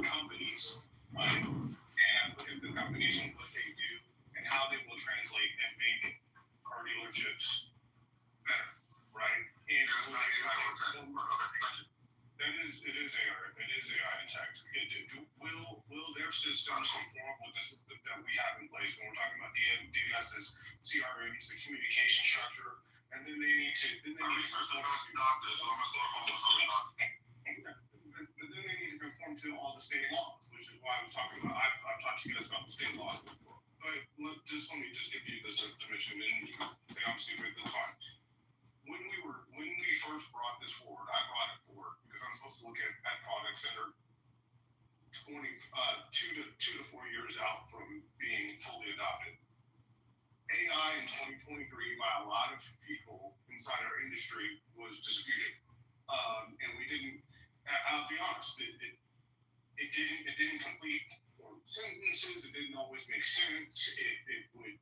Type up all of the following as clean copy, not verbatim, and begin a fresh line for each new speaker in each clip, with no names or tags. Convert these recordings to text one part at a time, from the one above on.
companies, right? And look at the companies and what they do and how they will translate and make car dealerships better, right? And it is AI. It is AI detect. Will their systems conform with this that we have in place when we're talking about DMS's CRMs, the communication structure, and then they need to. Then they need to conform to all the state laws, which is why I'm talking about. I've talked to you guys about the state laws before, but let me just give you this information, and you can say I'm stupid. That's fine. When we first brought this forward, I brought it forward because I'm supposed to look at products that are 2 to 4 years out from being fully adopted. AI in 2023 by a lot of people inside our industry was disputed, and we didn't. I'll be honest, it didn't complete sentences. It didn't always make sense. It would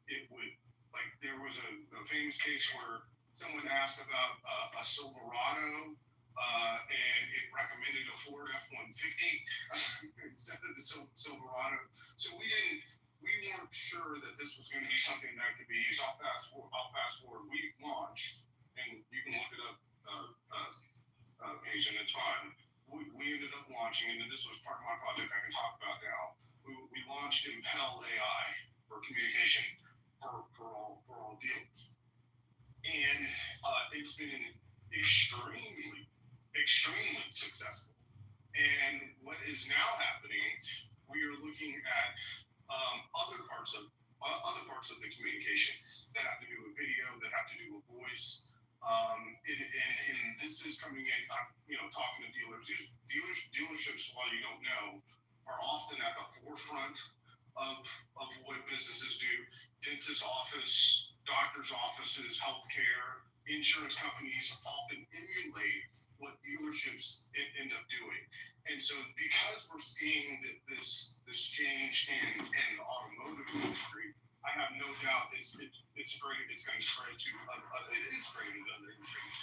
like there was a famous case where someone asked about a Silverado, and it recommended a Ford F-150 instead of the Silverado. So we weren't sure that this was going to be something that could be used. I'll fast forward. We launched, and you can look it up, Asian. It's fine. We ended up launching, and this was part of my project I can talk about now. We launched Impel AI for communication for all deals. And it's been extremely successful. And what is now happening, we are looking at other parts of the communication that have to do with video, that have to do with voice. And this is coming in. I'm talking to dealers. Dealerships, while you don't know, are often at the forefront of what businesses do. Dentist office, doctor's offices, healthcare, insurance companies often emulate what dealerships end up doing. And so because we're seeing this change in the automotive industry, I have no doubt it's going to spread to it is spreading to other industries.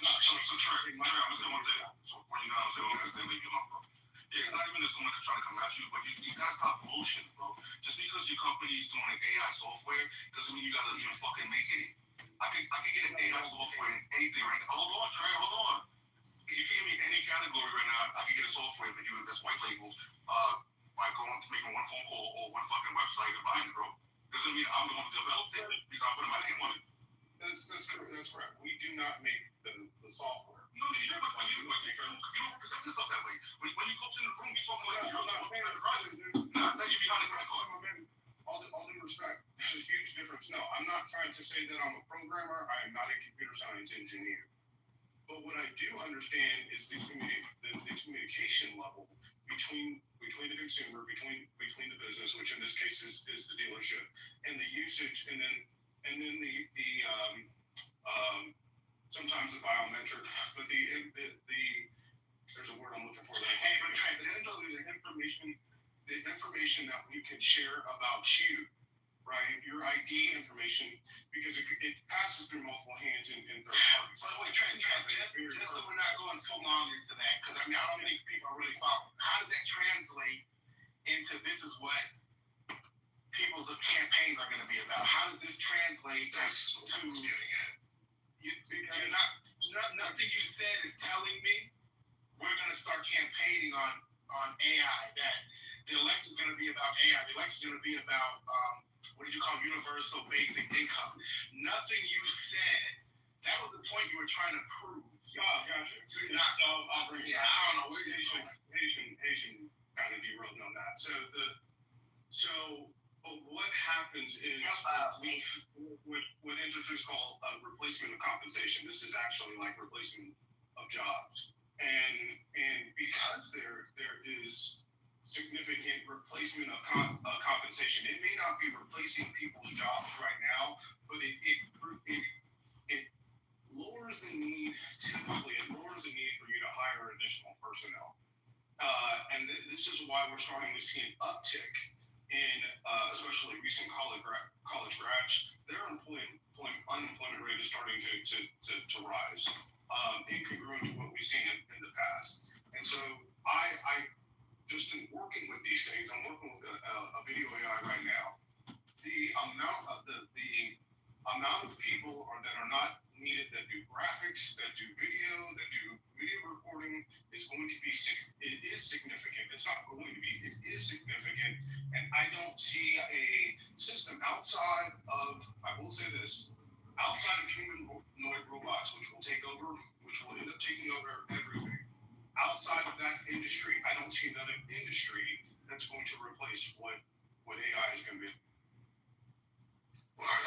Yeah, not even if someone trying to come at you, but you gotta stop bullshit, bro. Just because your company is doing AI software doesn't mean you gotta even fucking make it. I could get an AI software in anything right now. Hold on. If you can give me any category right now, I can get a software for you that's white labeled by going to making one phone call or one fucking website and buying it, bro. Doesn't mean I'm the one who developed it because I'm putting my name on it.
That's correct. We do not make the software.
No, you never. You don't present yourself that way. When you go in the room, you're talking like you're not behind the project. Not that you're behind the project.
All due respect, there's a huge difference. No, I'm not trying to say that I'm a programmer. I am not a computer science engineer. But what I do understand is the communication level between the consumer, between the business, which in this case is the dealership, and the usage, and then the sometimes the biometric, but the there's a word I'm looking for there. Hey, but the information that we can share about you, right? Your ID information, because it passes through multiple hands in third parties.
So wait, just so we're not going too long into that, because I don't think people are really following. How does that translate into this is what people's campaigns are going to be about? How does this translate to? Nothing you said is telling me we're going to start campaigning on AI. That the election is going to be about AI. The election is going to be about what did you call universal basic income? Nothing you said. That was the point you were trying to prove.
Gotcha.
You're not. I don't know where you're going.
Asian kind of derailed on that. But what happens is what industries call replacement of compensation. This is actually like replacement of jobs, and because there is significant replacement of compensation, it may not be replacing people's jobs right now, but it lowers the need. Typically, it lowers the need for you to hire additional personnel, and this is why we're starting to see an uptick in especially recent college grads. Their unemployment rate is starting to rise, incongruent to what we've seen in the past. And so I just in working working with these things. I'm working with a video AI right now. The amount of people that are not needed that do graphics, that do video recording is going to be it is significant. It's not going to be, it is significant. And I don't see a system outside of, I will say this, outside of humanoid robots, which will take over, which will end up taking over everything. Outside of that industry, I don't see another industry that's going to replace what AI is going to be.
Well, I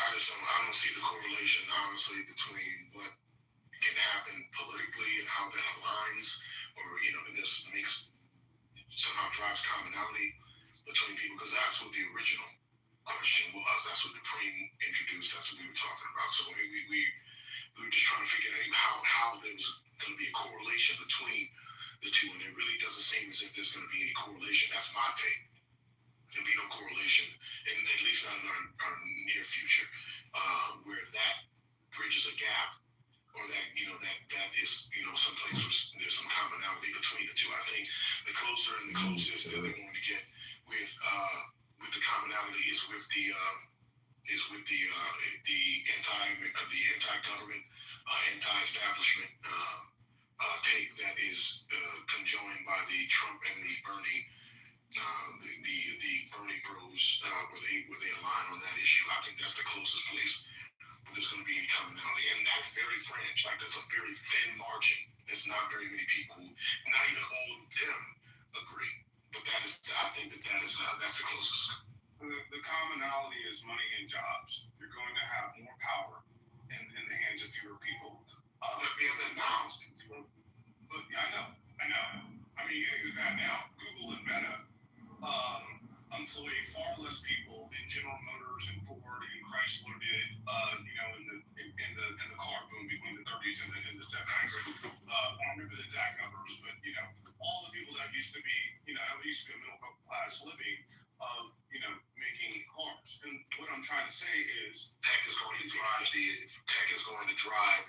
don't see the correlation, honestly, between what can happen politically and how that aligns, or, this somehow drives commonality between people, because that's what the original question was. That's what the Dupree introduced. That's what we were talking about. So we were just trying to figure out how there was going to be a correlation between the two, and it really doesn't seem as if there's going to be any correlation. That's my take. There'll be no correlation, and at least not in our near future, where that bridges a gap, or that that is someplace where there's some commonality between the two. I think the closer and the closest that they're going to get with the commonality is with the anti-government, anti-establishment take that is conjoined by the Trump and the Bernie. The Bernie Bros, where they align on that issue. I think that's the closest place where there's going to be any commonality, and that's very fringe. Like, there's a very thin margin. There's not very many people who, not even all of them, agree. But I think that's the closest.
The commonality is money and jobs. You're going to have more power in the hands of fewer people.
Than now.
But yeah, I know. I mean, you think of that now. Google and Meta employ far less people than General Motors and Ford and Chrysler did, in the car boom between the 30s and the 70s. I don't remember the exact numbers, but all the people that used to be, that used to be a middle class living of making cars. And what I'm trying to say is
tech is going to drive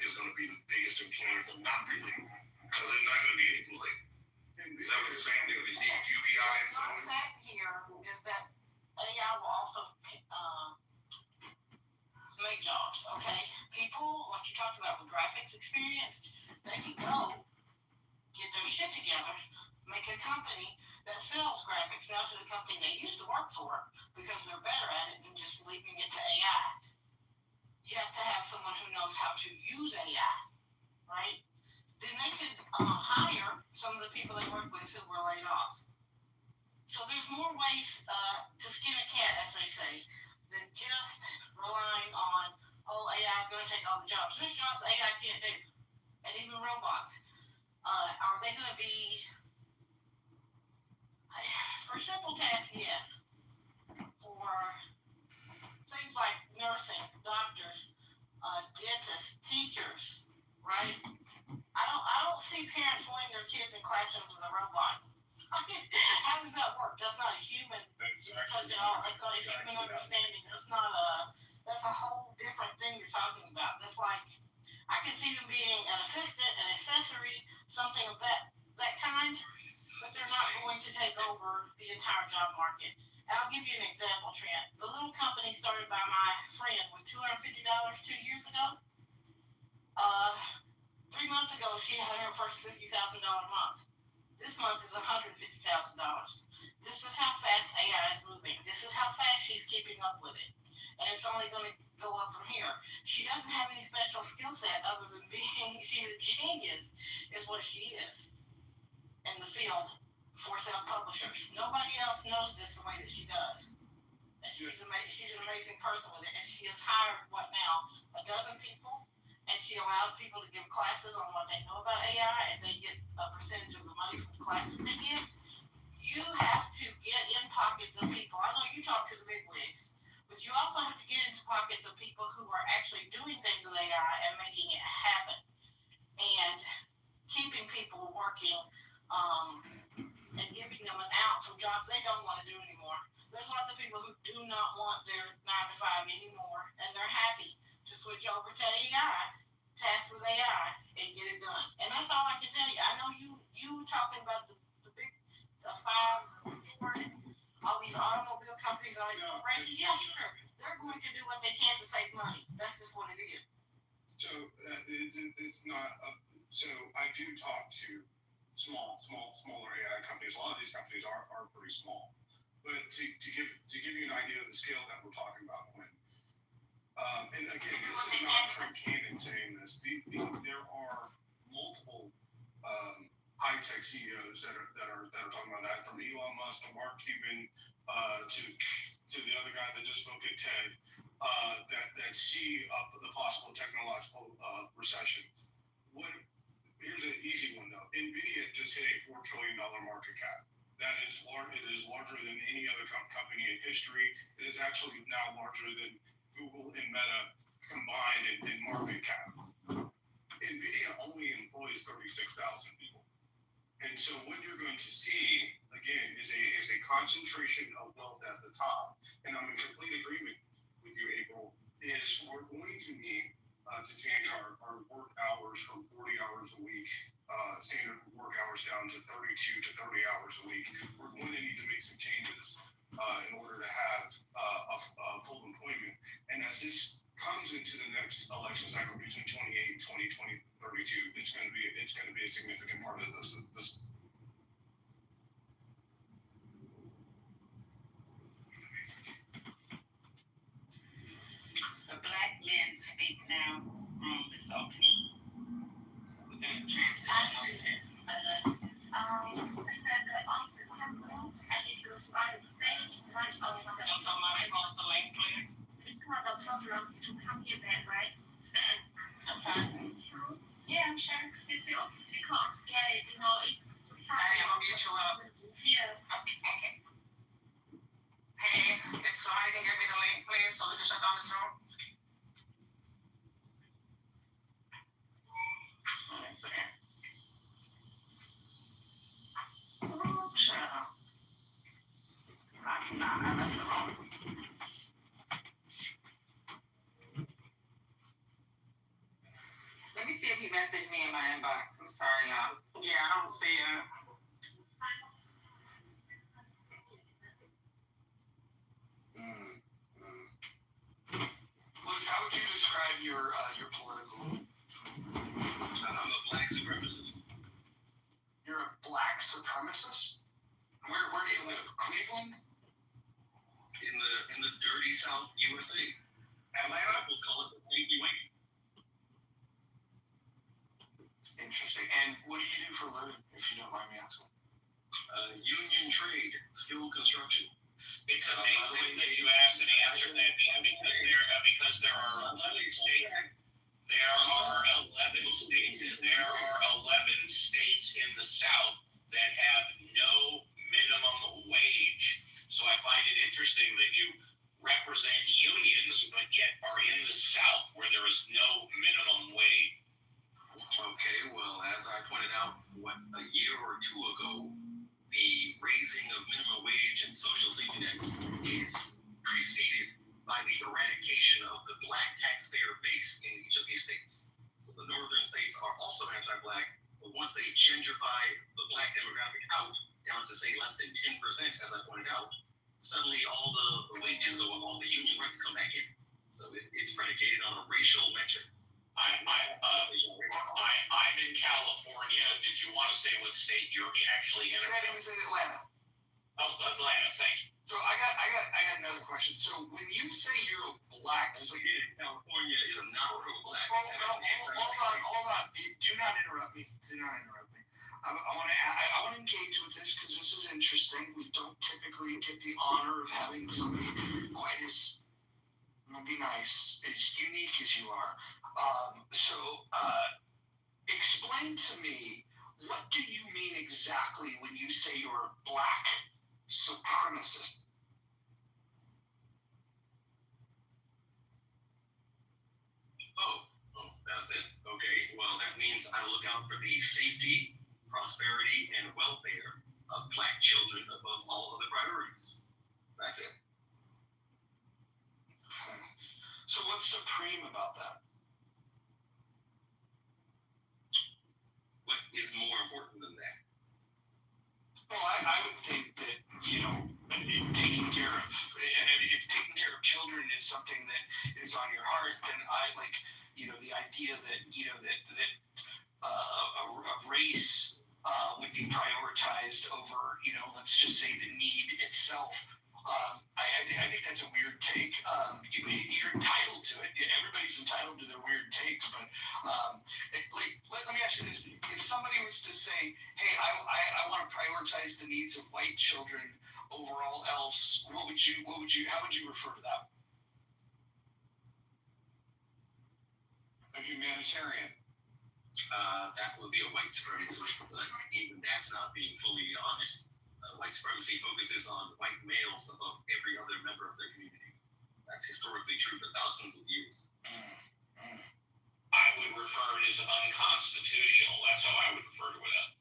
is going to be the biggest employer. But not really, because there's not going to be any bullying. Is that what you're saying? There is UBI.
What's sad here is that AI will also make jobs. Okay, people like you talked about with graphics experience, they can go get their shit together, make a company that sells graphics now to the company they used to work for because they're better at it than just leaving it to AI. You have to have someone who knows how to use AI, right? Then they could hire some of the people they work with who were laid off. So there's more ways to skin a cat, as they say, than just relying on, AI is going to take all the jobs. There's jobs AI can't do, and even robots. Are they going to be, for simple tasks, yes. For things like nursing, doctors, dentists, teachers, right? I don't see parents wanting their kids in classrooms with a robot. How does that work? That's not a human touch at all. That's not a human understanding. That's a whole different thing you're talking about. That's like, I can see them being an assistant, an accessory, something of that kind, but they're not going to take over the entire job market. And I'll give you an example, Trent. The little company started by my friend with $250 2 years ago. 3 months ago, she had her first $50,000 month. This month is $150,000. This is how fast AI is moving. This is how fast she's keeping up with it. And it's only going to go up from here. She doesn't have any special skill set other than she's a genius, is what she is in the field for self-publishers. Nobody else knows this the way that she does. And she's an amazing person with it. And she has hired, a dozen people. And she allows people to give classes on what they know about AI, and they get a percentage of the money from the classes they give. You have to get in pockets of people. I know you talk to the big wigs, but you also have to get into pockets of people who are actually doing things with AI and making it happen, and keeping people working, and giving them an out from jobs they don't want to do anymore. There's lots of people who do not want their 9 to 5 anymore, and they're happy to switch over to AI, task with AI, and get it done. And that's all I can tell you. I know you talking about the big 5 or 4 companies on these corporations, yeah, sure, they're going to do what they can to save money. That's just what it is.
So it's not. So I do talk to smaller AI companies. A lot of these companies are pretty small. But to give you an idea of the scale that we're talking about, Quinn. And again, this is not from Canon saying this. There are multiple high-tech CEOs that are talking about that, from Elon Musk to Mark Cuban to the other guy that just spoke at TED, that see the possible technological recession. Here's an easy one though. Nvidia just hit a $4 trillion market cap. That is large. It is larger than any other company in history. It is actually now larger than Google and Meta combined in market cap. Nvidia only employs 36,000 people. And so what you're going to see, again, is a concentration of wealth at the top. And I'm in complete agreement with you, April, is we're going to need to change our work hours from 40 hours a week, standard work hours down to 32 to 30 hours a week. We're going to need to make some changes in order to have a full employment. And as this comes into the next election cycle between 28 and 32, it's going to be a significant part of this.
The black men speak now. Room is open. So we're going to transition over there. Can somebody post the link, please? Okay. Yeah, I'm sure. I'm gonna mute you up. Okay. Hey, if somebody can give me the link, please, so we can shut down this room. Let's see. Oh, shut up. I left the room. Let me see if he messaged me in my inbox. I'm sorry, y'all. Yeah, I don't see it.
Luke, how would you describe your political?
I'm a black supremacist.
You're a black supremacist. Where do you live? Cleveland?
In the dirty South USA.
Atlanta?
People call it the Pinky Wink.
Interesting. And what do you do for a living, if you don't mind me asking?
Union trade, skilled construction.
It's amazing that you asked and answered that because there are 11 states. There are 11 states in the South that have no minimum wage. So I find it interesting that you represent unions, but yet are in the South where there is no minimum wage.
Okay, well, as I pointed out, a year or two ago, the raising of minimum wage and social safety nets is preceded by the eradication of the black taxpayer base in each of these states. So the northern states are also anti-black, but once they gentrify the black demographic out down to say less than 10%, as I pointed out, suddenly all the wages go up, all the union rights come back in. So it's predicated on a racial metric.
I'm in California. Did you want to say what state you're actually in?
He said Atlanta.
Oh, Atlanta. Thank you.
So I got another question. So when you say you're a black,
California is not real black.
Hold on. Do not interrupt me. I want to engage with this because this is interesting. We don't typically get the honor of having somebody quite as, be nice, as unique as you are. Explain to me, what do you mean exactly when you say you're a black supremacist?
Oh, that's it. Okay, well, that means I look out for the safety, prosperity, and welfare of black children above all other priorities. That's it.
So what's supreme about that?
What is more important than that?
Well, I would think that, taking care of,
is something that is on your heart, then I like, the idea that, a race would be prioritized over, let's just say the need itself. I think that's a weird take. You're entitled to it. Everybody's entitled to their weird takes, but let me ask you this: if somebody was to say, "Hey, I want to prioritize the needs of white children over all else," how would you refer to that?
A humanitarian.
That would be a white supremacist. Even that's not being fully honest. White supremacy focuses on white males above every other member of their community. That's historically true for thousands of years. I would refer it as unconstitutional. That's how I would refer to it.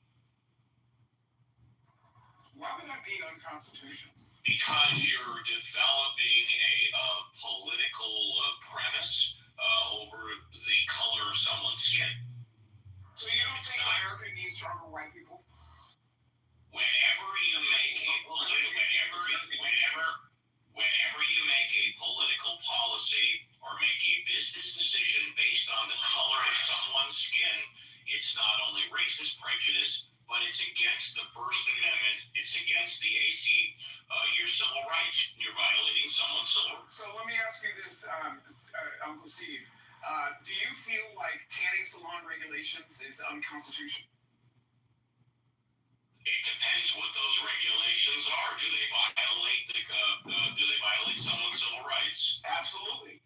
Why would that be unconstitutional?
Because you're developing a political premise over the color of someone's skin.
So you don't think America needs stronger white people?
Whenever you make a political policy or make a business decision based on the color of someone's skin, it's not only racist prejudice, but it's against the First Amendment. It's against the AC, your civil rights. You're violating someone's civil rights.
So let me ask you this, Uncle Steve. Do you feel like tanning salon regulations is unconstitutional?
It depends what those regulations are. Do they violate someone's civil rights?
Absolutely.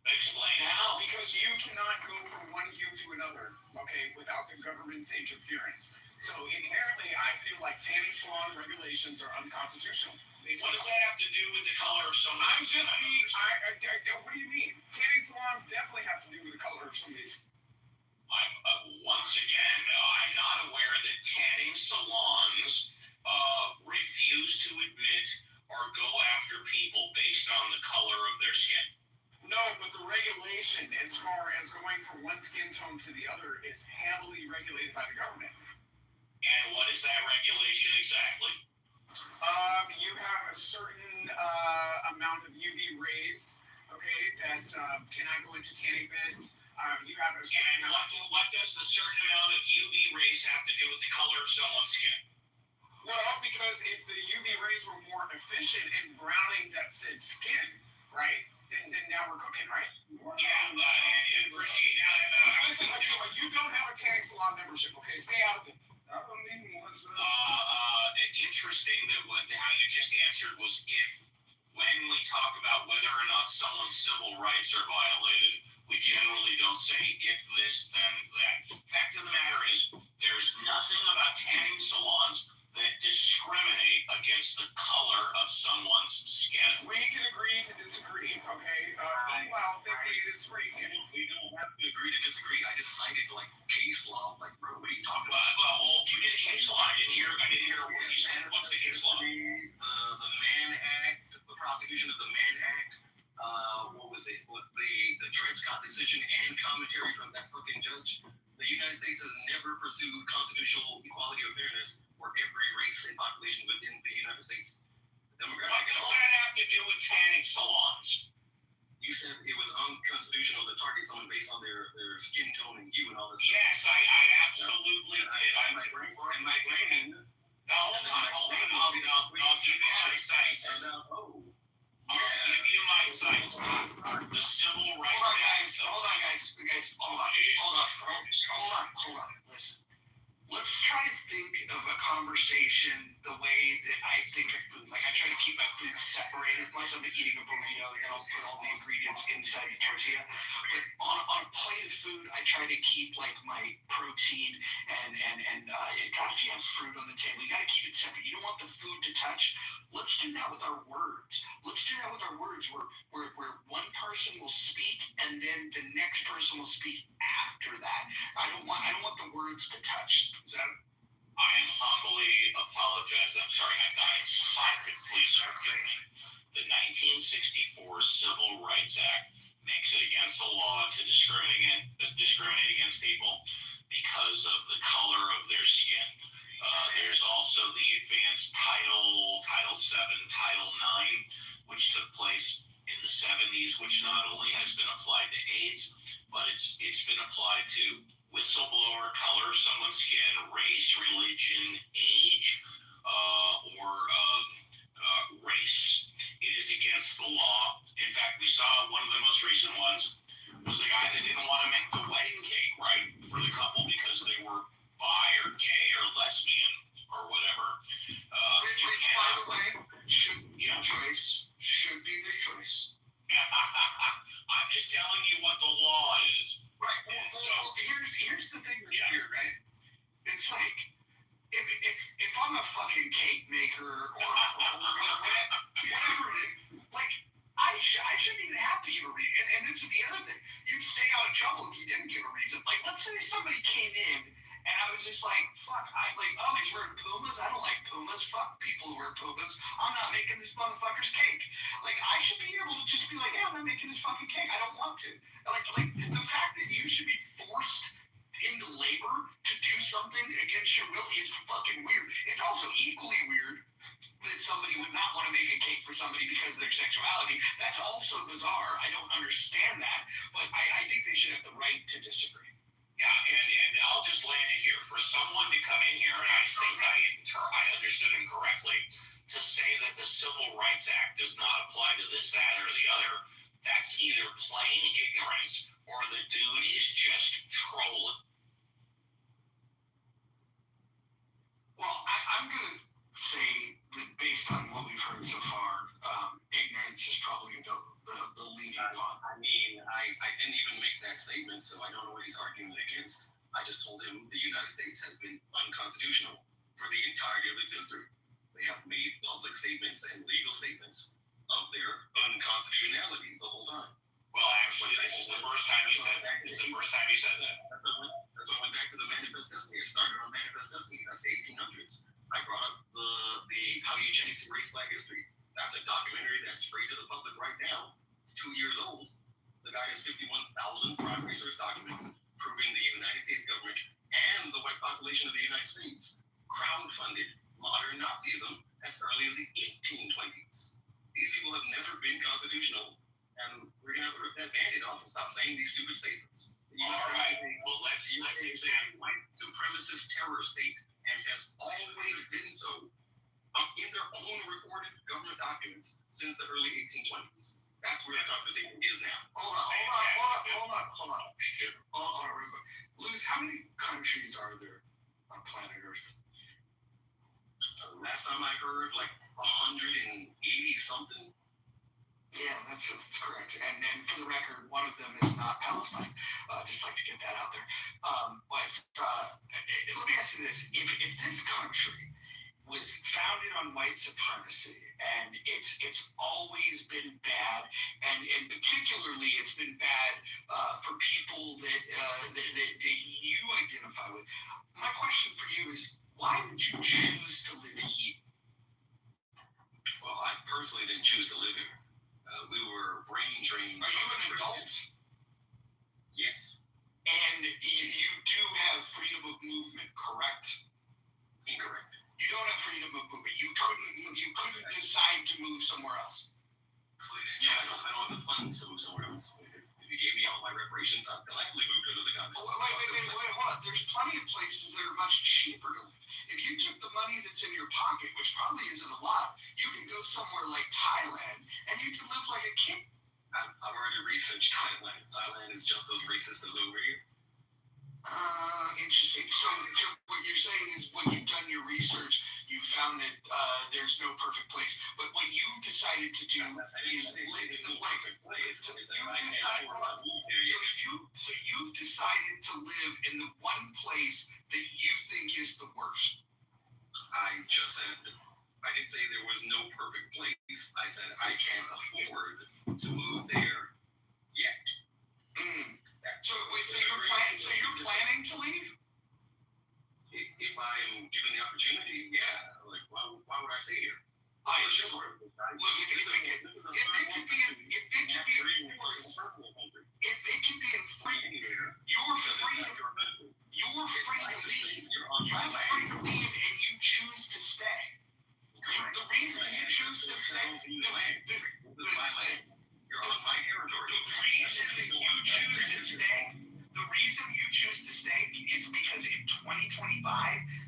Explain how.
Because you cannot go from one hue to another, okay, without the government's interference. So inherently, I feel like tanning salon regulations are unconstitutional.
What does that have to do with the color of someone's skin?
What do you mean? Tanning salons definitely have to do with the color of somebody's.
Once again, I'm not aware that tanning salons refuse to admit or go after people based on the color of their skin.
No, but the regulation as far as going from one skin tone to the other is heavily regulated by the government.
And what is that regulation exactly?
You have a certain amount of UV rays, okay, that cannot go into tanning beds. You have a certain
and what does the certain amount of UV rays have to do with the color of someone's skin?
Well, because if the UV rays were more efficient in browning that said skin, right, then now we're cooking, right?
Yeah, and appreciate
listen, you don't have a tanning salon membership, okay? Stay out of it.
Interesting that how you just answered was if. When we talk about whether or not someone's civil rights are violated, we generally don't say if this, then that. Fact of the matter is, there's nothing about tanning salons that discriminate against the color of someone's skin.
We can agree to disagree, okay? Disagree.
We don't have to agree to disagree. I just cited case law. Bro, what are you talking about? Well, give me the case law. I didn't hear what you said. What's the case law? The Mann Act, the prosecution of the Mann Act. What was it? The Dred Scott decision and commentary from that fucking judge. The United States has never pursued constitutional equality or fairness for every race and population within the United States. What does that have to do with tanning salons? You said it was unconstitutional to target someone based on their skin tone and hue and all this. Yes, I absolutely did. Am I agreeing? No, hold on. I'll give you my sites. I'll give you my sites. The civil rights.
Hold on, guys. Hold on. Listen. Let's try to think of a conversation the way that I think of food. I try to keep my food separated. Unless I'm eating a burrito, then I'll put all the ingredients inside the tortilla. But on a plate of food, I try to keep my protein and God, if you have fruit on the table, you got to keep it separate. You don't want the food to touch. Let's do that with our words. Where one person will speak and then the next person will speak after that. I don't want the words to touch. Is that?
I am humbly apologize. I'm sorry, I got excited. Please forgive me. The 1964 Civil Rights Act makes it against the law to discriminate against people because of the color of their skin. There's also the advanced Title VII, Title IX, which took place in the 70s immunities, which not only has been applied to AIDS, but it's been applied to whistleblower, color, someone's skin, race, religion, age, or race. It is against the law. In fact, we saw one of the most recent ones was the guy that didn't want to make the wedding cake, right, for the couple because they were bi or gay or lesbian or whatever.
Which, by the way, should be their choice.
I'm just telling you what the law is.
Right. Well, here's the thing that's weird, right? It's like if I'm a fucking cake maker or whatever it is, like I shouldn't even have to give a reason. And this is the other thing. You'd stay out of trouble if you didn't give a reason. Like, let's say somebody came in and I was just like, fuck, he's wearing Pumas. I don't like Pumas. Fuck people who wear Pumas. I'm not making this motherfucker's cake. Like, I should be able to just be like, yeah, I'm not making this fucking cake. I don't want to. Like the fact that you should be forced into labor to do something against your will is fucking weird. It's also equally weird that somebody would not want to make a cake for somebody because of their sexuality. That's also bizarre. I don't understand that, but I think they should have the right to disagree.
Yeah, and I'll just land it here. For someone to come in here, and I think I understood him correctly, to say that the Civil Rights Act does not apply to this, that, or the other, that's either plain ignorance or the dude is just trolling.
Well, I'm going to say that based on what we've heard so far, ignorance is probably the leading one.
I mean, I didn't even make that statement, so I don't know what he's arguing against. I just told him the United States has been unconstitutional for the entirety of its history. They have made public statements and legal statements of their unconstitutionality the whole time.
Well, actually, this is the first time he said that. This is the first time he said that.
That's why I went back to the Manifest Destiny. It started on Manifest Destiny. That's the 1800s. I brought up the how eugenics erased Black history. That's a documentary that's free to the public right now. It's 2 years old. The guy has 51,000 primary source documents proving the United States government and the white population of the United States crowdfunded modern Nazism as early as the 1820s. These people have never been constitutional, and we're going to have to rip that Band-Aid off and stop saying these stupid statements.
All right. Well, let's examine
white supremacist terror state and has always been so in their own recorded government documents since the early 1820s. That's where the conversation is now.
Hold on, real quick. Luz, how many countries are there on planet Earth?
Last time I heard, like 180 something.
Yeah, that's correct. And then for the record, one of them is not Palestine. Just like to get that out there. But let me ask you this: if this country was founded on white supremacy, and it's always been bad, and particularly it's been bad for people that you identify with. My question for you is, why did you choose to live here?
Well, I personally didn't choose to live here. We were brain drained.
Are you an adult?
Yes.
And you do have freedom of movement, correct?
Incorrect.
You don't have freedom of movement. You couldn't decide to move somewhere else.
Yeah, I don't have the funds to move somewhere else. If you gave me all my reparations, I'd gladly move to another continent.
Wait, hold on. There's plenty of places that are much cheaper to live. If you took the money that's in your pocket, which probably isn't a lot, you can go somewhere like Thailand and you can live like a king.
I've already researched Thailand. Thailand is just as racist as over here.
Interesting. So what you're saying is when you've done your research, you found that there's no perfect place. But what you've decided to do is live in the perfect place. So you've decided to live in the one place that you think is the worst.
I just said, I didn't say there was no perfect place. I said I can't afford to move there yet.
So you're planning to leave?
If I'm given the opportunity, yeah. Like, why would I stay here?
Sure. Look, if it could be enforced, you're free to leave, and you choose to stay. The reason you choose to stay,
This is my land. You're
You're on my territory.
The reason you choose to stay is because in 2025,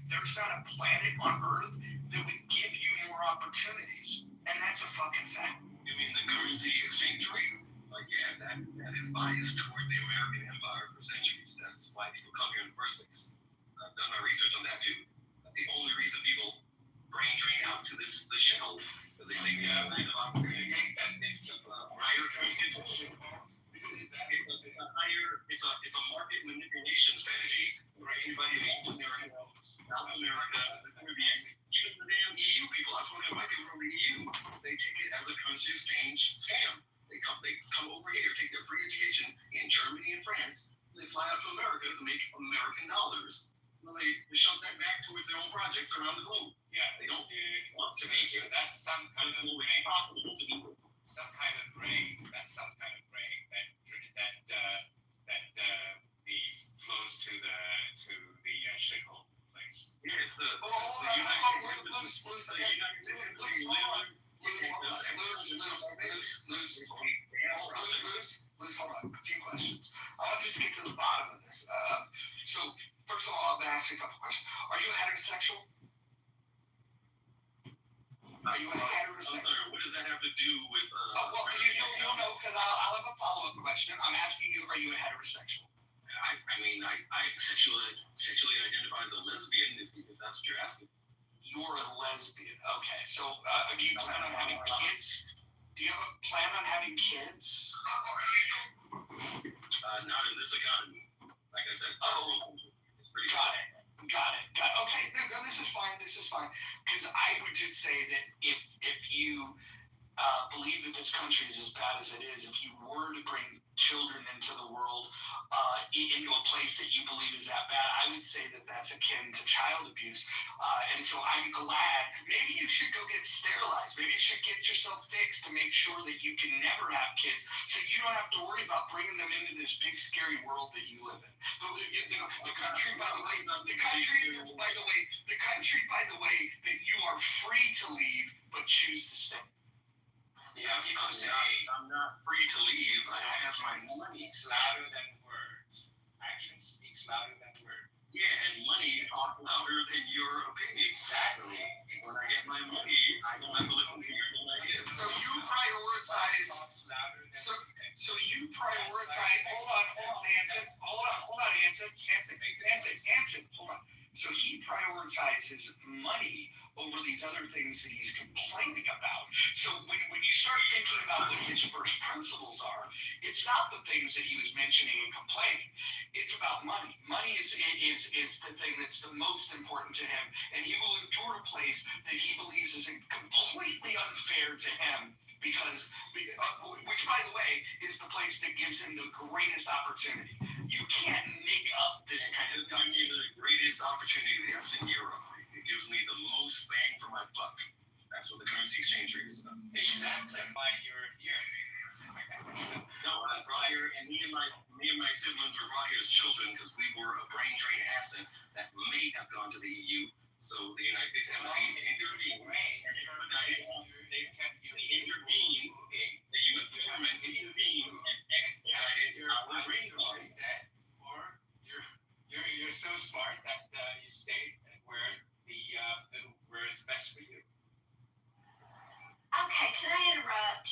there's not a planet on Earth that would give you more opportunities. And that's a fucking fact.
You mean the currency exchange rate? Like, yeah, that is biased towards the American empire for centuries. That's why people come here in the first place. I've done my research on that too. That's the only reason people brain drain out to the shell, because they think it's a kind of opportunity. It's a higher communication. It's a market manipulation strategy for anybody in America, South America, the Caribbean, even the damn EU people. I've spoken to my people from the EU. They take it as a currency exchange scam. They come over here, take their free education in Germany and France. They fly out to America to make American dollars. And then they shove that back towards their own projects around the globe.
Yeah,
They don't want to make it.
that's some kind of brain. Some kind of brain. That's some kind of brain that flows to the shithole place.
Yeah, it's the
Hold on, a few questions. I want just to get to the bottom of this. So, first of all, I'm going to ask you a couple questions. Are you a heterosexual? Are you a heterosexual?
I'm sorry, what does that have to do with...
you'll know, because I'll have a follow-up question. I'm asking you, are you a heterosexual?
I mean, I sexually identify as a lesbian, if that's what you're asking.
You're a lesbian. Okay, so do you plan on having kids? Do you have a plan on having kids?
Not in this economy. Like I said, it's pretty...
Got it. Okay, no, this is fine. Because I would just say that if you believe that this country is as bad as it is, if you were to bring children into the world into a place that you believe is that bad, I would say that that's akin to child abuse. And so I'm glad. Maybe you should go get sterilized. Maybe you should get yourself fixed to make sure that you can never have kids, so you don't have to worry about bringing them into this big scary world that you live in. The country, by the way, that you are free to leave but choose to stay.
Yeah, people say
I'm not free to leave. I don't have my money.
Speaks louder than words. Action speaks louder than words.
Yeah, and money talks louder than your opinion.
Exactly.
When I get my money, I don't have to listen to your ideas.
So you prioritize. So you prioritize. Hold on, Hanson. Hold on, Hanson. Hold on. So he prioritizes money over these other things that he's complaining about. So when you start thinking about what his first principles are, it's not the things that he was mentioning and complaining. It's about money. Money is the thing that's the most important to him, and he will endure a place that he believes is completely unfair to him, because which, by the way, is the place that gives him the greatest opportunity. You can't make up this kind of
It gives me the greatest opportunity that's in Europe. It gives me the most bang for my buck. That's what the currency exchange rate is about.
Exactly. That's why you're here.
No, I brought here, and me and my siblings were brought here as children because we were a brain drain asset that may have gone to the EU. So the United States Embassy intervened. They intervened. The U.S. government intervened and expedited our brain drain.
Or you're so smart that you stay where where it's best for you.
Okay, can I interrupt?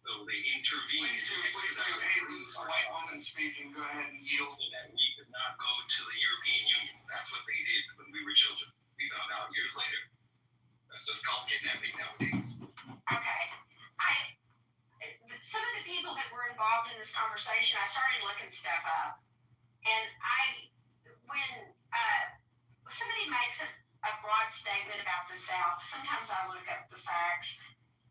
So they intervened.
Please do. Hey, Luke's a white woman speaking. Go ahead and yield.
So that we could not go to the European Union. That's what they did when we were children. We found out years later. That's just called kidnapping nowadays.
Okay. Some of the people that were involved in this conversation, I started looking stuff up. And when somebody makes a broad statement about the South, sometimes I look up the facts.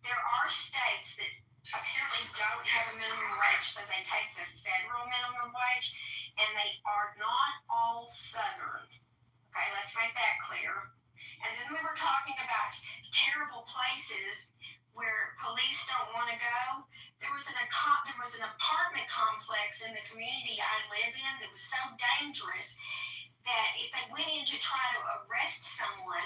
There are states that apparently don't have a minimum wage, so they take the federal minimum wage, and they are not all Southern. Okay, let's make that clear. And then we were talking about terrible places where police don't want to go. There was an apartment complex in the community I live in that was so dangerous that if they went in to try to arrest someone,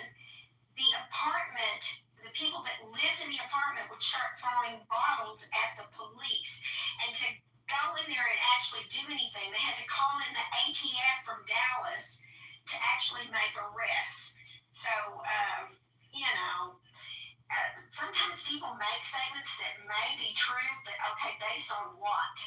the people that lived in the apartment would start throwing bottles at the police.
actually do anything. They had to call in the ATF from Dallas to actually make arrests. So, sometimes people make statements that may be true, but okay, based on what?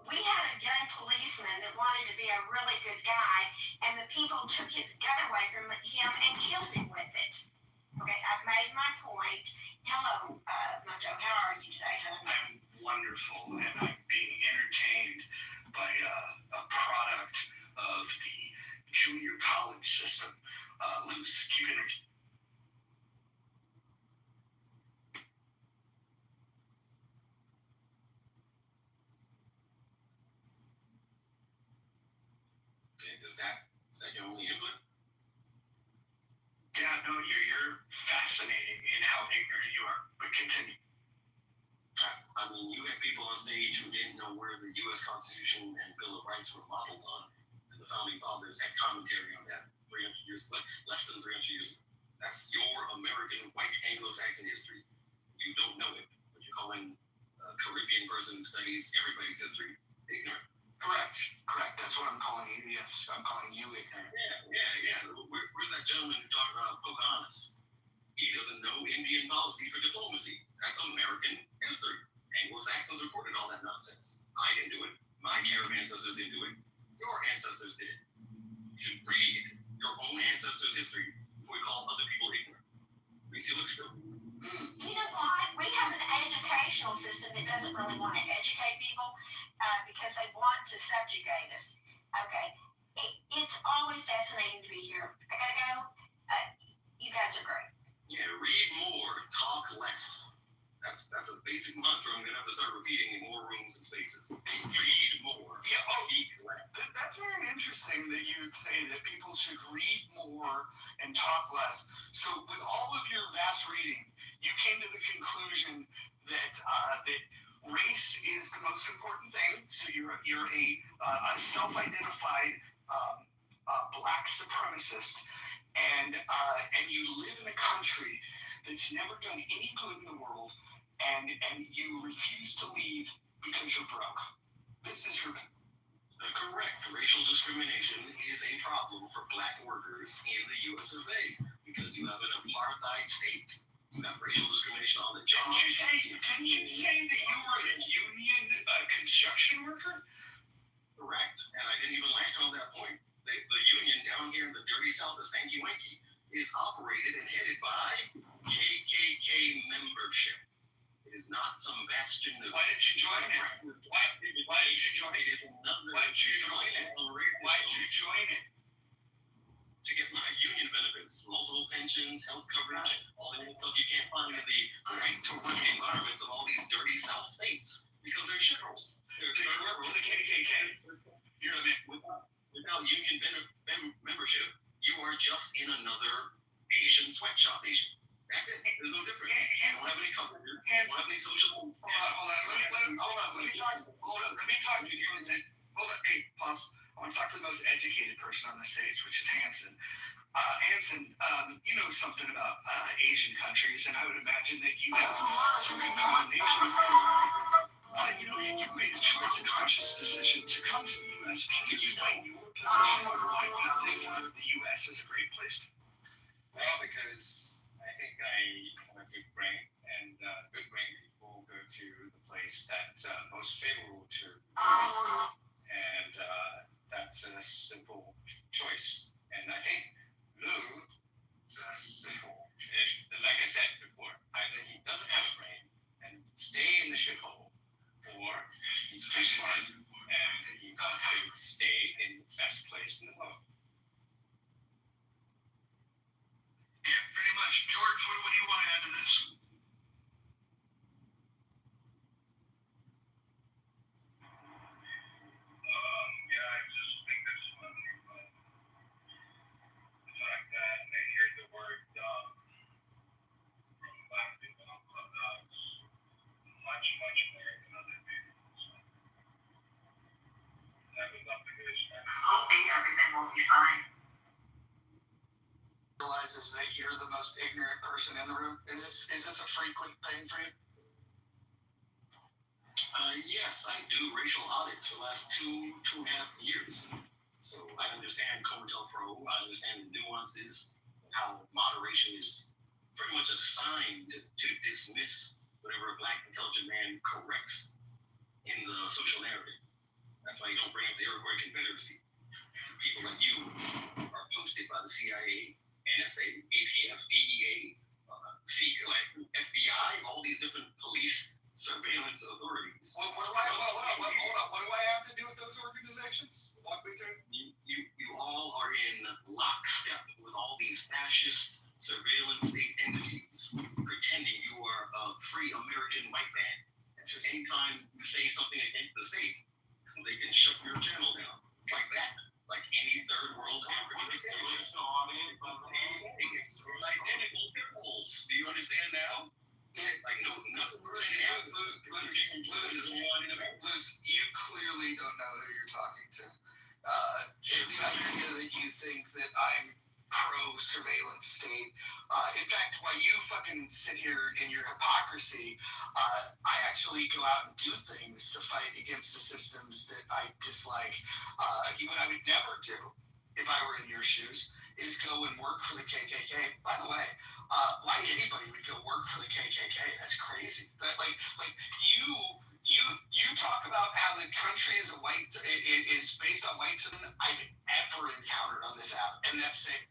We had a young policeman that wanted to be a really good guy, and the people took his gun away from him and killed him with it. Okay, I've made my point. Hello, Mojo, how are you today, honey?
I'm wonderful, and I'm being entertained by a product of the junior college system. Loose, keep entertained.
Is that your only input?
Yeah, no, you're fascinating in how ignorant you are, but continue.
I mean, you had people on stage who didn't know where the U.S. Constitution and Bill of Rights were modeled on, and the founding fathers had commentary on that 300 years, less than 300 years ago. That's your American white Anglo-Saxon history. You don't know it, but you're calling a Caribbean person who studies everybody's history ignorant.
Correct. That's what I'm calling you. Yes, I'm calling you ignorant.
Yeah. Where's that gentleman who talked about Pocahontas? He doesn't know Indian policy for diplomacy. That's American history. Anglo-Saxons recorded all that nonsense. I didn't do it. My Arab ancestors didn't do it. Your ancestors did it. You should read your own ancestors' history before you call other people ignorant. Makes you look stupid.
You know what? We have an educational system that doesn't really want to educate people because they want to subjugate us. Okay. It's always fascinating to be here. I gotta go. You guys are great.
Yeah, read more, talk less. That's a basic mantra I'm gonna have to start repeating in more rooms and spaces. Read more.
Yeah,
speak less.
That's very interesting that you would say that people should read more and talk less. So with all of your vast reading, you came to the conclusion that that race is the most important thing. So you're a self-identified black supremacist, and you live in a country that's never done any good in the world, and you refuse to leave because you're broke. This is your...
Correct. Racial discrimination is a problem for black workers in the U.S. of A. because you have an apartheid state. You have racial discrimination on the job.
Didn't you say that you were a union construction worker?
Correct. And I didn't even land on that point. The union down here in the dirty South, the Stanky Wanky, is operated and headed by KKK membership. It is not some bastion of...
Why didn't you join it? Why did you join it?
It is another...
Why did you join it? Why did you join it?
To get my union benefits, multiple pensions, health coverage, all the stuff you can't find in the right-to-work environments of all these dirty South states because they're shitholes.
So you work for the KKK. You're a man.
Without union membership, you are just in another Asian sweatshop nation. That's it. There's no difference. You don't have any coverage. You don't have any social...
Hold on. Let me talk to you. Hold on. Hey, pause. I want to talk to the most educated person on the stage, which is Hanson. Hanson, you know something about Asian countries, and I would imagine that you have some condemnation. You made a choice, a conscious decision to come to the U.S. Can you explain your position on why you think the U.S. is a great place?
Well, because I think I have a good brain, and good brain people go to the place that's most favorable to them. And that's a simple choice. And I think Lou is simple. Like I said before, either he doesn't have a brain and stay in the shithole, or he's too smart and he wants to stay in the best place in the world.
Yeah, pretty much. George, what do you want to add to this?
I just think it's funny, but the fact that I hear the word dumb from black people on Clubhouse much more than other people. So that was up to this man.
Hopefully everything will be fine.
Realizes that you're the most ignorant person in the room. Is this a frequent thing for you?
Yes, site do racial audits for the last two and a half years. So I understand COINTELPRO. I understand the nuances, how moderation is pretty much assigned to dismiss whatever a black intelligent man corrects in the social narrative. That's why you don't bring up the Iroquois Confederacy. People like you are posted by the CIA, NSA, ATF, DEA, FBI, all these different police surveillance authorities.
Hold on. What do I have to do with those organizations? Walk me through.
You all are in lockstep with all these fascist surveillance state entities, pretending you are a free American white man. And so anytime you say something against the state, they can shut your channel down like that. Like any third world African dictatorship. It's identical symbols. Do you understand now? It's like nothing
Luz, you clearly don't know who you're talking to. The idea that you think that I'm pro-surveillance state. In fact, while you fucking sit here in your hypocrisy, I actually go out and do things to fight against the systems that I dislike. What I would never do, if I were in your shoes, is go and work for the KKK. By the way, why anybody would go work for the KKK? That's crazy. That you talk about how the country is based on whites I've ever encountered on this app, and that's it.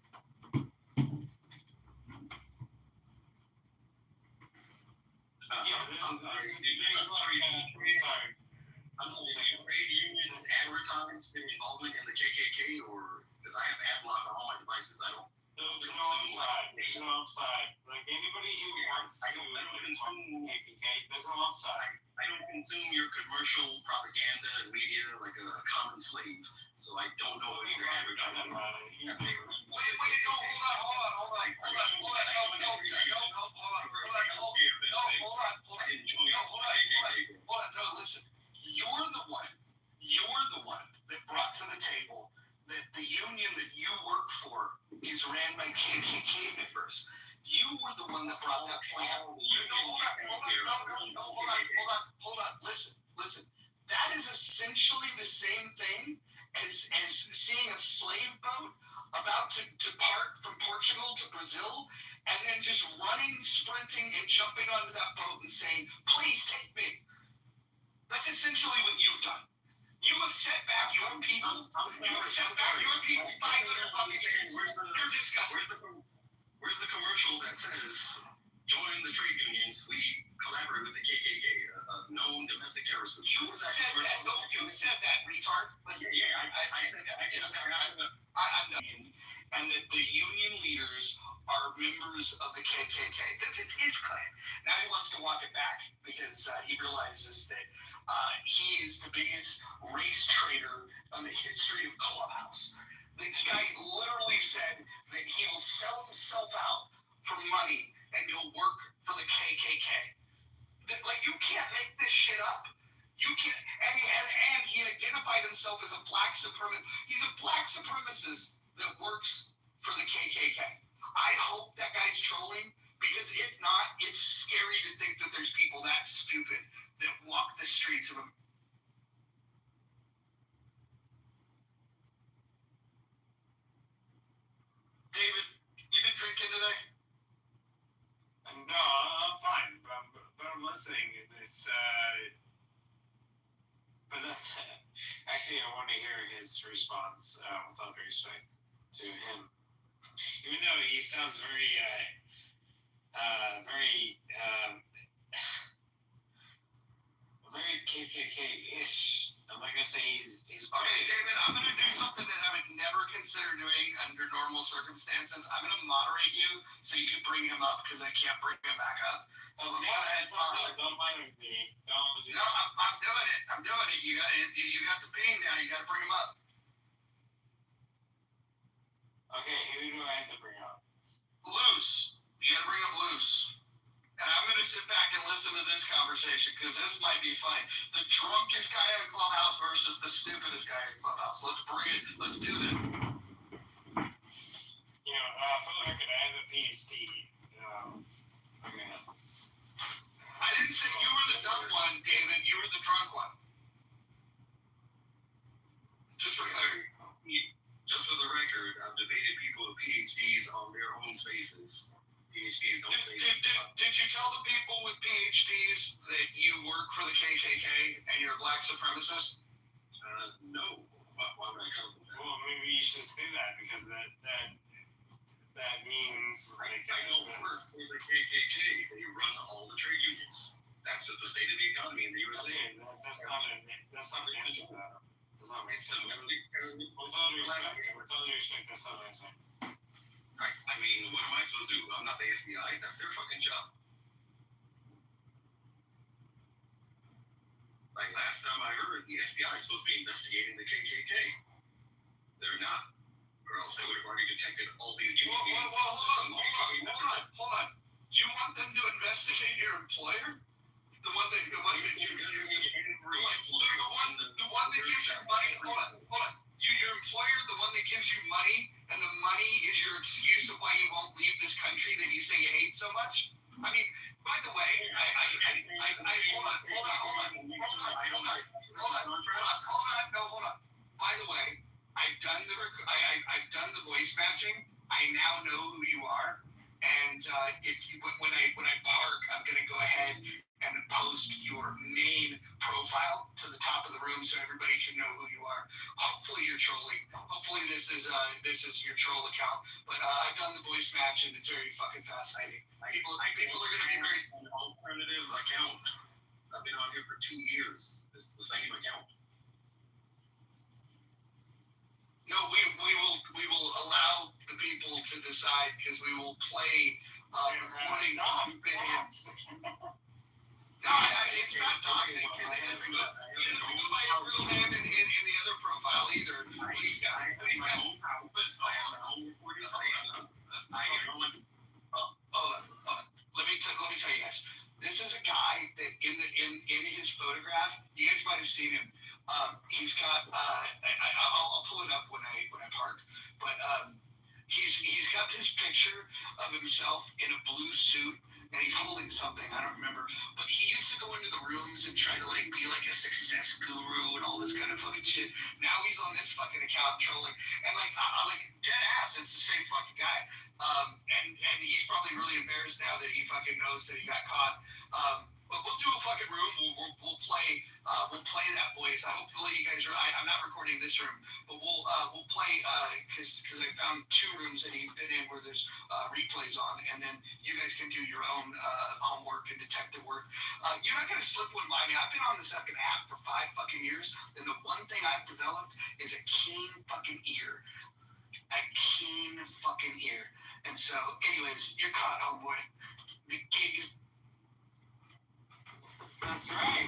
I'm saying trade unions advertise their involvement in the KKK, or because I have ad block on all my devices, I don't.
There's no upside. Like anybody who wants to talk to the KKK, there's no upside.
I don't consume your commercial propaganda and media like a common slave, so I don't know if you're advertising.
Wait, hold on. No, listen. You're the one that brought to the table that the union that you work for is ran by KKK members. You were the one that brought that point up. Hold on. Listen. That is essentially the same thing as seeing a slave boat about to depart from Portugal to Brazil, and then just running, sprinting, and jumping onto that boat and saying, "Please take me." That's essentially what you've done. You have set back your people. You have set back your people 500 fucking years. You're disgusting.
Where's the commercial that says, join the trade unions, we collaborate with the KKK, a known domestic terrorist group?
You said that, retard. Listen, I'm done. And that the union leaders are members of the KKK. This is his claim. Now he wants to walk it back because he realizes that he is the biggest race traitor in the history of Clubhouse. This guy literally said that he will sell himself out for money and go work for the KKK. Like, you can't make this shit up. You can't. And he identified himself as a black supremacist. He's a black supremacist that works for the KKK. I hope that guy's trolling, because if not, it's scary to think that there's people that stupid that walk the streets of America. David, you been drinking today?
No, I'm fine, but I'm listening. It's but that's actually, I want to hear his response with all due respect to him. Even though he sounds very KKK-ish. I'm not gonna say he's.
Okay, David, I'm gonna do something that I would never consider doing under normal circumstances. I'm gonna moderate you so you can bring him up, because I can't bring him back up. So go ahead.
Don't mind me.
No, I'm doing it. You got the pain now. You got to bring him up.
Okay, who do I have to bring up?
Loose. You got to bring up Loose. And I'm going to sit back and listen to this conversation, because this might be funny. The drunkest guy in the clubhouse versus the stupidest guy in the clubhouse. Let's bring it. Let's do that.
You know, for the record, I have a PhD.
I didn't say you were the dumb one, David. You were the drunk one. did you tell the people with PhDs that you work for the KKK and you're a black supremacist?
No. Why would I come from that?
Well, maybe you should say that because that means like
I don't work for the KKK. They run all the trade unions. That's just the state of the economy in the USA.
Okay, that's not an answer to that. That's not an
It's
answer.
not
With all due respect, that's not an answer.
I mean, what am I supposed to do? I'm not the FBI. That's their fucking job. Like last time I heard, the FBI is supposed to be investigating the KKK. They're not, or else they would have already detected all these union meetings.
Hold on. You want them to investigate your employer? The one that gives you money. Hold on. Your employer, the one that gives you money, and the money is your excuse of why you won't leave this country that you say you hate so much. I mean, by the way, hold on. By the way, I've done the voice matching. I now know who you are, and when I park, I'm gonna go ahead and post your main profile to the top of the room so everybody can know who you are. Hopefully you're trolling. Hopefully this is your troll account. But I've done the voice match and it's very fucking fascinating. People are gonna be very
alternative account. I've been on here for 2 years. It's the same account.
No, we will allow the people to decide because we will play recording you've been in. No, it's not toxic. You didn't go by his real name in the other profile either. He's got
my own house. I have my own recording station.
Let me tell you guys. This is a guy that in his photograph, you guys might have seen him. He's got I'll pull it up when I park, but he's got this picture of himself in a blue suit. And he's holding something, I don't remember. But he used to go into the rooms and try to like be like a success guru and all this kind of fucking shit. Now he's on this fucking account trolling. And like dead ass, it's the same fucking guy. And he's probably really embarrassed now that he fucking knows that he got caught. But we'll do a fucking room. We'll play that voice. Hopefully you guys are. I'm not recording this room, but we'll play because I found 2 rooms that he's been in where there's replays on, and then you guys can do your own homework and detective work. You're not gonna slip one by me. I've been on this fucking app for 5 fucking years, and the one thing I've developed is a keen fucking ear. A keen fucking ear. And so, anyways, you're caught, homeboy. The gig is.
That's right.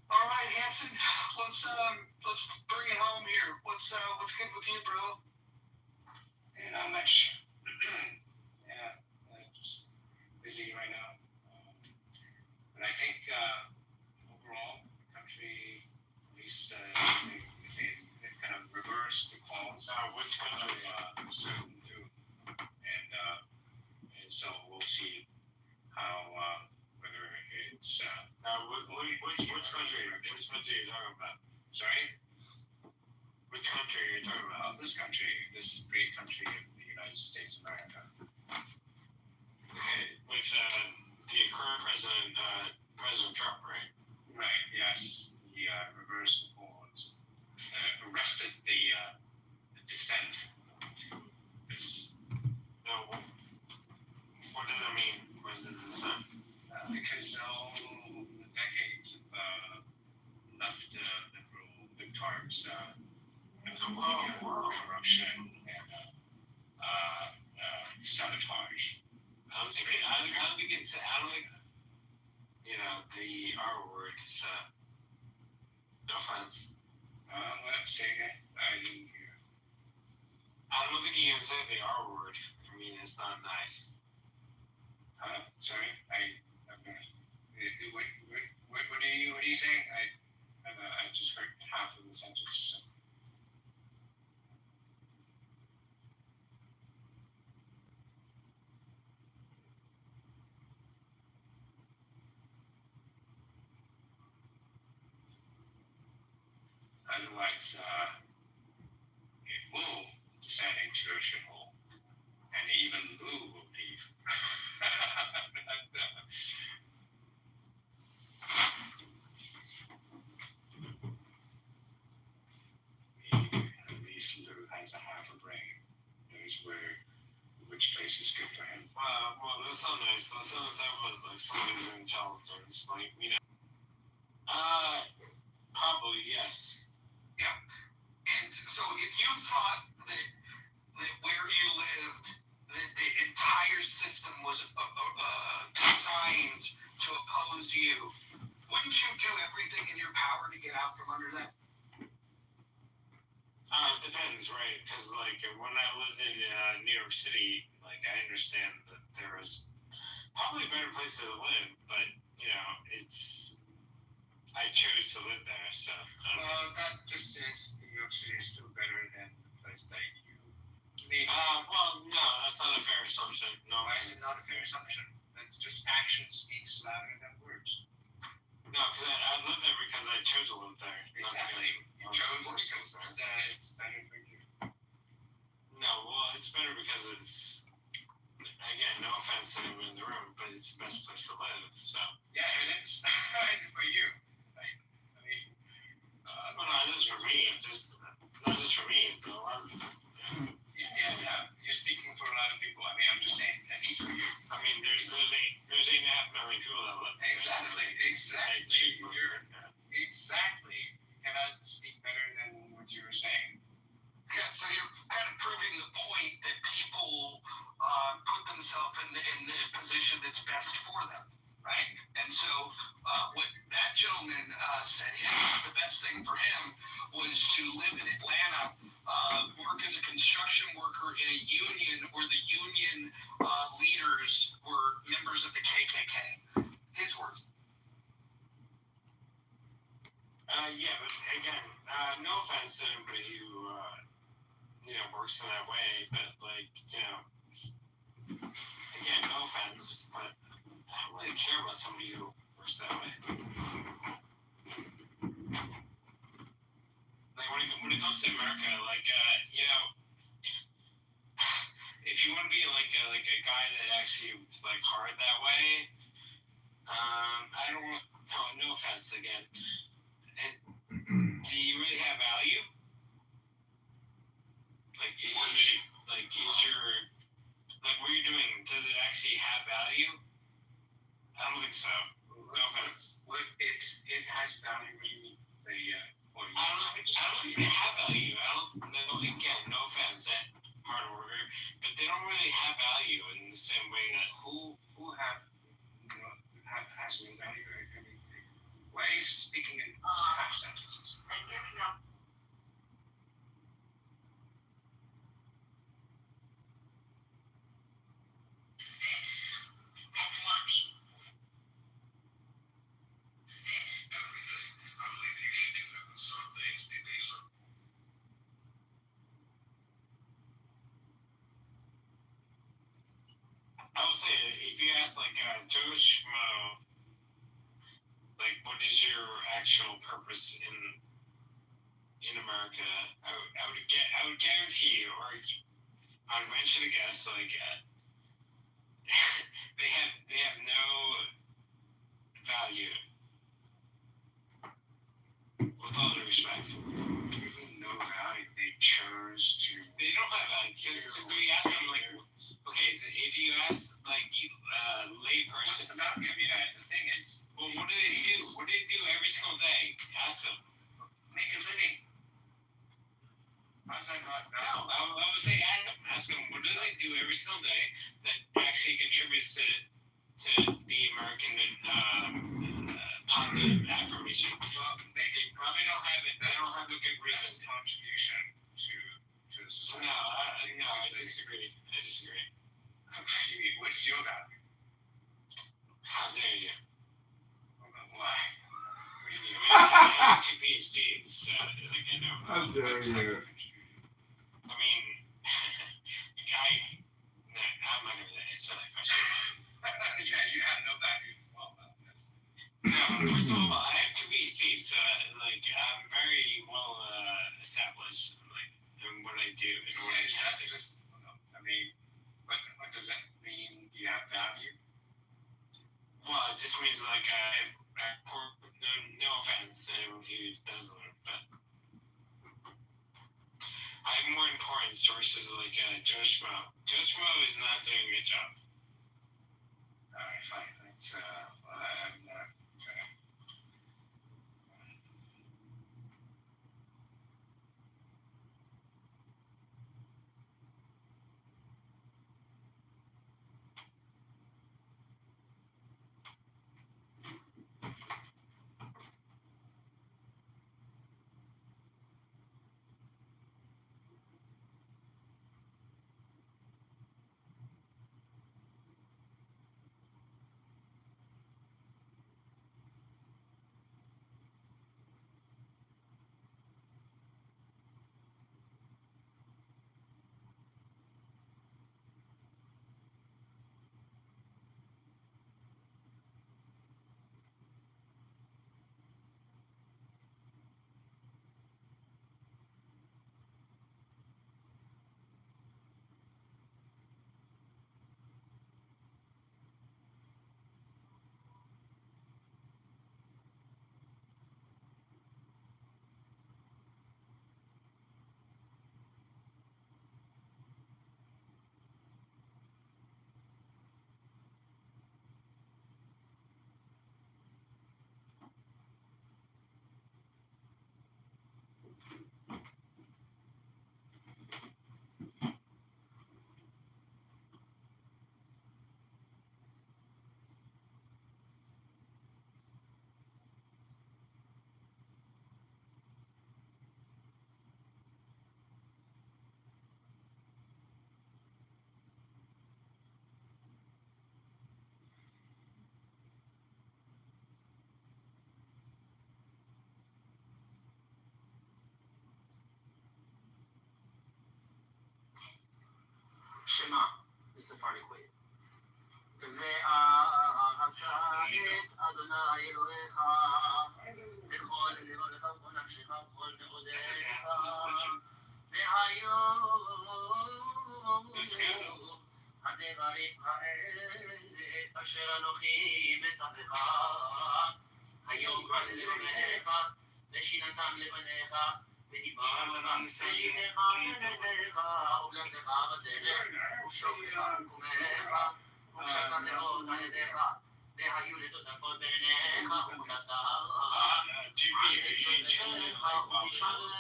All right, Hanson. Let's bring it home here. What's good with you, bro?
And not much. Yeah, just busy right now. But I think overall, the country, at least they kind of reversed the calls.
Which country?
Certain too, and so we'll see how whether it's
which country? Which country are you talking about?
Sorry,
which country are you talking about?
this country, this great country of the United States of America.
Okay, with the current president, President Trump, right?
Right. Yes, he reversed the polls, arrested the dissent.
No. What does that mean? What is the dissent?
Because all the decades of left liberal libtards, corruption and sabotage.
I don't think you know the R word is no offense.
Say again.
I don't think you can say the R word. I mean, it's not nice.
Sorry. What are you saying? I just heard half of the sentence. Otherwise, situational, and even Lou will leave. At least Lou has a half a brain. Knows which place is good for him.
Well, that's not nice. That's not that was like somebody's intelligence. Like, probably yes.
Yeah. And so if you thought that where you lived, that the entire system was designed to oppose you, wouldn't you do everything in your power to get out from under that?
It depends, right? Because like when I lived in New York City, like I understand that there was probably better places to live, but I chose to live there, so.
That just says New York City is still better than the place that you made.
Well, no, that's not a fair assumption. No,
Why is it not a fair assumption? That's just action speaks louder than words.
No, because I lived there because I chose to live there.
Exactly. You chose because it's better for you.
No, well, it's better because it's, again, no offense to anyone in the room, but it's the best place to live, so.
Yeah, it is. It's for you. Like, I mean,
well, not just for me, not just for me, but a lot of people.
Yeah. You're speaking for a lot of people. I mean, I'm just saying, at least for you.
I mean, there's 8.5 million people that live there.
Exactly. Exactly. You cannot speak better than what you were saying.
Yeah, so you're kind of proving the point that people put themselves in the position that's best for them, right? And so what that gentleman said the best thing for him was to live in Atlanta, work as a construction worker in a union where the union leaders were members of the KKK. His words.
Yeah, but again, no offense to anybody who works in that way, but again, no offense, but I don't really care about somebody who works that way. Like when it comes to America, if you want to be like a guy that actually was like hard that way, I don't want. No offense again. And do you really have value? What you're doing, does it actually have value? I don't think so. No offense.
It has value when you
I don't think they have value. Again, no offense at hard worker, but they don't really have value in the same way that
who has no value. I mean, why are you speaking in half sentences?
And giving up.
I would say if you ask Joe Schmo, what is your actual purpose in America? I would guarantee you, or I would venture to guess, they have no value. With all due respect.
No value. They chose to.
They don't have value because we ask them okay, so if you ask layperson.
I mean, the thing is,
well, what do they do? What do they do every single day? Ask them.
Make a living. How's that not?
No, I would say ask them. What do they do every single day that actually contributes to the American positive affirmation?
Well,
they probably don't have it. They don't have a good reason.
Contribution to the society.
No, I disagree.
What's your value?
How dare you?
Why?
I have 2 PhDs,
How dare you?
I mean, I'm not going to answer that question.
Yeah, you have no value as well.
No, first of all, I have 2 PhDs, so I'm very well established in what I do and what I have to.
Just
more important sources like Joe Schmo. Joe Schmo is not doing a good job.
Alright, fine. That's I'm not gonna.
שמה בספר ליקויים. ואהבת את אדוני אלוהיך בכל לבבך ובכל נפשך ובכל מאודיך והיו הדברים האלה אשר אנוכי מצווך היום על לבביך ושיננתם לבניך ודיברתם בשבתך בביתך ובלעדיך בדרך ושוכבך במקומך וקשתם לראות על ידיך והיו לטוטפות בעיניך וכתבת על יסודך ובשעריך.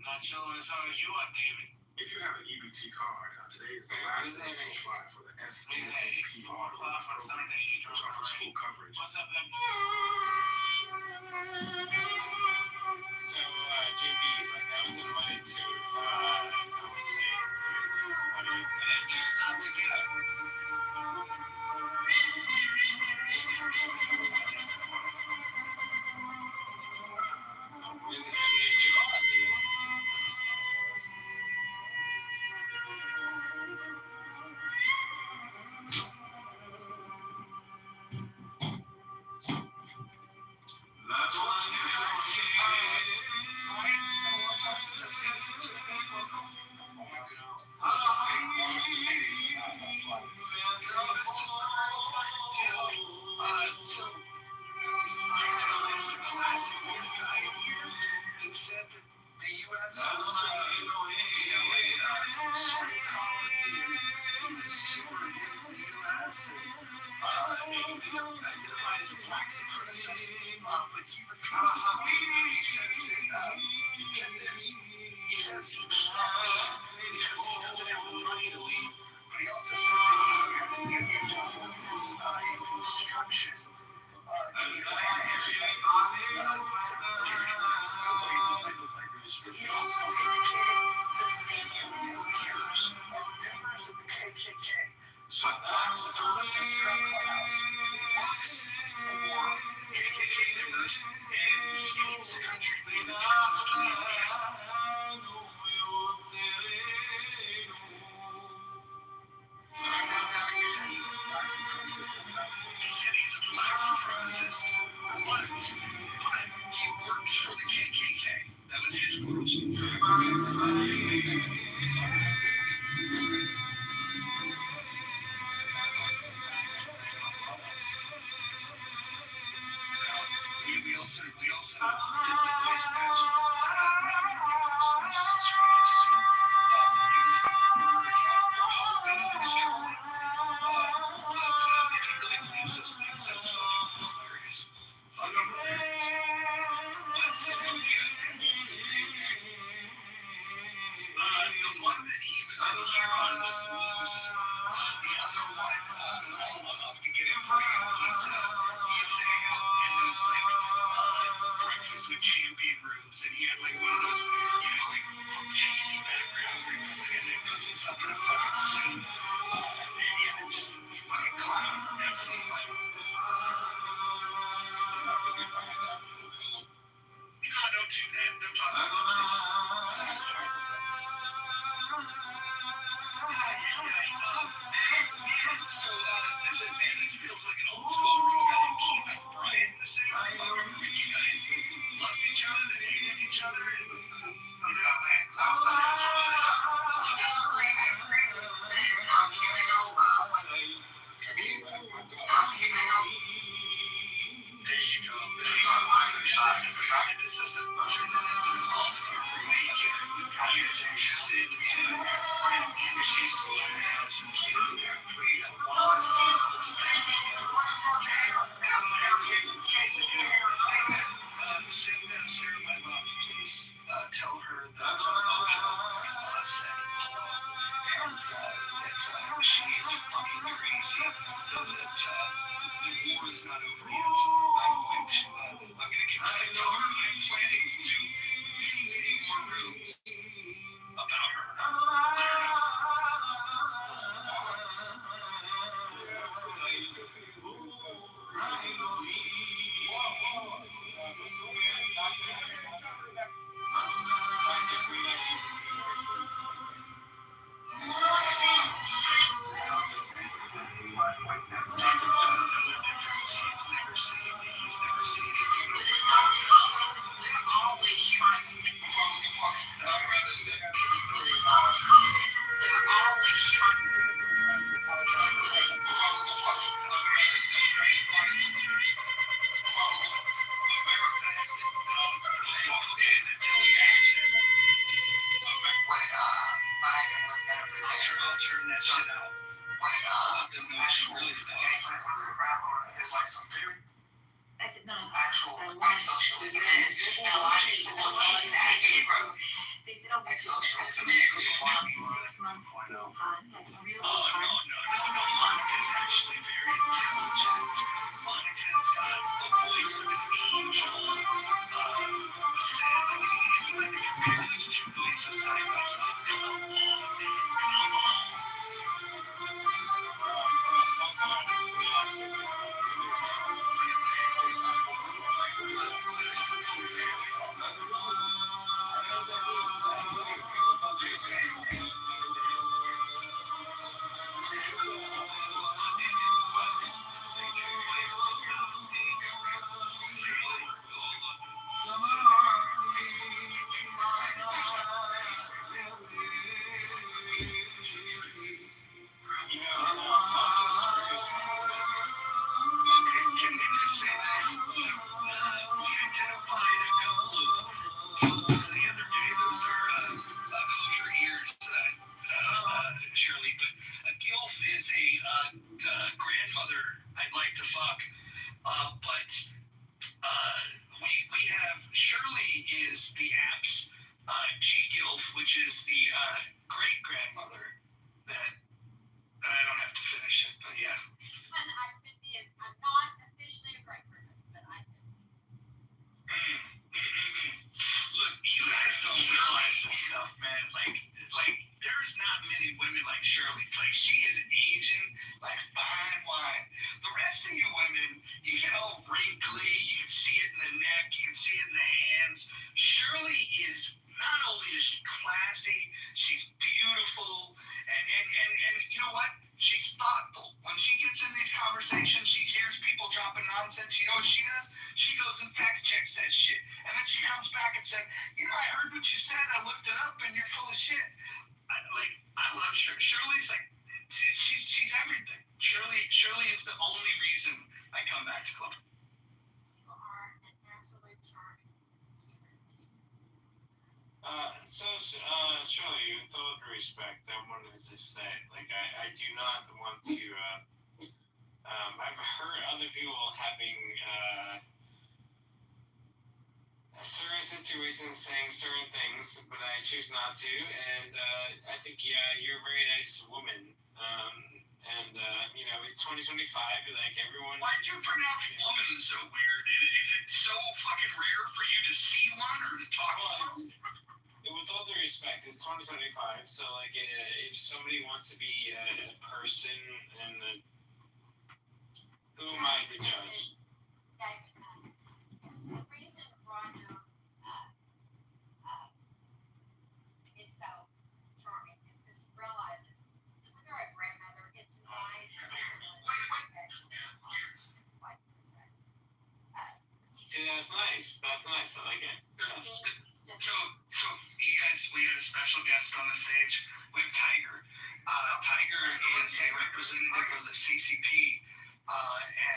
Not sure as hard as you are, David.
If you have an EBT card, today is the last day to apply for the SNP program, which offers full coverage.
What's up, man?
So, JP, like I was invited to, I would say, and just not together. And the jaws,
We also did the voice match.
war is not over yet. I'm going to keep telling her I'm planning to do many more rooms about her. I'll turn that shit out.
I said, no, actual socialism. And a lot of people will take that. They said, oh, we're just socialism. 6 months. Real
Monica's actually very intelligent. Monica's got the voice of an angel. Sad that we need to compare these two voices side by side. Come on, man. Shirley, but a gilf is a grandmother I'd like to fuck. But we have Shirley is the app's G-gilf, which is the great grandmother that I don't have to finish it, but yeah.
And I'm not officially a great woman, but I could be.
Look, you guys don't realize this stuff, man. Like there's not many women like Shirley. Like, she is aging like fine wine. The rest of you women, you get all wrinkly. You can see it in the neck. You can see it in the hands. Shirley is, not only is she classy, she's beautiful, and you know what? She's thoughtful. When she gets in these conversations, she hears people dropping nonsense. You know what she does? She goes and fact checks that shit. And then she comes back and said, you know, I heard what you said. I looked it up and you're full of shit. I love Shirley. Shirley's like, she's everything. Shirley is the only reason I come back to Club.
You are an absolute charming human being.
Shirley, with all due respect, I wanted to say, like, I do not want to, I've heard other people having, certain situations saying certain things, but I choose not to, and, I think, yeah, you're a very nice woman, you know, it's 2025, like, everyone...
Why'd you pronounce woman so weird? Is it so fucking rare for you to see one or to talk to one?
With all due respect, it's 2025, so, like, if somebody wants to be a person, and who am I to judge?
The reason Rhonda is so charming is because he realizes that when you're a grandmother, it's nice to
See, that's nice. That's nice. I like it. Yes.
So we had a special guest on the stage. We have Tiger. Tiger is a representative of the CCP, and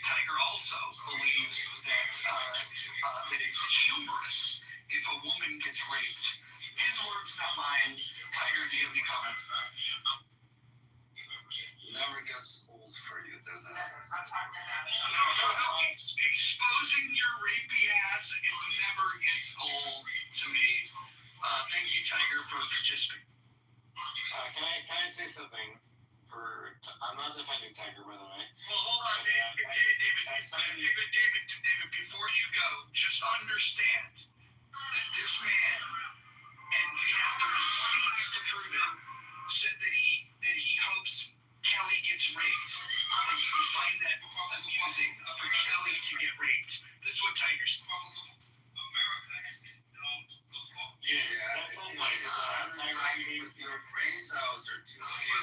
Tiger also believes that it's humorous if a woman gets raped. His words, not mine. Tiger, do you have any comments?
Never gets old for you, does it?
Exposing your rapey ass, it never gets old to me. Thank you, Tiger, for participating.
Can I say something? I'm not defending fighting Tiger, by the way.
Well, hold on, David, before you go, just understand that this man, and we have the receipts to prove it, said that he hopes Kelly gets raped. And you would find that amusing for Kelly to get raped. This is what Tiger's
America has been known to fuck.
Yeah, that's not nice.
Your brain cells are too few.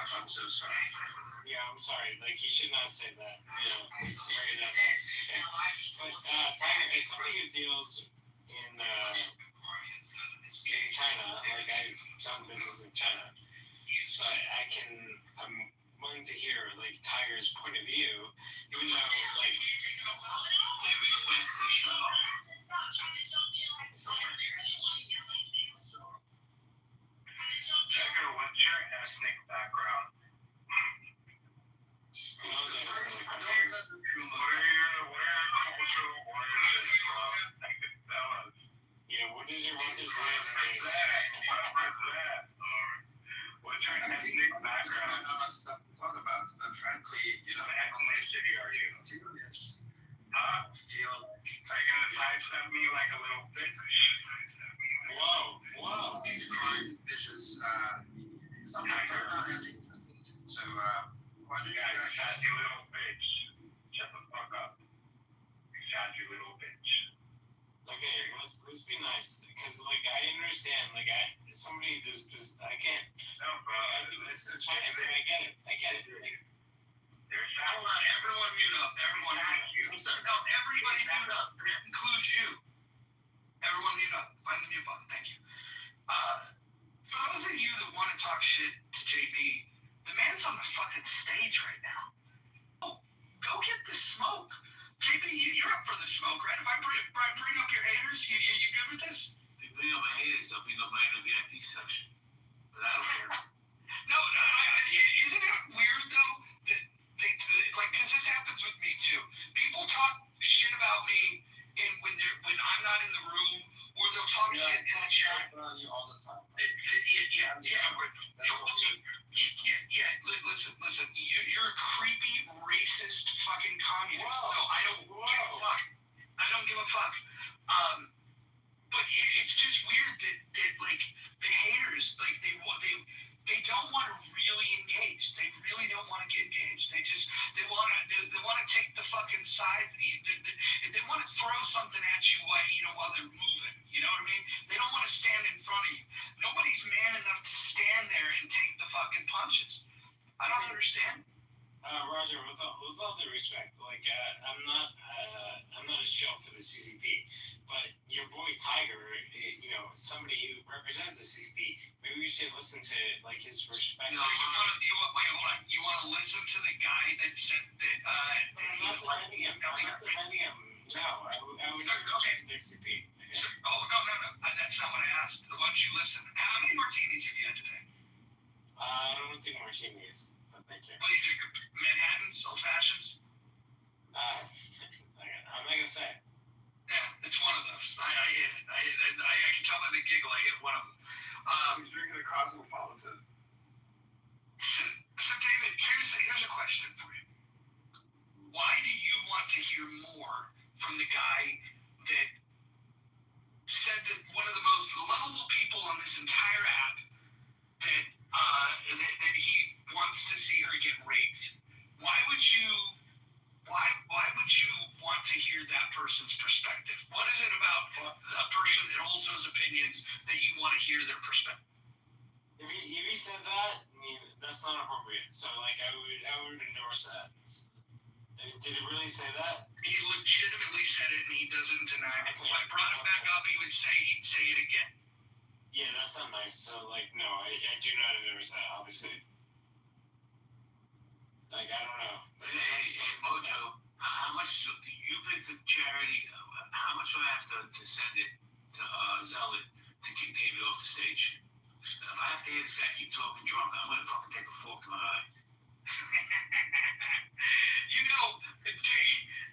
I'm so sorry.
Yeah, I'm sorry. Like, you should not say that. You know, it's very not nice. Okay. But, Tiger, as somebody who deals in China, like, I've done business in China, but I'm willing to hear, like, Tiger's point of view, even though, like,
Tiger, what's your ethnic background?
yeah, what is your
What's your ethnic background?
Not stuff to talk about, but frankly,
What ethnicity are you?
serious.
Huh?
I feel like
Are you gonna sidestep me like a little bitch?
Whoa.
crying bitches. Sometimes I'm not as interested. So, why do you
Yeah, you
guys?
sassy little bitch. Shut the fuck up. You sassy little bitch.
Okay, let's be nice, because, like, I understand, like, somebody just, I can't,
No, bro.
it's in China, but I get it, like,
Hold on, everyone mute up. Everyone mute up. No, everybody mute up. That includes you. Everyone mute up. Find the mute button. Thank you. For those of you that want to talk shit to JB, the man's on the fucking stage right now. Oh, go get the smoke. JB, you're up for the smoke, right? If I bring up your haters, you good with this?
If you bring up my haters, there'll be nobody in the VIP section. But I don't care.
No, isn't it weird though that they like, because this happens with me too. People talk shit about me, and when I'm not in the room, or they'll talk shit in the chat.
On you all the time.
Listen. You're a creepy, racist, fucking communist.
Whoa.
So I don't give a fuck. I don't give a fuck. But it's just weird that like the haters, like they don't want to really engage. They really don't want to get engaged. They want to take the fucking side. They want to throw something at you while they're moving. You know what I mean? They don't want to stand in front of you. Nobody's man enough to stand there and take the fucking punches. I don't understand.
Roger, with all due respect, like, I'm not a shill for the CCP, but your boy Tiger, somebody who represents the CCP, maybe we should listen to, like, his perspective.
So wait, hold on. You want to listen to the guy that said that?
I'm not defending him. No, I would reject the CCP.
So, no. That's not what I asked. Why don't you listen? How many martinis have you had today?
I don't think martinis. Thank you.
What do you drink? Manhattans, old fashions?
I'm not gonna say.
Yeah, it's one of those. I hit it. I can tell by the giggle. I hit one of them.
He's drinking a Cosmopolitan.
So David, here's a question for you. Why do you want to hear more from the guy that said that one of the most lovable people on this entire app that he wants to see her get raped? Why would you want to hear that person's perspective? What is it about a person that holds those opinions that you want to hear their perspective?
If he said that, that's not appropriate. So, like, I would endorse that. Did he really say that?
He legitimately said it, and he doesn't deny it. If I brought him back up, he'd say it again.
Yeah, that's not nice. So, like, no, I do not endorse that, obviously. Like, I don't know.
Hey, Mojo, how much you picked the charity? How much do I have to send it to Zealot to kick David off the stage? If I have to hear this guy keep talking drunk, I'm gonna fucking take a fork to my eye.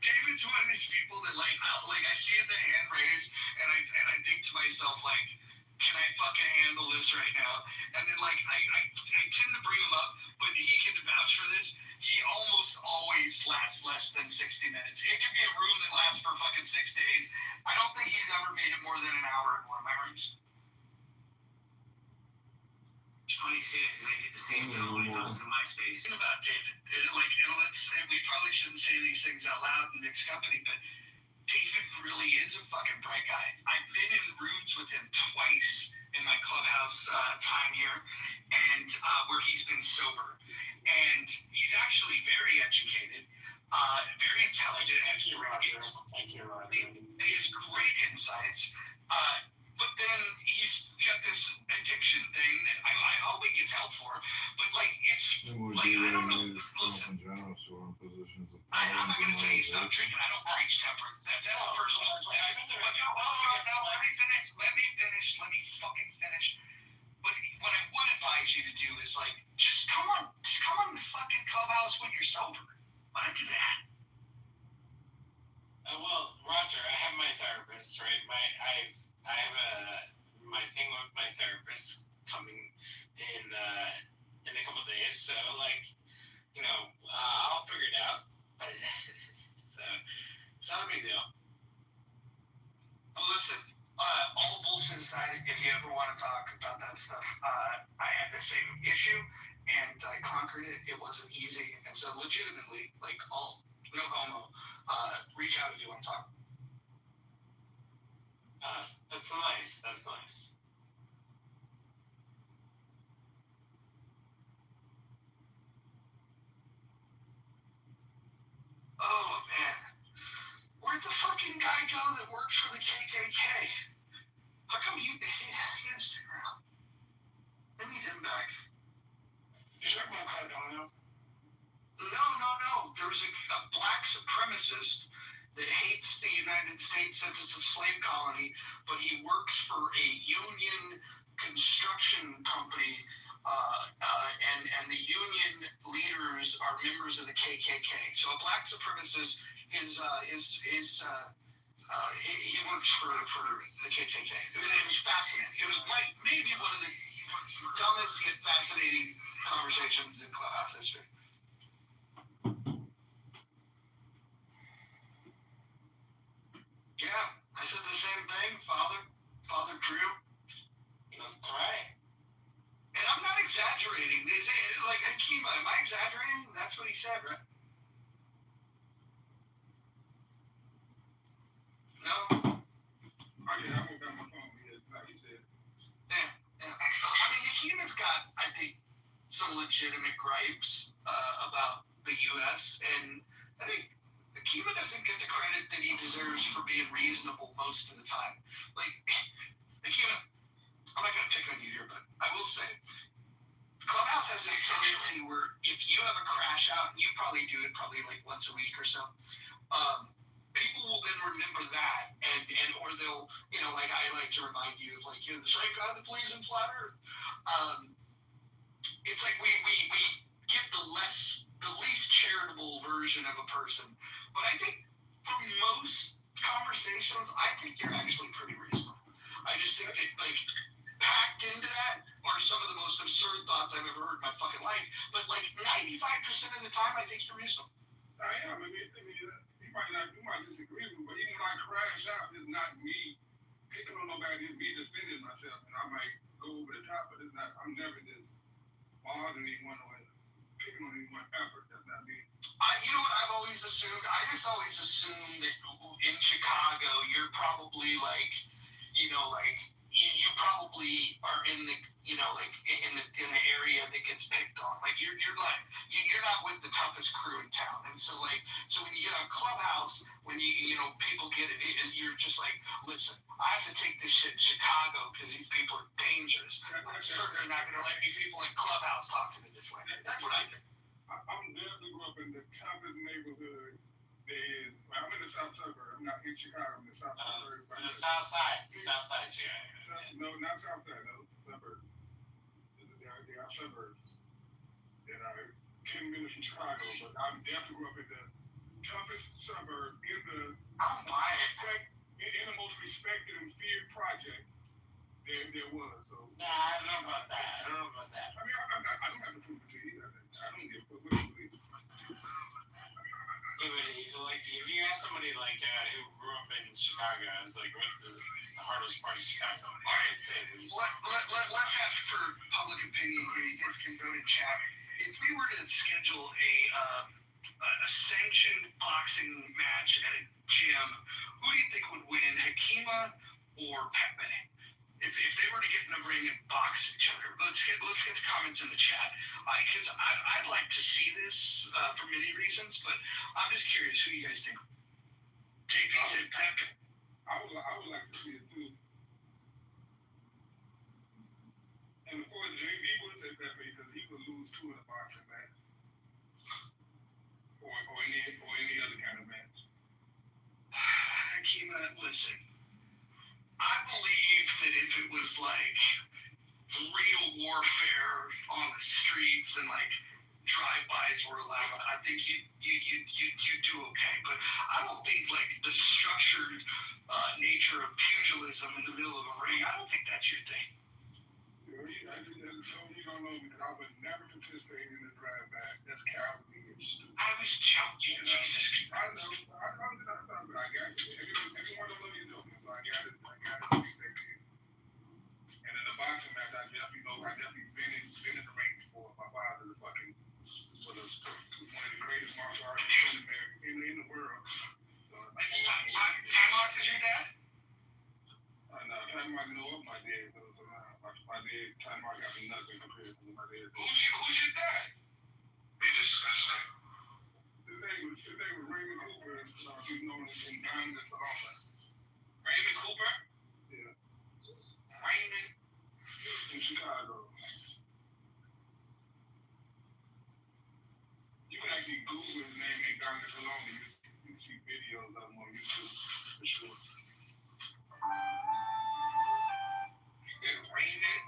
David's one of these people that like I see the hand raised, and I think to myself, like, can I fucking handle this right now? And then like I tend to bring him up, but he can vouch for this. He almost always lasts less than 60 minutes. It could be a room that lasts for fucking 6 days. I don't think he's ever made it more than an hour in one of my rooms.
It's funny shit, because I did the same thing when I was in MySpace.
Think about David. We probably shouldn't say these things out loud in mixed company, but David really is a fucking bright guy. I've been in rooms with him twice in my clubhouse time here, and where he's been sober. And he's actually very educated, very intelligent.
Thank you, Roger.
He has great insights. But then he's got this addiction thing that I hope he gets help for. But like, it's like, I don't know. Listen, I'm not gonna tell you stop drinking. I don't preach temperance. That's a personal. Let me fucking finish. But what I would advise you to do is like, just come on the fucking clubhouse when you're sober. Why not do that?
Well, Roger, I have my therapist, right? I have my thing with my therapist coming in a couple of days, so like, you know, I'll figure it out. But so it's not a big deal.
Well, listen, all bullshit aside, if you ever want to talk about that stuff, I had the same issue and I conquered it. It wasn't easy, and so legitimately, like, no homo, reach out if you want to talk.
That's nice. That's nice.
Oh man, where'd the fucking guy go that works for the KKK? How come he Instagram? I need him back.
You talking about Cardano?
No. There was a black supremacist that hates the United States since it's a slave colony, but he works for a union construction company, and the union leaders are members of the KKK. So a black supremacist he works for the KKK. It was fascinating. It was maybe one of the dumbest yet fascinating conversations in clubhouse history. Yeah, I said the same thing, Father Drew.
That's right.
And I'm not exaggerating. They say, like, Hakima, am I exaggerating? That's what he said, right? No?
Oh, yeah, I went down my phone. Yeah, like you said.
Yeah. I mean, Hakima's got, I think, some legitimate gripes about the U.S., and I think Hakima doesn't get the credit that he deserves for being reasonable most of the time. Like, Hakima, I'm not going to pick on you here, but I will say, Clubhouse has this tendency where if you have a crash out, and you probably do it like once a week or so, people will then remember that, and or they'll, you know, like I like to remind you of, like, you're the same guy that believes in flat Earth. It's like we get the least charitable version of a person. But I think for most conversations, I think you're actually pretty reasonable. I just think that, like, packed into that are some of the most absurd thoughts I've ever heard in my fucking life. But like 95% of the time, I think you're reasonable.
I am. I mean, you might disagree with me, but even when I crash out, it's not me picking on nobody, it's me defending myself. And I might go over the top, but it's not, I'm never just bothering anyone or picking on anyone ever. That's not me.
You know what I've always assumed? I just always assumed that in Chicago, you're probably like, you know, like, you probably are in the, you know, like in the area that gets picked on. Like you're not with the toughest crew in town. And so like, so when you get on Clubhouse, when you know, people get it, you're just like, listen, I have to take this shit in Chicago because these people are dangerous. I'm certainly not going to let you people in Clubhouse talk to me this way. That's what I think.
I'm definitely grew up in the toughest neighborhood there is. I'm in the South Suburb. I'm not in Chicago. I'm in the South Suburb.
The South Side. The South Side, yeah.
No, not South Side. No, suburbs. There are suburbs that are 10 minutes from Chicago, but I definitely grew up in the toughest suburb in the
in
most respected and feared project
There was. So.
Nah, I don't know about that.
I mean, I don't have to prove it to you. I don't give a fuck what you believe.
Yeah, but he's like, if you ask somebody like who grew up in Chicago, it's like, what's the hardest part of Chicago? I'd say at least.
Let's ask for public opinion here. You guys can vote in chat. If we were to schedule a sanctioned boxing match at a gym, who do you think would win, Hakima or Pepe? If they were to get in the ring and box each other, let's get the comments in the chat. Because I'd like to see this for many reasons, but I'm just curious who you guys think. JP said Pepe.
I would like to see it too. And of course, JB would say Pepe because he would lose 2 in a boxing match, or any other kind of match.
Hakima, listen. I believe that if it was like real warfare on the streets and like drive-bys were allowed, I think you'd do okay. But I don't think like the structured nature of pugilism in the middle of a ring, I don't think that's your thing.
So you don't know because I would never participate in the drive-by. That's cowardly and stupid.
I was joking. Jesus.
I know. But I got it. Everyone don't know you're joking, so I got it. And in the boxing match, I definitely been in the ring before. My father was one of the greatest martial artists in the world. So,
Time Lock is your dad?
No, Time Lock know of my dad. My dad, Time Lock got me nothing compared to my dad.
Who's your dad?
They disgusting. His name was Raymond Cooper. He's known as Nganga Talamba.
Raymond Cooper?
Yeah.
Raymond?
In Chicago. You can actually Google his name, Nganga Talamba. You can see videos of him on YouTube for sure.
Raymond?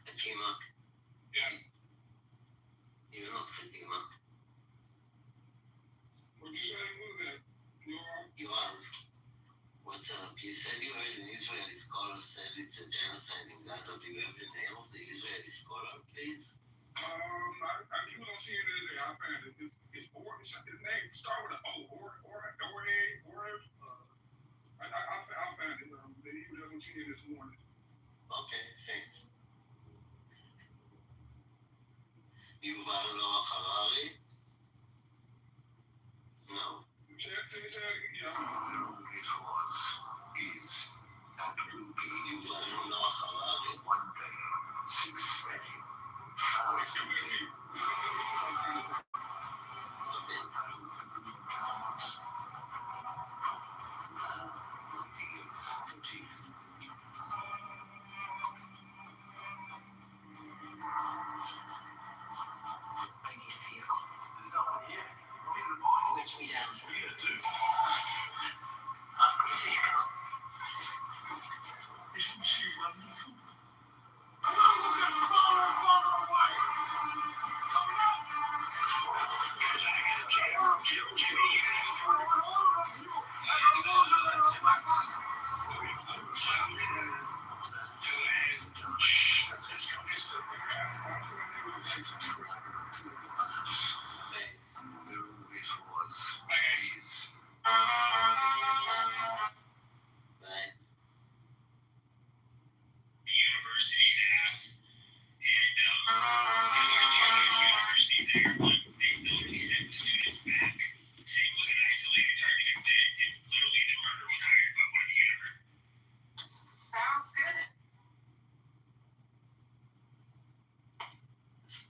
Hakima.
Yeah.
You're not Hakima.
What you say? Who is that?
You are. What's up? You said you heard an Israeli scholar said it's a genocide in Gaza. Do you have the name of the Israeli scholar, please?
I keep on seeing it today. I found it. His name start with an O. I found it. He doesn't see it this morning.
Okay, thanks. Yuval Noah Harari? No.
Is and will be
Yuval Noah Harari?
one day 6
Me down.
What are you gonna do?
I've got a vehicle.
Isn't she wonderful?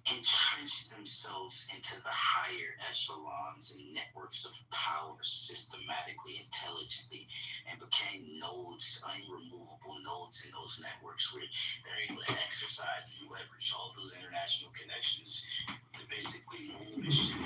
Entrenched themselves into the higher echelons and networks of power systematically, intelligently, and became nodes, unremovable nodes in those networks where they're able to exercise and leverage all those international connections to basically move and shit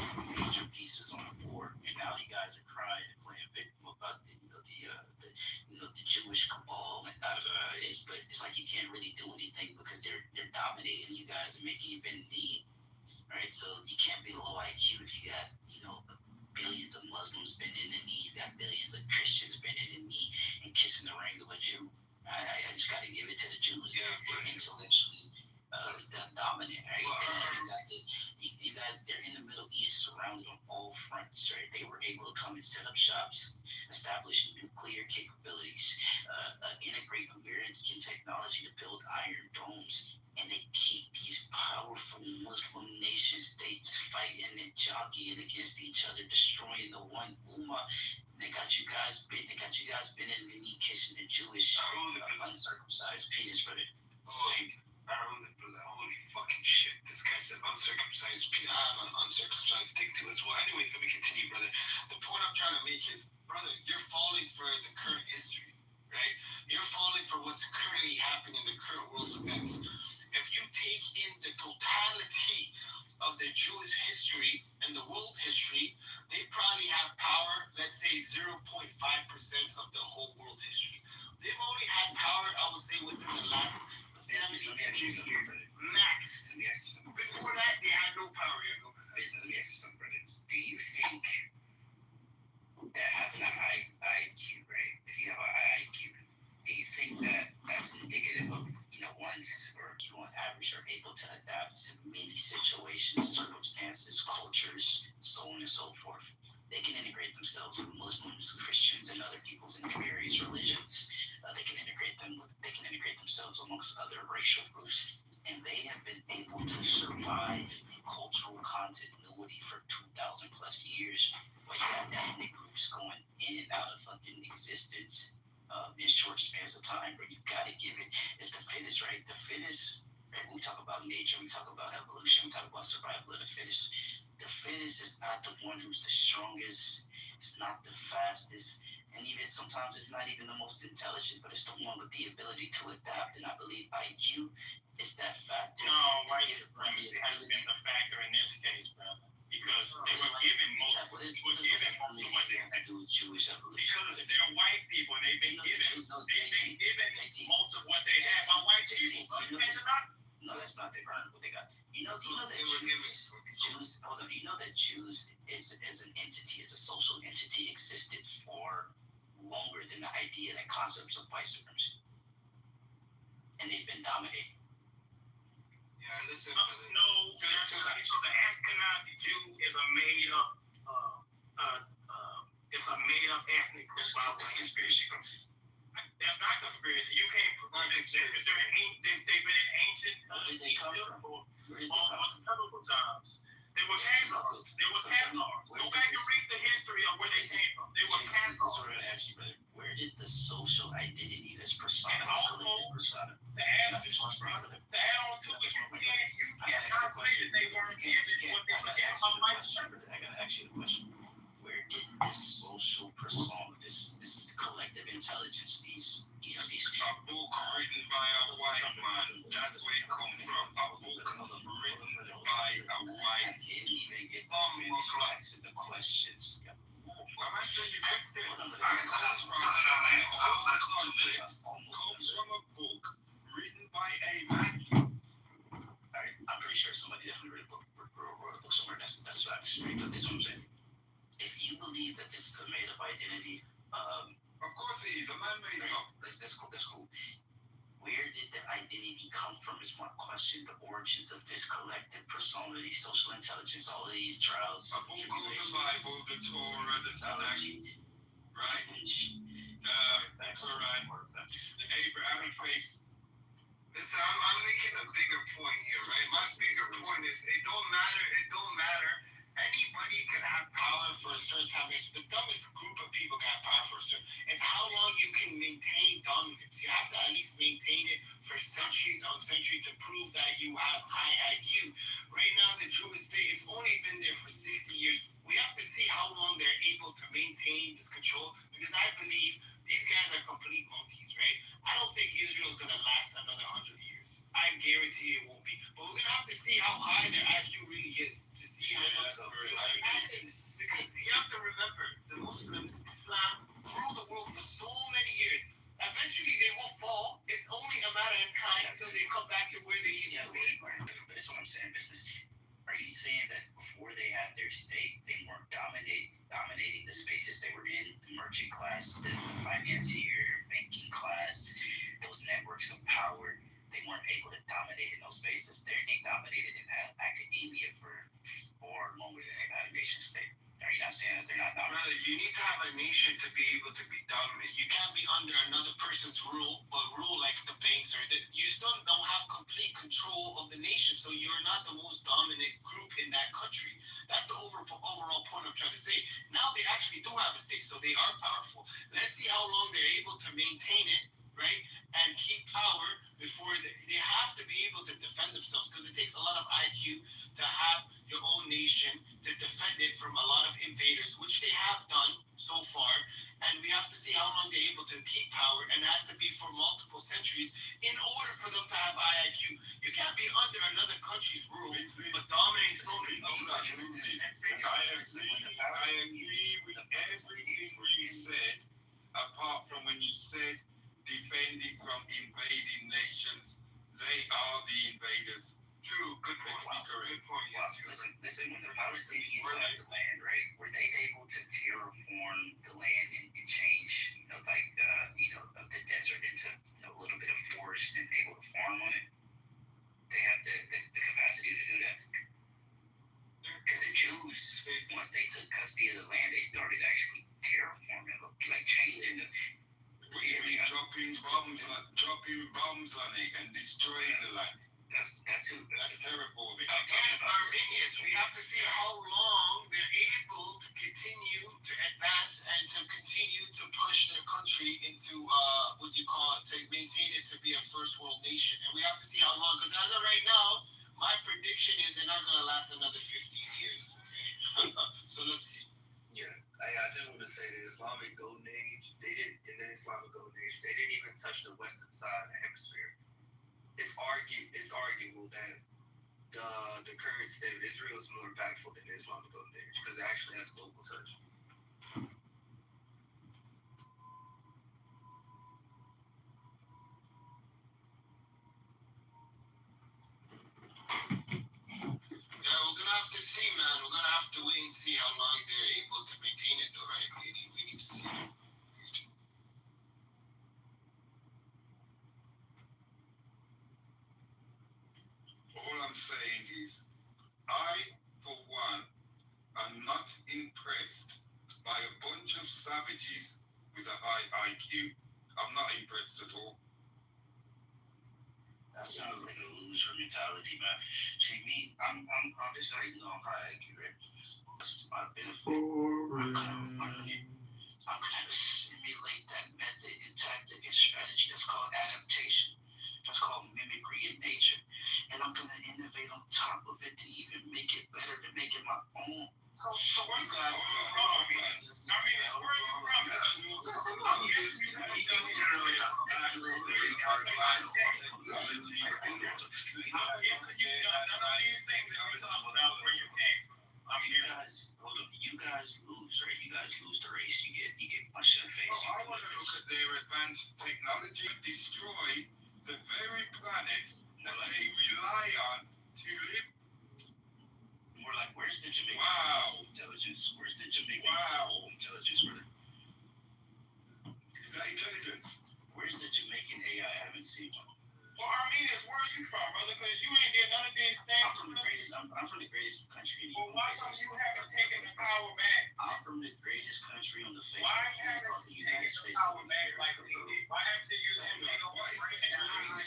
I have an uncircumcised stick to as well. Anyways, let me continue, brother. The point I'm trying to make is, brother, you're falling for the current history, right? You're falling for what's currently happening in the current world's events. If you take in the totality of the Jewish history and the world history, they probably have power, let's say 0.5% of the whole world history. They've only had power, I would say, within the last 70 years. Max. Before that, they had no power.
Let me ask you something, brother. Do you think that having an IQ, right? If you have an IQ, do you think that that's indicative of, one's or on average are able to adapt to many situations, circumstances, cultures, so on and so forth? They can integrate themselves with Muslims, Christians, and other peoples in various religions. They can integrate themselves amongst other racial groups, and they have been able to survive in cultural continuity for 2,000 plus years. While you have ethnic groups going in and out of fucking existence in short spans of time, but you gotta give it. It's the fittest, right? The fittest. Right? We talk about nature, we talk about evolution, we talk about survival of the fittest. The fittest is not the one who's the strongest. It's not the fastest. And even sometimes it's not even the most intelligent, but it's the one with the ability to adapt. And I believe IQ is that factor.
No, right. It hasn't been the factor in this case, brother. Because they were given most of what they had to do with Jewish evolution. Because they're white people and they've been given most of what they have by white people.
No, that's not their what they got. You know that Jews. Hold on. You know that Jews is an entity, as a social entity, existed for longer than the idea, that concepts of white supremacy, and they've been dominated.
Yeah, listen.
No, the Ashkenazi Jew is a made up, ethnic group.
It's conspiracy group.
That's not conspiracy. You can't prove that they've been in ancient Egypt or biblical times. They were Khazars. Go back and read the history of where they came from. They were Khazars.
Where did the social identity, this persona,
and also to add on to it, you cannot say that they weren't given what they were given by white supremacy.
I gotta ask you a question. Where did this social persona, this collective intelligence, these
a book written by a white man, that's where it comes from. A book written by a white
I didn't even get to finish asking the questions.
I'm answering your question. Comes from a book written by a man.
Alright, I'm pretty sure somebody definitely wrote a book somewhere. That's facts, right? But this is what I'm saying. If you believe that this is a made-up identity,
of course it is. A man made it up.
That's cool. Where did the identity come from is my question. The origins of this collective persona, these social intelligence, all of these trials.
A book called the Bible, the Torah, the Tanakh, right? The Abrahamic faith.
Listen, I'm making a bigger point here, right? My bigger point is it don't matter. Anybody can have power for a certain time. The dumbest group of people can have power for a certain. It's how long you can maintain dominance. You have to at least maintain it for centuries on centuries to prove that you have high IQ. Right now, the Jewish state has only been there for 60 years. We have to see how long they're able to maintain this control, because I believe these guys are complete monkeys, right? I don't think Israel's going to last another 100 years. I guarantee it won't be. But we're going to have to see how high their IQ really is. Because you have to remember, the Muslims, Islam, ruled the world for so many years. Eventually they will fall. It's only a matter of time until they come back to where they used to be.
But that's what I'm saying, business. Are you saying that before they had their state, they weren't dominating the spaces they were in, the merchant class, the financier, banking class, those networks of power? They weren't able to dominate in those spaces. They dominated in academia for far longer than they've had a nation state. Are you not saying that they're not dominant?
Brother, you need to have a nation to be able to be dominant. You can't be under another person's rule, but rule like the banks or you still don't have complete control of the nation. So you're not the most dominant group in that country. That's the overall point I'm trying to say. Now they actually do have a state, so they are powerful. Let's see how long they're able to maintain it, right? And keep power before they have to be able to defend themselves, because it takes a lot of IQ to have your
nation to defend it from a lot of invaders, which they have done so far. And we have to see how long they're able to keep power, and it has to be for multiple centuries in order for them to have IIQ. You can't be under another country's rule, but dominate so many
I agree with everything you said, apart from when you said defending from invading nations. They are the invaders.
True, good point.
Let's be correct.
Good point.
Well,
Yes,
listen, when the Palestinians had the land, right, were they able to terraform the land and change, the desert into a little bit of forest and able to farm on it? They have the capacity to do that. Because the Jews, once they took custody of the land, they started actually terraforming, like changing the area.
Dropping bombs on it and destroying the land.
That's
terraforming.
Again, Armenians, we have to see how long they're able to continue to advance and to continue to push their country into to maintain it to be a first world nation. And we have to see how long, because as of right now, my prediction is they're not going to last another 15 years. Okay? So let's see.
Yeah, I just want to say the Islamic Golden Age, they didn't even touch the western side of the hemisphere. It's arguable that the current state of Israel is more impactful than the Islamic Golden Age because it actually has global touch.
Yeah, we're gonna have to see, man. We're gonna have to wait and see how long they're able to maintain it, though, right? We need to see.
All I'm saying is, I, for one, am not impressed by a bunch of savages with a high IQ. I'm not impressed at all.
That sounds like a loser mentality, man. See me, I'm just like high IQ, right? That's my benefit. I'm gonna simulate that method and tactic and strategy. That's called adaptation. That's called mimicry in nature. And I'm gonna innovate on top of it to even make it better, to make it my own.
So where you guys from? I mean, where are you from?
You guys lose, right? You guys lose the race. You get punched in the face.
I want to look at their advanced technology destroy the very planet that they rely on to live.
More like, where's the Jamaican intelligence? Where's the Jamaican intelligence, brother?
Is that intelligence?
Where's the Jamaican AI? I haven't seen one.
Well, Armenians, where are you from, brother? Because you ain't get none of these things.
I'm from the greatest country in the
Well, why come you haven't taken the power back?
I'm from the greatest country on the face
Why
of
haven't
the
you
United
taken the
States.
power back like we did? Why haven't you used everything over
The greatest country on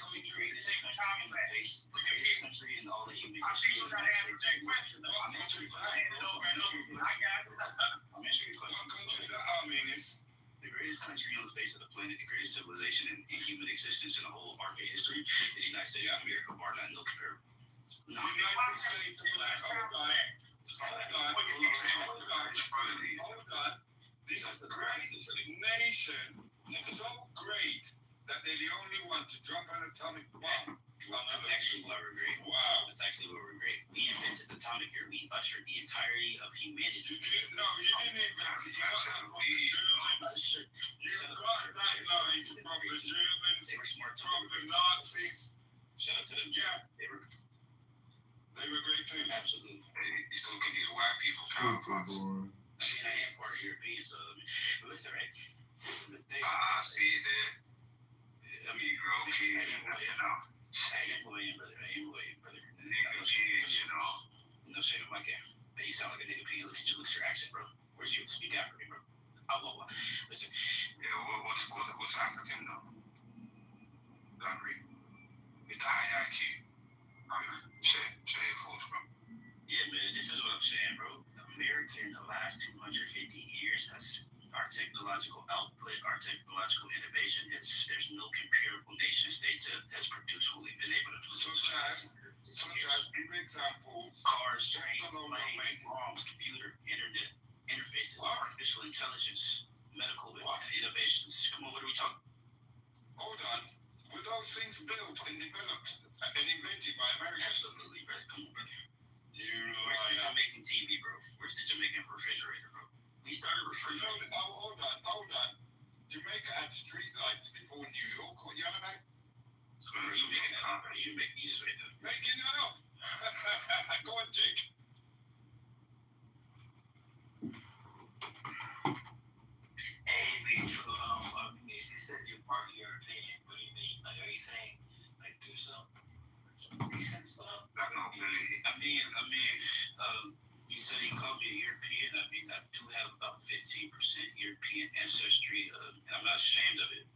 the face, the greatest country in all the human
I see
history.
you got to answer that question, though. I'm answering it over and over. I got it.
I'm answering your question.
What country is that Armenians?
The greatest country on the face of the planet, the greatest civilization in human existence in the whole of market history is the United States of America, bar none, no comparable.
United States of America. Hold on. This great nation is so great that they're the only one to drop an atomic bomb.
That's actually what we're great.
Wow.
That's actually what we're great. We invented the atomic era. We ushered the entirety of humanity.
You didn't invent it. You got that from the Germans. You got that knowledge from the Germans,
They were smart too.
from the Nazis.
Shout out to them.
Yeah,
They were
great too.
absolutely.
You still get these white people cowpox.
I am part of European, so but listen, right? This is the thing.
I see that.
I mean,
Okay,
I am William, brother. No shade on my game. But you sound like a nigga P. Look at your accent, bro. Where's you? Speak African, bro. Listen.
Yeah, what's African though? Hungry. It's the high IQ. Say it for us, bro.
Yeah, man, this is what I'm saying, bro. America in the last 250 years has our technological output, our technological innovation. There's no comparable nation state that has produced what we've been able to do.
Such as give examples.
Cars, trains, planes, ROMs, computer, internet, interfaces, artificial intelligence, medical innovations. Come on, what are we talking?
Hold on. Were those things built and developed and invented by Americans?
Absolutely, brother. Come on, brother.
Where's
the Jamaican TV, bro? Where's the Jamaican refrigerator, bro? We started refrigerator.
Hold on. Jamaica had street lights before New York. What you on about?
You make these right there.
Making it up. Go on, Jake.
Hey, so you said you're part European. What do you mean? Like, are you saying like do some recent stuff?
You said he called me European. I mean, I do have about 15% European ancestry, and I'm not ashamed of it.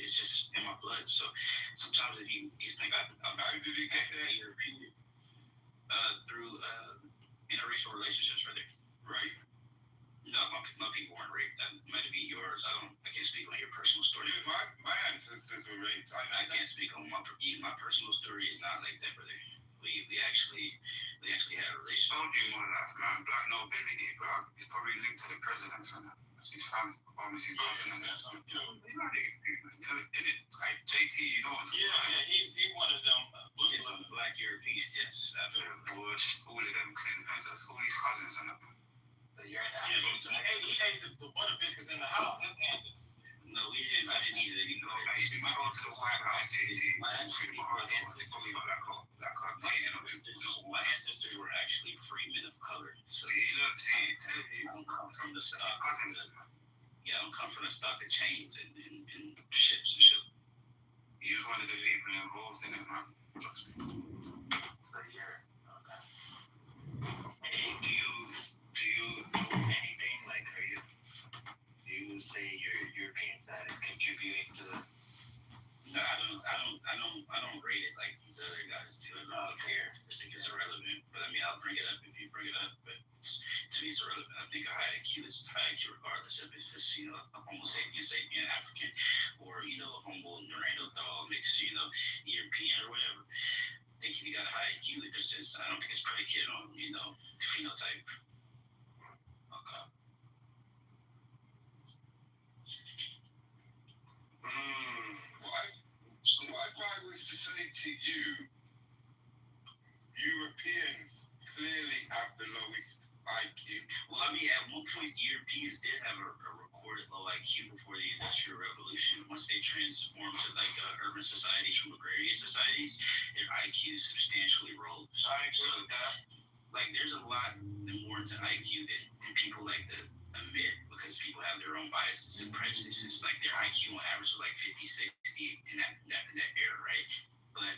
It's just in my blood. So sometimes if you think I'm
How did you get there?
European, through interracial relationships, brother.
Right.
No, my people weren't raped. That might be yours. I can't speak on your personal story.
Yeah, my ancestors were raped.
I can't speak on my personal story. Is not like that, brother. We actually had a relationship.
Don't do more of that, man. Black nobility, bro. He's probably linked to the president, and that's his family. Obviously, cousin, and that's you know, like JT, you know what I'm saying?
Yeah, he one of them blue blood.
Black European, yes, absolutely.
Bush, all of them, Clintons, all these cousins, and
He ate the butter biscuits in the house.
No, we didn't. I didn't eat it anymore.
you see, my go to the White House, JT.
My ancestors were actually free men of color. So I don't come from the stock. Yeah, I don't come from the stock of chains and ships and shit.
He was one of the people involved in it, man. Trust me.
So yeah, okay. Hey, do you know anything like do you say your European side is contributing to the?
No, I don't rate it like these other guys do. I don't care. I think it's irrelevant. But I mean, I'll bring it up if you bring it up. But to me, it's irrelevant. I think a high IQ is high IQ regardless of if it's, a Homo sapien African or, a Homo Neanderthal mixed, European or whatever. I think if you got a high IQ, I don't think it's predicated on, phenotype.
Okay.
So if I was to say to you, Europeans clearly have the lowest IQ.
Well, I mean, at one point, Europeans did have a recorded low IQ before the Industrial Revolution. Once they transformed to urban societies from agrarian societies, their IQ substantially rose.
I agree with that.
There's a lot more to IQ than people like to admit, because people have their own biases and prejudices. Their IQ on average was 50, 60 in that era, right? But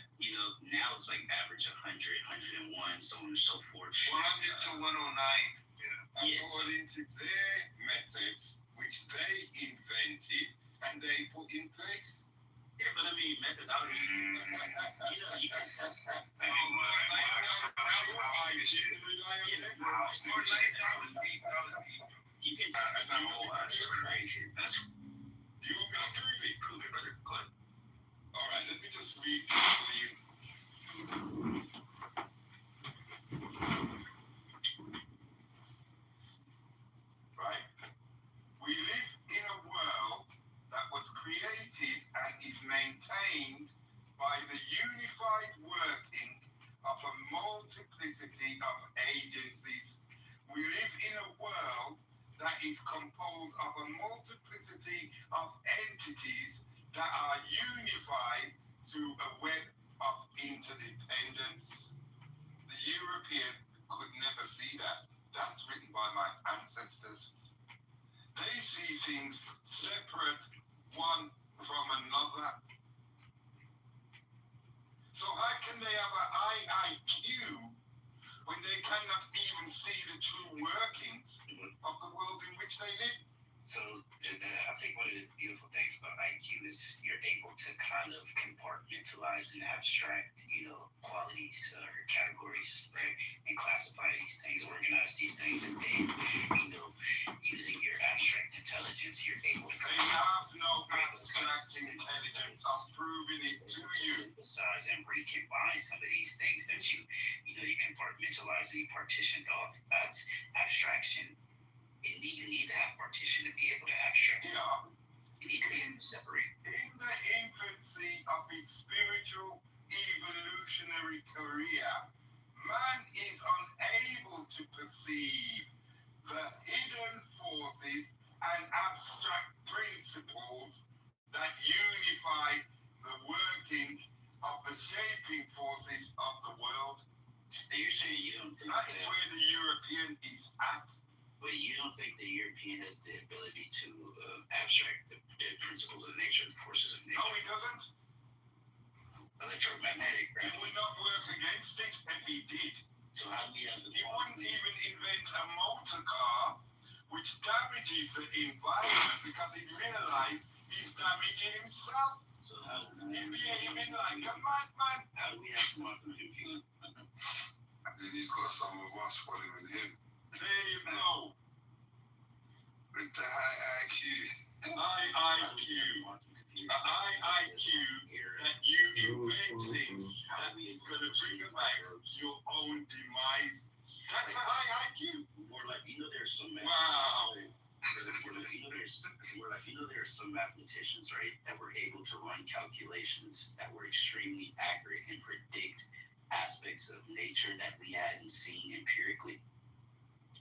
now it's average 100, 101, so on and so forth.
100 to 109.
According to their methods, which they invented and they put in place.
Yeah, but I mean, methodology. You can that's not all that's crazy. That's
you want me to prove it?
Prove it, brother. Go ahead.
All right, let me just read this for you. Right? We live in a world that was created and is maintained by the unified working of a multiplicity of agencies. We live in a world that is composed of a multiplicity of entities that are unified through a web of interdependence. The European could never see that. That's written by my ancestors. They see things separate one from another. So how can they have a high IQ when they cannot even see the true workings of the world in which they live?
So I think one of the beautiful things about IQ is you're able to kind of compartmentalize and abstract, qualities or categories, right? And classify these things, organize these things, and then, using your abstract intelligence, you're able to.
They have no abstract intelligence. I'm proving it to you.
Synthesize and recombine some of these things that you compartmentalize and you partitioned off abstraction. You need to have partition to be able to abstract.
Yeah.
You need to be able to separate.
In the infancy of his spiritual evolutionary career, man is unable to perceive the hidden forces and abstract principles that unify the working of the shaping forces of the world.
So you're saying you don't think
that is where the European is at.
But you don't think the European has the ability to abstract the principles of nature, the forces of nature?
No, he doesn't.
Electromagnetic, right?
He would not work against it if he did.
So how do we have the
He wouldn't even invent a motor car which damages the environment because he realized he's damaging himself.
So how do
he's behaving like a madman.
How do we have quantum computing?
And then he's got some of us following him.
There you go.
With the high IQ.
High IQ. A high IQ that you invent things that is going to bring about your own demise. That's a high IQ.
More like, there's some
wow.
There's some mathematicians, right, that were able to run calculations that were extremely accurate and predict aspects of nature that we hadn't seen empirically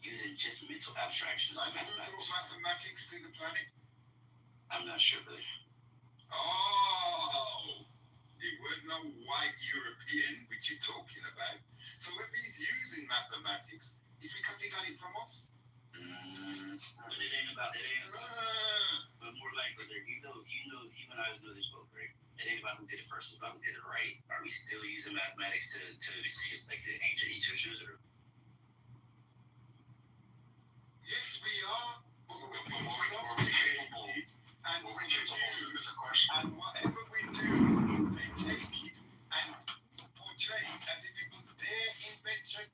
using just mental abstractions
like
of mathematics.
Mathematics to the planet?
I'm not sure, brother.
Oh, it wasn't no white European which you're talking about. So if he's using mathematics, it's because he got it from us.
But it ain't about but more like, brother, you and I know this both, right? It ain't about who did it first, it's about who did it right. Are we still using mathematics to the degree like the ancient Egyptians? Or?
Yes, we are. But we're being subjugated and confused. And whatever we do, they take it and portray it as if it was their invention.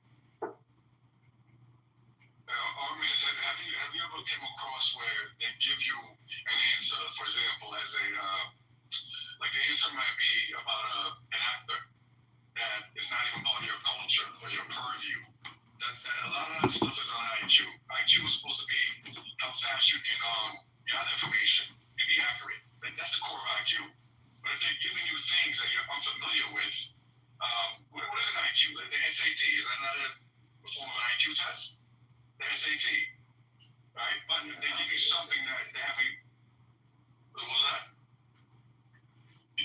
Have you ever come across where they give you an answer, for example, as a like the answer might be about an actor that is not even part of your culture or your purview. That a lot of that stuff is on IQ. IQ is supposed to be how fast you can gather information and be accurate. That's the core of IQ. But if they're giving you things that you're unfamiliar with, what is an IQ? The SAT, is that not a form of an IQ test? The SAT, right? But if they give you something that they haven't, what was that?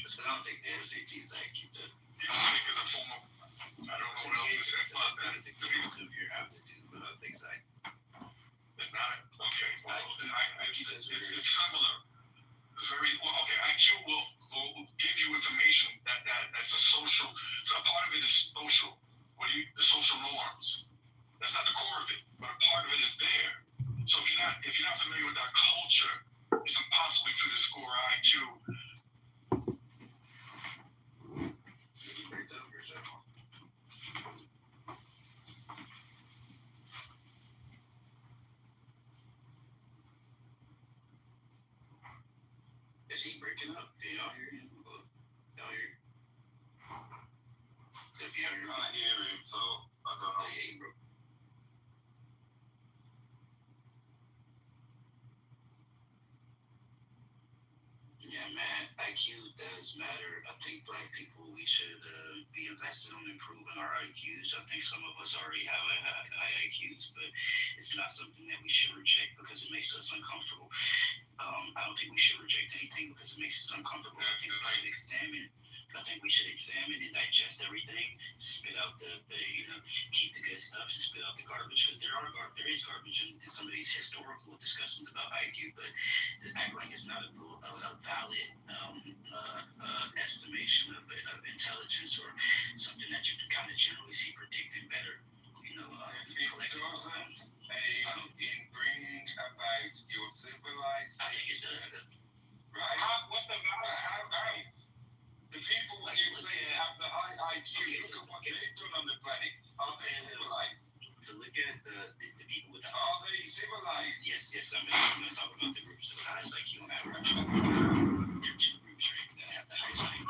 So I don't think the SAT is IQ test.
You don't think it's a form of, I don't know what else to say about that.
It's a case of your aptitude, but I think so.
It's not? Okay. Well, it's similar. It's very, well, okay, IQ will give you information that's a social, so a part of it is social. The social norms. That's not the core of it, but a part of it is there. So if you're not familiar with that culture, it's impossible for you to score IQ.
Is he breaking up? Can y'all hear him? Y'all hear him? If you hear him,
I hear him, so I don't know.
yeah, he broke. Yeah, man, IQ does matter. I think black people, we should be invested on improving our IQs. I think some of us already have high IQs, but it's not something that we should reject because it makes us uncomfortable. I don't think we should reject anything because it makes us uncomfortable. I think we should examine and digest everything, spit out keep the good stuff and spit out the garbage, because there is garbage in some of these historical discussions about IQ, but act like it's not a valid estimation of intelligence or something that you can kind of generally see predicting better.
If it doesn't aid in bringing about your civilization,
I think it does.
right? What the matter? How? The people that you say have the high IQ, look at what they've done on the planet. Are they civilized?
To look at the people with the
Are they civilized?
Yes. I'm going to talk about the groups with the highest IQ on average. There are two groups, right, that have the highest IQ.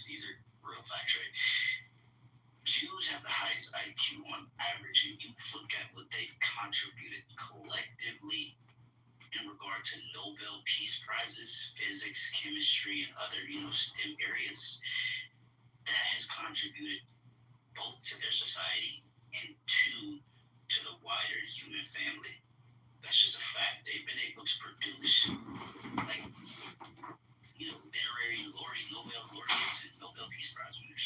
facts. These are real facts, right? Jews have the highest IQ on average, and you look at what they've contributed collectively in regard to Nobel Peace Prizes, physics, chemistry, and other, STEM areas. That has contributed both to their society and to the wider human family. That's just a fact. They've been able to produce, like, literary Nobel laureates and Nobel Peace Prize winners.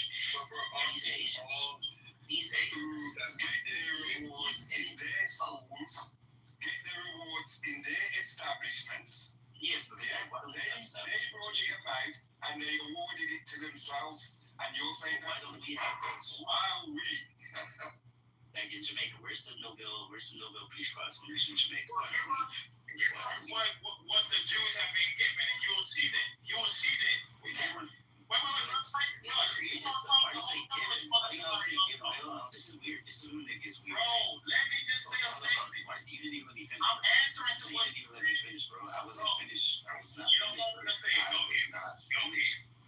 These Asians
get their rewards in their schools, get their rewards in their establishments.
Yes, but
they brought it about and they awarded it to themselves. And you're saying
why don't we have those?
Why are we?
Like in Jamaica, where's the Nobel Peace Prize winners in Jamaica?
What the Jews have been given, and you will see that.
This is weird. This is when it gets weird.
Bro, let me just say a thing.
You didn't even let me finish.
I'm answering to what
you didn't even let me finish, bro. I wasn't finished. I was not
You don't
finished.
want to say it.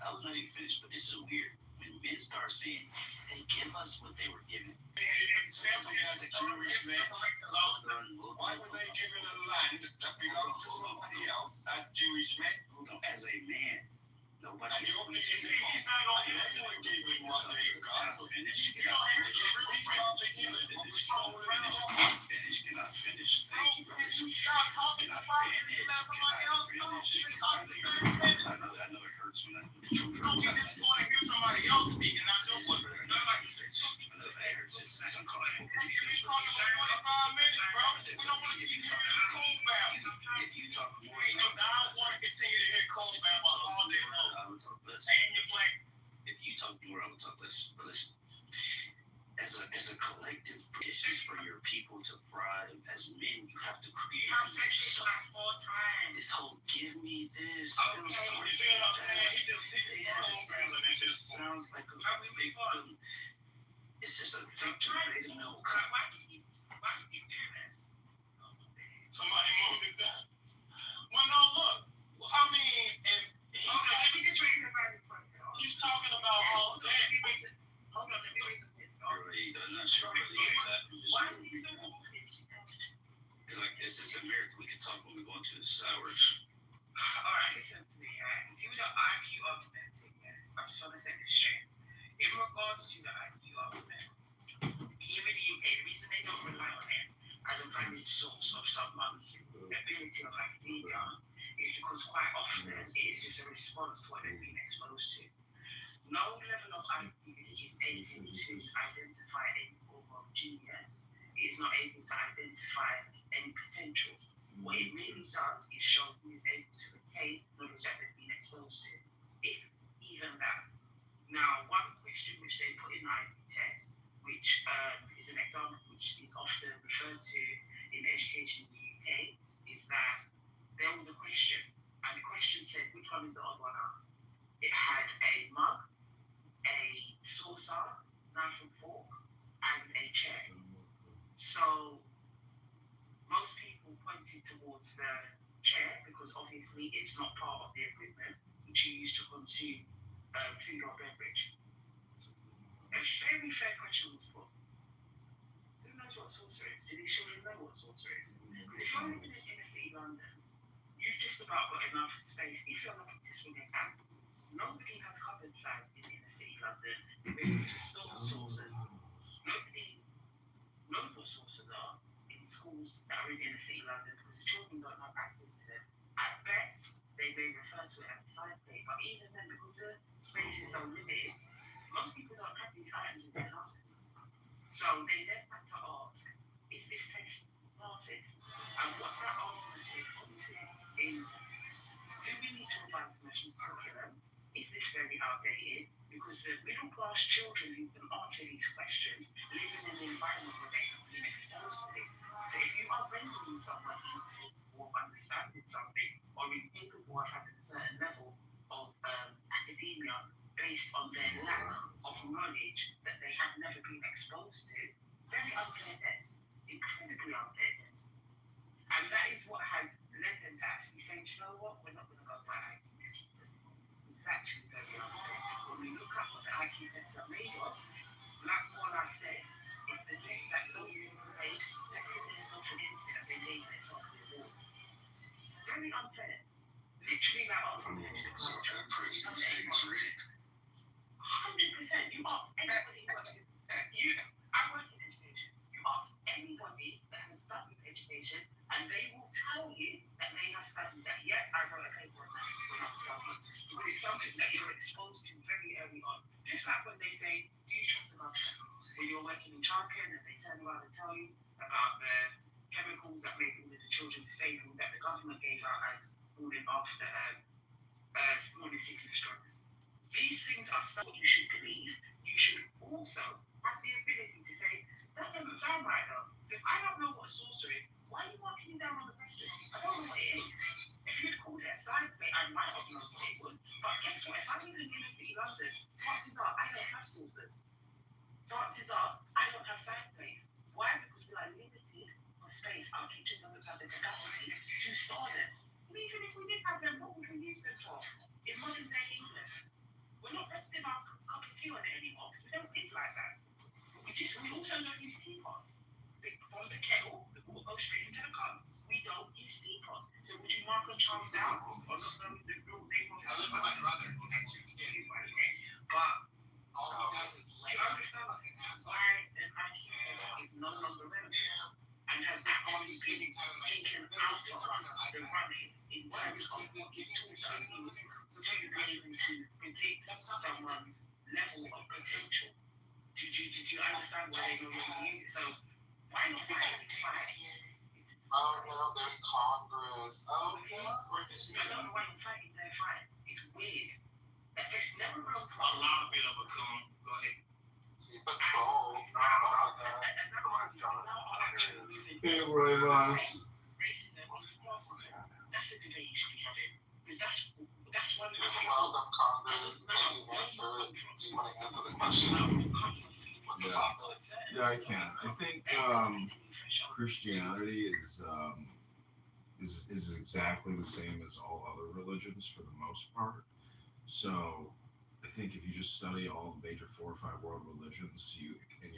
I was not even finished, but this is weird. When men start saying, hey, give us what they were given.
As a Jewish man, why were they given a land that belonged to somebody else as Jewish men?
As a man. Nobody.
And you're being they were given what they got.
Cannot finish. Thank you.
Stop talking about everybody else.
I know it hurts when I do the truth.
No, we just want to hear somebody else speak and not your word.
It's uncomfortable.
You've been talking for 45 minutes, bro. We don't want to keep hearing this cool babble.
If you talk more,
I want to continue to hear cool babble all day long.
I would talk less.
And you play.
If you talk more, I would talk less. But listen, as a collective, conditions for your people to thrive. As men, you have to create yourself. This whole give me this. It sounds like a victim. It's just a victim ready to milk.
Why do you do this? Somebody moved it down. Well, no, look. I mean, if he's talking about all of that.
I'm not sure really because this is America. We can talk when we go into the hours.
Alright, listen to me, right? See with the IQ argument, I just want to set this straight. In regards to the IQ argument, here in the UK, the reason they don't rely on it as a valid source of someone's ability of academia is because quite often it is just a response to what they've been exposed to. No level of IQ is able to identify any form of genius. It is not able to identify any potential. What it really does is show who is able to retain knowledge that they've been exposed to, if even that. Now, one question which they put in the IQ test, which is an example which is often referred to in education in the UK, is that there was a question, and the question said, which one is the odd one out? It had a mug, a saucer, knife and fork, and a chair. So, most people pointed towards the chair because obviously it's not part of the equipment which you use to consume food or beverage. A very fair question was put. Who knows what saucer is? Do they show you know what saucer is? Because if you're living in inner city London, you've just about got enough space. If you're looking to swing a camp, nobody has cupboard size in inner city London where you to store saucers. Nobody knows what saucers are in schools that are in inner city London because the children don't have access to them. At best, they may refer to it as a side plate, but even then, because the space is so limited, most people don't have these items in their house. So they then have to ask, is this test passes? And what that argument is onto is, do we need to revise the national curriculum? Is this very outdated? Because the middle class children who can answer these questions live in an environment where they have been exposed to this. So if you are rendering someone incapable of understanding something or incapable of having a certain level of academia based on their lack of knowledge that they have never been exposed to, very unfair test, incredibly unfair test. And that is what has led them to actually say, you know what, we're not going to go by IQ test. It's actually very unfair. When we look at what the IQ tests are made of, like what I said, it's the tests that go in place, let's put themselves against it and they label themselves as war. Very unfair. Literally like asking me to
So that person seems rigged.
100%. You ask anybody who works in I work in education. You ask anybody that has studied education, and they will tell you that they have studied that. Yeah, I wrote a paper on that when I was studying. But it's something that you're exposed to very early on. Just like when they say, do you trust the government? When you're working in childcare, and they turn around and tell you about the chemicals that make all of the children disabled that the government gave out as warning after warning sickness drugs. These things are stuff you should believe. You should also have the ability to say, that doesn't sound right though. If I don't know what a saucer is, why are you marking it down on the question? I don't know what it is. If you'd called it a side plate, I might have known what it was. But guess what? If I live in inner city London, chances are I don't have saucers. Chances are I don't have side plates. Why? Because we are limited for space. Our kitchen doesn't have the capacity to store them. And even if we did have them, what would we use them for? In modern day English. We're not resting our cup of tea on it anymore. We don't live like that. We also don't use teapots. From the kettle, the water goes straight into the cup. We don't use teapots. So would you mark on Charles down or not knowing the real name of
I live with my brother who has 2 kids.
But
All he does is lay
you
on
understand
fucking ass.
why an IQ test is no longer relevant and has actually been taken out of the running in terms of the tools that are used to be able to predict someone's level of potential. Did you understand why they don't really use it? So why not fight it?
Oh no, there's Congress. Oh no.
I don't know why you're fighting their fight. It's weird. It's never real
A
problem.
lot bit of a coon. Go ahead.
Patrol.
Hey, Roy Ross.
Racism is classism. That's a debate you should be having. Because that's one of the things.
Welcome, Congress. Maybe answer it. Do you want to answer the question?
Yeah, I can. I think Christianity is exactly the same as all other religions for the most part. So I think if you just study all the major 4 or 5 world religions, you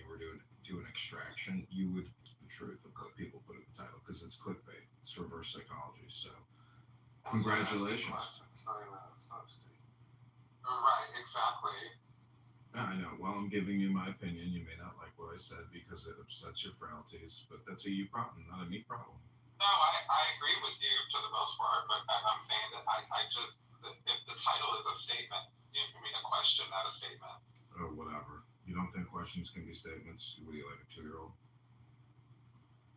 were do an extraction, you would the truth of what people put in the title because it's clickbait. It's reverse psychology. So congratulations.
Right, exactly.
I know. While I'm giving you my opinion, you may not like what I said because it upsets your frailties, but that's a you problem, not a me problem.
No, I agree with you to the most part, but I'm saying that if the title is a statement, I mean a question, not a statement.
Or whatever. You don't think questions can be statements? What are you, like a 2-year-old?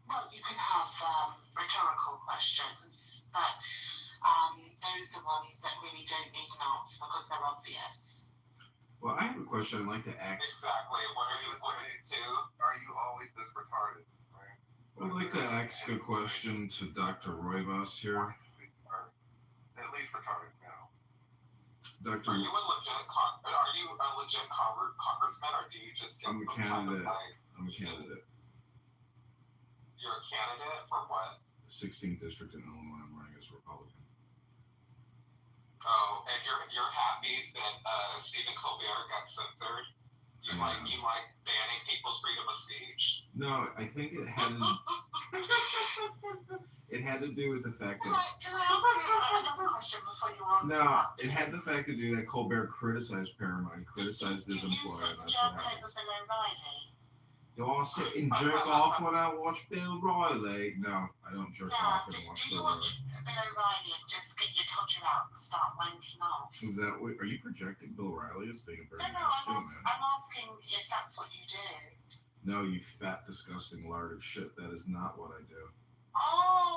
Well, you can have rhetorical questions, but those are ones that really don't need an answer because they're obvious.
Well, I have a question I'd like to ask.
Exactly. What are you do? Are you always this retarded? Right?
I'd like to ask a question to Dr. Roivas here.
At least retarded now.
Dr.
Are you a legit congressman, or do you just get
I'm a candidate. I'm a candidate.
You're a candidate for what?
16th district in Illinois. I'm running as a Republican.
Oh, and you're happy that Stephen Colbert got censored? You like banning people's freedom of speech?
No, I think it had to do with the fact that.
Can I ask another question before you answer?
No, it had the fact to do that Colbert criticized Paramount. He criticized his employer.
Do you sit and jerk over Bill O'Reilly?
Do I sit and jerk off when I watch Bill Riley? No, I don't jerk off when I watch
Do you
Bill Riley.
watch Bill O'Reilly and just get your todger out and start wanking off?
Is that what? Are you projecting Bill Riley as being a very
No,
masculine man?
I'm asking if that's what you do.
No, you fat, disgusting lard of shit. That is not what I do.
Oh,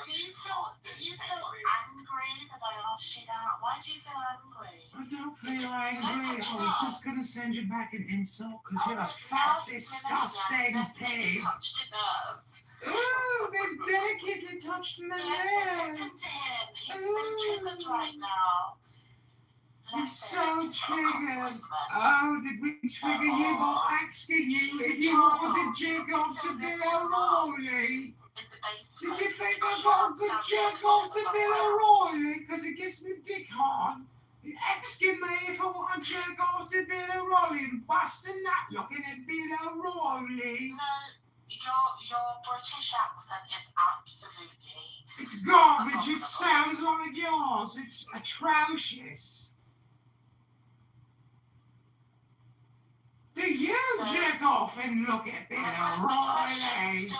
do you feel angry that I asked you that? Why do you feel angry?
I don't feel angry. I was just gonna send you back an insult because you're a fat, disgusting pig. Oh, they delicately touched my leg.
Listen to him. He's been triggered right now.
He's so triggered. Oh, did we trigger you by asking you if you wanted to jig off to Bill O'Reilly?
The basement.
Did you think I got a good jerk off to Bill O'Reilly? Because it gets me dick hard. You're asking me if I want to jerk off to Bill O'Reilly and bust a nut looking at Bill O'Reilly.
No, your British accent is absolutely...
It's garbage. It sounds like yours. It's atrocious. Do you jerk off and look at Bill O'Reilly?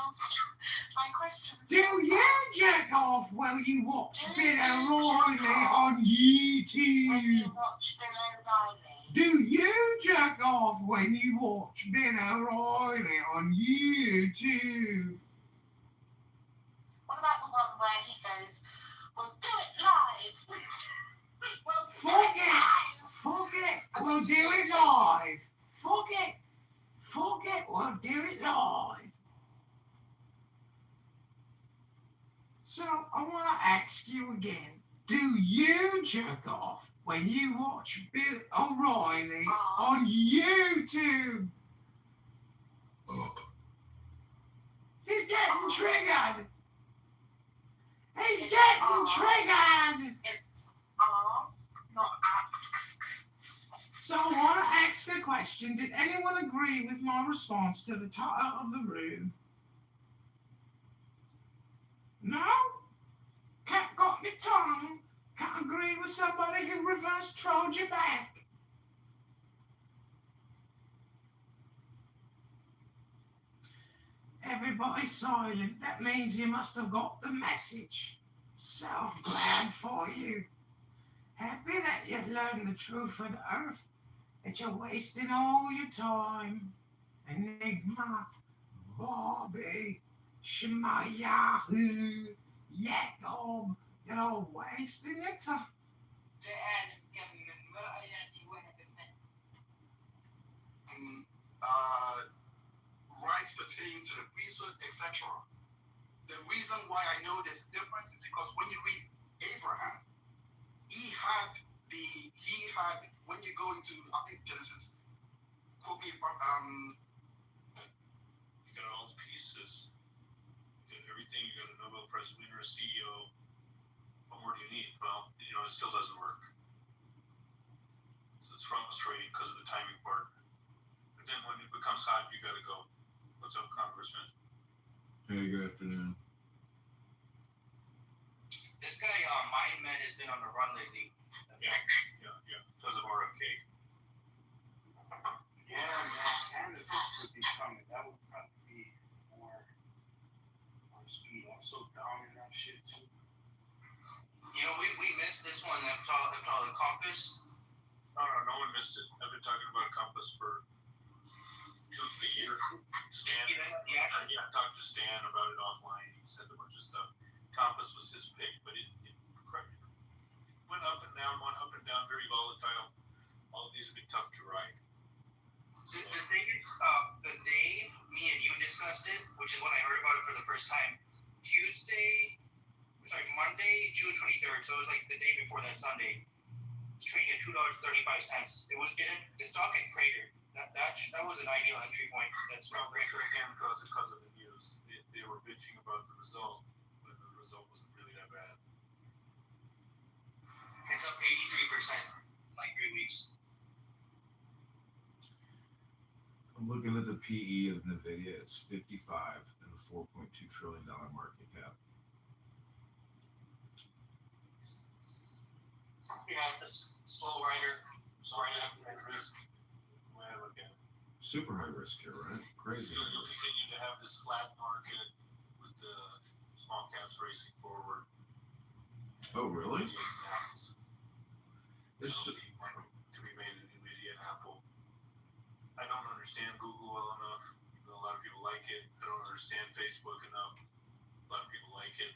My question
Do you jerk off while you watch Bill O'Reilly on YouTube?
When you watch Bill O'Reilly.
Do you jerk off when you watch Bill O'Reilly on YouTube?
What about the one where he goes, we'll do it live?
Fuck it, we'll do it live. Fuck it, we'll do it live. So, I want to ask you again, do you jerk off when you watch Bill O'Reilly on YouTube? He's getting triggered. He's getting triggered.
It's not
So I want to ask a question. Did anyone agree with my response to the title of the room? No? Cat got your tongue? Can't agree with somebody who reverse trolled you back? Everybody's silent. That means you must have got the message. So I'm glad for you. Happy that you've learned the truth of the earth. That you're wasting all your time. Enigma, Bobby, Shemayahu, Jacob, you're all wasting your time.
Rights pertaining to the priesthood, etc. The reason why I know this difference is because when you read Abraham, when you go into, I think, Genesis, quote me if I'm,
You got all the pieces. You got everything. You got a Nobel Prize winner, a CEO. What more do you need? Well, it still doesn't work. So it's frustrating because of the timing part. But then when it becomes hot, you got to go. What's up, Congressman?
Hey, good afternoon.
This guy, Mindman, has been on the run lately.
Yeah. Because of RFK.
Yeah, man, Candace would be coming. That would probably be more speed. I'm so down in that shit too.
We missed this one. That's all the Compass.
No one missed it. I've been talking about Compass for 2 years. Stan, I talked to Stan about it offline. He said a bunch of stuff. Compass was his pick, but it went up and down, very volatile. All of these have been tough to ride.
The thing is, the day me and you discussed it, which is when I heard about it for the first time, Monday, June 23rd, so it was like the day before that Sunday. It's trading at $2.35. The stock had cratered. That was an ideal entry point. That's
well, again, because of the news. They were bitching about the result, but the result wasn't really that bad.
It's up 83% in like 3 weeks.
I'm looking at the PE of NVIDIA. It's 55 and a $4.2 trillion market cap.
Yeah, this slow rider risk.
Super high risk here, right? Crazy high
You'll
risk.
continue to have this flat market with the small caps racing forward.
Oh, really? There's
to be made in NVIDIA and Apple. I don't understand Google well enough. A lot of people like it. I don't understand Facebook enough. A lot of people like it.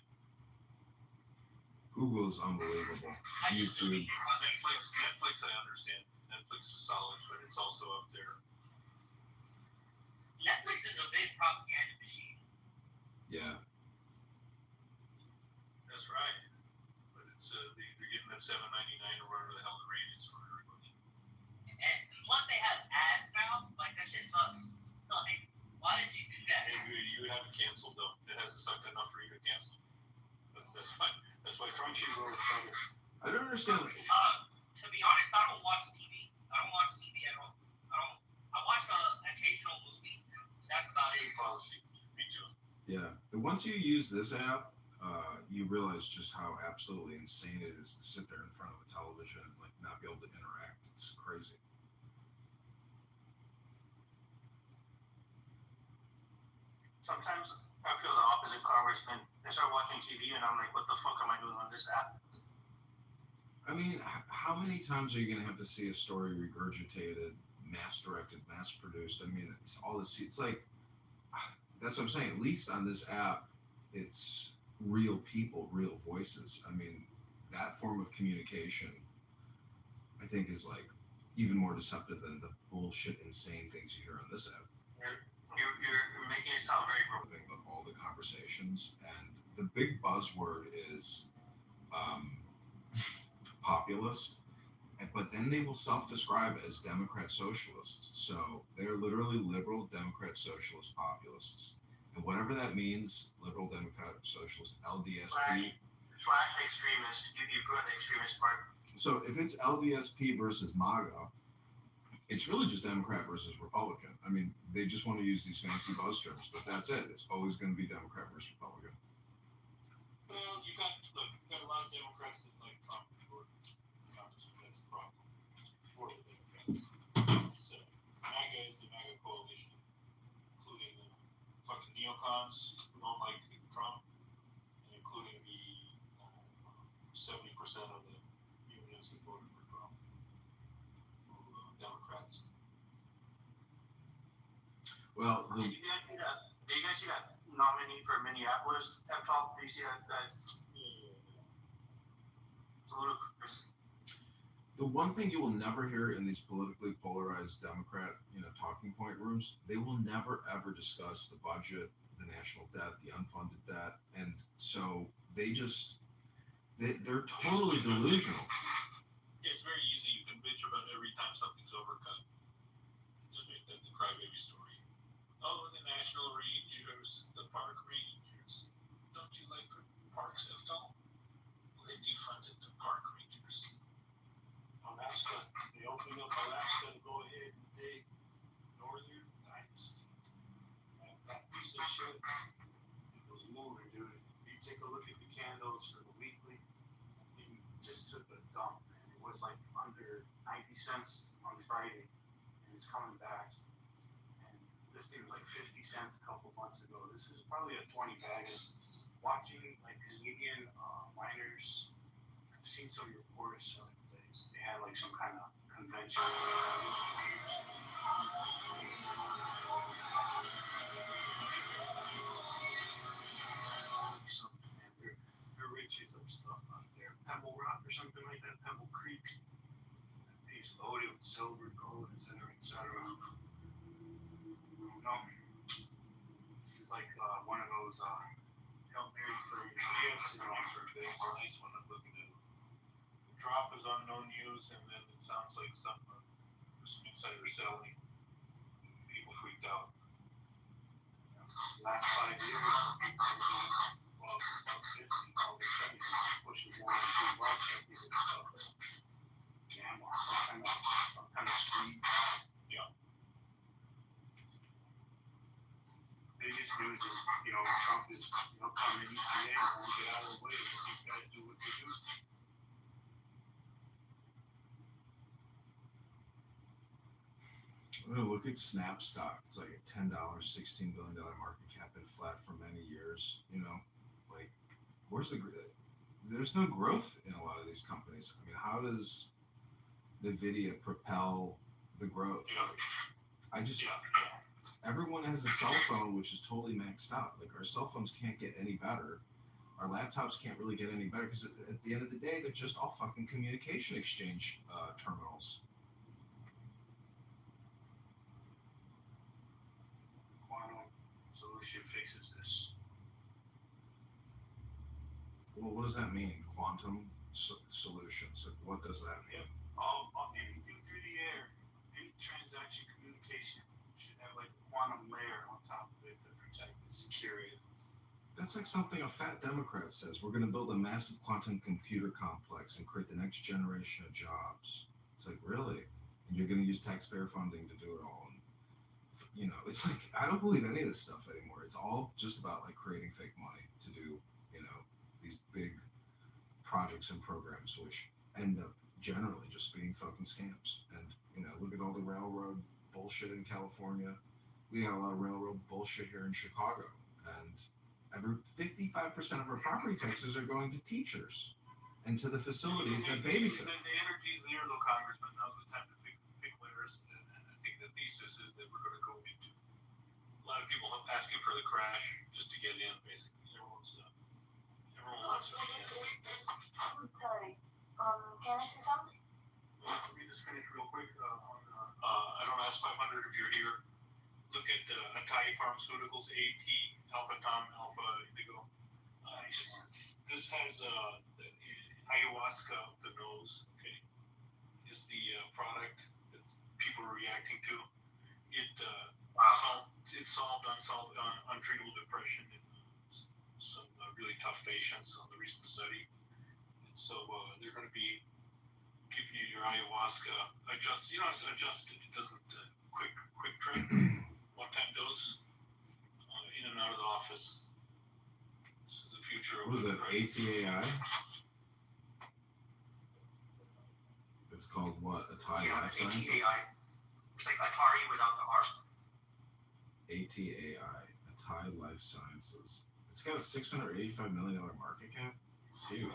Google is unbelievable. YouTube.
Netflix, I understand. Netflix is solid, but it's also up there.
Netflix is a big propaganda machine.
Yeah.
That's right. But it's they're getting that $7.99 or whatever the hell the rate is from everybody.
And plus they have ads now. Like that shit sucks. Like,
Why did you do that?
Maybe you would have to cancel though. It hasn't sucked enough for you to cancel. That's why Crunchyroll is better.
I don't understand.
To be honest, I don't watch TV. I don't watch TV at all. I watch an occasional movie. That's about it.
Policy. Me too.
Yeah, and once you use this app, you realize just how absolutely insane it is to sit there in front of a television and like not be able to interact. It's crazy.
Sometimes I feel the opposite, Congressman. I start watching TV and I'm like, what the fuck am I doing on this app?
I mean, how many times are you going to have to see a story regurgitated, mass-directed, mass-produced? I mean, it's all this. It's like, that's what I'm saying. At least on this app, it's real people, real voices. I mean, that form of communication, I think, is like even more deceptive than the bullshit, insane things you hear on this app.
You're making it sound very
relevant of all the conversations, and the big buzzword is populist, but then they will self-describe as Democrat socialists. So they're literally liberal, Democrat, socialist, populists. And whatever that means, liberal, Democrat, socialist, LDSP.
Slash extremist. You put the extremist part.
So if it's LDSP versus MAGA, it's really just Democrat versus Republican. I mean, they just want to use these fancy buzz terms, but that's it. It's always going to be Democrat versus Republican.
Well, you got a lot of Democrats that like Trump. That's the problem. For the Democrats. So MAGA is the MAGA coalition, including the fucking neocons who don't like Trump, and including the 70% of the unions that voted for Trump, Democrats.
Well,
did you guys see that nominee for Minneapolis? Did you see that? It's ludicrous.
The one thing you will never hear in these politically polarized Democrat, talking point rooms, they will never ever discuss the budget, the national debt, the unfunded debt, and so they're totally delusional.
Yeah, it's very easy. You can bitch about every time something's overcut. Just make that the crybaby story. Oh, the national rangers, the park rangers. Don't you like parks at all? Well, they defunded the park rangers. Alaska, they opened up Alaska to go ahead and dig Northern Dynasty. That piece of shit, it was moving, dude. You take a look at the candles for the weekly, it just took a dump, man. It was like under 90 cents on Friday, and it's coming back. And this thing was like 50 cents a couple months ago. This is probably a 20 bagger. Watching like Canadian miners, I've seen some reports of they had like some kind of convention. They're rich into stuff on there. Pebble Rock or something like that, Pebble Creek. It's loaded with silver, gold, etc., etc. This is like one of those Hail Mary for your for a big nice one. I'm looking at it. The drop is unknown news, and then it sounds like some insider selling. People freaked out. Last 5 years, well, about 50, all of a sudden, pushing more than 2 bucks. I think it's gamble, some kind of street. Yeah. Biggest news is, Trump is, coming EPA and won't get out of the way if these guys do what they do.
I'm gonna look at Snap stock. It's like a $10, $16 billion market cap, been flat for many years. Like, where's there's no growth in a lot of these companies. I mean, how does NVIDIA propel the growth? Everyone has a cell phone which is totally maxed out. Like, our cell phones can't get any better. Our laptops can't really get any better because at the end of the day, they're just all fucking communication exchange terminals.
Quantum solution fixes this.
Well, what does that mean? Quantum solutions. Like, what does that mean?
All anything through the air, any transaction communication
should have like a quantum layer on top of it to protect and secure it.
That's like something a fat Democrat says. We're going to build a massive quantum computer complex and create the next generation of jobs. It's like, really? And you're going to use taxpayer funding to do it all. And, it's like, I don't believe any of this stuff anymore. It's all just about like creating fake money to do, these big projects and programs, which end up generally just being fucking scams. And, look at all the railroad bullshit in California. We got a lot of railroad bullshit here in Chicago. And 55% of our property taxes are going to teachers and to the facilities that babysit.
The energy is there, though, Congressman. Now's the time to pick winners. And I think the thesis is that we're going to go into a lot of people asking for the crash just to get in, basically. Everyone wants to get in.
Sorry. Can I say something?
Let me just finish real quick. I don't ask 500 if you're here. Look at Atai Pharmaceuticals, AT, Alpha Tom, Alpha Indigo. This has ayahuasca of the nose, okay, is the product that people are reacting to. It solved untreatable depression in some really tough patients on the recent study. And so they're going to be giving you your ayahuasca adjusted. It's adjusted. It doesn't quick trip. One-time dose, in and out of the office. This is the future.
What is that, ATAI? It's called what? Atai Life Sciences?
ATAI. It's like Atari without the R.
ATAI, Atai Life Sciences. It's got a $685 million market cap. It's huge.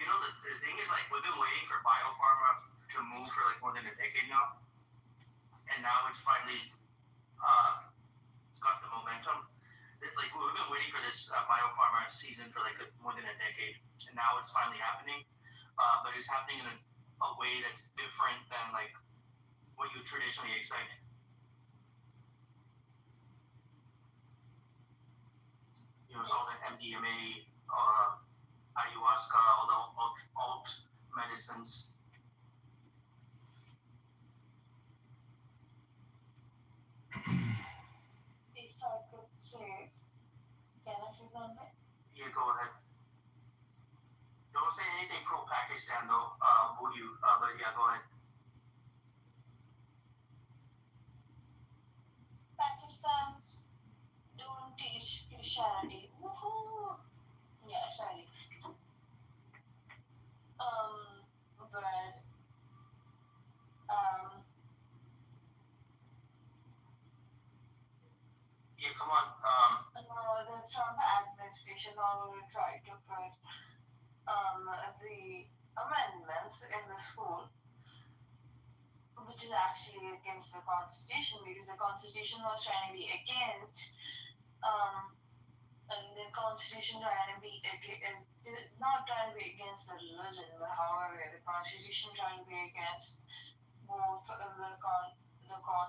The thing is, like, we've been waiting for biopharma to move for like more than a decade now, and now it's finally got the momentum. Like, we've been waiting for this biopharma season for like more than a decade, and now it's finally happening. But it's happening in a way that's different than like what you traditionally expect. So the MDMA, ayahuasca, all the alt medicines.
If I could say, can I say something?
Yeah, go ahead. Don't say anything pro-Pakistan though, would you? But yeah, go ahead.
Pakistans don't teach Christianity. Woohoo! Yeah, sorry. But
yeah, come on.
The Trump administration already tried to put the amendments in the school, which is actually against the Constitution, because the Constitution was trying to be against, and the Constitution trying to be not trying to be against the religion, but however, the Constitution trying to be against both the con.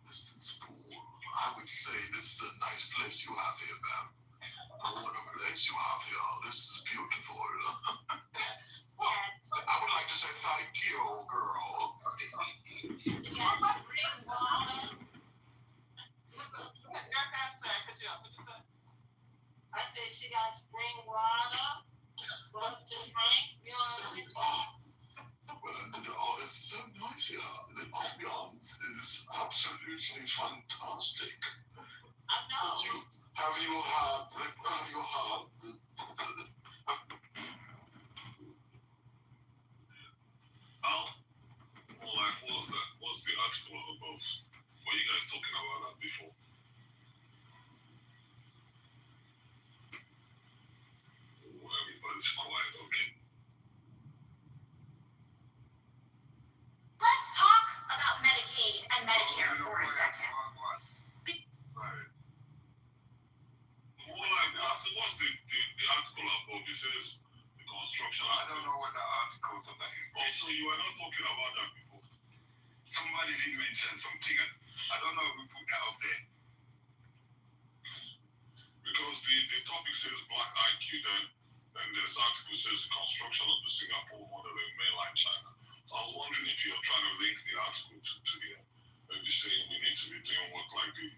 Mr. Spool, I would say this is a nice place you have here, ma'am. What a place you have here. This is beautiful. I would like to say thank you, girl.
I said she got spring water, what to drink,
Well, it's so nice here. The ambiance is absolutely fantastic.
I know.
Have you had what's the article above? Were you guys talking about that before? Everybody's quiet, okay.
Let's talk about Medicaid and Medicare for a second.
Sorry. What's the article above? It says the construction. I don't know what the articles of that is. Oh, so you were not talking about that before? Somebody did mention something. I don't know who put that up there. Because the topic it says Black IQ, then this article says the construction of the Singapore model in mainland China. So I was wondering if you're trying to link the article to the maybe saying we need to be doing work like the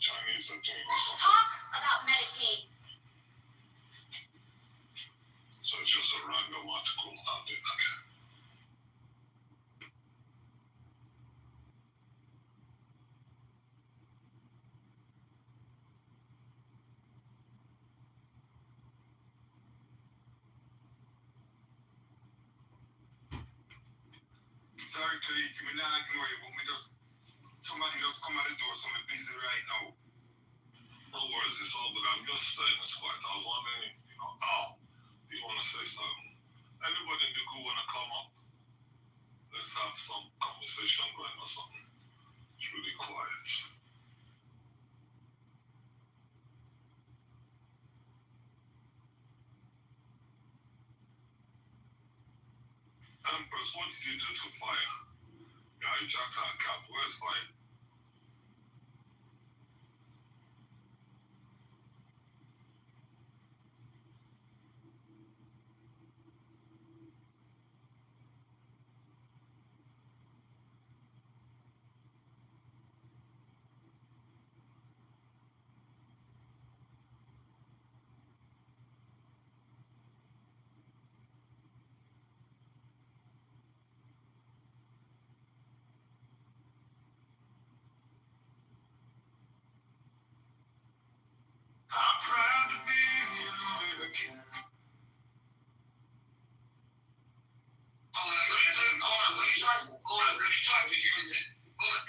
Chinese are doing.
Let's talk about Medicaid.
So it's just a random article out there. Okay.
Sorry, colleague, me not ignore you, but somebody just come at the door, so I'm busy right now.
No worries, it's all good. I'm just saying it's quiet. I was wondering if, Al, do you want to say something? Anybody in the group want to come up? Let's have some conversation going or something. It's really quiet. Empress, what did you do to Fire? You hijacked her account. Where's Fire?
I'm proud to be an American.
Hold on, let me talk to you. Hold on.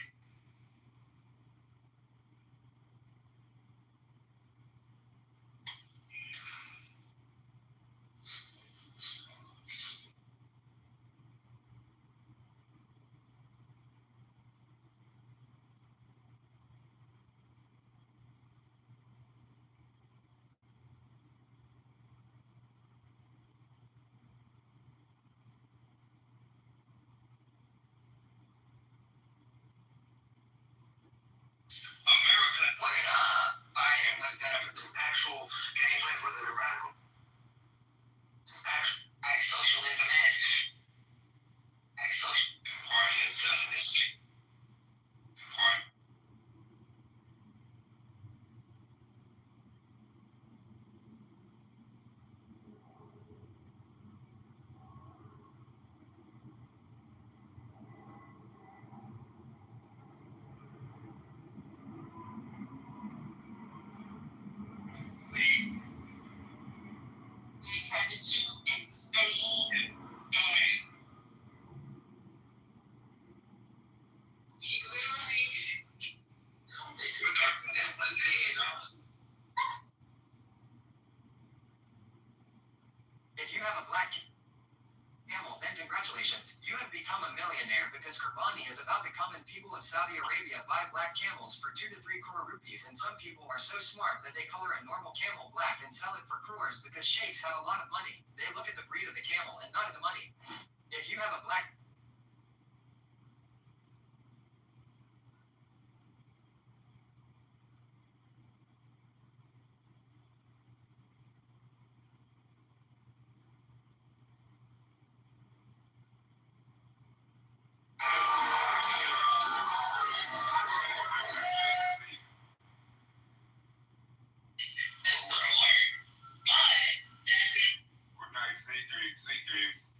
America. When Biden was gonna actual game plan for the radical socialism is social party has done this party. We headed to in Spain. We literally if you have a black camel, then congratulations. You have become a millionaire because Kurbani is about to come and people of Saudi Arabia buy black camels for 2 to 3 crore rupees, and some people are so smart that they color a normal camel black and sell it for crores because sheikhs have a lot of money. They look at the breed of the camel and not at the money. If you have a black
Good night, sweet dreams, sweet dreams.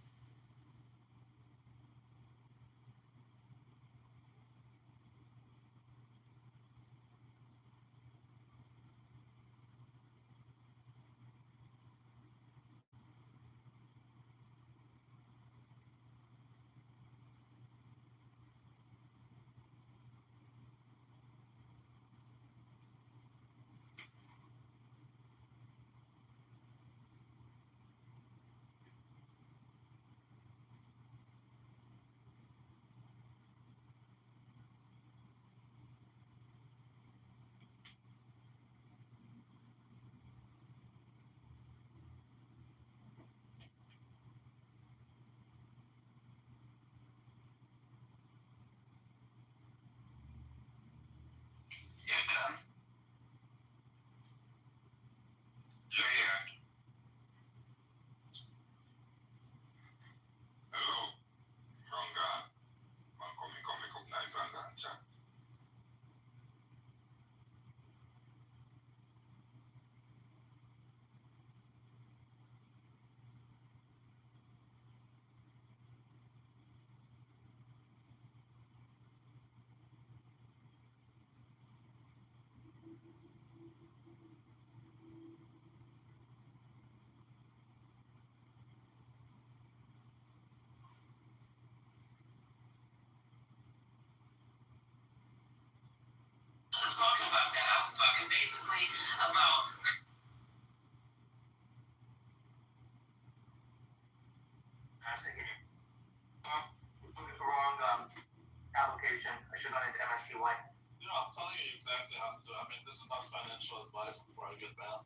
communication. I should have gone into MSTY.
Yeah, I'm telling you exactly how to do it. I mean, this is not financial advice before I get banned.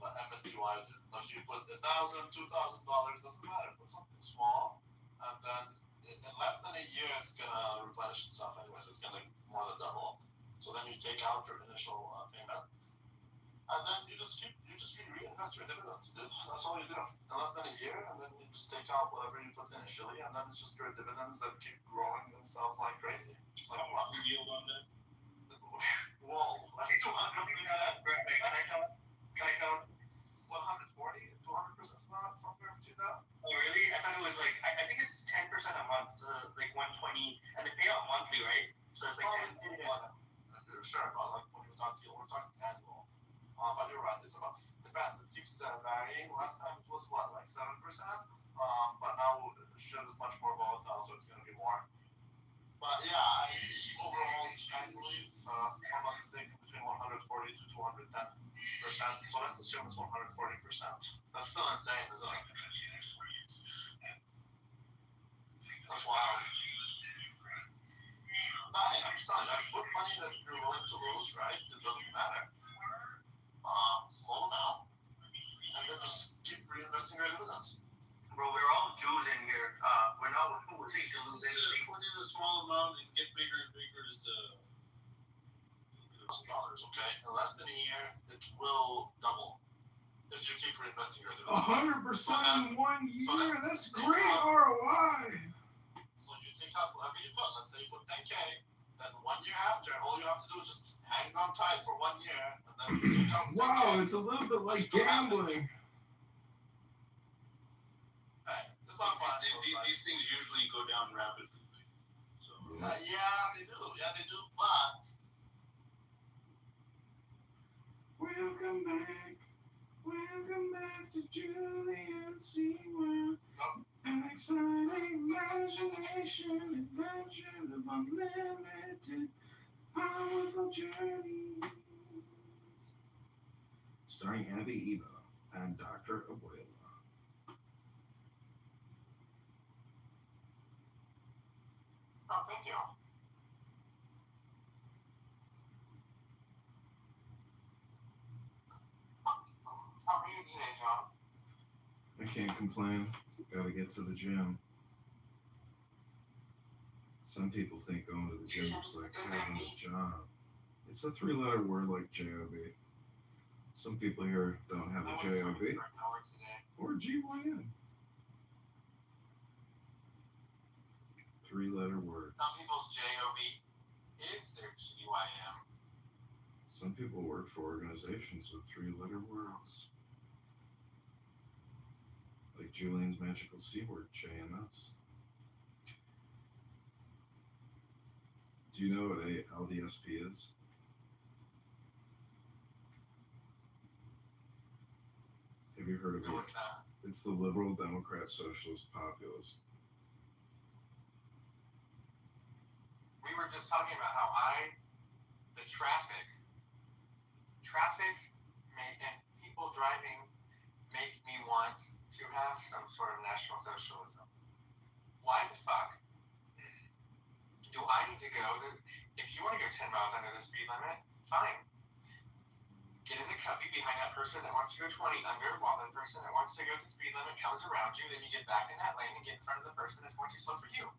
But MSTY, like you put $1,000, $2,000, doesn't matter. Put something small, and then in less than a year, it's gonna replenish itself. Anyways, it's gonna more than double. So then you take out your initial payment, and then you just reinvest your dividends, dude. That's all you do. In less than a year, and then you just take out whatever you put initially, and then it's just your dividends that keep growing themselves like crazy. It's like
What's the yield on that?
whoa! Like 200.
Can I count?
140, 200%, somewhere between that.
Oh, really? I thought it was like, I think it's 10% a month, so like 120, and they pay out monthly, right? So it's like 10.
Sure, but like when we're talking annual. But you're right, it's about, depends, it keeps varying. Last time it was what, like 7%? But now shit is much more volatile, so it's gonna be more. But yeah, overall, I believe, if I'm not mistaken, between 140 to 210%. So let's assume it's 140%. That's still insane, isn't it? That's wild. No, I'm stunned. I put money that you're willing to lose, right? It doesn't matter. Small amount. And then just keep reinvesting your dividends.
Bro, we're all Jews in here. We're not willing to lose anything.
Put in a small amount and get bigger and bigger as
$1,000, okay? In less than a year, it will double if you keep reinvesting your dividends.
100% in 1 year. That's great ROI.
So you take out whatever you put. Let's say you put 10K. Then 1 year after, all you have to do is just hang on tight for 1 year, and then you take out 10K.
Wow, it's a little bit like gambling.
Hey, it's not fun.
these things usually go down rapidly. So
Yeah, they do. Yeah, they do. But
Welcome back to Julian SeaWorld. An exciting imagination, adventure of unlimited, powerful journeys. Starring Abby Eva and Dr. Abuela.
Oh, thank you.
how are you today, John?
I can't complain. Gotta get to the gym. Some people think going to the gym is like having a job. It's a 3-letter word like job. Some people here don't have a job or GYN. 3-letter words.
Some people's JOB is their GYM.
Some people work for organizations with 3-letter words. Like Julian's Magical C Word, JMS. Do you know what a LDSP is? Have you heard of it?
What's that?
It's the Liberal Democrat Socialist Populist.
We were just talking about how the traffic and people driving make me want to have some sort of national socialism. Why the fuck do I need to go? If you want to go 10 miles under the speed limit, fine. Get in the cubby behind that person that wants to go 20 under, while the person that wants to go the speed limit comes around you, then you get back in that lane and get in front of the person that's going too slow for you.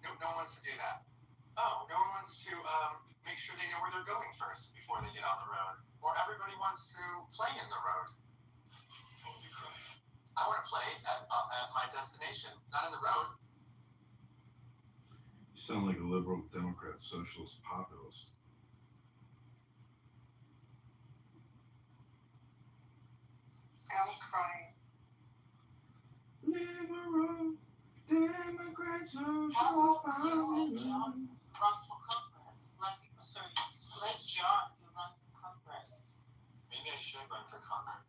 No one wants to do that. Oh, no one wants to make sure they know where they're going first before they get on the road. Or everybody wants to play in the road. Holy Christ. I want to play at my destination, not in the road.
You sound like a liberal Democrat socialist populist.
I'm crying.
Liberal Democrat socialist populist.
Run for Congress. Let John run for Congress.
Maybe I should run for Congress.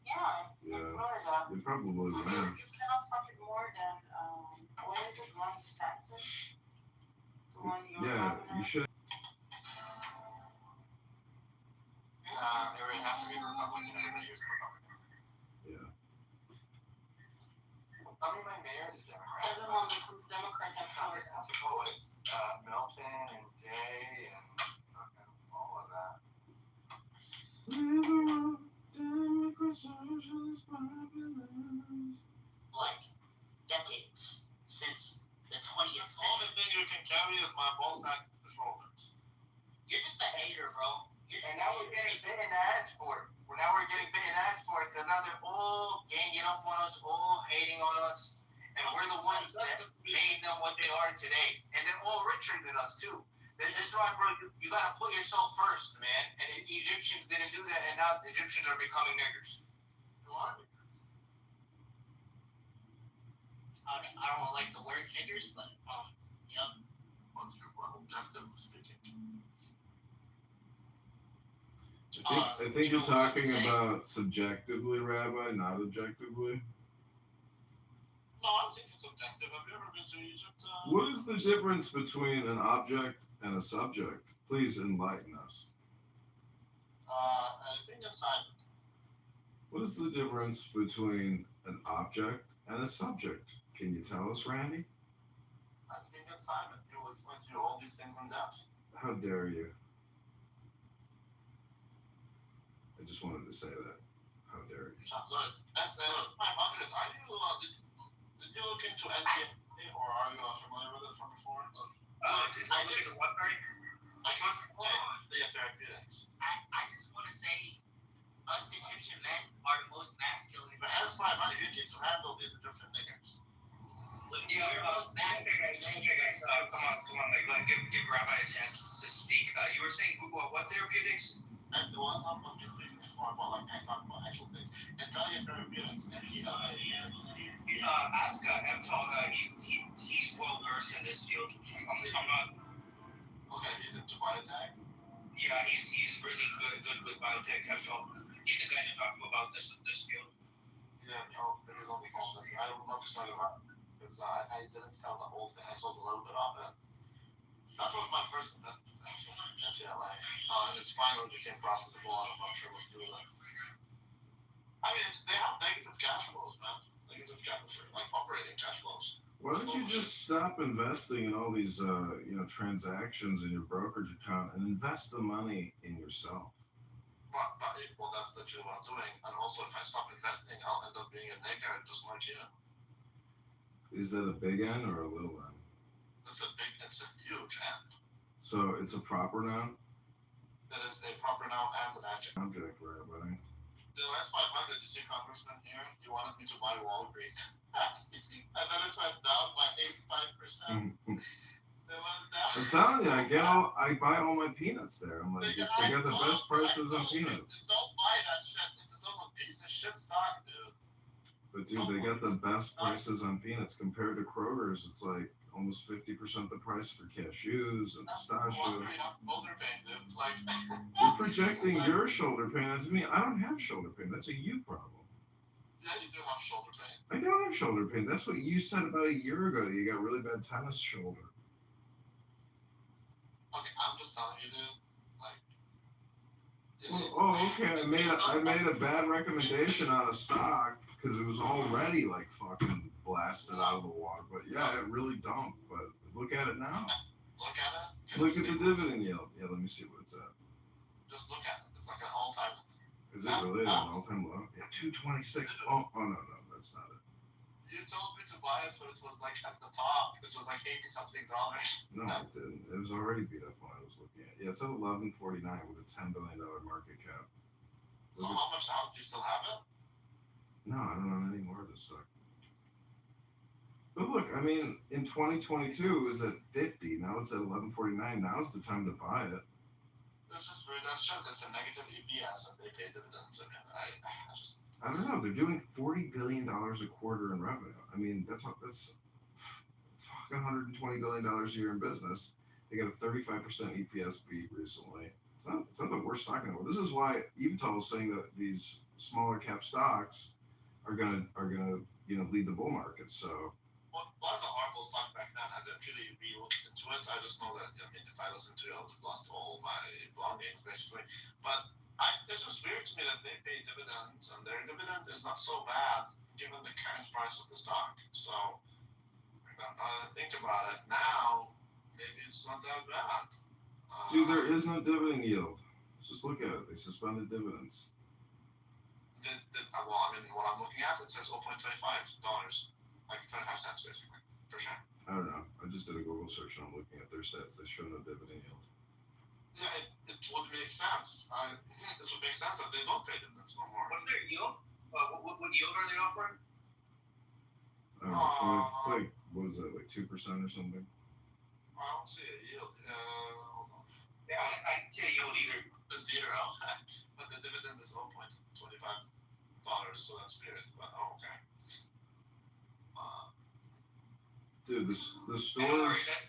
Yeah. Florida.
You probably will.
You cannot something more than what is it? Ron DeSantis? The one you're
Yeah, you should.
It would have to be Republican. Everybody is Republican.
Yeah.
I mean, my mayor is a Democrat.
Everyone becomes Democrat at
It's not
Florida.
Milton,
like decades since the 20th
The only
century.
thing you can carry is my ball sack shoulders.
You're just a hater, bro.
And now we're getting bit in the ads for it. Now we're getting bit in the ads for it because now they're all ganging up on us, all hating on us. And we're the ones that made them what they are today. And they're all richer than us, too. This is why, bro, you got to put yourself first, man. And the Egyptians didn't do that, and now the Egyptians are becoming niggers.
A lot of niggers. I don't like the word niggers, but, yep.
Objectively speaking.
I think you're talking about subjectively, Rabbi, not objectively.
No, I think it's objective. Have you ever been to Egypt?
What is the difference between an object and a subject? Please enlighten us.
I think it's Simon.
What is the difference between an object and a subject? Can you tell us, Randy?
I think it's Simon. He will explain to you all these things in depth.
How dare you? I just wanted to say that. How dare you?
Look, that's my mother. Are you? Did you look into NTA or are you familiar with it from before?
I just what, right?
The therapeutics.
I just want to say, us Egyptian men are the most masculine.
But as my money, you need to handle these Egyptian niggers.
Yeah, we're the most masculine.
Come on, like, give Rabbi a chance to speak. You were saying what therapeutics?
And it was not what you're speaking more about, like I talk about actual things. Italian therapeutics,
Aska Evtal, he's well versed in this field. I'm not.
Okay, he's into biotech.
Yeah, he's really good with biotech. Evtal. He's the guy to talk to about this field.
Yeah, no, he's on the phone. Listen, I don't know if he's talking about because I didn't sell the whole thing. I sold a little bit of it. That was my first investment actually at LA. And it's finally became profitable. I'm not sure what to do with it. I mean, they have negative cash flows, man. Negative cash flows, like operating cash flows.
Why don't you just stop investing in all these, transactions in your brokerage account and invest the money in yourself?
Well, that's literally what I'm doing. And also, if I stop investing, I'll end up being a nigger just like you.
Is that a big N or a little N?
It's a huge N.
So it's a proper noun?
That is a proper noun and an adjective.
Object, Rabbi.
The last 500, you see Congressman here, he wanted me to buy Walgreens. And then it went down by 85%. They went down.
I'm telling you, I buy all my peanuts there. I'm like, they got the best prices on peanuts.
Don't buy that shit. It's a total piece of shit stock, dude.
But dude, they got the best prices on peanuts compared to Kroger's. It's like almost 50% the price for cashews and pistachios.
Shoulder pain, dude. Like,
you're projecting your shoulder pain onto me. I don't have shoulder pain. That's a you problem.
Yeah, you do have shoulder pain.
I don't have shoulder pain. That's what you said about a year ago. You got really bad tennis shoulder.
Okay, I'm just telling you, dude. Like.
Okay. I made a bad recommendation on a stock because it was already like fucking blasted out of the water. But yeah, it really dumped. But look at it now.
Look at it.
Look at the dividend yield. Yeah, let me see what it's at.
Just look at it. It's like an all-time.
Is it really an all-time low? Yeah, 226. Oh no, that's not it.
You told me to buy it when it was like at the top. It was like $80-something.
No, it didn't. It was already beat up when I was looking at it. Yeah, it's at 1149 with a $10 billion market cap.
So how much now? Do you still have it?
No, I don't own any more of this stock. But look, I mean, in 2022 it was at 50. Now it's at 1149. Now's the time to buy it.
It's just weird. That's shit. It's a negative EPS and they pay dividends.
I don't know. They're doing $40 billion a quarter in revenue. I mean, that's fucking $120 billion a year in business. They got a 35% EPS beat recently. It's not the worst stock in the world. This is why Evital is saying that these smaller cap stocks are gonna lead the bull market. So.
Well, it was a horrible stock back then. I didn't really re-look into it. I just know that, if I listened to it, I would have lost all my belongings, basically. But it's just weird to me that they pay dividends, and their dividend is not so bad given the current price of the stock. So, think about it now, maybe it's not that bad.
Dude, there is no dividend yield. Just look at it. They suspended dividends.
Well, I mean, what I'm looking at, it says $0.25, like 25 cents basically per share.
I don't know. I just did a Google search and I'm looking at their stats. They show no dividend yield.
Yeah, it would make sense. It would make sense that they don't pay dividends no more.
What's their yield? What yield are they offering?
I don't know. It's like, what is that, like 2% or something?
I don't see a yield. Hold on.
Yeah, I didn't see a yield either.
The zero, but the dividend is $0.25, so that's weird. But okay.
Dude, the
Yeah,
stores.
that's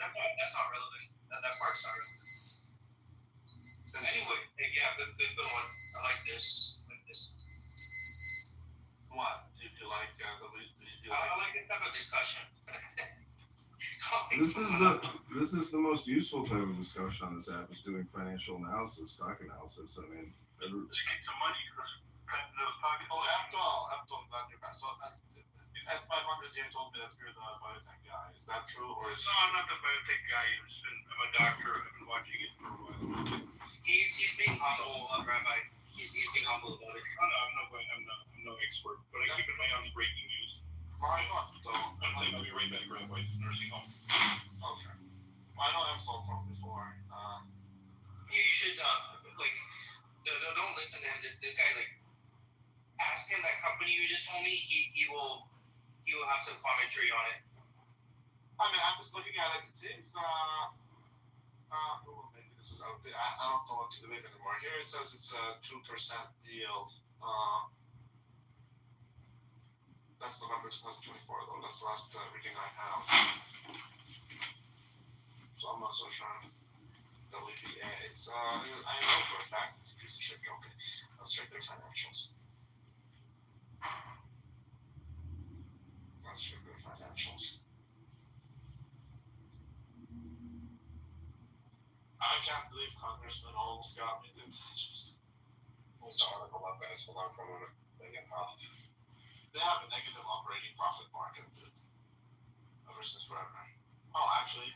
not relevant. That part's not relevant. Anyway, yeah, good one. I like this.
What? Do you like
I like this type of discussion.
This is the most useful type of discussion on this app, is doing financial analysis, stock analysis. I mean,
Just get some money because cutting those pockets.
Oh, after that, you're back. So, S500 here told me that you're the biotech guy. Is that true, or is?
No, I'm not the biotech guy. I'm a doctor. I've been watching it for a while.
He's being humble, Rabbi. He's being humble about it.
I'm no expert, but I keep an eye on the breaking news.
Why not? So,
One thing, I'll be right back, Rabbi. Nursing home.
Okay. I know I've sold from before.
Yeah, you should don't listen to him. This guy, like, ask him that company you just told me. He will have some commentary on it.
I mean, I'm just looking at it. It seems maybe this is out there. I don't know what to believe anymore. Here it says it's a 2% yield. That's November 2024 though. That's the last reading I have. So I'm not so sure. WPA. It's I know for a fact it's a piece of shit company. Let's check their financials. I can't believe Congressman almost got me, dude.
We'll start with 11 minutes. Hold on for a moment. They get off.
They have a negative operating profit margin, dude. Ever since forever. Oh, actually,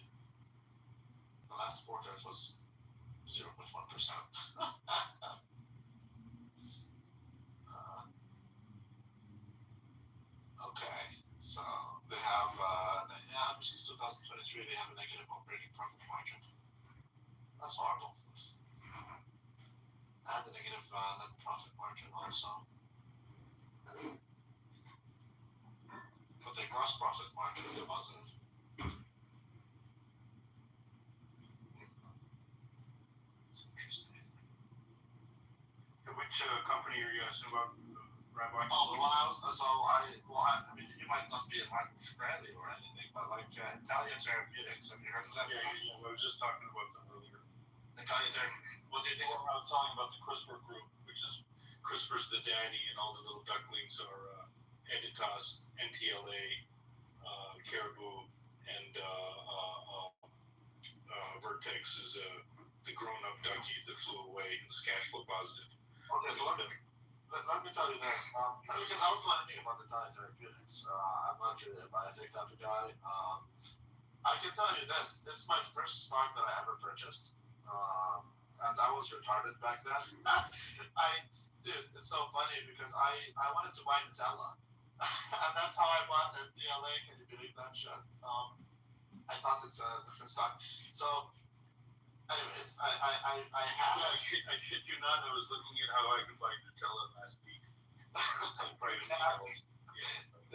the last quarter it was 0.1%. Okay, so they have, ever since 2023, they have a negative operating profit margin. That's horrible. And the negative net profit margin also. But the gross profit margin is positive. It's interesting.
Which company are you asking about, Rabbi?
Oh, the one I was, I mean, you might not be a Martin Shkreli or anything, but like Italia Therapeutics, have you heard of that?
Yeah, I was just talking about them earlier.
Italia Therapeutics, what do you think?
Well, I was talking about the CRISPR group, which is CRISPR's the daddy, and all the little ducklings are Editas, NTLA, Caribou, and Vertex is the grown-up ducky that flew away and was cash flow positive.
Okay, so let me tell you this, because I don't know anything about Italia Therapeutics. I'm not really a biotech type of guy. I can tell you this, it's my first stock that I ever purchased. And I was retarded back then. Dude, it's so funny because I wanted to buy Nutella. And that's how I bought the DLA. Can you believe that shit? I thought it's a different stock. So, anyways, I had.
I shit you not. I was looking at how I could buy Nutella last week.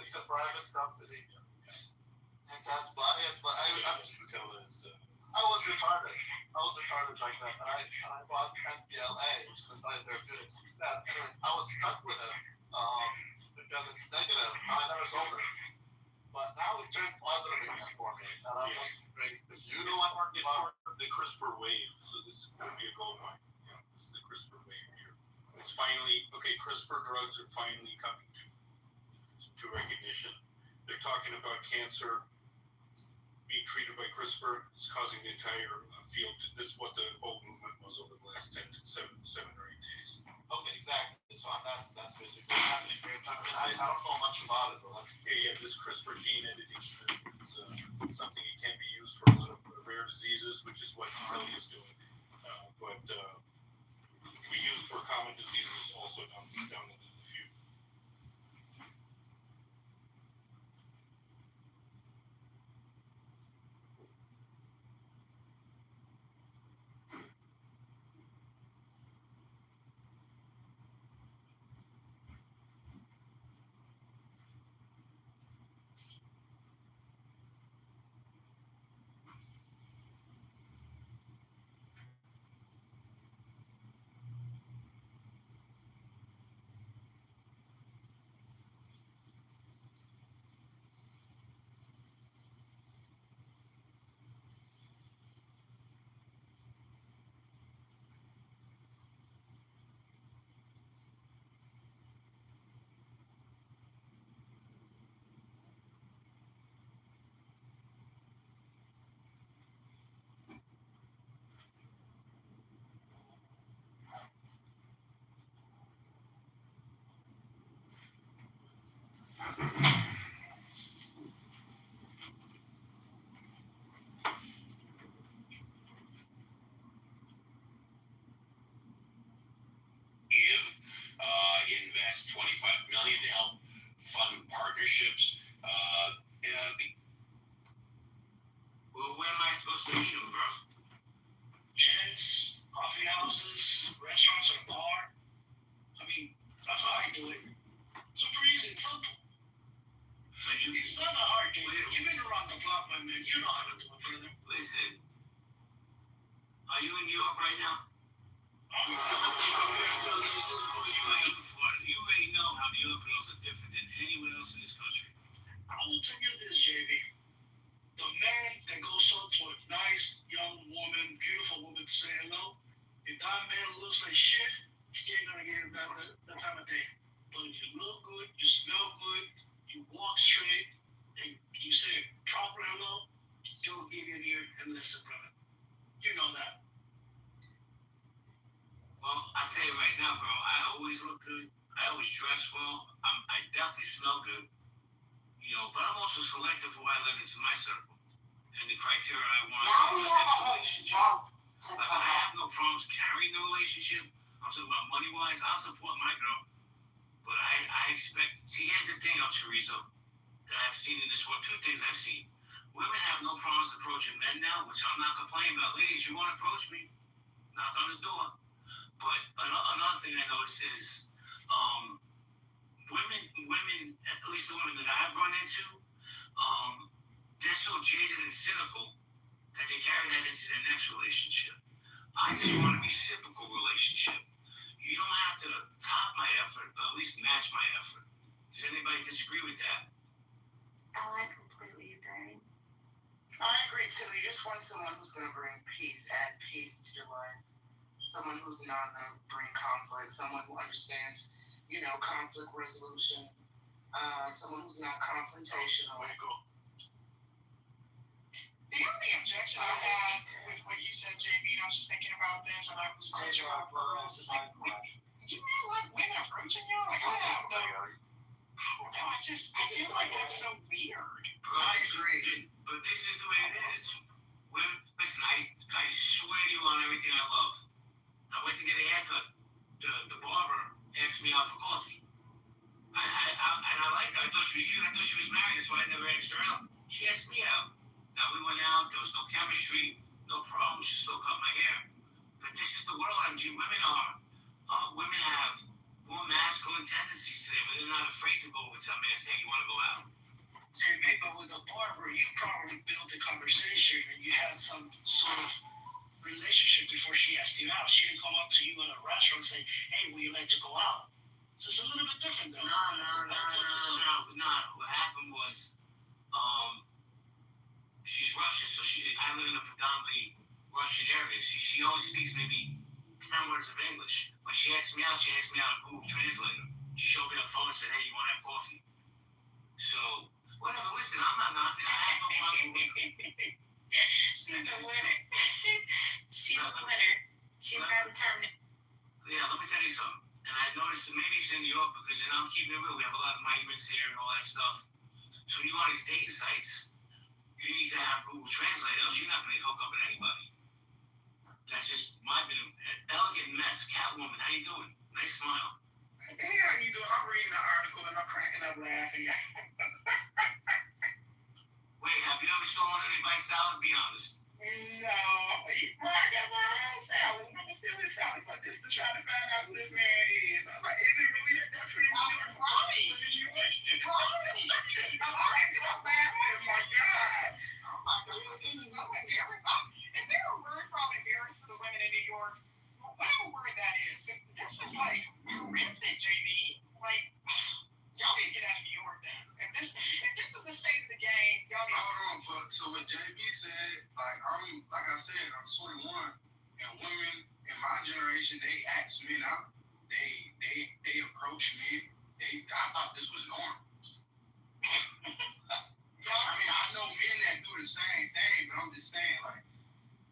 It's a private company. You can't buy it, but
Nutella is.
I was retarded. Like that, and I bought NPLA, which is Nutella Therapeutics instead. Anyway, I was stuck with it because it's negative, and I never sold it. But now it turned positive again for me, and I'm wondering if you know what about
the CRISPR wave. So this is going to be a gold mine. Yeah, this is the CRISPR wave here. It's finally CRISPR drugs are finally coming to recognition. They're talking about cancer being treated by CRISPR is causing the entire field. This is what the whole movement was over the last 7 or 8 days.
Okay, exactly. So that's basically happening here. I mean, I don't know much about it, but that's
this CRISPR gene editing is something that can be used for a lot of rare diseases, which is what Kelly is doing. But we use for common diseases also down in the few.
Invest $25 million to help fund partnerships.
Well, where am I supposed to meet him, bro?
Gyms, coffee houses, restaurants, or a bar. I mean, that's how I do it. It's pretty easy. It's simple. It's not that hard, dude. You've been around the block, my man. You know how to do it, brother.
Listen, are you in New York right now? You already know how New York girls are different than anywhere else in this country.
I will tell you this, JB. The man that goes up to a nice young woman, beautiful woman to say hello, if that man looks like shit, she ain't gonna get it that time of day. But if you look good, you smell good, you walk straight, and you say a proper hello, she'll give you an ear and listen, brother. You know that.
Well, I tell you right now, bro, I always look good. I always dress well. I definitely smell good. You know, but I'm also selective for who I let into my circle and the criteria I want in the next relationship. Like, I have no problems carrying the relationship. I'm talking about money-wise. I'll support my girl. But I expect... See, here's the thing, Chorizo, that I've seen in this world. Two things I've seen. Women have no problems approaching men now, which I'm not complaining about. Ladies, you want to approach me? Knock on the door. But another thing I noticed is women, at least the women that I've run into, they're so jaded and cynical that they carry that into their next relationship. I just want a reciprocal relationship. You don't have to top my effort, but at least match my effort. Does anybody disagree with that?
I completely agree.
I agree too. You just want someone who's going to bring peace, add peace to your life. Someone who's not going to bring conflict. Someone who understands, conflict resolution. Someone who's not confrontational.
The only objection I had with what you said, JB, I was just thinking about this, and I was going to our girls, is like, you not like women approaching you? Like, I don't know. I feel like that's so weird.
Bro, I agree. But this is the way it is. Women, listen, I swear to you on everything I love. I went to get a haircut. The barber asked me out for coffee. And I liked her. I thought she was cute. I thought she was married. That's why I never asked her out. She asked me out. Now we went out. There was no chemistry. No problem. She still cut my hair. But this is the world, MG. Women have more masculine tendencies today, but they're not afraid to go over to a man and say, hey, you want to go out?
JB, but with a barber, you probably built a conversation and you had some sort of relationship before she asked you out. She didn't come up to you in a restaurant and say, hey, would you like to go out? So it's a little bit different though.
No. What happened was, she's Russian, so I live in a predominantly Russian area. She only speaks maybe 10 words of English. When she asked me out on Google Translator. She showed me her phone and said, hey, you want to have coffee? So, whatever, listen, I'm not knocking. I have no problem with her.
She's a winner. She's a winner. She's got a time.
Yeah, let me tell you something. And I noticed that maybe it's in New York because I'm keeping it real. We have a lot of migrants here and all that stuff. So when you go on these dating sites, you need to have Google Translate, else you're not going to hook up with anybody. That's just my bit of elegant mess. Catwoman, how
you doing? Nice smile.
Hey, how you doing? I'm reading the article and I'm cracking up laughing.
Wait, have you ever stolen anybody's salad? Be honest.
No, I got my own salad. I'm gonna steal his salad for just to try to find out who this man is. I'm like, is it really that desperate in New York? I'm already laughing. My God. Oh my God. Is there a word for all the errors for the women in New York? Whatever word that is. This is like horrific, JB. Like, y'all need to get out of New York then. If this is the state of the game, y'all need to.
Hold on, but so what JB said, like I said, I'm 21, and women in my generation, they ask men out. They approach men. I thought this was normal. I mean, I know men that do the same thing, but I'm just saying, like,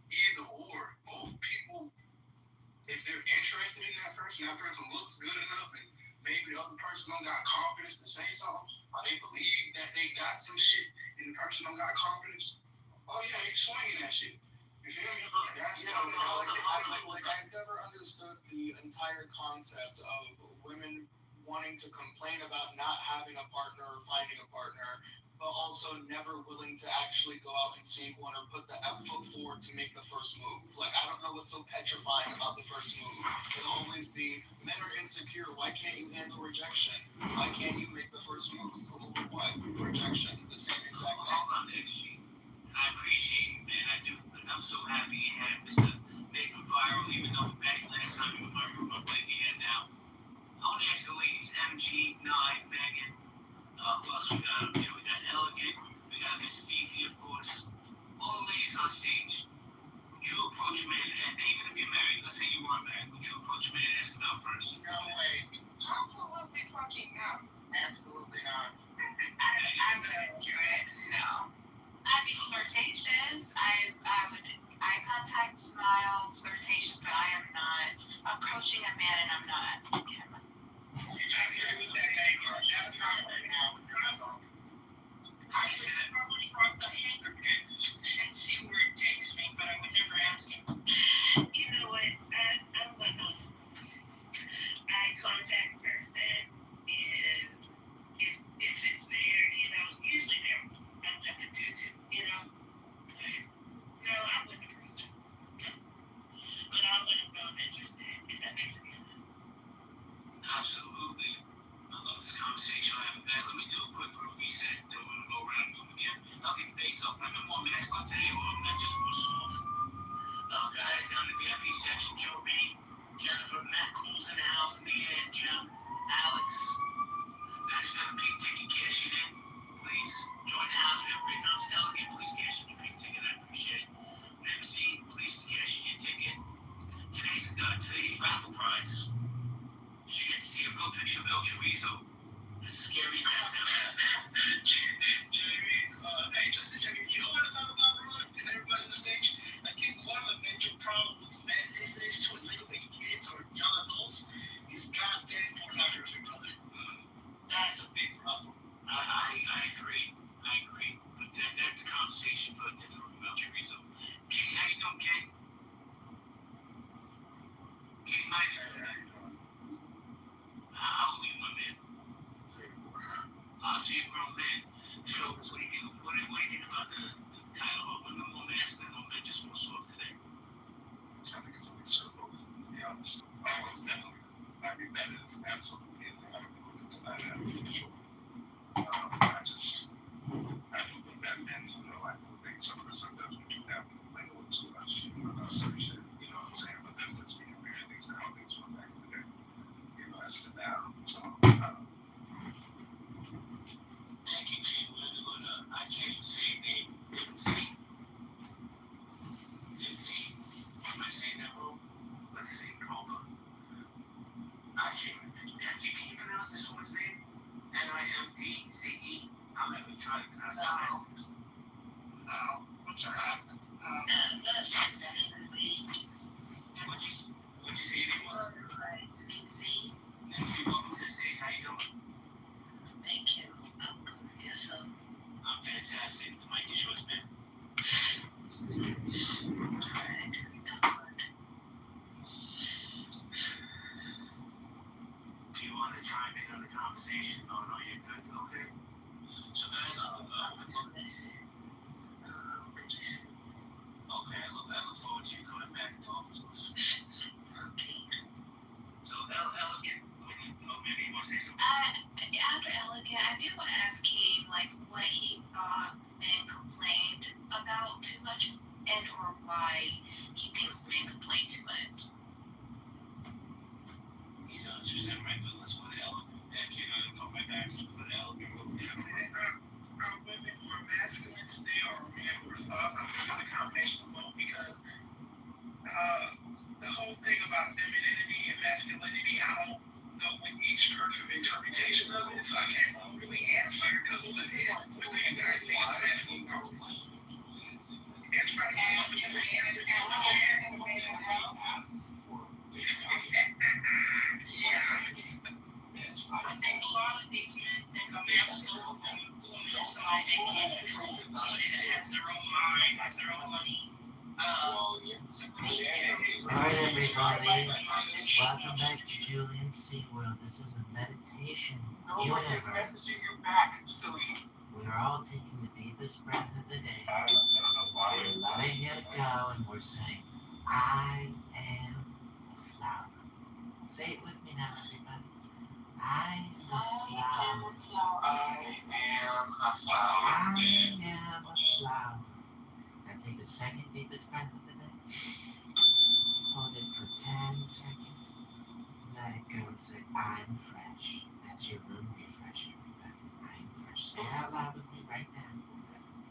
either or, both people, if they're interested in that person looks good enough, and maybe the other person don't got confidence to say something, or they believe that they got some shit, and the person don't got confidence, oh yeah, they swinging that shit. You feel me? That's
I've never understood the entire concept of women wanting to complain about not having a partner or finding a partner, but also never willing to actually go out and seek one or put the foot forward to make the first move. Like, I don't know what's so petrifying about the first move. It'll always be, men are insecure. Why can't you handle rejection? Why can't you make the first move? Over what? Rejection. The same exact thing.
Hold on, XG. I appreciate it, man. I do. Like, I'm so happy you had Mr. Make him viral, even though back last time you were my room, I'm like, yeah, now. I want to ask the ladies, MG, Nye, Megan. Who else we got up here? We got Elegant. We got Miss Fifi, of course. All the ladies on stage. Would you approach a man, and even if you're married, let's say you weren't married, would you approach a man and ask him out first?
No way. Absolutely fucking no. Absolutely not.
I wouldn't do it. No. I'd be flirtatious. I would eye contact, smile, flirtatious, but I am not approaching a man and I'm not asking him.
I used to
probably try the handkerchief and see where it takes me, but I would never ask him.
You know what? I'm gonna eye contact person, and if it's there, usually there I'll have to do too, No, I wouldn't approach him. But I'll let him know I'm interested, if that makes any sense.
Absolutely. I love this conversation. I have a guys. Let me do a quick reset. Then we're going to go around and do it again. Nothing based on women more masculine today or men just more soft. Guys, down in the VIP section, Joe B, Jennifer, Matt Cool's in the house, Leanne, Jim, Alex. Guys, if you have a pink ticket, cash it in. Please join the house. We have great times. Elegant, please cash in your pink ticket. I appreciate it. MC, please cash in your ticket. Today's raffle prize. Did you get to see a real picture of El Chorizo? As scary as that sounds.
You know what I mean? Hey, just to check in, you know what I'm talking about, brother? And everybody on the stage? I think one of the major problems with men these days to illegally kids or young adults is goddamn pornography, brother. That's a big problem.
I agree. But that's a conversation for a different El Chorizo. Kenny, how you doing,
he thinks men complain too much.
He's 100% right, but let's go to hell. Heck, you know, go back there and go to hell.
Are women more masculine today or are men more soft? I think it's a combination of both because the whole thing about femininity and masculinity, I don't know what each person's interpretation of it, so I can't really answer because what do you guys think of masculine roles? Everybody wants to be
I think a lot of these men think a masculine woman is somebody they can't control, somebody that has their own mind, has their own money.
Alright, everybody. Welcome back to Julian SeaWorld. This is a meditation universe. We are all taking the deepest breath of the day. We're letting it go and we're saying, I am a flower. Say it with me now, everybody. I am a flower.
I am a flower.
I am a flower. Now take the second deepest breath of the day. Hold it for 10 seconds. Let it go and say, I'm fresh. That's your room refresh, everybody. I am fresh. Say it out loud with me right now.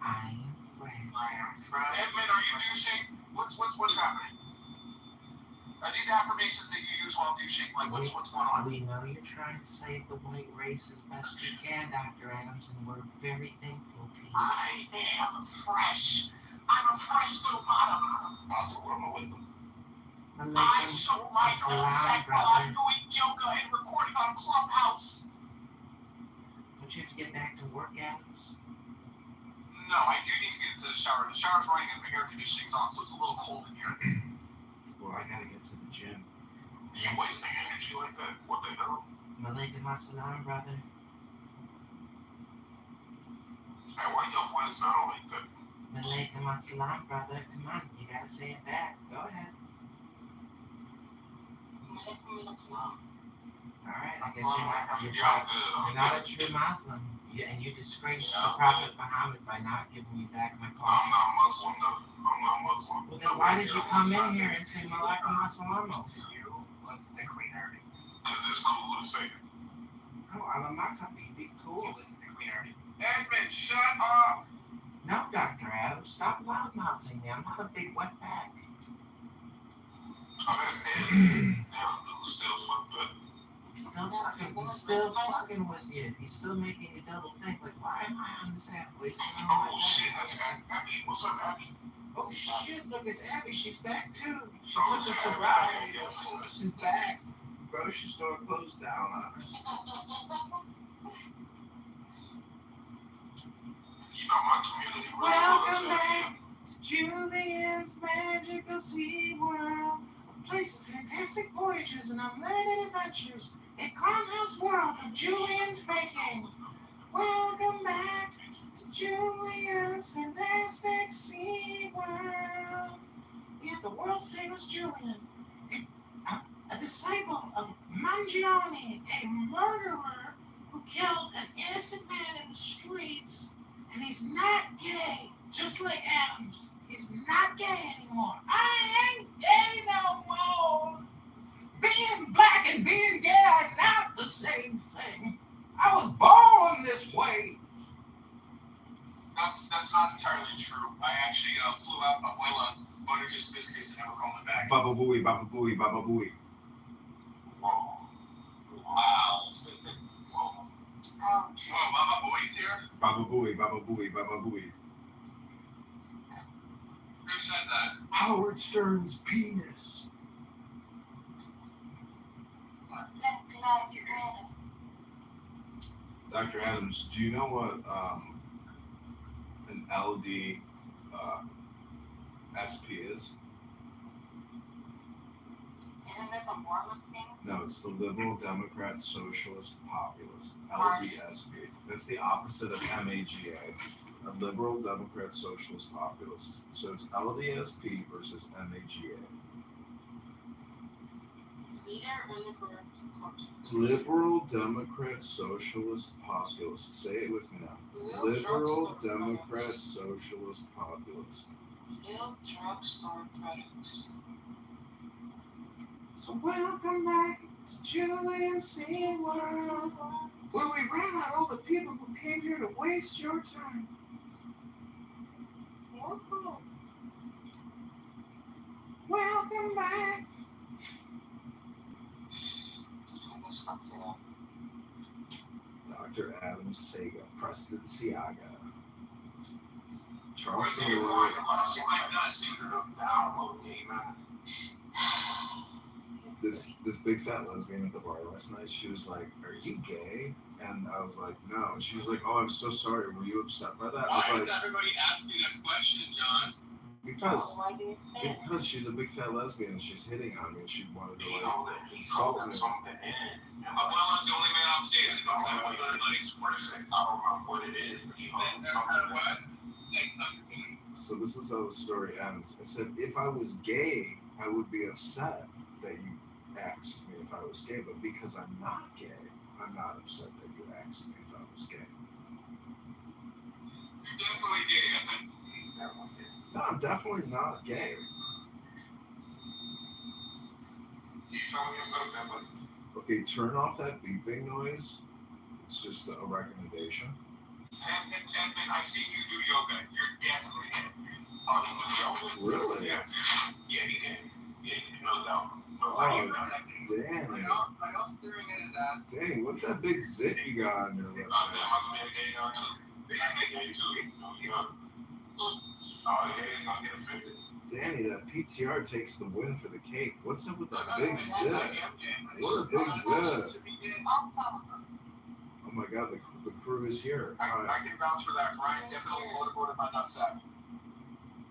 I am fresh.
I am fresh. Edmund, are you douching? What's happening? Are these affirmations that you use while douching? Like, what's going on?
We know you're trying to save the white race as best you can, Dr. Adams, and we're very thankful to you.
I am fresh. I'm a fresh little bottom. That's what I'm with them. I showed my nutsack while I'm doing yoga and recording on Clubhouse.
Don't you have to get back to work, Adams?
No, I do need to get into the shower. The shower's running and the air conditioning's on, so it's a little cold in here.
Well, I gotta get to the gym.
You wasting energy like that? What the hell?
Malika Masalam, brother.
Hey, why your voice sound like that?
Malika Masalam, brother. Come on, you gotta say it back. Go ahead. Alright, I guess you're not a true Muslim. And you disgraced the Prophet Muhammad by not giving me back my call.
I'm not Muslim, though. I'm not Muslim.
Well, then why did you come in here and say Malaka Masalamo?
You listen to Queen Ernie. Because it's cool to say it.
No, I'm not talking to be cool.
You listen to Queen Ernie. Edmund, shut up!
No, Dr. Adams, stop loudmouthing me. I'm not a big wetback.
Oh, that's Ed. Who's still fucked up?
He's still fucking with you. He's still making you double think, like, why am I on this app wasting all my time?
Oh, shit, that's Abby. What's up, Abby?
Oh, shit, look, it's Abby. She's back, too. She took the sobriety. She's back.
Grocery store closed down on her.
You know, my community.
Welcome back to Julian's Magical Sea World. A place of fantastic voyages and unlimited adventures in Clownhouse World of Julian's making. Welcome back to Julian's Fantastic Sea World. We have the world famous Julian, a disciple of Mangione, a murderer who killed an innocent man in the streets, and he's not gay, just like Adams. He's not gay anymore. I ain't gay no more. Being black and being gay are not the same thing. I was born this way.
That's not entirely true. I actually flew out Abuela, buttered his biscuits, and never called him back.
Baba booey, baba booey, baba booey.
Whoa. Wow. Whoa. Oh, Baba Booey's here?
Baba booey, baba booey, baba booey.
Who said that?
Howard Stern's penis. Dr. Adams, do you know what an LD SP is?
Isn't this a Mormon thing?
No, it's the Liberal Democrat Socialist Populist. LDSP. That's the opposite of MAGA. A Liberal Democrat Socialist Populist. So it's LDSP versus MAGA. Liberal Democrat Socialist Populist. Say it with me now. Liberal Democrat Socialist Populist.
Real drugstore products.
So welcome back to Julian C. World, where we ran out all the people who came here to waste your time. Welcome back. Dr. Adam Sega, Preston Siaga, Charles Silver. This big fat lesbian at the bar last night, she was like, "Are you gay?" And I was like, "No." And she was like, "Oh, I'm so sorry. Were you upset by that?" I was
Why
like,
is everybody asking that question, John?
Because she's a big fat lesbian and she's hitting on me and she wanted to like insult me.
Well, I'm the only man on stage that knows how to put a nice person. I don't know what it is, but he knows something.
So this is how the story ends. I said, if I was gay, I would be upset that you asked me if I was gay, but because I'm not gay, I'm not upset that you asked me if I was gay.
You're definitely gay, I think.
No, I'm definitely not gay.
You telling yourself that, but
Okay, turn off that beeping noise. It's just a recommendation.
and I've seen you do yoga. You're definitely gay.
Really?
Yeah, he did. Yeah, no doubt.
Oh, Danny.
I also doing it as that.
Danny, what's that big zit you got on your lip? Danny, that PTR takes the win for the cake. What's up with that big zit? What a big zit. Oh my god, the crew is here.
I can vouch for that. Ryan definitely motivated by that set.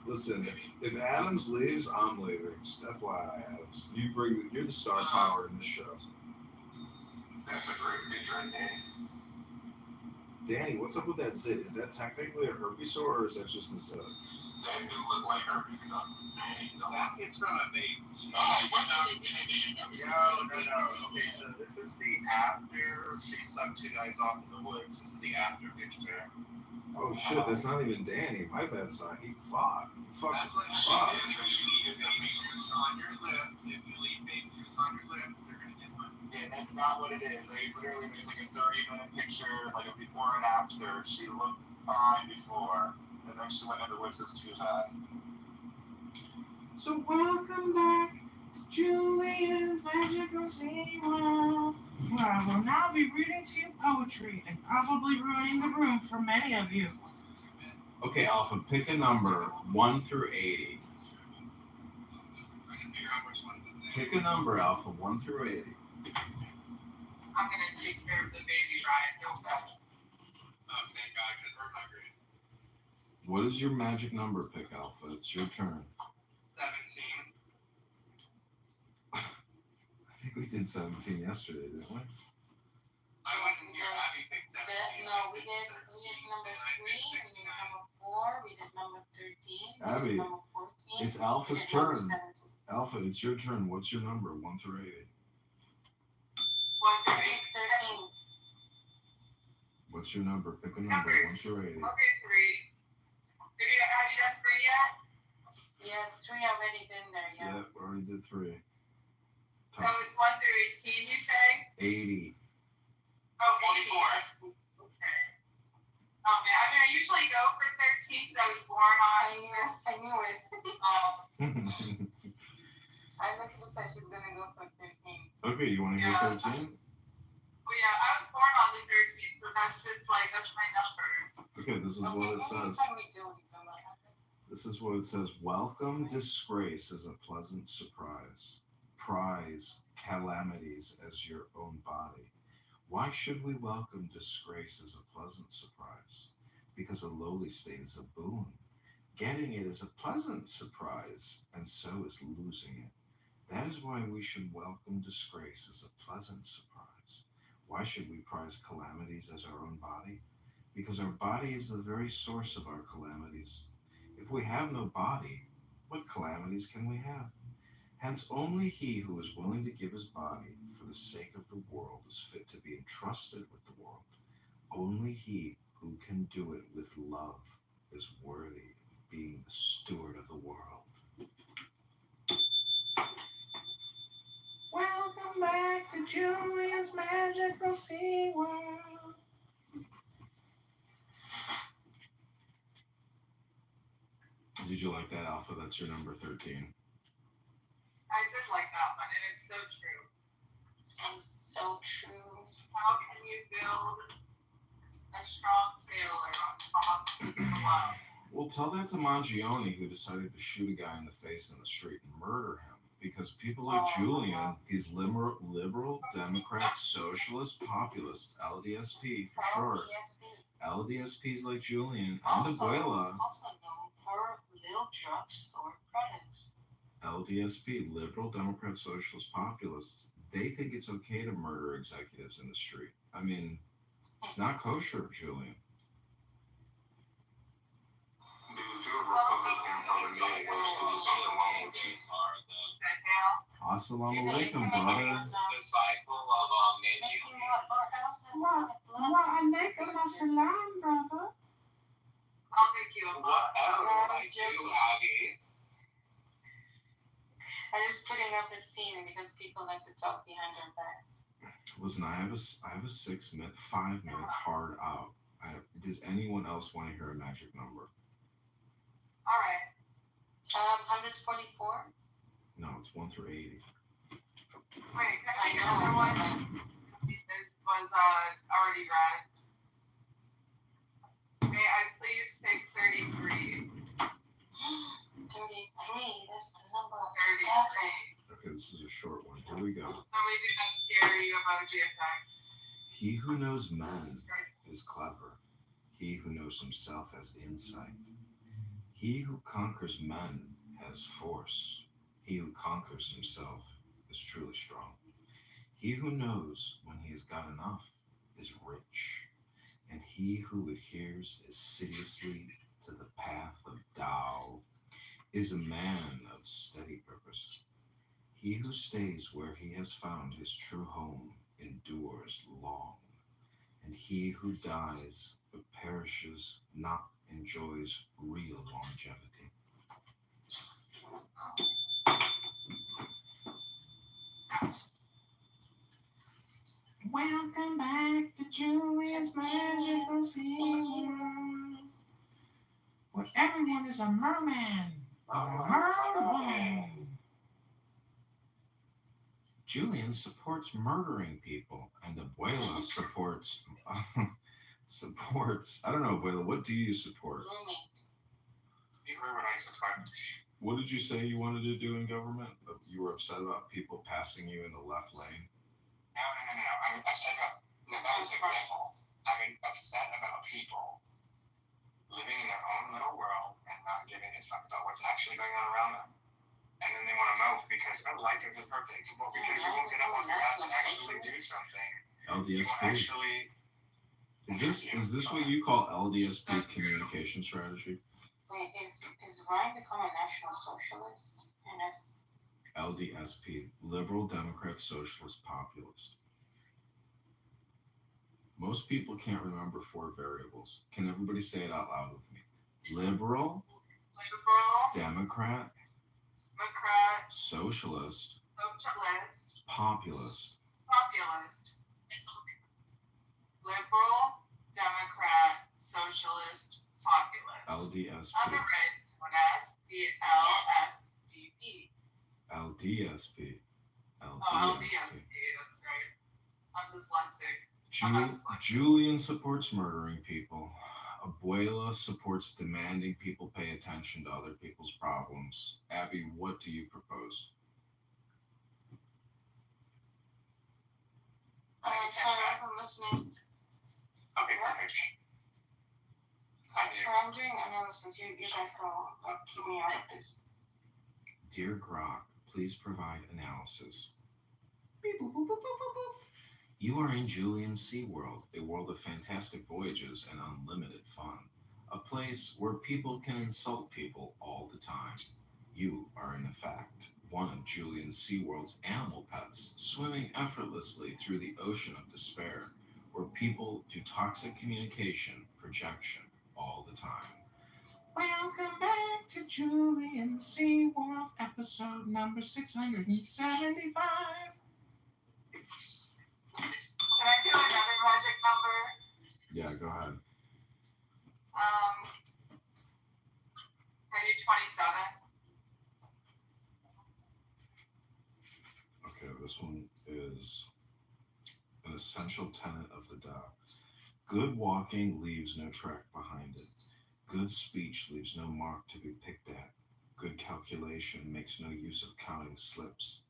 Listen, if Adams leaves, I'm leaving. Just FYI, Adams. You're the star power in the show.
That's a great picture, Danny.
Danny, what's up with that zit? Is that technically a herpes sore, or is that just a zit?
That do look like herpes, though. It's from a baby. No. Okay, so this is the after she sucked two guys off in the woods. This is the after picture.
Oh shit, that's not even Danny. My bad, son. He fucked.
That's what you should do. You need a baby juice on your lip. If you leave baby juice on your lip, you're going to get one. Yeah, that's not what it is. They literally made like a 30-minute picture, like a before and after. She looked fine before, and then she went in the woods. It's too bad.
So welcome back to Julian's Magical Sea World, where I will now be reading to you poetry and probably ruining the room for many of you. Okay, Alpha, pick a number 1 through 80. Pick a number, Alpha, 1 through 80.
I'm going to take care of the baby, Ryan. No problem. Oh, thank God, because we're hungry.
What is your magic number pick, Alpha? It's your turn.
17.
I think we did 17 yesterday, didn't we?
I wasn't here. Abby picked 17.
No, we did number 3, we did number 4, we did number 13,
Abby,
we did number 14.
It's Alpha's turn. Alpha, it's your turn. What's your number? 1 through 80.
What's the 13?
What's your number? Pick a number. 1 through 80.
Okay, 3. Have you done 3 yet?
Yes, 3 already been there, yeah.
Yeah, we already did 3.
So it's 1 through 18, you say?
80.
Oh, 44. Okay. Oh, man. I mean, I usually go for 13 because I was born on.
I knew it. I literally said she's going to go for 13.
Okay, you want to
Yeah.
hear 13?
Well, yeah, I was born on the 13th, so that's just like, that's my number.
Okay, this is what it says. This is what it says. Welcome disgrace as a pleasant surprise. Prize calamities as your own body. Why should we welcome disgrace as a pleasant surprise? Because a lowly state is a boon. Getting it is a pleasant surprise, and so is losing it. That is why we should welcome disgrace as a pleasant surprise. Why should we prize calamities as our own body? Because our body is the very source of our calamities. If we have no body, what calamities can we have? Hence, only he who is willing to give his body for the sake of the world is fit to be entrusted with the world. Only he who can do it with love is worthy
being the steward of the world.
Welcome back to Julian's Magical Sea World.
Did you like that, Alpha? That's your number 13.
I did like that one, and it's so true.
And so true.
How can you build a strong sailor on top of the world?
Well, tell that to Mangione, who decided to shoot a guy in the face in the street and murder him. Because people like Julian, these liberal, Democrat, socialist, populists, LDSP for short. LDSPs like Julian and Abuela.
Also known for little drugstore products.
LDSP, liberal, Democrat, socialist, populists, they think it's okay to murder executives in the street. I mean, it's not kosher, Julian. Assalamu alaikum, brother.
Disciple of
Wa alaikum assalam, brother.
I'll make you a
whatever I do, Abby.
I'm just putting up a scene because people like to talk behind our backs.
Listen, I have a 5-minute hard out. Does anyone else want to hear a magic number?
All right.
144.
No, it's 1 through 80.
Wait, can I hear the one? It was already read. May I please pick 33?
33. That's the number of
33.
Okay, this is a short one. Here we go.
Somebody do that scary emoji effect.
He who knows men is clever. He who knows himself has insight. He who conquers men has force. He who conquers himself is truly strong. He who knows when he has got enough is rich. And he who adheres assiduously to the path of Tao is a man of steady purpose. He who stays where he has found his true home endures long. And he who dies but perishes not enjoys real longevity.
Welcome back to Julian's Magical Sea World, where everyone is a merman or a merwoman.
Julian supports murdering people, and Abuela supports I don't know, Abuela, what do you support?
You heard what I support.
What did you say you wanted to do in government? You were upset about people passing you in the left lane?
No. I'm upset about, that was an example. I'm upset about people living in their own little world and not giving a fuck about what's actually going on around them. And then they want to mouth because, life isn't predictable, because you won't get up on your ass and actually do something.
LDSP. Is this what you call LDSP communication strategy?
Wait, is Ryan become a national socialist? And that's
LDSP, Liberal Democrat Socialist Populist. Most people can't remember 4 variables. Can everybody say it out loud with me? Liberal, Democrat, Socialist, Populist.
Liberal, Democrat, Socialist, Populist.
LDSP.
Otherwise known as the LSDP.
LDSP.
LDSP, that's right. I'm dyslexic.
Julian supports murdering people. Abuela supports demanding people pay attention to other people's problems. Abby, what do you propose?
I'm sorry, I wasn't listening.
Okay, perfect.
I'm sure I'm doing analysis. You guys go keep me out of this.
Dear Grok, please provide analysis. You are in Julian's Sea World, a world of fantastic voyages and unlimited fun. A place where people can insult people all the time. You are, in fact, one of Julian's Sea World's animal pets, swimming effortlessly through the ocean of despair, where people do toxic communication, projection, all the time.
Welcome back to Julian SeaWorld, episode number 675.
Can I do another magic number?
Yeah, go ahead.
Can I do 27?
Okay, this one is an essential tenet of the Tao. Good walking leaves no track behind it. Good speech leaves no mark to be picked at. Good calculation makes no use of counting slips.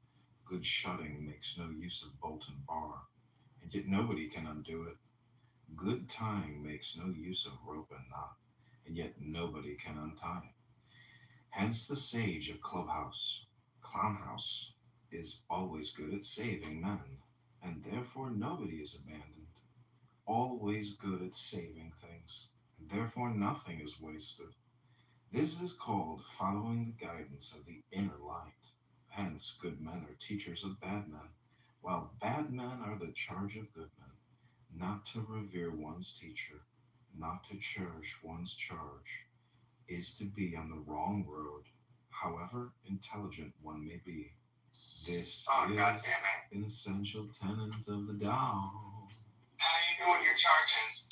Good shutting makes no use of bolt and bar, and yet nobody can undo it. Good tying makes no use of rope and knot, and yet nobody can untie it. Hence the sage of Clubhouse. Clownhouse is always good at saving men, and therefore nobody is abandoned. Always good at saving things, and therefore nothing is wasted. This is called following the guidance of the inner light. Hence, good men are teachers of bad men, while bad men are the charge of good men. Not to revere one's teacher, not to cherish one's charge, is to be on the wrong road, however intelligent one may be. This is an essential tenet of the Tao.
How do you know what your charge is?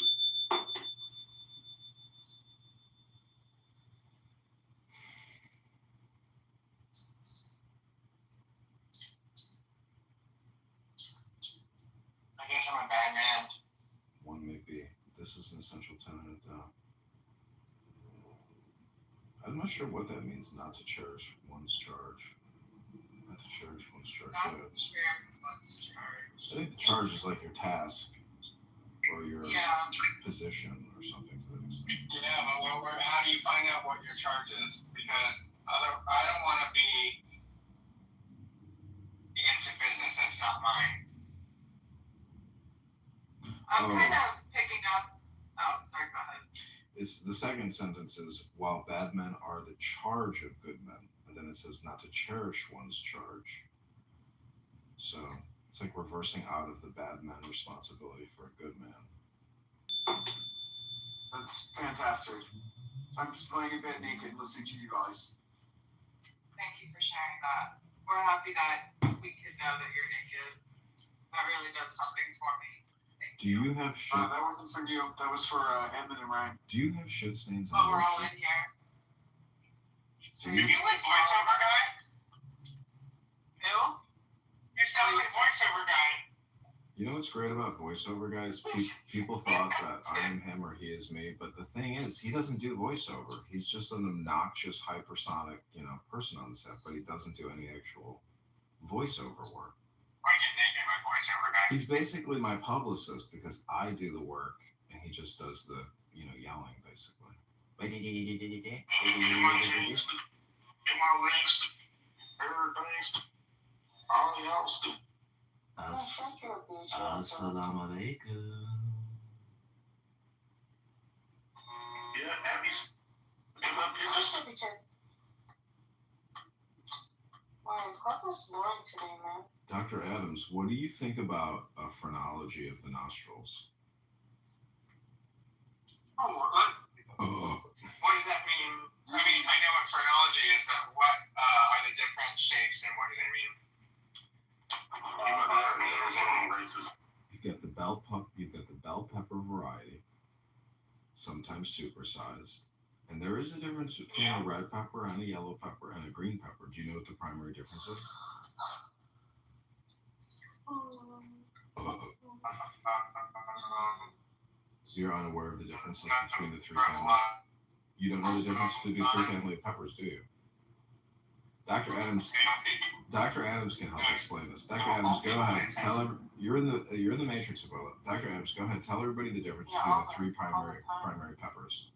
I guess I'm a bad man.
One may be. This is an essential tenet of the Tao. I'm not sure what that means, not to cherish one's charge. Not to cherish one's charge.
Not to cherish one's charge.
I think the charge is like your task or your position or something to that extent.
Yeah, but how do you find out what your charge is? Because I don't want to be into business that's not mine. I'm kind of picking up. Oh, sorry, go ahead.
It's the second sentence is, while bad men are the charge of good men, and then it says not to cherish one's charge. So it's like reversing out of the bad man responsibility for a good man.
That's fantastic. I'm just laying in bed naked listening to you guys.
Thank you for sharing that. We're happy that we could know that you're naked. That really does something for me.
Do you have shit?
That wasn't for you. That was for Edmund and Ryan.
Do you have shit stains
Well,
on
we're
your
all
shirt?
in here.
Do
You
you?
like voiceover guys? Who? You sound like voiceover guy.
You know what's great about voiceover guys? People thought that I am him or he is me, but the thing is, he doesn't do voiceover. He's just an obnoxious, hypersonic, person on the set, but he doesn't do any actual voiceover work.
I get naked with voiceover guy.
He's basically my publicist because I do the work and he just does the, yelling, basically.
Get my rings, everything's all y'all stupid.
Assalamu alaikum.
Yeah, Abby's in my pictures.
Wow, club was boring today, man.
Dr. Adams, what do you think about a phrenology of the nostrils?
Oh, what? What does that mean? I mean, I know what phrenology is, but what are the different shapes and what do they mean?
You've got the bell pepper variety, sometimes supersized. And there is a difference between a red pepper and a yellow pepper and a green pepper. Do you know what the primary difference is? You're unaware of the differences between the three families. You don't know the difference between the three family of peppers, do you? Dr. Adams can help explain this. Dr. Adams, go ahead. You're in the matrix about it. Dr. Adams, go ahead. Tell everybody the difference between the three primary peppers.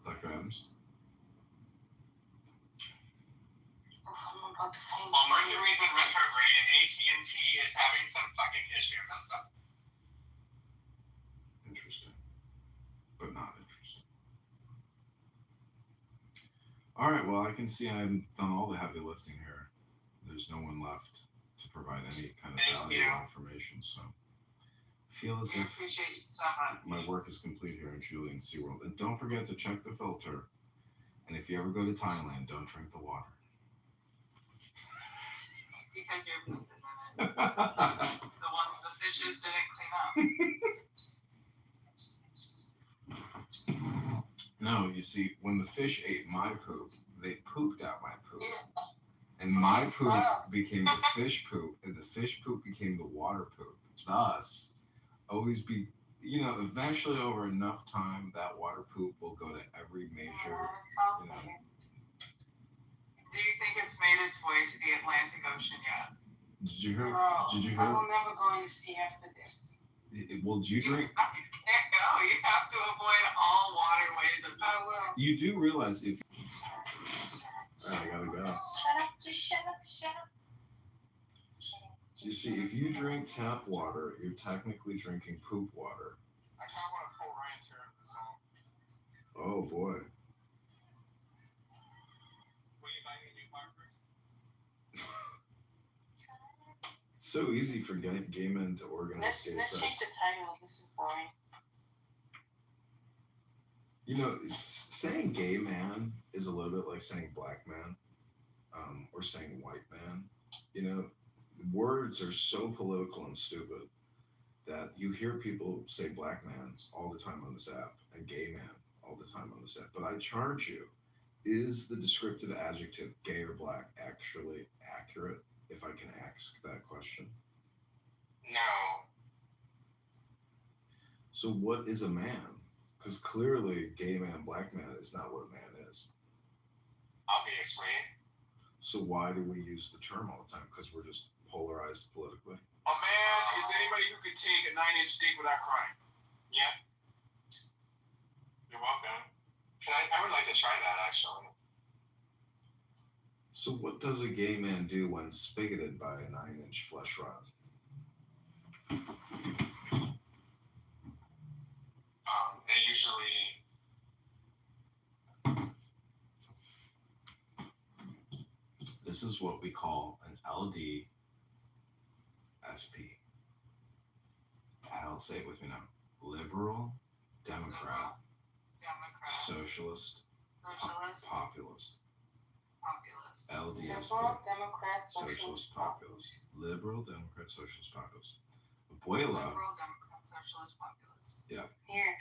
Dr. Adams.
Well, Mercury's in retrograde and AT&T is having some fucking issues and stuff.
Interesting. But not interesting. All right, well, I can see I've done all the heavy lifting here. There's no one left to provide any kind of valuable information, so feel as
We
if
appreciate you so much.
my work is complete here in Julian SeaWorld. And don't forget to check the filter. And if you ever go to Thailand, don't drink the water.
Because your piece is in it. The ones the fishes didn't clean up.
No, you see, when the fish ate my poop, they pooped out my poop. And my poop became the fish poop, and the fish poop became the water poop. Thus, always be, eventually over enough time, that water poop will go to every major,
Do you think it's made its way to the Atlantic Ocean yet?
Did you hear?
No,
Did you
I
hear?
will never go in the sea after this.
Well, do you drink?
You can't go. You have to avoid all waterways.
I will.
You do realize if. I gotta go.
Shut up, just shut up, shut up.
You see, if you drink tap water, you're technically drinking poop water.
I kind of want to pull Ryan's hair in the song.
Oh boy.
Will you buy me a new Parkers?
It's so easy for gay men to organize gay
Let's change
sex.
the title. This is boring.
Saying gay man is a little bit like saying black man, or saying white man. Words are so political and stupid that you hear people say black man all the time on this app and gay man all the time on this app. But I charge you, is the descriptive adjective gay or black actually accurate, if I can ask that question?
No.
So what is a man? Because clearly gay man, black man is not what a man is.
Obviously.
So why do we use the term all the time? Because we're just polarized politically?
A man is anybody who can take a 9-inch dick without crying. Yeah. You're welcome. I would like to try that, actually.
So what does a gay man do when spigoted by a 9-inch flesh rod?
They usually...
This is what we call an LDSP. I'll say it with me now. Liberal, Democrat, Socialist, Populist. LDSP.
Liberal, Democrat,
Socialist, Populist. Liberal, Democrat, Socialist, Populist. Abuela.
Liberal, Democrat, Socialist, Populist.
Yeah.
Here.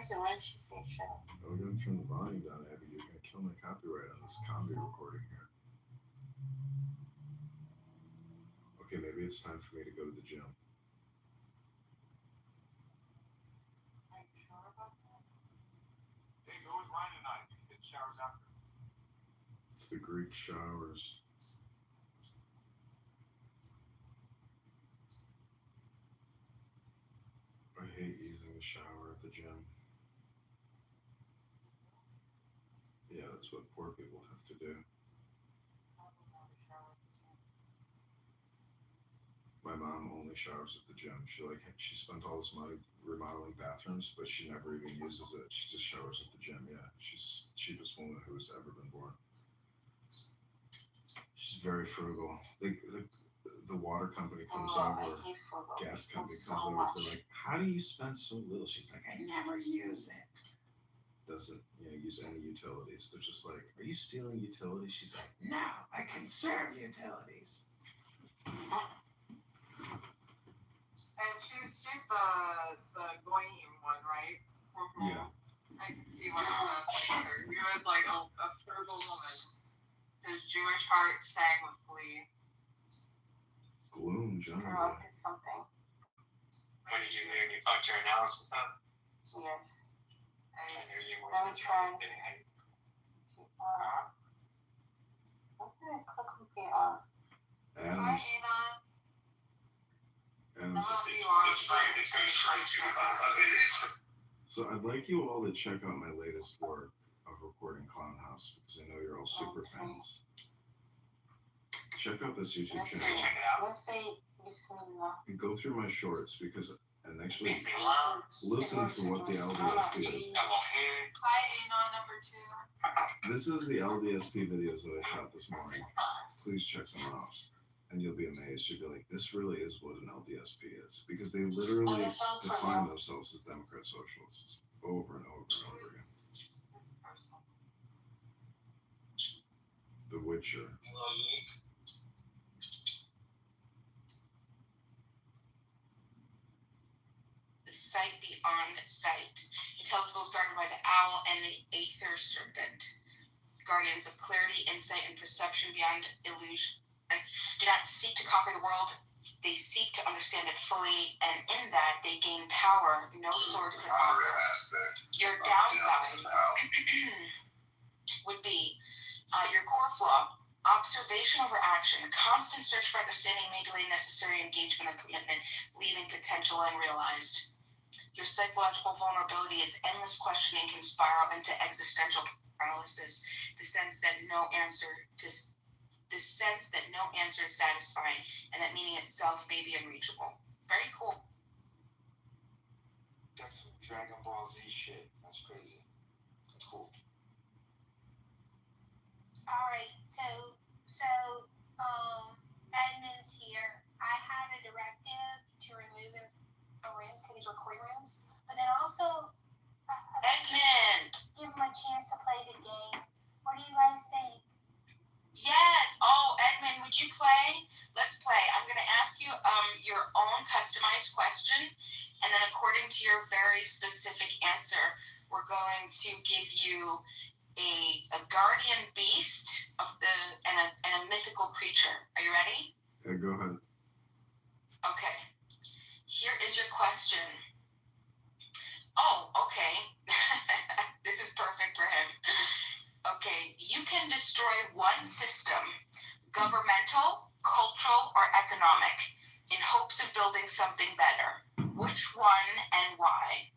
Why did she say shut up?
Oh, we're gonna turn the volume down, Abby. You're gonna kill my copyright on this comedy recording here. Okay, maybe it's time for me to go to the gym.
Are you sure about that?
Hey, go with mine tonight. You can get showers after.
It's the Greek showers. I hate using the shower at the gym. Yeah, that's what poor people have to do. My mom only showers at the gym. She spent all this money remodeling bathrooms, but she never even uses it. She just showers at the gym. Yeah, she's the cheapest woman who has ever been born. She's very frugal. The water company comes over, gas company comes over. They're like, "How do you spend so little?" She's like, "I never use it." Doesn't use any utilities. They're just like, "Are you stealing utilities?" She's like, "No, I conserve utilities."
And she's the Goyim one, right?
Yeah.
I can see why that's her. You're like a frugal woman. His Jewish heart sang with glee.
Gloom, John.
Girl did something.
What did you do? You fucked your analysis up?
Yes.
I knew you were
Let me try.
getting it.
What did I click on PR?
Adams.
It's going straight to
So I'd like you all to check out my latest work of recording Clown House because I know you're all super fans. Check out this YouTube channel.
Let's say Bismillah.
Go through my shorts because and actually listen to what the LDSP is.
Hi, Anon number 2.
This is the LDSP videos that I shot this morning. Please check them out. And you'll be amazed. You'll be like, this really is what an LDSP is. Because they literally define themselves as Democrat Socialists over and over and over again. The Witcher.
The sight beyond sight. Intelligibles guarded by the owl and the aether serpent. Guardians of clarity, insight, and perception beyond illusion. Do not seek to conquer the world. They seek to understand it fully, and in that they gain power no sword could conquer. Your downside would be your core flaw, observation over action. A constant search for understanding may delay necessary engagement and commitment, leaving potential unrealized. Your psychological vulnerability is endless questioning can spiral into existential paralysis, the sense that no answer is satisfying, and that meaning itself may be unreachable. Very cool.
That's Dragon Ball Z shit. That's crazy. That's cool.
Alright, so Edmund's here. I had a directive to remove him from rooms because he's recording rooms, but then also
Edmund!
Give him a chance to play the game. What do you guys think?
Yes. Oh, Edmund, would you play? Let's play. I'm going to ask you your own customized question, and then according to your very specific answer, we're going to give you a guardian beast and a mythical creature. Are you ready?
Yeah, go ahead.
Okay. Here is your question. Oh, okay. This is perfect for him. Okay, you can destroy one system, governmental, cultural, or economic, in hopes of building something better. Which one and why?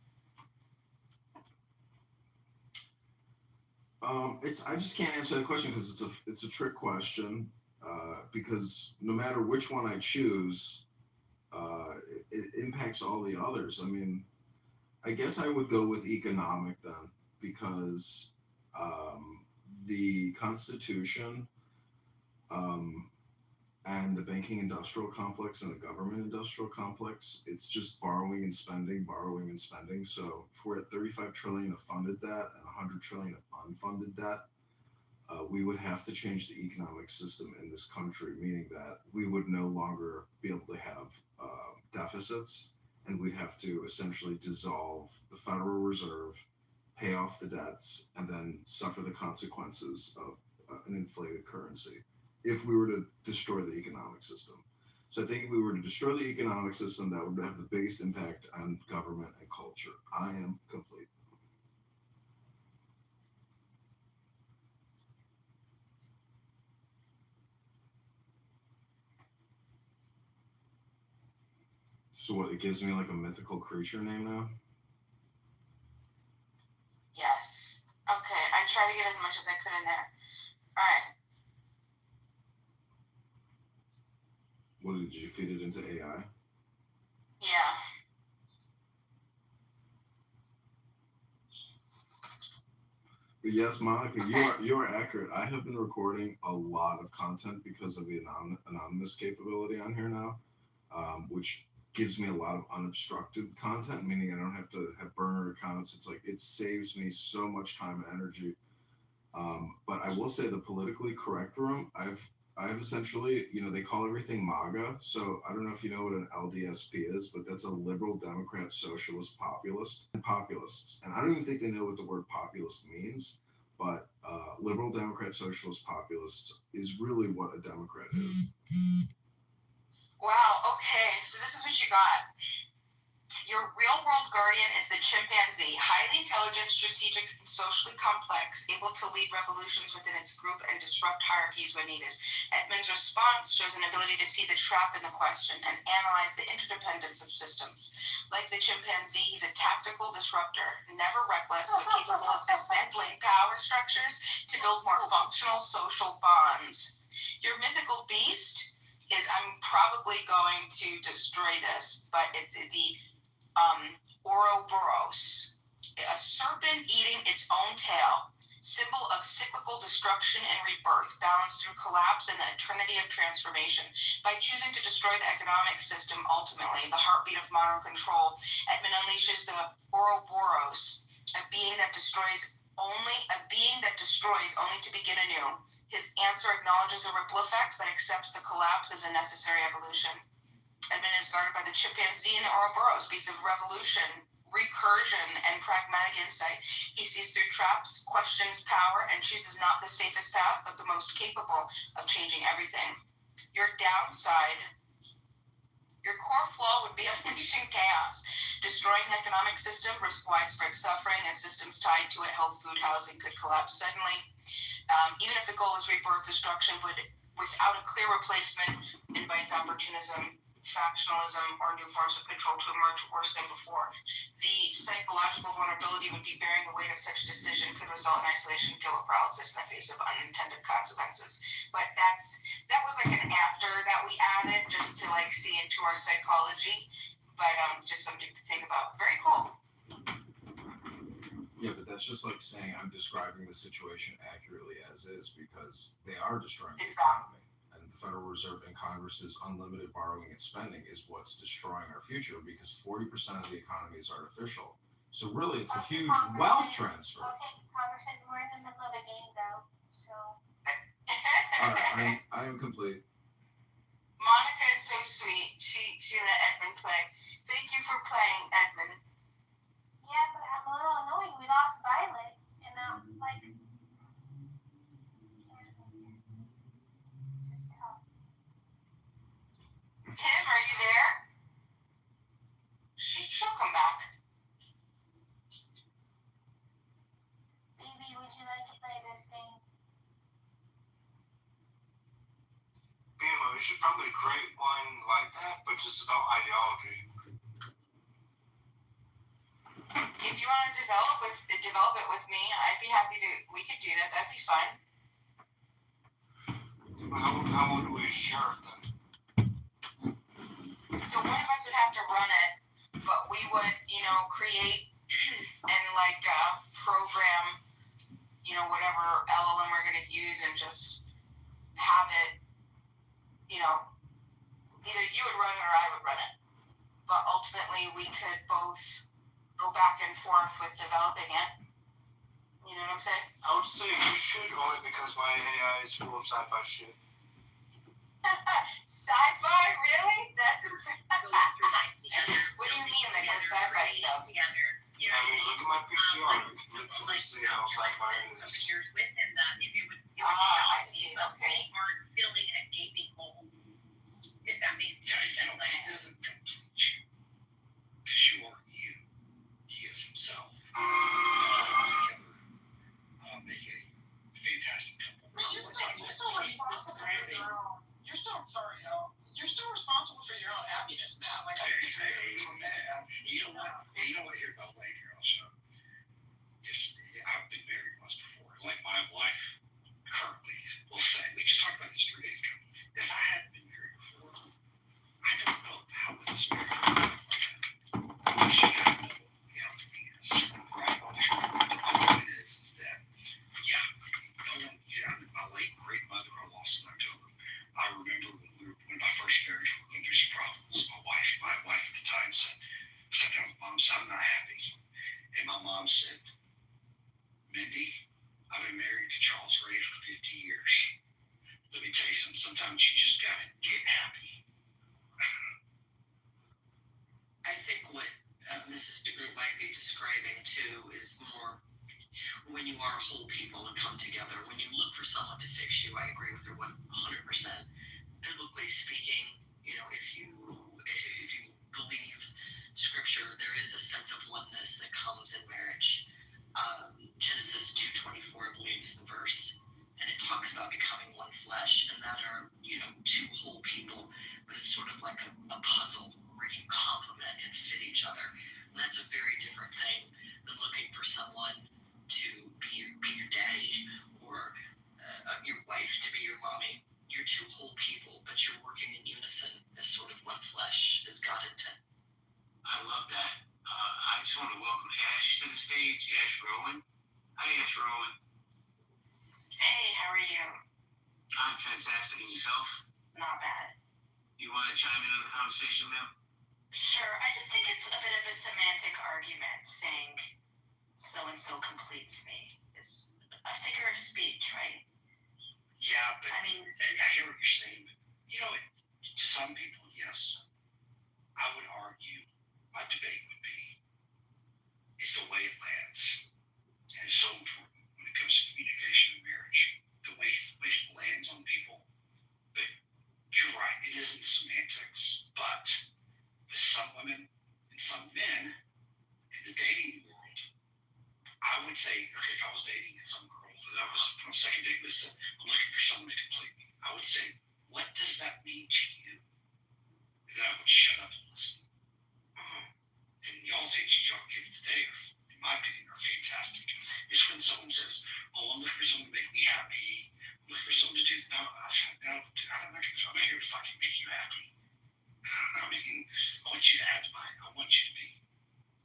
I just can't answer that question because it's a trick question. Because no matter which one I choose, it impacts all the others. I mean, I guess I would go with economic then, because the Constitution and the banking industrial complex and the government industrial complex, it's just borrowing and spending. So if we're at 35 trillion of funded debt and 100 trillion of unfunded debt, we would have to change the economic system in this country, meaning that we would no longer be able to have deficits, and we'd have to essentially dissolve the Federal Reserve, pay off the debts, and then suffer the consequences of an inflated currency if we were to destroy the economic system. So I think if we were to destroy the economic system, that would have the biggest impact on government and culture. I am complete. So what, it gives me like a mythical creature name now?
Yes. Okay, I tried to get as much as I could in there. All right.
What, did you feed it into AI?
Yeah.
But yes, Monica, you are accurate. I have been recording a lot of content because of the anonymous capability on here now, which gives me a lot of unobstructed content, meaning I don't have to have burner accounts. It's like, it saves me so much time and energy. But I will say the politically correct room, I've essentially, they call everything MAGA. So I don't know if you know what an LDSP is, but that's a liberal, Democrat, socialist, populist, and populists. And I don't even think they know what the word populist means, but liberal, Democrat, socialist, populists is really what a Democrat is.
Wow, okay, so this is what you got. Your real-world guardian is the chimpanzee, highly intelligent, strategic, and socially complex, able to lead revolutions within its group and disrupt hierarchies when needed. Edmund's response shows an ability to see the trap in the question and analyze the interdependence of systems. Like the chimpanzee, he's a tactical disruptor, never reckless, but capable of dismantling power structures to build more functional social bonds. Your mythical beast is, I'm probably going to destroy this, but it's the Ouroboros, a serpent eating its own tail, symbol of cyclical destruction and rebirth, balanced through collapse and the eternity of transformation. By choosing to destroy the economic system, ultimately, the heartbeat of modern control, Edmund unleashes the Ouroboros, a being that destroys only to begin anew. His answer acknowledges the ripple effect, but accepts the collapse as a necessary evolution. Edmund is guarded by the chimpanzee and the Ouroboros, beasts of revolution, recursion, and pragmatic insight. He sees through traps, questions power, and chooses not the safest path, but the most capable of changing everything. Your downside, your core flaw would be unleashing chaos, destroying the economic system, risk widespread suffering, as systems tied to it, health, food, housing, could collapse suddenly. Even if the goal is rebirth, destruction would, without a clear replacement, invites opportunism, factionalism, or new forms of control to emerge worse than before. The psychological vulnerability would be bearing the weight of such decision could result in isolation, guilt, paralysis in the face of unintended consequences. But that was like an after that we added just to like see into our psychology. But just something to think about. Very cool.
Yeah, but that's just like saying I'm describing the situation accurately as is, because they are destroying the economy. And the Federal Reserve and Congress's unlimited borrowing and spending is what's destroying our future, because 40% of the economy is artificial. So really, it's a huge wealth transfer.
Okay, Congressman, we're in the middle of a game though, so.
All right, I am complete.
Monica is so sweet. She let Edmund play. Thank you for playing, Edmund.
Yeah, but I'm a little annoying. We lost Violet, and now, like, it's just tough.
Tim, are you there? She'll come back.
Baby, would you like to play this game?
We should probably create one like that, but just about ideology.
If you want to develop it with me, I'd be happy to. We could do that. That'd be fun.
How would we share it then?
So one of us would have to run it, but we would, create and like program, whatever LLM we're going to use, and just have it. Either you would run it or I would run it. But ultimately, we could both go back and forth with developing it. You know what I'm saying?
I would say you should, only because my AI is full of sci-fi shit.
Sci-fi, really? That's what do you mean, like with sci-fi stuff?
I mean, look at my PTR. You can see how sci-fi it is.
Years with him, that it would shock me, but
okay.
we aren't filling a gaping hole. If that makes sense.
It doesn't complete you. Because you are you. He is himself. Together, make a fantastic couple.
But you're still responsible for your own. You're still responsible for your own happiness, man. Like,
You know what? Here, I'll lay here. I'll show. I've been married once before. Like my wife currently will say, we just talked about this 3 days ago. If I hadn't been married before, I don't know how this marriage would have been. She had no happiness, right? The point is that, my late great mother I lost in October. I remember when my first marriage was going through some problems. My wife at the time said, Mom, I'm not happy. And my mom said, Mindy, I've been married to Charles Ray for 50 years. Let me tell you something. Sometimes you just got to get happy.
I think what Mrs. Stewart might be describing too is more when you are whole people and come together. When you look for someone to fix you, I agree with her 100%. Biblically speaking, if you believe Scripture, there is a sense of oneness that comes in marriage. Genesis 2:24, I believe, is the verse, and it talks about becoming one flesh, and that are two whole people, but it's sort of like a puzzle where you complement and fit each other. And that's a very different thing than looking for someone to be your daddy or your wife to be your mommy. You're two whole people, but you're working in unison as sort of one flesh as God intended.
I love that.
stage, Ash Rowan. Hi, Ash Rowan.
Hey, how are you?
I'm fantastic. And yourself?
Not bad.
You want to chime in on the conversation, ma'am?
Sure. I just think it's a bit of a semantic argument saying so-and-so completes me. It's a figure of speech, right?
Yeah, but
I mean,
I hear what you're saying, but to some people, yes. I would argue my debate would be it's the way it lands. And it's so important when it comes to communication in marriage, the way it lands on people. But you're right, it isn't semantics, but with some women and some men in the dating world, I would say, okay, if I was dating and some girl that I was on a second date with said, I'm looking for someone to complete me, I would say, what does that mean to you? And then I would shut up and listen. And y'all's answers y'all give today, in my opinion, are fantastic. It's when someone says, oh, I'm looking for someone to make me happy. I'm looking for someone to do, no, I'm not here to fucking make you happy. I want you to add to mine. I want you to be.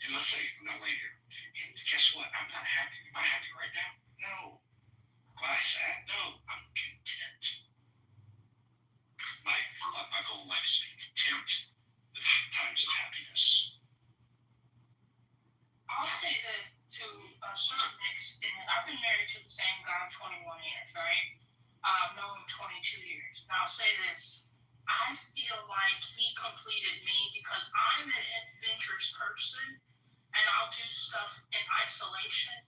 And let's say, now later, and guess what? I'm not happy. Am I happy right now? No. Am I sad? No. I'm content. My goal in life is to be content with times of happiness.
I'll say this to a certain extent. I've been married to the same guy 21 years, right? I've known him 22 years. Now I'll say this. I feel like he completed me because I'm an adventurous person and I'll do stuff in isolation.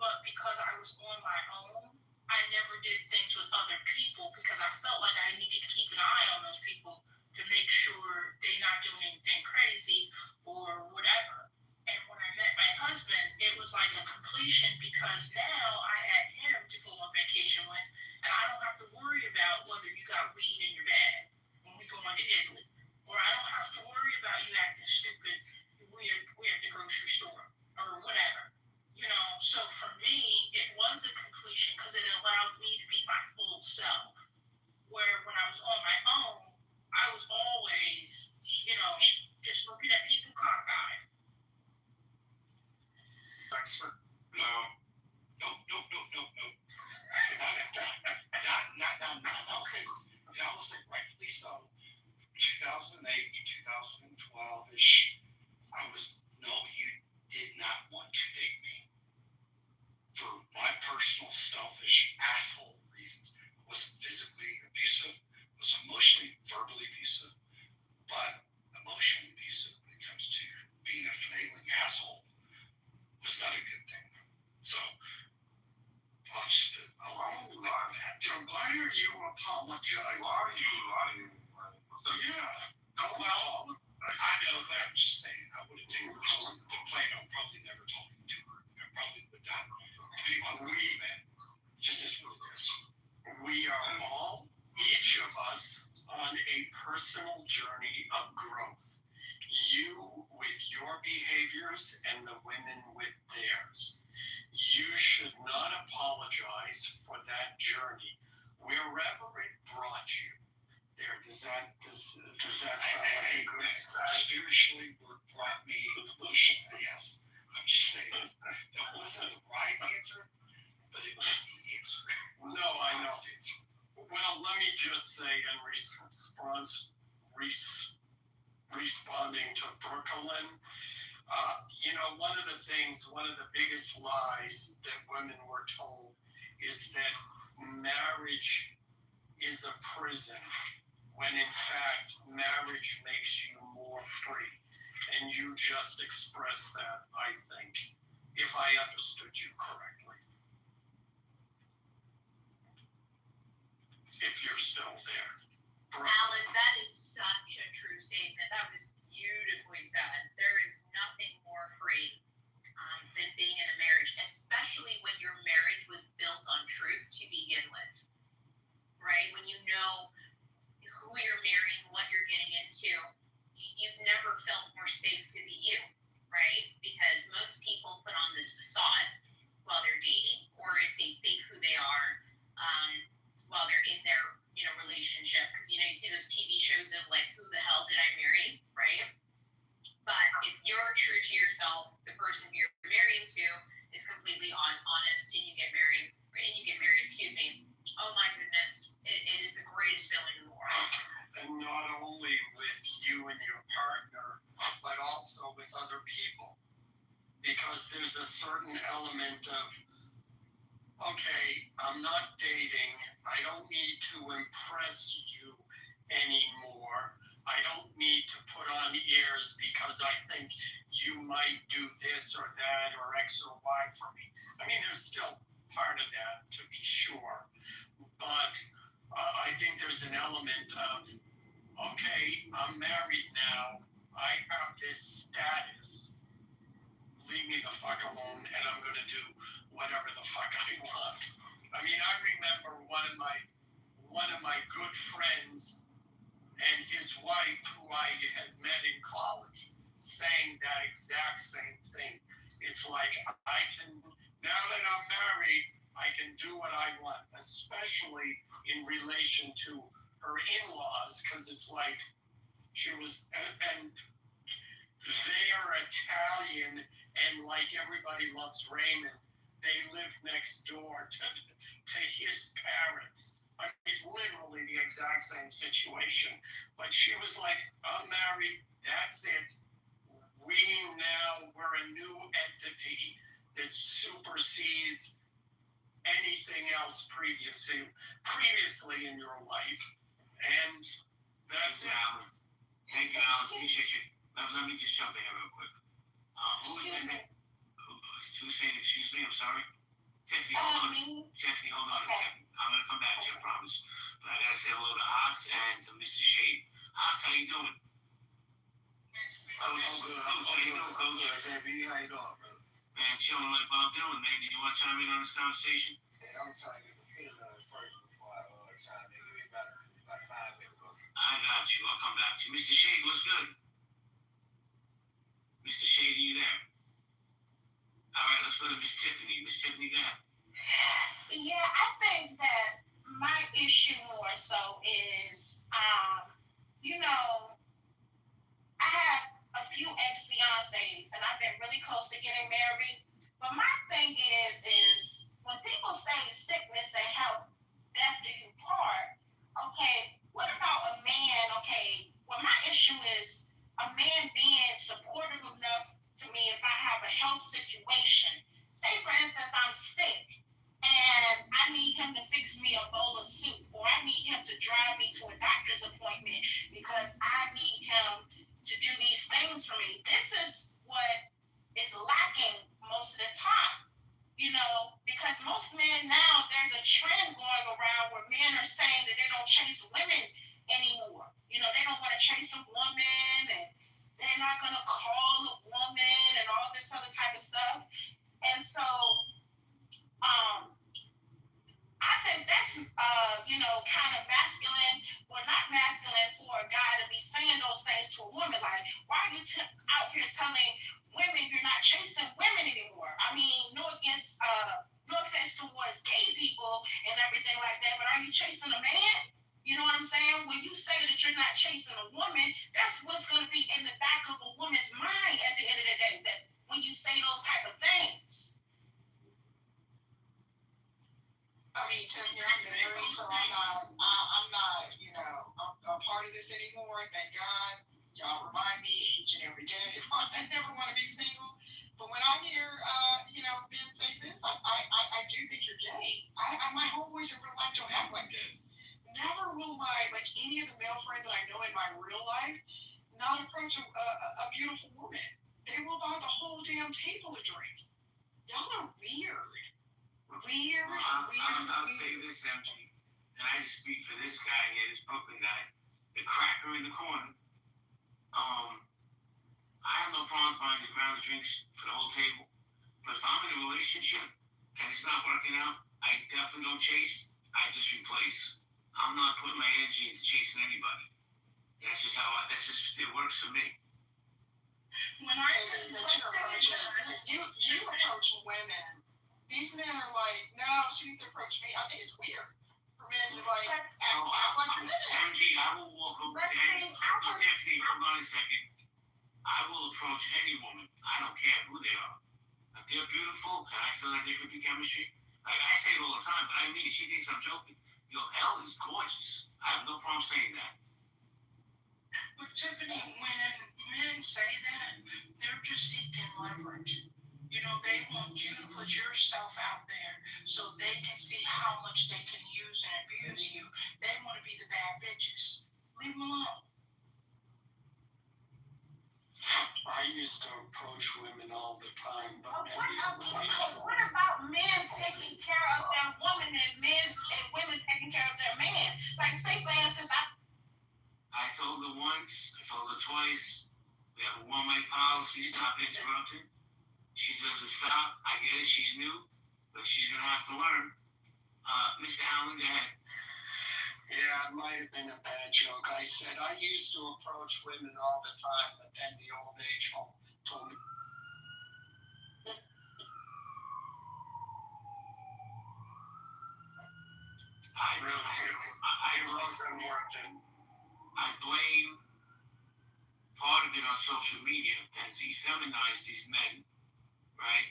But because I was on my own, I never did things with other people because I felt like I needed to keep an eye on those people to make sure they're not doing anything crazy or whatever. And when I met my husband, it was like a completion because now I had him to go on vacation with, and I don't have to worry about whether you got weed in your bag when we go into Italy, or I don't have to worry about you acting stupid we're at the grocery store or whatever. So for me, it was a completion because it allowed me to be my full self. Where when I was on my own, I was always, just looking at people cockeyed.
No. I will say rightfully so. 2008 to 2012-ish, you did not want to date me. For my personal, selfish, asshole reasons. I wasn't physically abusive, I was emotionally, verbally abusive, but emotionally abusive when it comes to being a finagling asshole was not a good thing. So, I'll leave that.
Why are you apologizing?
Why are you lying?
Don't apologize.
I know, but I'm just saying, I would have taken the plane. I'm probably never talking to her. I probably would not be on the man. Just as what it is.
We are all, each of us, on a personal journey of growth. You with your behaviors and the women with theirs. You should not apologize for that journey, wherever it brought you. Does that sound like a good sign?
Spiritually, what brought me emotionally, yes. I'm just saying, that wasn't the right answer, but it was the answer.
No, I know. Well, let me just say in responding to Brooklyn, one of the biggest lies that women were told is that marriage is a prison, when in fact marriage makes you more free. And you just expressed that, I think, if I understood you correctly. If you're still there.
Alan, that is such a true statement. That was beautifully said. There is nothing more free than being in a marriage, especially when your marriage was built on truth to begin with, right? When you know who you're marrying, what you're getting into, you've never felt more safe to be you, right? Because most people put on this facade while they're dating, or if they fake who they are while they're in their relationship. Because you see those TV shows of like, who the hell did I marry, right? But if you're true to yourself, the person you're marrying to,
certain element of, okay, I'm not dating. I don't need to impress you anymore. I don't need to put on airs because I think you might do this or that or X or Y for me. I mean, there's still part of that, to be sure. But I think there's an element of, okay, I'm married now. I have this status. Leave me the fuck alone, and I'm going to do whatever the fuck I want. I mean, I remember one of my good friends and his wife, who I had met in college, saying that exact same thing. It's like, I can, now that I'm married, I can do what I want, especially in relation to her in-laws, because it's like, she was, and they are Italian, and like everybody loves Raymond, they live next door to his parents. I mean, it's literally the exact same situation. But she was like, I'm married, that's it. We're a new entity that supersedes anything else previously in your life. And that's it.
Alan. Thank you, Alan. Appreciate you. Let me just jump in here real quick. Who's saying excuse me? I'm sorry. Tiffany, hold on. Tiffany, hold on a second. I'm going to come back to you, I promise. But I got to say hello to Haas and to Mr. Shade. Haas, how you doing?
I'm good.
How you doing, Coach?
JB, how you doing, brother?
Man, chilling like Bob Dylan, man. Do you want to chime in on this conversation?
Yeah, I'm trying to get the feeling of it first before I chime in. Give me about 5 minutes.
I got you. I'll come back to you. Mr. Shade, what's good? Mr. Shade, are you there? All right, let's go to Miss Tiffany. Miss Tiffany, go ahead.
Yeah, I think that my issue more so is, I have a few ex-fiancés and I've been really close to getting married. But my thing is when people say sickness and health, that's do you part. Okay, what about a man? Okay, well, my issue is a man being supportive enough to me if I have a health situation. Say, for instance, I'm sick and I need him to fix me a bowl of soup, or I need him to drive me to a doctor's appointment because I need him to do these things for me. This is what is lacking most of the time, because most men now, there's a trend going around where men are saying that they don't chase women anymore. They don't want to chase a woman, and they're not going to call a woman and all this other type of stuff. And so, I think that's, kind of masculine, or not masculine for a guy to be saying those things to a woman. Like, why are you out here telling women you're not chasing women anymore? I mean, no offense towards gay people and everything like that, but are you chasing a man? You know what I'm saying? When you say that you're not chasing a woman, that's what's going to be in the back of a woman's mind at the end of the day, that when you say those type of things. I mean, Tiffany, I'm married, so I'm not, a part of this anymore. Thank God. Y'all remind me each and every day. I never want to be single. But when I hear, men say this, I do think you're gay. My homeboys in real life don't act like this. Never will any of the male friends that I know in my real life not approach a beautiful woman. They will buy the whole damn table a drink. Y'all are weird.
I'll say this, MG, and I just speak for this guy here, this Brooklyn guy, the cracker in the corner. I have no problems buying the round of drinks for the whole table. But if I'm in a relationship and it's not working out, I definitely don't chase. I just replace. I'm not putting my energy into chasing anybody. That's just it works for me.
When I see that you approach women, these men are like, no, she needs to approach me. I think it's weird for men to act like women.
MG, I will walk over to Tiffany, hold on a second. I will approach any woman. I don't care who they are. If they're beautiful and I feel like there could be chemistry, like I say it all the time, but I mean it. She thinks I'm joking. Elle is gorgeous. I have no problem saying that.
But Tiffany, when men say that, they're just seeking leverage. You know, they want you to put yourself out there so they can see how much they can use and abuse you. They want to be the bad bitches. Leave them alone.
I used to approach women all the time, but then
What about men taking care of their woman and men and women taking care of their man? Like, say for instance,
I told her once, I told her twice. We have a one-way policy, stop interrupting. She doesn't stop. I get it, she's new, but she's gonna have to learn. Mr. Allen, go ahead.
Yeah, it might have been a bad joke. I said I used to approach women all the time, but then the old age home told me.
I blame part of it on social media that's effeminized these men, right?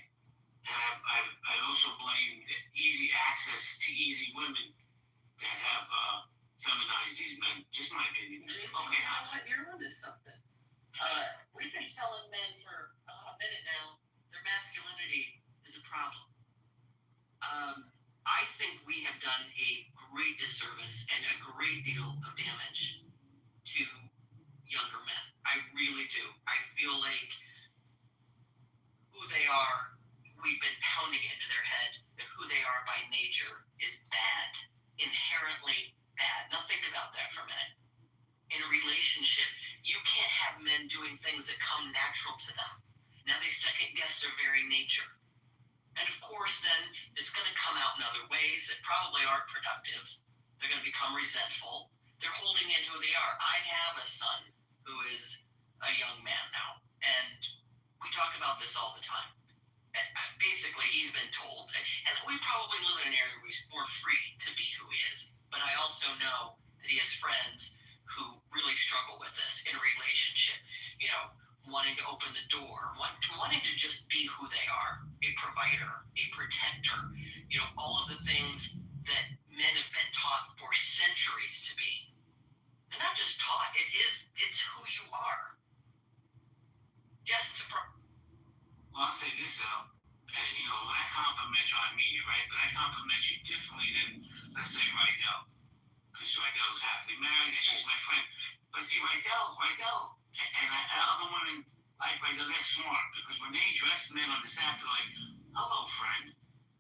And I also blame the easy access to easy women that have feminized these men. Just my opinion. Okay,
You know what? You're onto something. We've been telling men for a minute now their masculinity is a problem. I think we have done a great disservice and a great deal of damage to younger men. I really do. I feel like who they are, we've been pounding into their head that who they are by nature is bad, inherently bad. Now think about that for a minute. In a relationship, you can't have men doing things that come natural to them. Now they second guess their very nature. And of course, then it's going to come out in other ways that probably aren't productive. They're going to become resentful. They're holding in who they are. I have a son who is a young man now, and we talk about this all the time. Basically, he's been told, and we probably live in an area where he's more free to be who he is. But I also know that he has friends who really struggle with this in a relationship, you know, wanting to open the door, wanting to just be who they are, a provider, a protector, you know, all of the things that men have been taught for centuries to be. And not just taught, it's who you are. Yes, it's a problem.
Well, I'll say this though, and you know, when I compliment you, I mean it, right? But I compliment you differently than, let's say, Rydell. Because Rydell's happily married and she's my friend. But see, Rydell, and other women like Rydell, they're smart. Because when they address men on this app, they're like, hello, friend.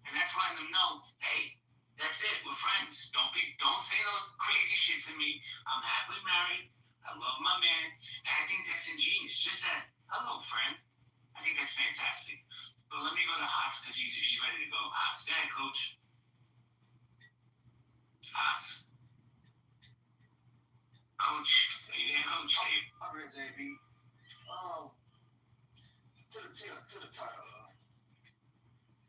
And that's letting them know, hey, that's it, we're friends. Don't say those crazy shit to me. I'm happily married. I love my man. And I think that's ingenious. Just that, hello, friend. I think that's fantastic. But let me go to Haas because she's ready to go. Haas, go ahead, Coach. Haas. Coach, are you there, Coach?
I'm ready, JB. To the title.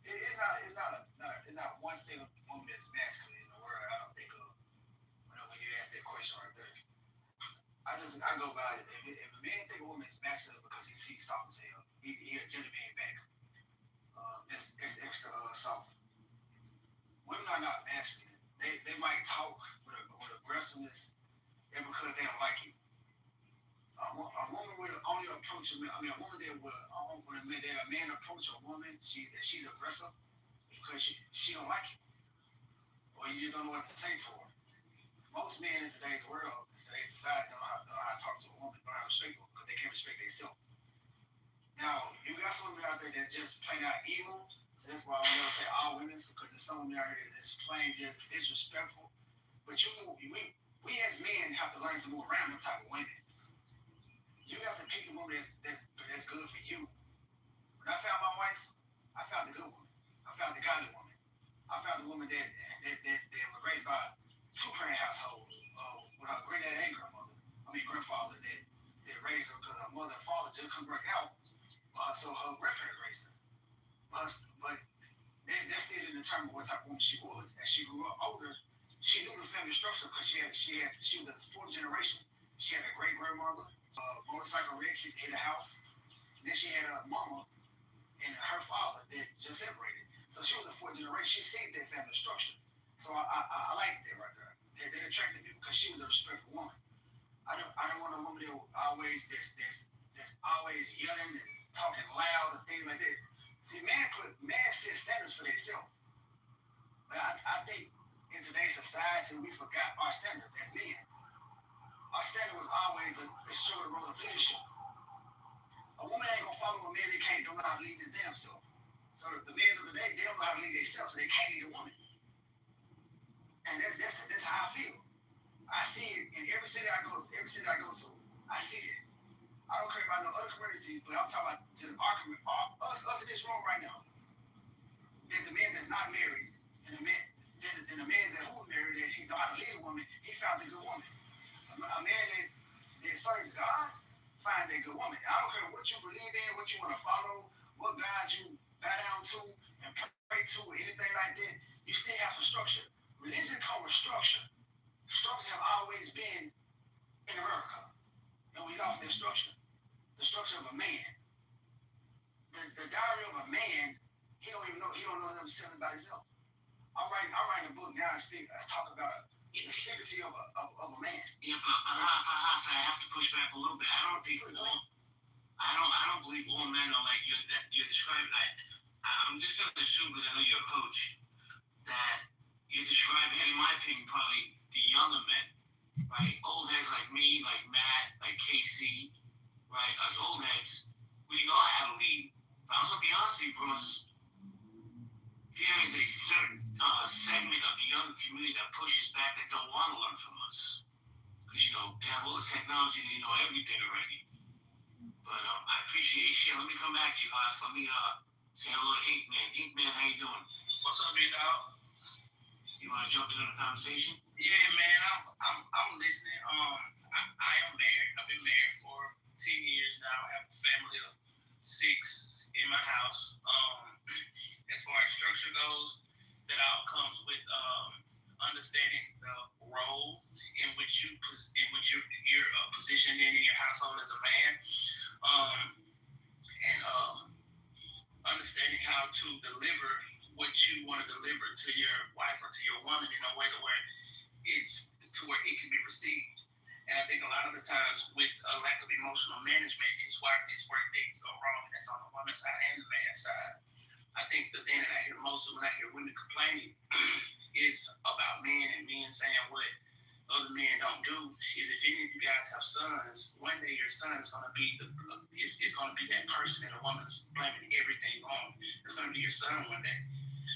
It's not one single woman that's masculine in the world. I don't think of when you ask that question right there. I go by it. If a man think a woman is masculine because he sees soft as hell, he a gentleman back. That's extra soft. Women are not masculine. They might talk with aggressiveness, and because they don't like you. A woman will only approach a man. I mean, a woman that will when a man approach a woman, she's aggressive because she don't like you, or you just don't know what to say to her. Most men in today's world, today's society, don't know how to talk to a woman, don't know how to respect her because they can't respect themselves. Now, you got some women out there that's just plain out evil. So that's why I would never say all women, because there's some women out here that's plain just disrespectful. But we as men have to learn to move around them type of women. You have to pick the woman that's good for you. When I found my wife, I found the good woman. I found the godly woman. I found the woman that was raised by a two-parent household with her granddad and grandfather that raised her because her mother and father just couldn't work out. So her grandparents raised her. But that still didn't determine what type of woman she was. As she grew up older, she knew the family structure because she was the fourth generation. She had a great grandmother, motorcycle wreck hit a house. And then she had a mama and her father that just separated. So she was the fourth generation. She saved that family structure. So I liked that right there. That attracted me because she was a respectful woman. I don't want a woman that always that's always yelling and talking loud and things like that.
See, man set standards for themselves. But I think in today's society, we forgot our standards as men. Our standard was always the show the role of leadership. A woman ain't gonna follow a man that don't know how to lead his damn self. So the men of the day, they don't know how to lead themselves, so they can't lead a woman. And that's how I feel. I see it in every city I go to. I see it. I don't care about no other communities, but I'm talking about just our community, us in this room right now. That the man that's not married, and the man that who's married, that he know how to lead a woman, he found a good woman. A man that serves God, find a good woman. I don't care what you believe in, what you want to follow, what God you bow down to and pray to, or anything like that. You still have some structure. Religion comes with structure. Structure have always been in America, and we lost that structure. The structure of a man. The diary of a man, he don't know himself about himself. I'm writing a book now that's talk about the secrecy of a man.
Yeah, but perhaps I have to push back a little bit. I don't believe all men are like you're describing. I'm just gonna assume, because I know you're a coach, that you're describing, in my opinion, probably the younger men, right? Old heads like me, like Matt, like Casey, right? Us old heads, we know how to lead. But I'm gonna be honest with you, bros. There is a certain segment of the young community that pushes back, that don't want to learn from us, because they have all the technology, they know everything already. But I appreciate you sharing. Let me come back to you guys. Let me say hello to Ink Man. Ink Man, how you doing?
What's up, big dog?
You want to jump into the conversation?
Yeah, man, I'm listening. I am married. I've been married for 10 years now. I have a family of 6 in my house. As far as structure goes, that all comes with understanding the role in which you're positioned in your household as a man, and understanding how to deliver what you want to deliver to your wife or to your woman in a way to where it can be received. And I think a lot of the times with a lack of emotional management is where things go wrong. And that's on the woman's side and the man's side. I think the thing that I hear most of when I hear women complaining is about men, and men saying what other men don't do is, if any of you guys have sons, one day your son is going to be that person that a woman's blaming everything on. It's going to be your son one day.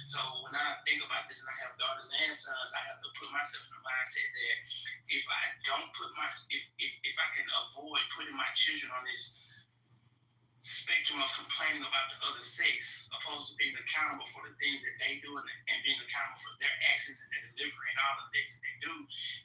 So when I think about this, and I have daughters and sons, I have to put myself in the mindset that if I can avoid putting my children on this spectrum of complaining about the other sex, opposed to being accountable for the things that they do and being accountable for their actions and their delivery and all the things that they do,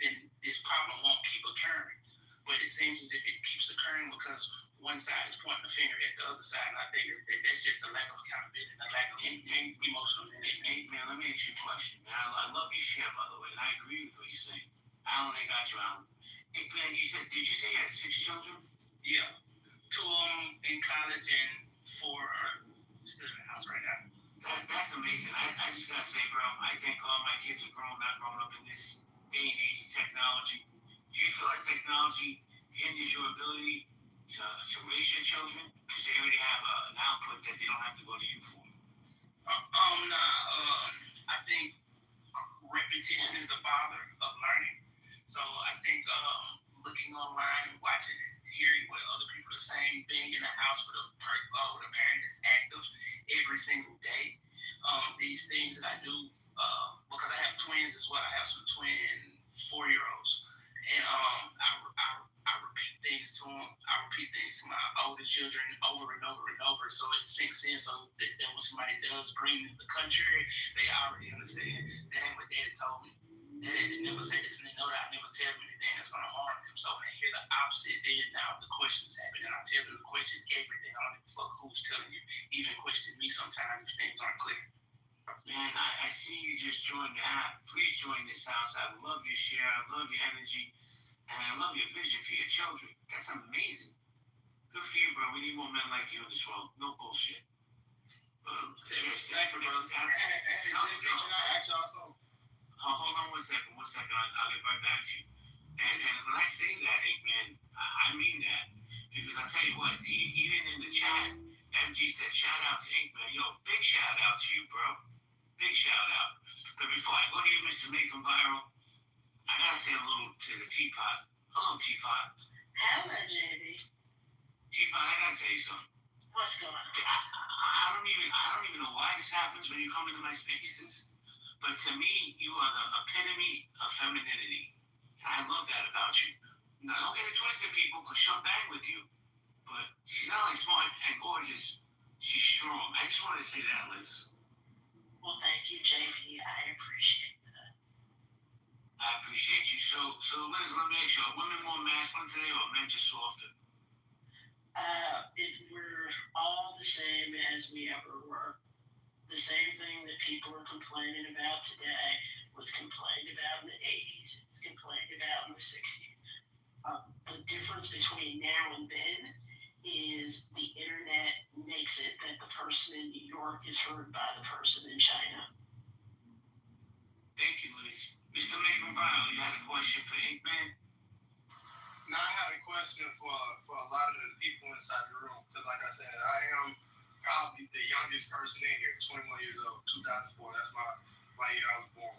then this problem won't keep occurring. But it seems as if it keeps occurring because one side is pointing the finger at the other side, and I think that's just a lack of accountability, a lack of emotional management.
Hey, man, let me ask you a question. Man, I love your share, by the way, and I agree with what you're saying. Alan, I got you, Alan. Hey, man, did you say you had 6 children?
Yeah. 2 of them in college and 4 are still in the house right now.
That's amazing. I just gotta say, bro, I think all my kids are not grown up in this day and age of technology. Do you feel like technology hinders your ability to raise your children because they already have an output that they don't have to go to you for?
I think repetition is the father of learning. So I think looking online and watching it, hearing what other people are saying, being in a house with a parent that's active every single day. These things that I do, because I have twins as well. I have some twin 4-year-olds, and I repeat things to them. I repeat things to my older children over and over and over, so it sinks in. So that when somebody does bring the country, they already understand that ain't what Daddy told me. They never say this, and they know that I never tell them anything that's going to harm them. So when they hear the opposite, then now the questions happen, and I tell them to question everything. I don't give a fuck who's telling you. Even question me sometimes if things aren't clear.
Man, I see you just joined the app. Please join this house. I love your share. I love your energy. And I love your vision for your children. That's amazing. Good for you, bro. We need more men like you in this world. No bullshit.
Thank you, brother. Hey, JP, can I ask y'all something?
Hold on one second. I'll get right back to you. And when I say that, hey, man, I mean that. Because I tell you what, even in the chat, MG said, shout out to Ink Man. Yo, big shout out to you, bro. Big shout out. But before I go to you, Mr. Make 'em Viral, I gotta say a little to the Teapot. Hello, Teapot.
Hello, JB.
Teapot, I gotta tell you something.
What's going on?
I don't even know why this happens when you come into my spaces. But to me, you are the epitome of femininity. And I love that about you. Now, don't get it twisted, people, because she'll bang with you. But she's not only smart and gorgeous, she's strong. I just wanted to say that, Liz.
Well, thank you, JB. I appreciate that.
I appreciate you. So Liz, let me ask you, are women more masculine today or men just softer?
If we're all the same as we ever were. The same thing that people are complaining about today was complained about in the 80s. It's complained about in the 60s. The difference between now and then is the internet makes it that the person in New York is heard by the person in China.
Thank you, Liz. Mr. Make 'em Viral, you had a question for Ink Man?
Now I have a question for a lot of the people inside the room, because like I said, I am probably the youngest person in here, 21 years old, 2004. That's my year I was born.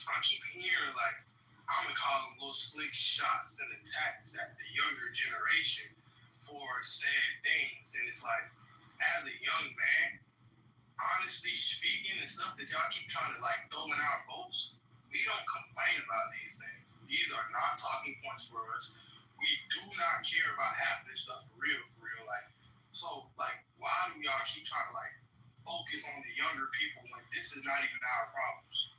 I keep hearing like I'm gonna call them little slick shots and attacks at the younger generation for said things, and it's like, as a young man, honestly speaking, the stuff that y'all keep trying to like throw in our boats, we don't complain about these things. These are not talking points for us. We do not care about half of this stuff for real. Like, so, like, why do y'all keep trying to like focus on the younger people when this is not even our problems?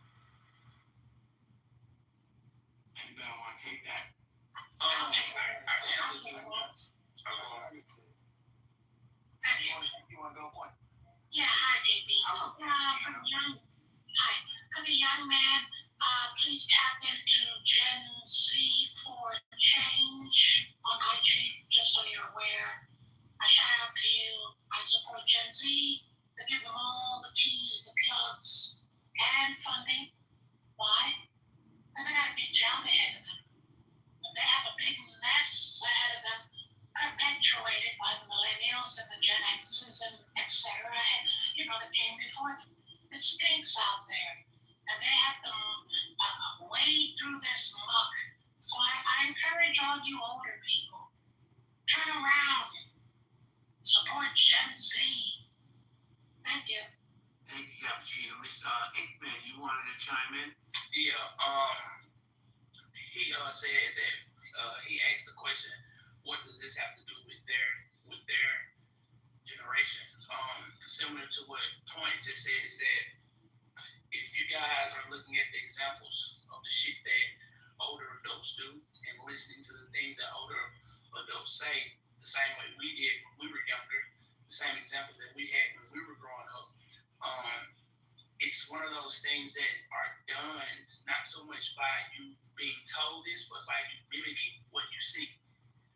Anybody want to take that?
I can answer to him. You want to go point?
Yeah, hi, JB. For the young man, please tap into Gen Z for Change on IG, just so you're aware. I shout out to you. I support Gen Z. I give them all the keys, the plugs, and funding. Why? Because they got a big job ahead of them. They have a big mess ahead of them, perpetuated by the millennials and the Gen X's and etc. That came before them. It stinks out there, and they have to wade through this muck. So I encourage all you older people, turn around, support Gen Z. Thank you.
Thank you, Cappuccino. Mr. Ink Man, you wanted to chime in?
Yeah. He said that he asked the question, what does this have to do with their generation? Similar to what Point just said, is that if you guys are looking at the examples of the shit that older adults do and listening to the things that older adults say, the same way we did when we were younger, the same examples that we had when we were growing up, it's one of those things that are done not so much by you being told this, but by you mimicking what you see.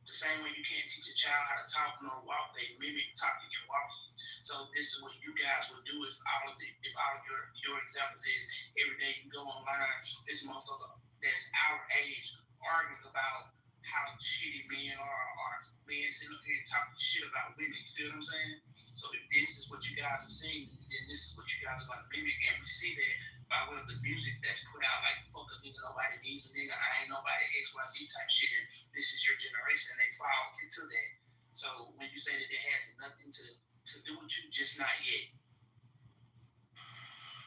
The same way you can't teach a child how to talk nor walk, they mimic talking and walking. So this is what you guys would do if all of your examples is every day you go online, this motherfucker that's our age arguing about how shitty men are, or men sitting up here talking shit about women. You feel what I'm saying? So if this is what you guys are seeing, then this is what you guys are going to mimic, and we see that by way of the music that's put out, like fuck a nigga, nobody needs a nigga, I ain't nobody, XYZ type shit, and this is your generation, and they fall into that. So when you say that it has nothing to do with you, just not yet.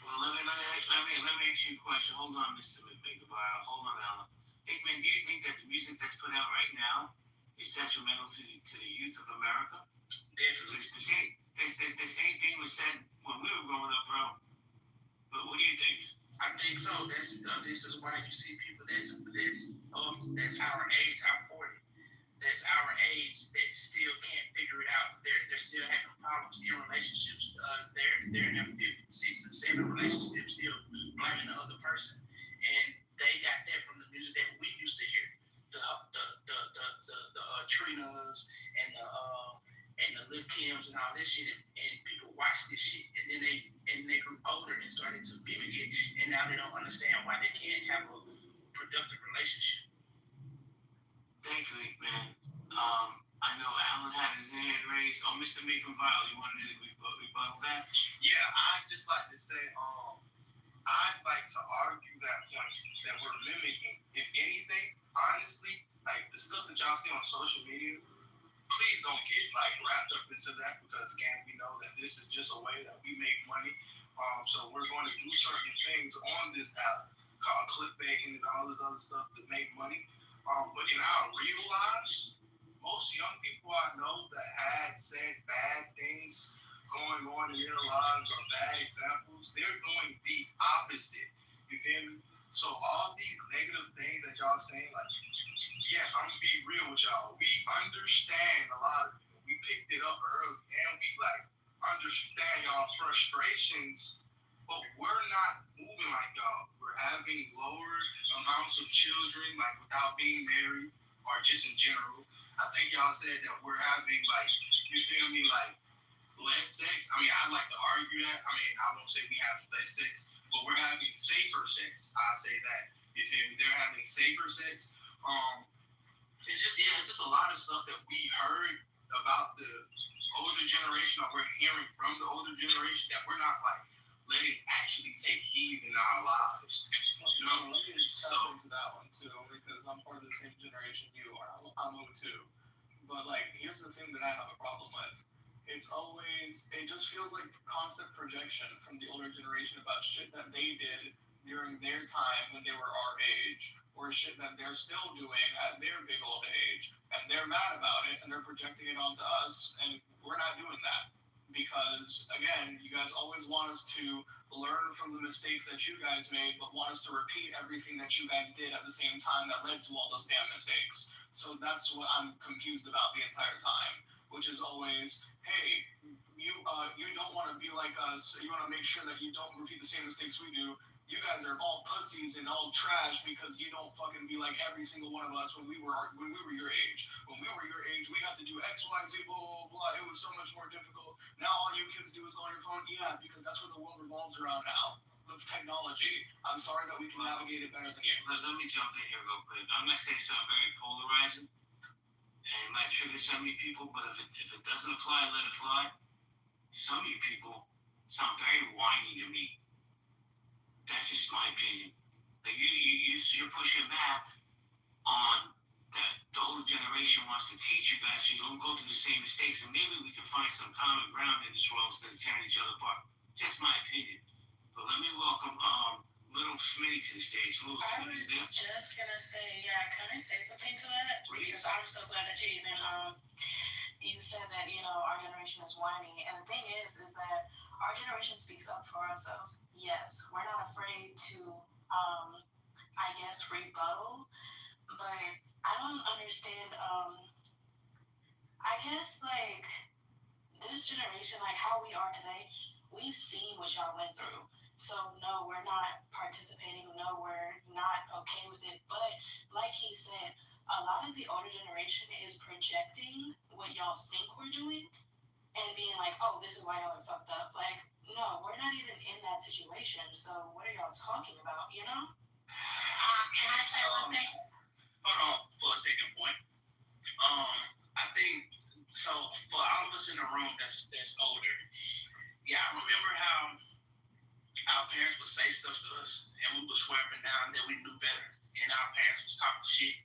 Well, let me ask you a question. Hold on, Mr. McBride. Hold on, Alan. Hickman, do you think that the music that's put out right now is detrimental to the youth of America?
Definitely.
The same thing was said when we were growing up, bro. But what do you think?
I think so. This is why you see people that's our age. I'm 40. That's our age that still can't figure it out. They're still having problems in relationships. They're in their 5th, 6th, and 7th relationships, still blaming the other person, and they got that from the music that we used to hear. The Trinas and the Lil Kims and all this shit, and people watch this shit, and then they grew older and started to mimic it, and now they don't understand why they can't have a productive relationship.
Thank you, man. I know Alan had his hand raised. Mr. Nathan Vile, you wanted to rebuttal that?
Yeah, I'd just like to say, I'd like to argue that point that we're mimicking. If anything, honestly, like the stuff that y'all see on social media, please don't get like wrapped up into that, because again, we know that this is just a way that we make money. So we're going to do certain things on this app called clickbaiting and all this other stuff to make money. But in our real lives, most young people I know that had said bad things going on in their lives or bad examples, they're doing the opposite. You feel me? So all these negative things that y'all saying, like, yes, I'm gonna be real with y'all. We understand a lot of it. We picked it up early and we like understand y'all frustrations, but we're not moving like y'all. We're having lower amounts of children, like without being married or just in general. I think y'all said that we're having like, you feel me, like less sex. I mean, I'd like to argue that. I mean, I won't say we have less sex, but we're having safer sex. I say that. You feel me? They're having safer sex. It's just a lot of stuff that we heard about the older generation, or we're hearing from the older generation, that we're not like letting actually take heed in our lives. You know,
let me jump into that one too, because I'm part of the same generation you are. I'm 02. But like, here's the thing that I have a problem with. It just feels like constant projection from the older generation about shit that they did during their time when they were our age, or shit that they're still doing at their big old age, and they're mad about it, and they're projecting it onto us, and we're not doing that. Because, again, you guys always want us to learn from the mistakes that you guys made, but want us to repeat everything that you guys did at the same time that led to all those damn mistakes. So that's what I'm confused about the entire time, which is always, hey, you don't want to be like us. You want to make sure that you don't repeat the same mistakes we do. You guys are all pussies and all trash because you don't fucking be like every single one of us when we were your age. When we were your age, we had to do X, Y, Z, blah, blah, blah. It was so much more difficult. Now all you kids do is go on your phone. Yeah, because that's where the world revolves around now. With technology. I'm sorry that we can navigate it better than you.
Let me jump in here real quick. I'm going to say something very polarizing. And it might trigger some of you people, but if it doesn't apply, let it fly. Some of you people sound very whiny to me. That's just my opinion. Like you're pushing back on that the older generation wants to teach you guys so you don't go through the same mistakes, and maybe we can find some common ground in this world instead of tearing each other apart. Just my opinion. But let me welcome Little Smitty to the stage.
I was just gonna say, yeah, can I say something to that? Because I'm so glad that you even you said that, our generation is whiny. And the thing is that our generation speaks up for ourselves. Yes, we're not afraid to, I guess, rebuttal. But I don't understand, I guess, like, this generation, like how we are today, we've seen what y'all went through. So, no, we're not participating. No, we're not okay with it. But like he said, a lot of the older generation is projecting what y'all think we're doing and being like, oh, this is why y'all are fucked up. Like, no, we're not even in that situation. So what are y'all talking about,
Can I say one thing?
Hold on for a second point. I think, so for all of us in the room that's older, yeah, I remember how our parents would say stuff to us and we would swear up and down that we knew better, and our parents was talking shit.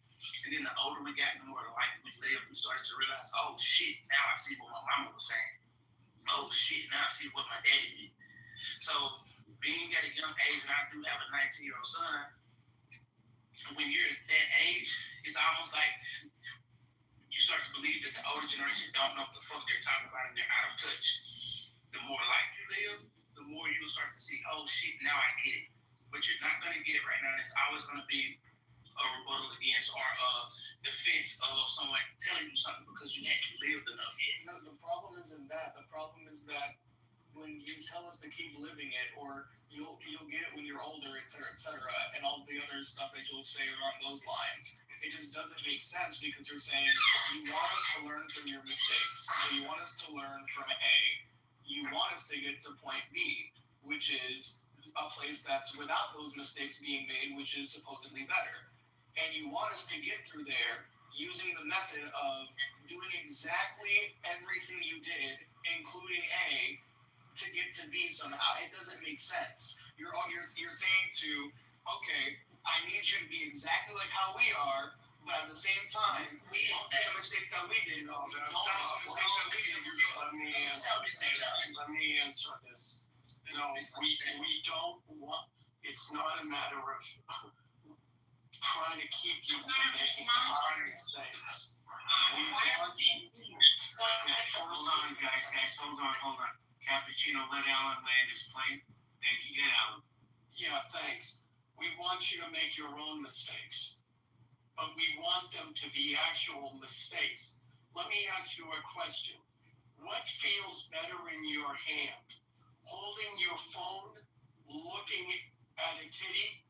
And then the older we got, the more life we lived, we started to realize, oh shit, now I see what my mama was saying. Oh shit, now I see what my daddy did. So being at a young age, and I do have a 19-year-old son, when you're at that age, it's almost like you start to believe that the older generation don't know what the fuck they're talking about and they're out of touch. The more life you live, the more you'll start to see, oh shit, now I get it. But you're not going to get it right now. It's always going to be a rebuttal against or a defense of someone telling you something because you haven't lived enough yet.
No, the problem isn't that. The problem is that when you tell us to keep living it, or you'll get it when you're older, et cetera, and all the other stuff that you'll say along those lines, it just doesn't make sense because you're saying you want us to learn from your mistakes. So you want us to learn from A. You want us to get to point B, which is a place that's without those mistakes being made, which is supposedly better. And you want us to get through there
using the method of doing exactly everything you did, including A, to get to B somehow. It doesn't make sense. You're saying to, okay, I need you to be exactly like how we are, but at the same time, we don't make the mistakes that we did.
No,
Don't make the mistakes that we did.
Let me answer this. No, we don't want. It's not a matter of trying to keep you from making our mistakes. We want you to
Hold on, guys, hold on. Cappuccino, let Alan land his plane. Thank you, get Alan.
Yeah, thanks. We want you to make your own mistakes, but we want them to be actual mistakes. Let me ask you a question. What feels better in your hand? Holding your phone, looking at a titty,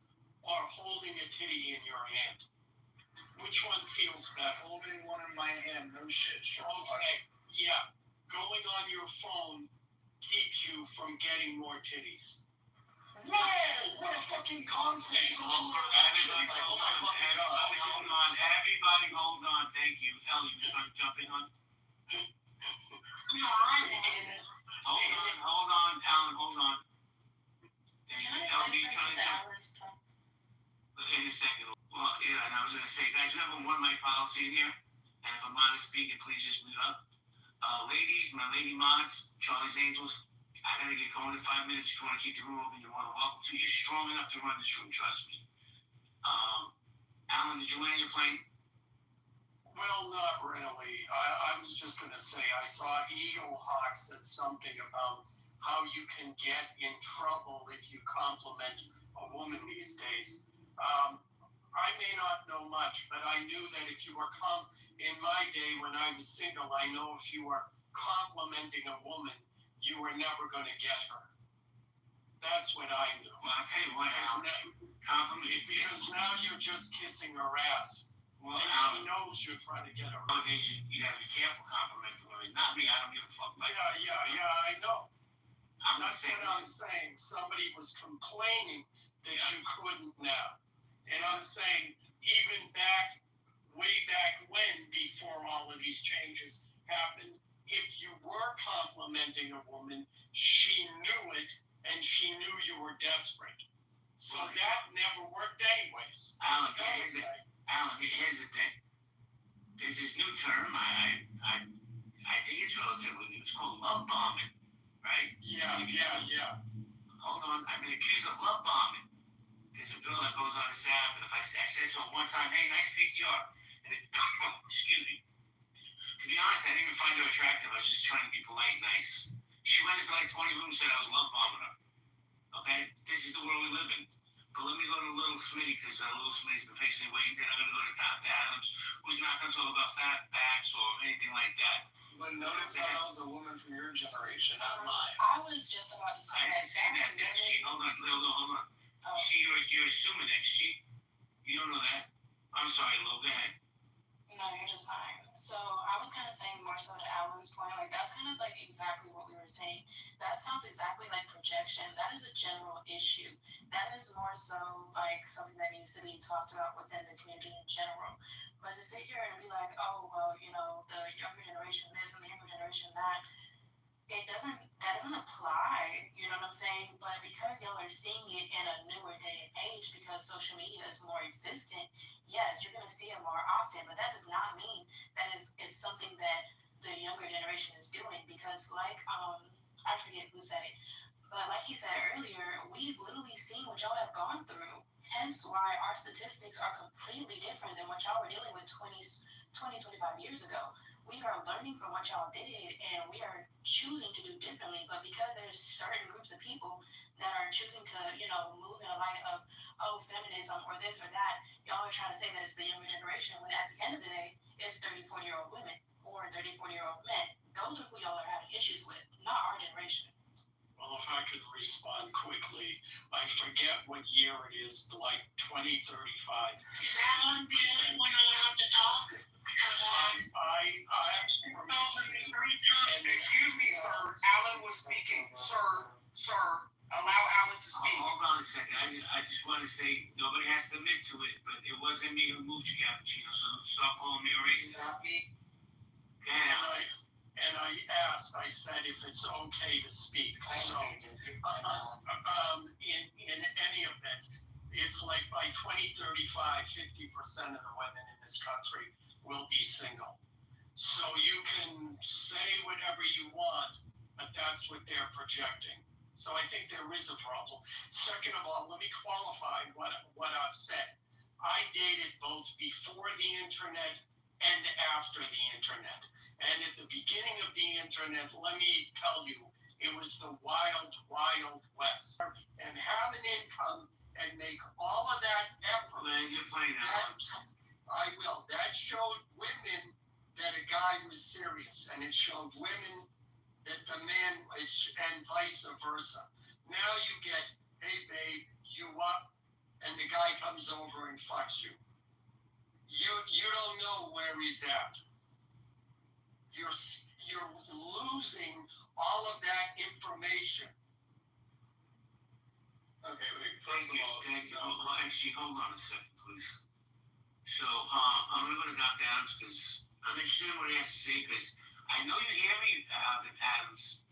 or holding a titty in your hand? Which one feels better?
Holding one in my hand, no shit, sure.
Okay, yeah. Going on your phone keeps you from getting more titties.
Whoa! What a fucking concept! Social interaction. Like, oh my fucking god.
Hold on, everybody hold on. Thank you. Ellie, you start jumping on? Hold on, Alan, hold on.
Can I say something to Alan's point?
In a second. Well, yeah, and I was going to say, guys, we have a one-mic policy in here, and if I'm honest speaking, please just mute up. Ladies, my lady mods, Charlie's Angels, I gotta get going in 5 minutes. If you want to keep the room open, you're welcome to. You're strong enough to run this room, trust me. Alan, did you land your plane?
Well, not really. I was just going to say, I saw Eagle Hawk said something about how you can get in trouble if you compliment a woman these days. I may not know much, but I knew that if you were in my day when I was single, I know if you were complimenting a woman, you were never going to get her. That's what I knew.
Well, I'll tell you what, Alan.
Because now you're just kissing her ass.
Well,
and
Alan,
she knows you're trying to get her.
Nowadays, you gotta be careful complimenting women. Not me, I don't give a fuck.
Yeah, I know.
That's
what I'm saying. Somebody was complaining that you couldn't now. And I'm saying, even way back when, before all of these changes happened, if you were complimenting a woman, she knew it, and she knew you were desperate. So that never worked anyways.
Alan, here's the thing. There's this new term, I think it's relatively new. It's called love bombing, right?
Yeah.
Hold on, I've been accused of love bombing. There's a girl that goes on this app, and if I said to her one time, hey, nice PTR, and it, excuse me. To be honest, I didn't even find her attractive. I was just trying to be polite and nice. She went into like 20 rooms and said I was love bombing her. Okay? This is the world we live in. But let me go to Little Smitty, because Little Smitty's been patiently waiting. Then I'm going to go to Dr. Adams, who's not going to talk about fat backs or anything like that.
But notice how that was a woman from your generation, not mine.
I was just about to say
I didn't say that. That's she. Hold on. You're assuming that she. You don't know that. I'm sorry, Lou. Go ahead.
No, you're just fine. So I was kind of saying more so to Alan's point, like that's kind of like exactly what we were saying. That sounds exactly like projection. That is a general issue. That is more so like something that needs to be talked about within the community in general. But to sit here and be like, oh, well, you know, the younger generation this and the younger generation that, that doesn't apply, you know what I'm saying? But because y'all are seeing it in a newer day and age, because social media is more existent, yes, you're going to see it more often, but that does not mean that it's something that the younger generation is doing, because like, I forget who said it, but like he said earlier, we've literally seen what y'all have gone through, hence why our statistics are completely different than what y'all were dealing with 20, 25 years ago. We are learning from what y'all did, and we are choosing to do differently. But because there's certain groups of people that are choosing to, you know, move in a light of, oh, feminism or this or that, y'all are trying to say that it's the younger generation, when at the end of the day, it's 30, 40-year-old women or 30, 40-year-old men. Those are who y'all are having issues with, not our generation.
Well, if I could respond quickly, I forget what year it is, like 2035.
Is Alan the only one allowed to talk? Because
Excuse me, sir. Alan was speaking. Sir, allow Alan
to speak.
Hold on a second. I just want to say nobody has to admit to it, but it wasn't me who moved you, Cappuccino. So stop calling me a racist.
Not me.
Go ahead.
And I asked, I said if it's okay to speak. So, in any event, it's like by 2035, 50% of the women in this country will be single. So you can say whatever you want, but that's what they're projecting. So I think there is a problem. Second of all, let me qualify what I've said. I dated both before the internet and after the internet. And at the beginning of the internet, let me tell you, it was the wild, wild west. And have an income and make all of that effort.
You're playing that.
I will. That showed women that a guy was serious, and it showed women that the man, and vice versa. Now you get, hey babe, you up, and the guy comes over and fucks you. You don't know where he's at. You're losing all of that information.
Okay, wait. First of all,
thank you. Actually, hold on a second, please. So, I'm going to go to Dr. Adams because I'm interested in what he has to say because I know you hear me, Adams.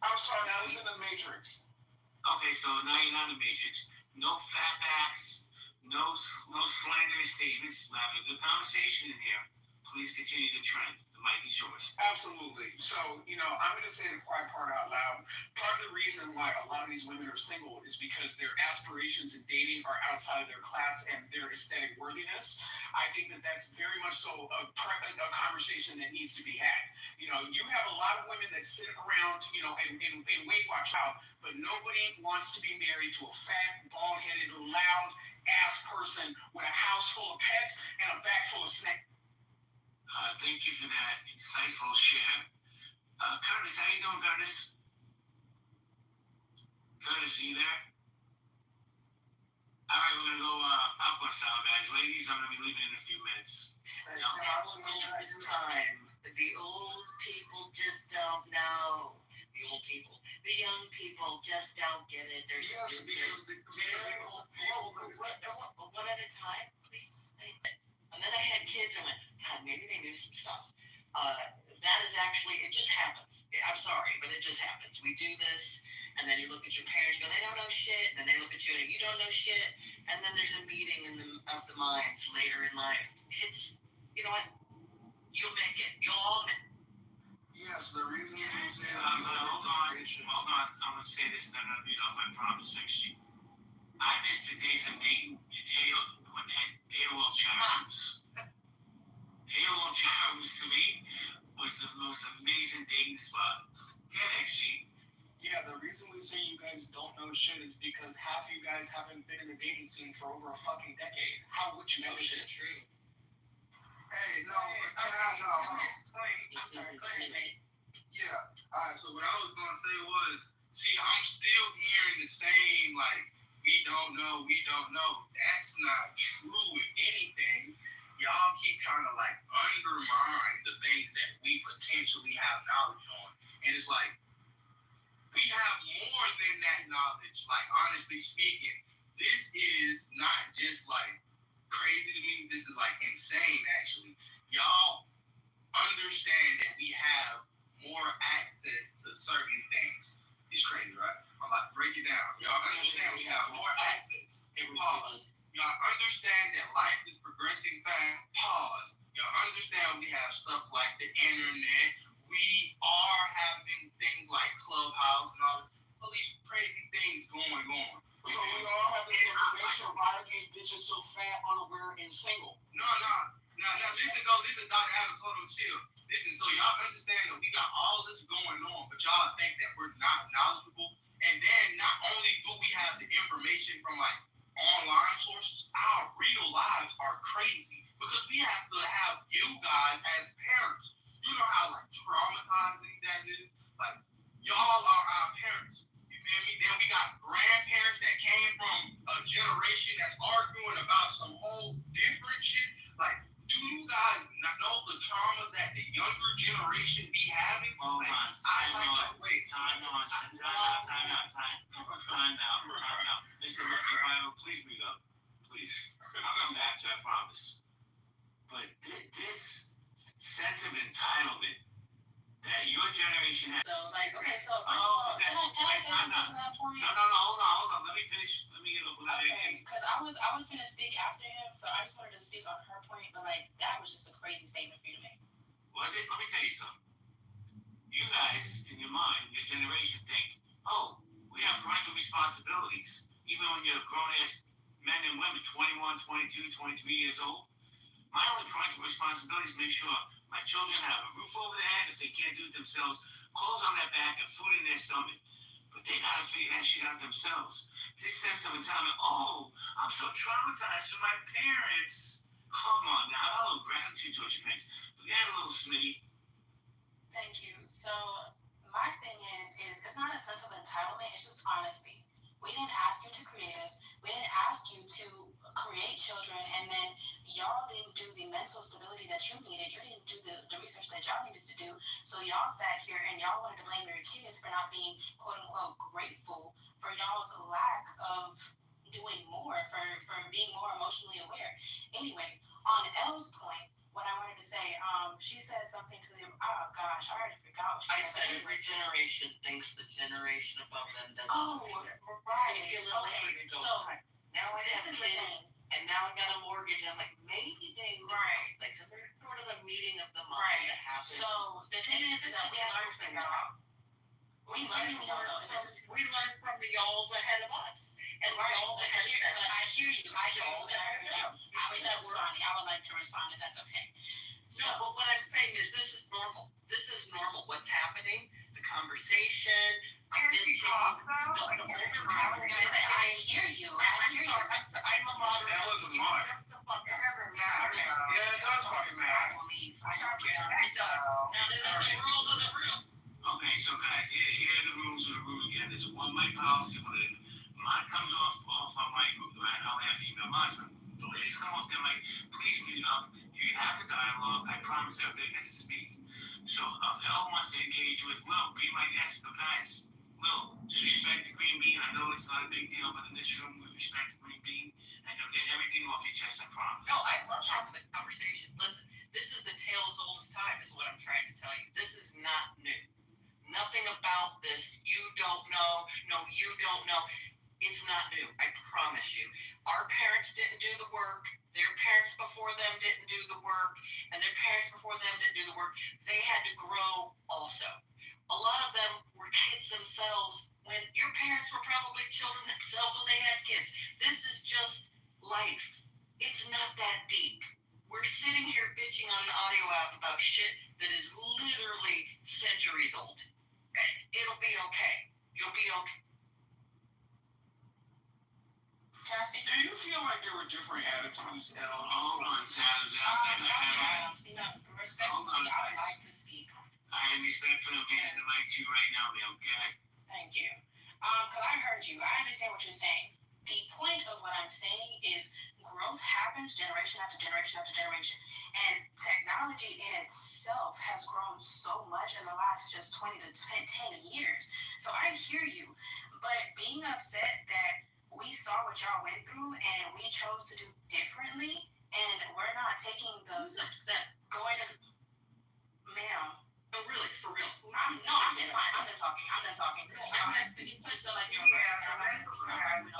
I'm sorry, I was in the Matrix.
Okay, so now you're not in the Matrix. No fat backs, no slanderous statements. We're having a good conversation in here. Please continue the trend. The mic is yours.
Absolutely. So, I'm going to say the quiet part out loud. Part of the reason why a lot of these women are single is because their aspirations in dating are outside of their class and their aesthetic worthiness. I think that that's very much so a conversation that needs to be had. You have a lot of women that sit around, and Weight Watch out, but nobody wants to be married to a fat, bald-headed, loud-ass person with a house full of pets and a bag full of snacks.
Thank you for that insightful share. Curtis, how you doing, Curtis? Curtis, are you there? All right, we're going to go popcorn style, guys. Ladies, I'm going to be leaving in a few minutes.
It's time. The old people just don't know. The old people. The young people just don't get it. They're stupid. One at a time, please. And then I had kids and went, God, maybe they knew some stuff. That is actually, it just happens. I'm sorry, but it just happens. We do this, and then you look at your parents, you go, they don't know shit. And then they look at you and you don't know shit. And then there's a meeting of the minds later in life. It's, you know what? You'll make it. You'll all make it.
Yes, the reason we say
hold on. I'm going to say this, then I'm going to beat off. I promise, actually. I miss the days of dating in when they had AOL chat rooms. AOL chat rooms to me was the most amazing dating spot. Actually.
Yeah, the reason we say you guys don't know shit is because half of you guys haven't been in the dating scene for over a fucking decade. How would you know shit?
True.
Hey, no, I'm
sorry, go ahead, mate.
Yeah. Alright, so what I was gonna say was, see, I'm still hearing the same, we don't know. That's not true. If anything, y'all keep trying to undermine the things that we potentially have knowledge on. And it's we have more than that knowledge. Honestly speaking, this is not just crazy to me. This is insane, actually. Y'all understand that we have more access to certain things. It's crazy, right? I'm about to break it down. Y'all understand we have more access. Pause. Y'all understand that life is progressing fast. Pause. Y'all understand we have stuff like the internet. We are having things like Clubhouse and all these crazy things going on.
So we all have this information. Why are these bitches so fat, unaware, and single?
No. Now, listen, though. This is Dr. Adams. Hold on, chill. Listen, so y'all understand that we got all this going on, but y'all think that we're not knowledgeable. And then not only do we have the information from online sources, our real lives are crazy because we have to have you guys as parents. You know how traumatizing that is? Y'all are our parents. You feel me? Then we got grandparents that came from a generation that's arguing about some whole different shit. Do you guys not know the trauma that the younger generation be having?
Time out. Mr. Revival, please mute up. Please. I'll come back to you, I promise. But this sense of entitlement that your generation has.
So, like, okay, so first of all, can I say something to that point?
No, hold on. Let me finish. Let me get over that.
Okay, because I was gonna speak after him, so I just wanted to speak on her point, but like that was just a crazy statement for you to make.
Was it? Let me tell you something. You guys, in your mind, your generation think, oh, we have parental responsibilities, even when you're grown-ass men and women, 21, 22, 23 years old. My only parental responsibility is make sure my children have a roof over their head if they can't do it themselves, clothes on their back, and food in their stomach. But they gotta figure that shit out themselves. This sense of entitlement, oh, I'm so traumatized from my parents. Come on now, I have a little gratitude towards your parents. But yeah, a little Smitty.
Thank you. So my thing is it's not a sense of entitlement, it's just honesty. We didn't ask you to create us. We didn't ask you to create children, and then y'all didn't do the mental stability that you needed. You didn't do the research that y'all needed to do. So y'all sat here and y'all wanted to blame your kids for not being quote unquote grateful for y'all's lack of doing more, for being more emotionally aware. Anyway, on Elle's point, what I wanted to say, she said something to them. Oh gosh, I already forgot what she
I said
said.
every generation thinks the generation above them doesn't.
Oh, right. Okay, so
now I
this
have
is the
kids,
thing.
and now I got a mortgage. And I'm like, maybe they
Right.
like so they're sort of a meeting of the mind
Right.
that happens.
So the thing is that we learn from y'all. We learn from y'all though. And this is
we learn from the y'alls ahead of us, and the
right.
y'alls ahead of them.
But I hear you. I hear you. And I heard you. I was just responding. I would like to respond if that's okay. So,
No, but what I'm saying is this is normal. This is normal. What's happening? The conversation.
I was gonna say, I hear you. I hear you.
I'm a moderator.
That was a mark. Yeah, it does fucking matter.
I will leave. I don't care.
It does.
Now, this is the rules of the room.
Okay, so guys, here are the rules of the room again. There's a one mic policy. When mine comes off my mic, I'll have female minds. When the ladies come off their mic, please mute up. You can have the dialogue. I promise everybody gets to speak. So if Elle wants to engage with Lil, be my guest. But guys, Lil, just respect the green bean. I know it's not a big deal, but in this room, we respect the green bean. And you'll get everything off your chest, I promise.
No, I love having the conversation. Listen, this is the tale as old as time, is what I'm trying to tell you. This is not new. Nothing about this you don't know. No, you don't know. It's not new. I promise you. Our parents didn't do the work. Their parents before them didn't do the work. And their parents before them didn't do the work. They had to grow also. A lot of them were kids themselves when your parents were probably children themselves when they had kids. This is just life. It's not that deep. We're sitting here bitching on an audio app about shit that is literally centuries old. And it'll be okay. You'll be okay.
Cassie?
Do you feel like there were different attitudes, Elle?
Hold on, Sam.
Respectfully, I would like to speak.
I have respect for them handing the mic to you right now, ma'am. Okay.
Thank you. Because I heard you. I understand what you're saying. The point of what I'm saying is growth happens generation after generation after generation. And technology in itself has grown so much in the last just 20 to 10 years. So I hear you. But being upset that we saw what y'all went through and we chose to do differently, and we're not taking the...
Who's upset?
Going to... Ma'am.
No, really, for real.
I'm just fine. I'm done talking. Because y'all have to feel like you're right. I'm not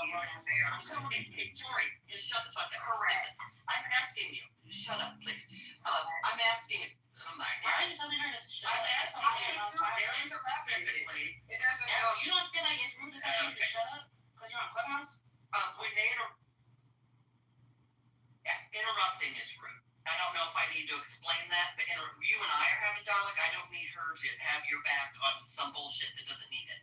going to speak. I'm so
Tori, just shut the fuck up.
correct.
I'm asking you. Shut up, please. I'm asking you. Oh my
Why
God.
are you telling her to shut
I'm
up?
asking you specifically. It doesn't go.
You don't feel like it's rude to tell somebody to shut up? Because you're on Clubhouse?
When they interrupting is rude. I don't know if I need to explain that, but you and I are having dialogue. I don't need her to have your back on some bullshit that doesn't need it.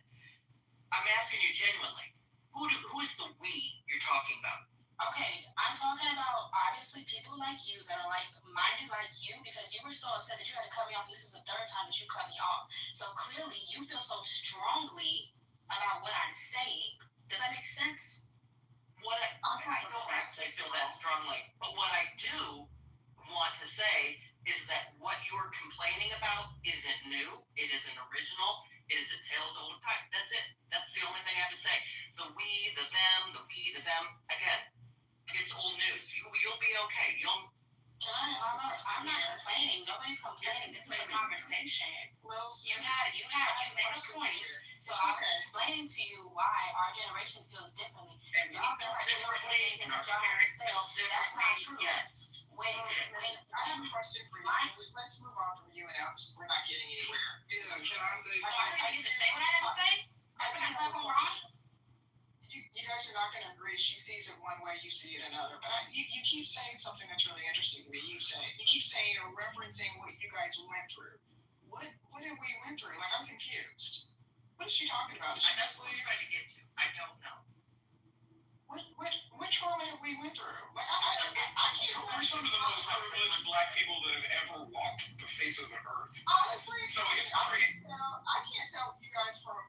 I'm asking you genuinely. Who's the we you're talking about?
Okay, I'm talking about obviously people like you that are like-minded like you, because you were so upset that you had to cut me off. This is the third time that you cut me off. So clearly you feel so strongly about what I'm saying. Does that make sense?
I don't actually feel that strongly, but what I do want to say is that what you're complaining about isn't new. It isn't original. It is a tale as old as time. That's it. That's the only thing I have to say. The we, the them, the we,
like, this is a conversation. You made a point. So I'm explaining to you why our generation feels differently. Y'all feel like you don't take anything that y'all have to say. That's not true.
Yes.
When
I have a question for you. Let's move on from you and Alex. We're not getting anywhere.
Yeah, can I say
are
something?
you to say what I have to say? I think I'm wrong.
You guys are not going to agree. She sees it one way, you see it another. But you keep saying something that's really interesting to me. You keep saying you're referencing what you guys went through. What did we went through? Like, I'm confused. What is she talking about?
That's what I'm trying to get to. I don't know.
What trauma have we went through? Like, I can't.
We're some of the most privileged black people that have ever walked the face of the earth.
Honestly,
so it's crazy.
I can't tell you guys from.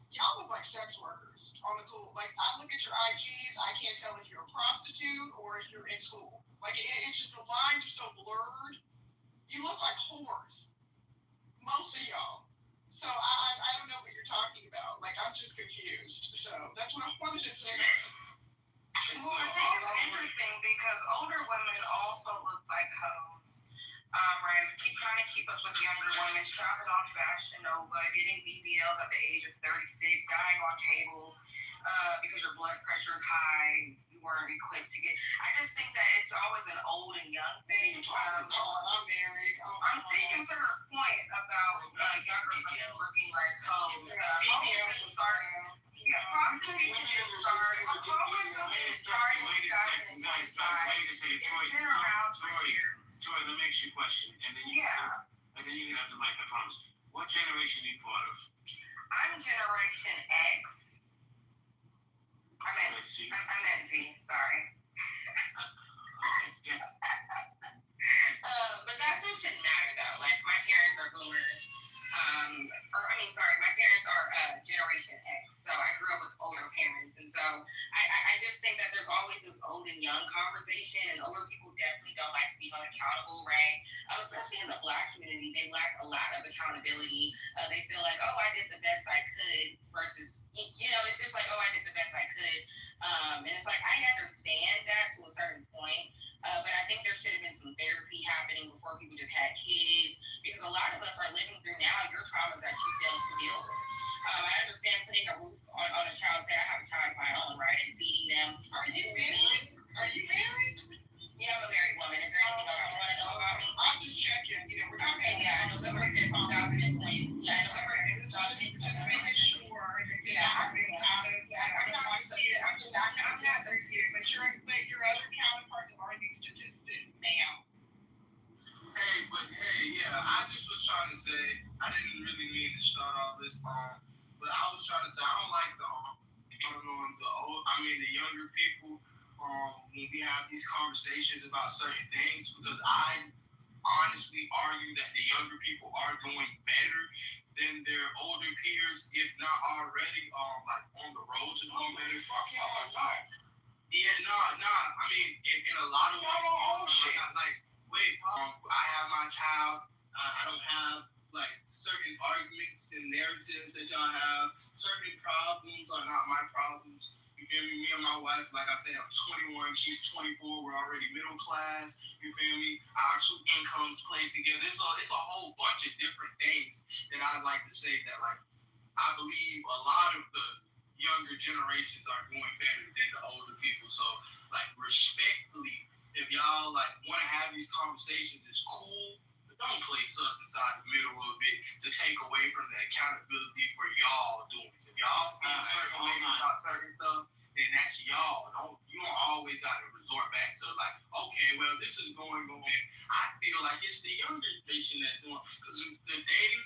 Y'all look like sex workers on the cool. Like, I look at your IGs, I can't tell if you're a prostitute or if you're in school. Like, it's just the lines are so blurred. You look like whores. Most of y'all. So I don't know what you're talking about. Like, I'm just confused. So that's what I wanted to say.
Well, I think it's interesting because older women also look like hoes. Right? Keep trying to keep up with younger women, shopping on Fashion Nova, getting BBLs at the age of 36, dying on tables because your blood pressure is high. You weren't equipped to get. I just think that it's always an old and young thing.
I'm married.
I'm thinking to her point about younger women looking like hoes.
Troy, let me ask you a question, and then you can have the mic, I promise. What generation are you part of?
I'm Generation X. I meant Z, sorry.
Okay.
But that still shouldn't matter though. Like, my parents are boomers. My parents are Generation X. So I grew up with older parents. And so I just think that there's always this old and young conversation, and older people definitely don't like to be held accountable, right? Especially in the Black community, they lack a lot of accountability. They feel like, oh, I did the best I could versus, it's just like, oh, I did the best I could. And it's like, I understand that to a certain point. But I think there should have been some therapy happening before people just had kids, because a lot of us are living through now your traumas that you failed to deal with. I understand putting a roof on a child's head. I have a child of my own, right, and feeding them.
Are you married?
Yeah, I'm a married woman. Is there anything else you want to know about me?
I'm just checking.
Okay, yeah, November 5th, 2020. Yeah, November 5th, 2020.
Just making sure that
I'm not 30 years,
but your other counterparts are these statistics now.
I just was trying to say, I didn't really mean to start all this, but I was trying to say, I don't like the younger people, when we have these conversations about certain things, because I honestly argue that the younger people are doing better than their older peers, if not already, on the road to doing better. In a lot of ways, I have my child. I don't have certain arguments and narratives that y'all have. Certain problems are not my problems. You feel me? Me and my wife, like I said, I'm 21. She's 24. We're already middle class. You feel me? Our actual incomes placed together. It's a whole bunch of different things that I'd like to say that I believe a lot of the younger generations are doing better than the older people. So respectfully, if y'all want to have these conversations, it's cool, but don't place us inside the middle of it to take away from the accountability for y'all doing it. If y'all feel a certain way about certain stuff, then that's y'all. You don't always got to resort back to okay, well, this is going on. I feel like it's the younger generation that's doing, because the dating,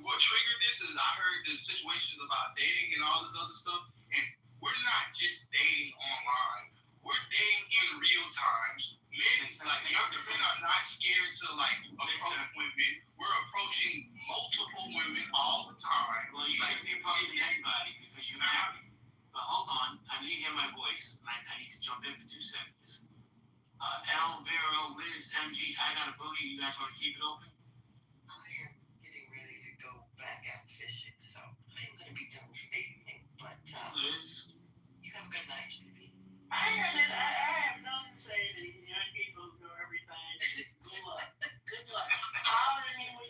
what triggered this is I heard the situations about dating and all this other stuff, and we're not just dating online. We're dating in real times. Men, younger men are not scared to approach women. We're approaching multiple women all the time.
Well, you shouldn't be approaching anybody because you're married. But hold on, I need to hear my voice. I need to jump in for 2 seconds. L, Vero, Liz, MG, I got a booty. You guys want to keep it open?
I am getting ready to go back out fishing, so I'm going to be done for the evening. But
Liz,
you have a good night, JB.
I have nothing to say to these young people who know everything. Good luck. Holler at me when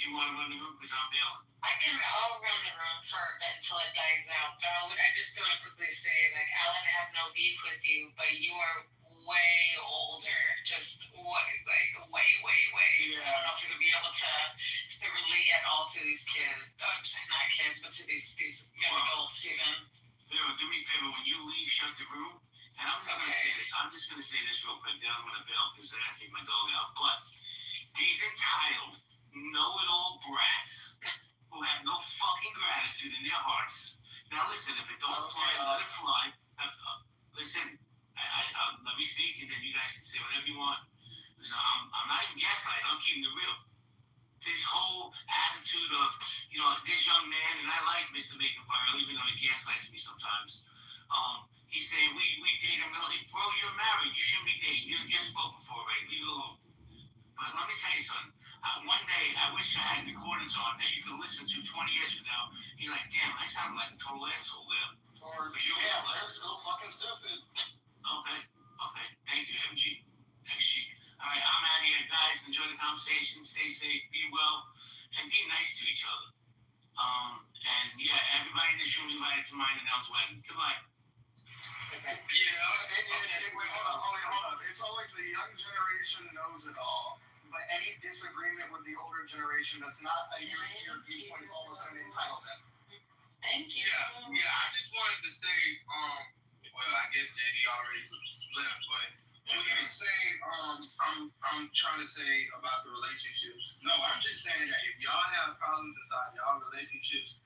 you want to run the room? Because I'm bailing.
I'll run the room for a bit until it dies out. But I just want to quickly say, like, Alan, I have no beef with you, but you are way older. Just way.
Yeah.
I don't know if you're gonna be able to relate at all to these kids. Not kids, but to these young adults even.
Vera, do me a favor. When you leave, shut the room. And I'm just gonna say this real quick. Then I'm gonna bail because I gotta take my dog out. But these entitled, know-it-all brats who have no fucking gratitude in their hearts. Now listen, if it don't apply, let it fly. Listen, let me speak, and then you guys can say whatever you want. Because I'm not even gaslighting. I'm keeping it real. This whole attitude of, this young man, and I like Mr. Make Him Viral, even though he gaslights me sometimes. He's saying, we date him. Bro, you're married. You shouldn't be dating. You're spoken for, right? Leave it alone. But let me tell you something. One day, I wish I had recordings on that you could listen to 20 years from now. You're like, damn, I sounded like a total asshole there.
Or, yeah, they're still fucking stupid.
Okay. Thank you, MG. Next sheet. All right, I'm out of here, guys. Enjoy the conversation. Stay safe. Be well. And be nice to each other. And yeah, everybody in this room is invited to mine and Elle's wedding. Goodbye.
Hold on. It's always the young generation knows it all. But any disagreement with the older generation that's not adhering to your viewpoint is all of a sudden entitlement.
Thank you.
Yeah. I just wanted to say, well, I guess JD already left, but what you were saying, I'm trying to say about the relationships. No, I'm just saying that if y'all have problems inside y'all relationships,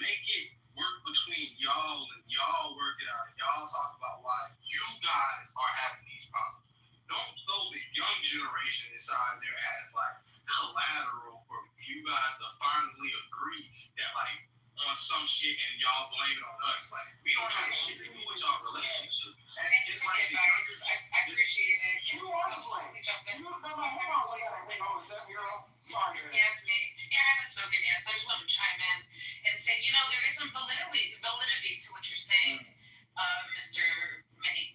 make it work between y'all and y'all work it out. Y'all talk about why you guys are having these problems. Don't throw the young generation inside there as like collateral for you guys to finally agree that like on some shit and y'all blame it on us. Like we don't have shit to do with y'all relationship.
Thank you for the advice. I appreciate it.
You are the blame.
Jump in.
No, hold on, listen. Oh, is that your sorry?
Yeah, it's me. Yeah, I haven't spoken yet, so I just want to chime in and say, there is some validity to what you're saying, Mr. Make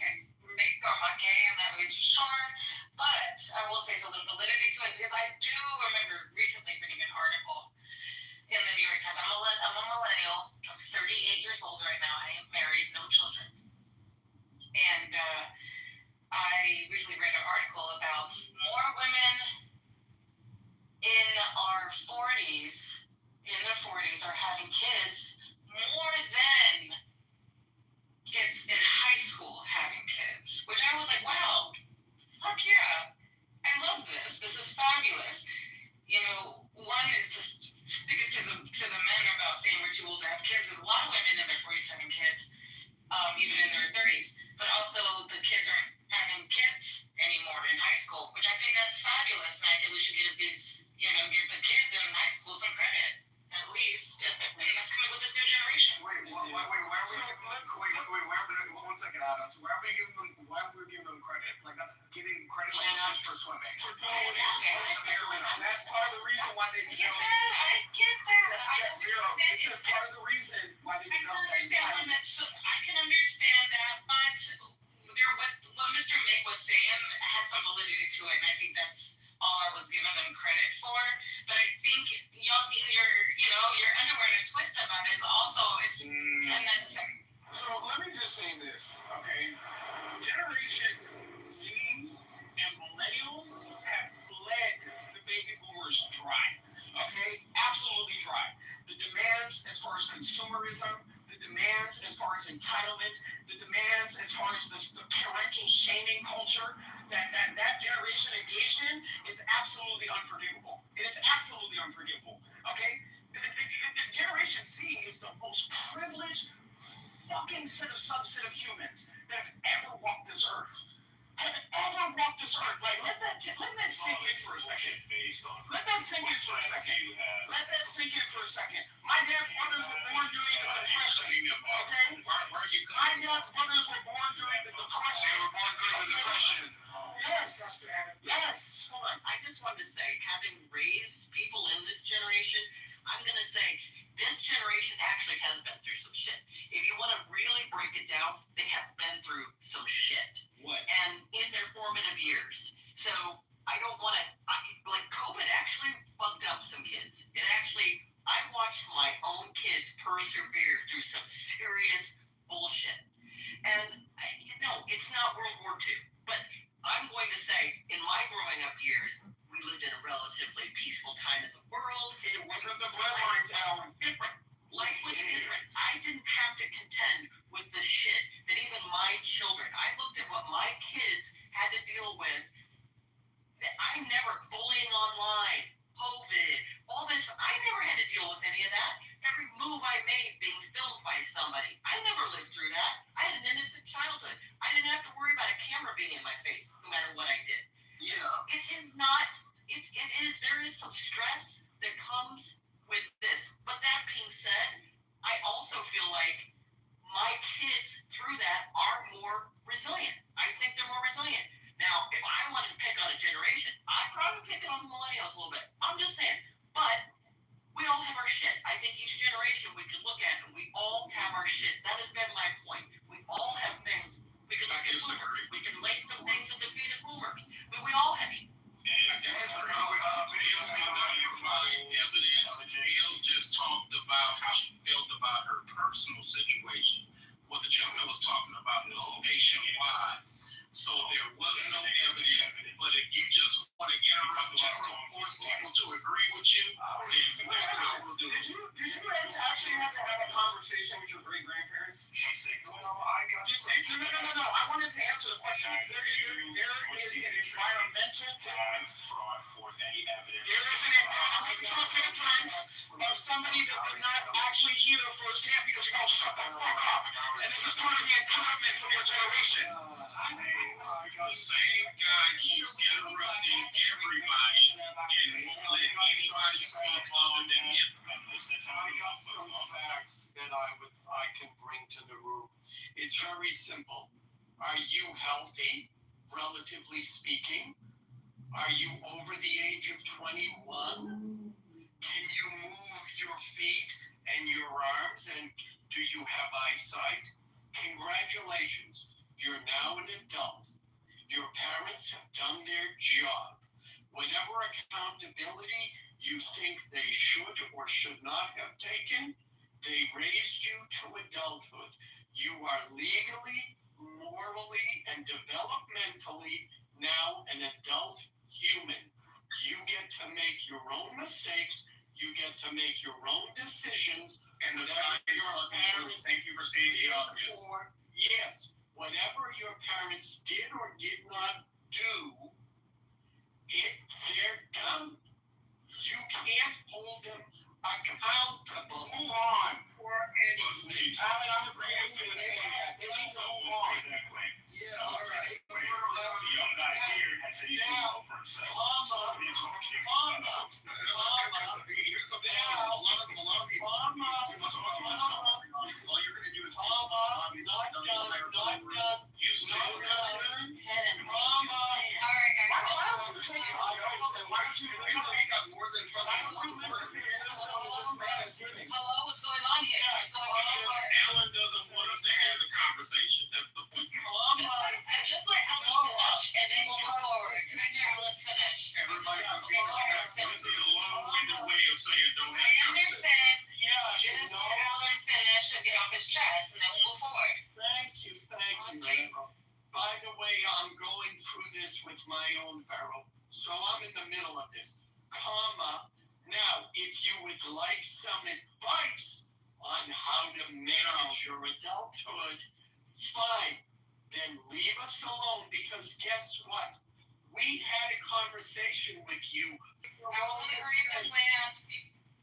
and that way it's short, but I will say there's a little validity to it because I do remember recently reading an article in the New York Times. I'm a millennial. I'm 38 years old right now. I am married, no children. And I recently read an article about more women in their 40s are having kids more than kids in high school having kids, which I was like, wow, fuck yeah, I love this. This is fabulous. One is to stick it to the men about saying we're too old to have kids, but a lot of women in their 40s having kids, even in their 30s, but also the kids aren't having kids anymore in high school, which I think that's fabulous, and I think we should give the kids in high school some credit, at least, and that's coming with this new generation.
Wait, one second, Adam. So why are we giving them credit? Like that's giving credit like a fish for swimming. That's part of the reason why they become.
I get that.
This is part of the reason why they become.
I can understand that, but what Mr. Mick was saying had some validity to it, and I think that's all I was giving them credit for. But I think y'all getting your underwear in a twist about it is also unnecessary.
So let me just say this, okay? Generation Z and millennials have bled the baby boomers dry, okay? Absolutely dry. The demands as far as consumerism, the demands as far as entitlement, the demands as far as the parental shaming culture that generation engaged in is absolutely unforgivable. It is absolutely unforgivable, okay? The Generation Z is the most privileged fucking subset of humans that have ever walked this earth. Like, let that sink in for a second. Let that sink in for a second. My dad's brothers were born during the Depression, okay? My dad's brothers were born during the Depression. Yes.
Hold on. I just wanted to say, having raised people in this generation, I'm going to say this generation actually has been through some shit. If you want to really break it down, they have been through some shit.
What?
And in their formative years. So I don't want to, like COVID actually fucked up some kids. I watched my own kids persevere through some serious bullshit. And, it's not World War II. But I'm going to say, in my growing up years, we lived in a relatively peaceful time in the world.
It wasn't the bloodlines, Alan.
Life was different. I didn't have to contend with the shit that even my children, I looked at what my kids had to deal with. I never, bullying online, COVID, all this, I never had to deal with any of that. Every move I made being filmed by somebody, I never lived through that. I had an innocent childhood. I didn't have to worry about a camera being in my face, no matter what I did.
Yeah.
It is not, there is some stress that comes with this. But that being said, I also feel like my kids through that are more resilient. I think they're more resilient. Now, if I wanted to pick on a generation, I'd probably pick it on the millennials a little bit. I'm just saying. But we all have our shit. I think each generation we can look at, and we all have our shit. That has been my point. We all have things. We can look at boomers. We can lay some things at the feet of boomers. But we all have it.
Gail just talked about how she felt about her personal situation. What the gentleman was talking about was nationwide. So there was no evidence, but if you just want to interrupt just to force people to agree with you, then that's how we'll do it.
Did you actually have to have a conversation with your great-grandparents?
She said, well, I got
No. I wanted to answer the question. There is an environmental difference.
brought forth any evidence.
There is an environmental difference of somebody that did not actually hear firsthand because you all shut the fuck up. And this is part of the entitlement from your generation.
The same guy keeps interrupting everybody and won't let anybody speak other than him.
I got some facts that I can bring to the room. It's very simple. Are you healthy, relatively speaking? Are you over the age of 21? Can you move your feet and your arms? And do you have eyesight? Congratulations. You're now an adult. Your parents have done their job. Whatever accountability you think they should or should not have taken, they raised you to adulthood. You are legally, morally, and developmentally now an adult human. You get to make your own mistakes. You get to make your own decisions.
And the fact is, thank you for stating the obvious.
Yes, whatever your parents did or did not do, they're done. You can't hold them accountable.
Move on.
For anything.
I'm agreeing with you in saying that. They need to move on.
Yeah, all right.
The young guy here has said he's going to go for himself.
Here's the problem. A lot of the all you're going to do is you still not done?
Why don't you take some notes and why don't you listen?
We got more than
Why don't you listen to what this man is giving?
Hello, what's going on here? What's going on?
Alan doesn't want us to have the conversation. That's the point.
Just let Ellen finish, and then we'll move forward. Let's finish.
Everybody, this is a long-winded way of saying don't have
I understand.
Yeah,
Just let Alan finish and get off his chest, and then we'll move forward.
Thank you.
Honestly.
By the way, I'm going through this with my own Pharaoh, so I'm in the middle of this. Now, if you would like some advice on how to manage your adulthood, fine. Then leave us alone, because guess what? We had a conversation with you.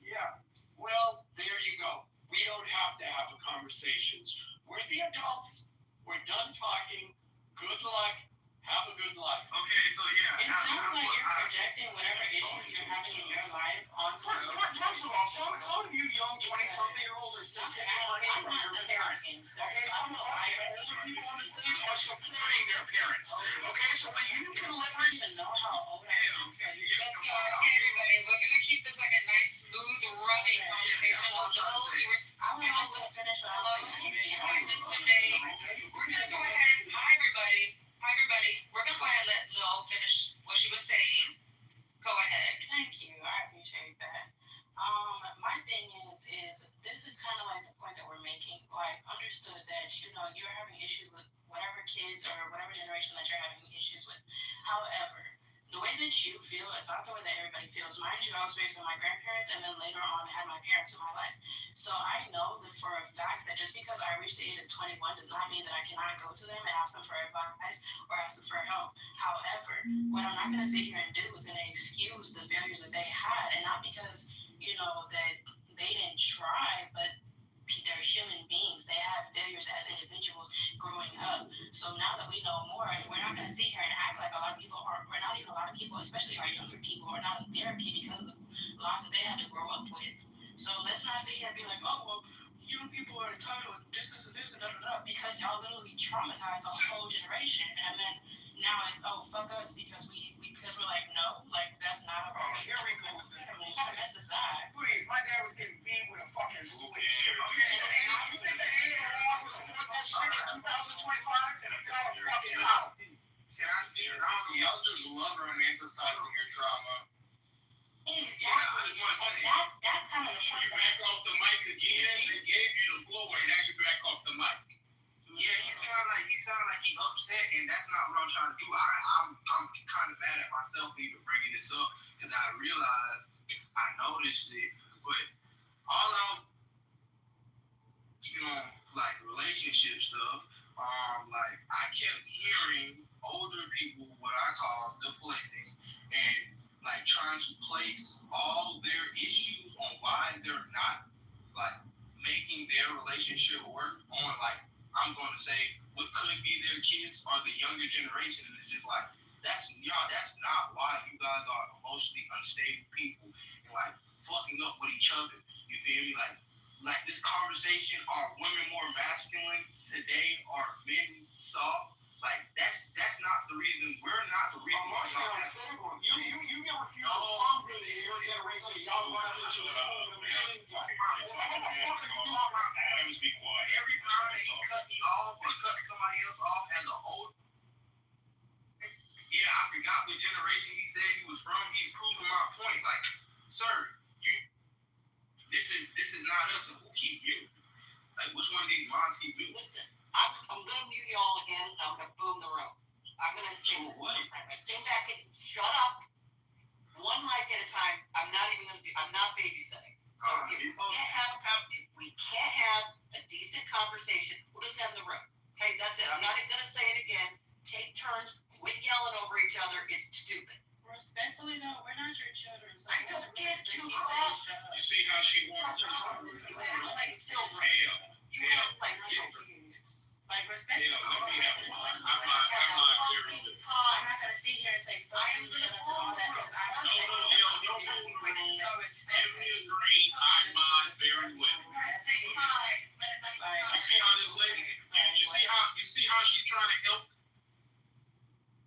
Yeah. Well, there you go. We don't have to have conversations. We're the adults. We're done talking. Good luck. Have a good life.
Okay, so yeah.
It sounds like you're projecting whatever issues you're having in your life onto.
First of all, some of you young 20-something-year-olds are still taking money from your parents. Okay, some of us older people on the stage are supporting their parents. Okay, so when you can leverage
even know how old I am. So you
Let's go. Okay, everybody. We're going to keep this like a nice, smooth, running conversation.
I would like to finish what I was saying.
Mr. May, we're going to go ahead. Hi, everybody. We're going to go ahead and let Lil finish what she was saying.
that, you're having issues with whatever kids or whatever generation that you're having issues with. However, the way that you feel is not the way that everybody feels. Mind you, I was raised by my grandparents, and then later on had my parents in my life. So I know that for a fact that just because I reached the age of 21 does not mean that I cannot go to them and ask them for advice or ask them for help. However, what I'm not going to sit here and do is going to excuse the failures that they had, and not because, that they didn't try, but they're human beings. They have failures as individuals growing up. So now that we know more, we're not going to sit here and act like a lot of people are, or not even a lot of people, especially our younger people, are not in therapy because of the lots that they had to grow up with. So let's not sit here and be like, oh, well, young people are entitled to this and this and da, because y'all literally traumatized a whole generation. And then now it's, oh, fuck us because because we're like, no, like, that's not a problem.
Here we go with this bullshit.
That's aside.
Please, my dad was getting beat with a fucking switch. Okay, and you think the alien laws will support that shit in 2025? And I'm telling fucking how.
Y'all just love romanticizing your trauma.
Exactly. And that's kind of the
You back off the mic again. They gave you the floor, and now you back off the mic.
Yeah, he sound like he upset, and that's not what I'm trying to do. I'm kind of mad at myself for even bringing this up because I realized I noticed it, but all out, like relationship stuff. Like I kept hearing older people what I call deflecting and like trying to place all their issues on why they're not like making their relationship work on like. I'm going to say what could be their kids or the younger generation. And it's just like, that's not why you guys are emotionally unstable people and like fucking up with each other. You feel me? Like this conversation, are women more masculine today? Are men soft? Like that's not the reason. We're not the reason why y'all have.
You get refused from in your generation. Y'all run out into the school with a machine gun. What the fuck are you talking about?
Let me speak quiet.
Every time that he cut me off or cut somebody else off as an old. Yeah, I forgot what generation he said he was from. He's proving my point. Like, sir, this is not us. Who keep you? Like, which one of these moms keep you?
Listen, I'm gonna mute y'all again. I'm gonna boom the room. I'm gonna say this one time. I think I can shut up. One mic at a time. I'm not babysitting. If we can't have a decent conversation, we'll just end the room. Okay, that's it. I'm not even gonna say it again. Take turns. Quit yelling over each other. It's stupid.
Respectfully, though, we're not your children. So
I don't give two fucks.
You see how she wants to
Like, respect.
Let me have one. I'm not very good.
I'm not gonna sit here and say fuck you, shut up, and all that because I respect. So respect.
Give me a green. I mind very well. You see how this lady? You see how she's trying to help.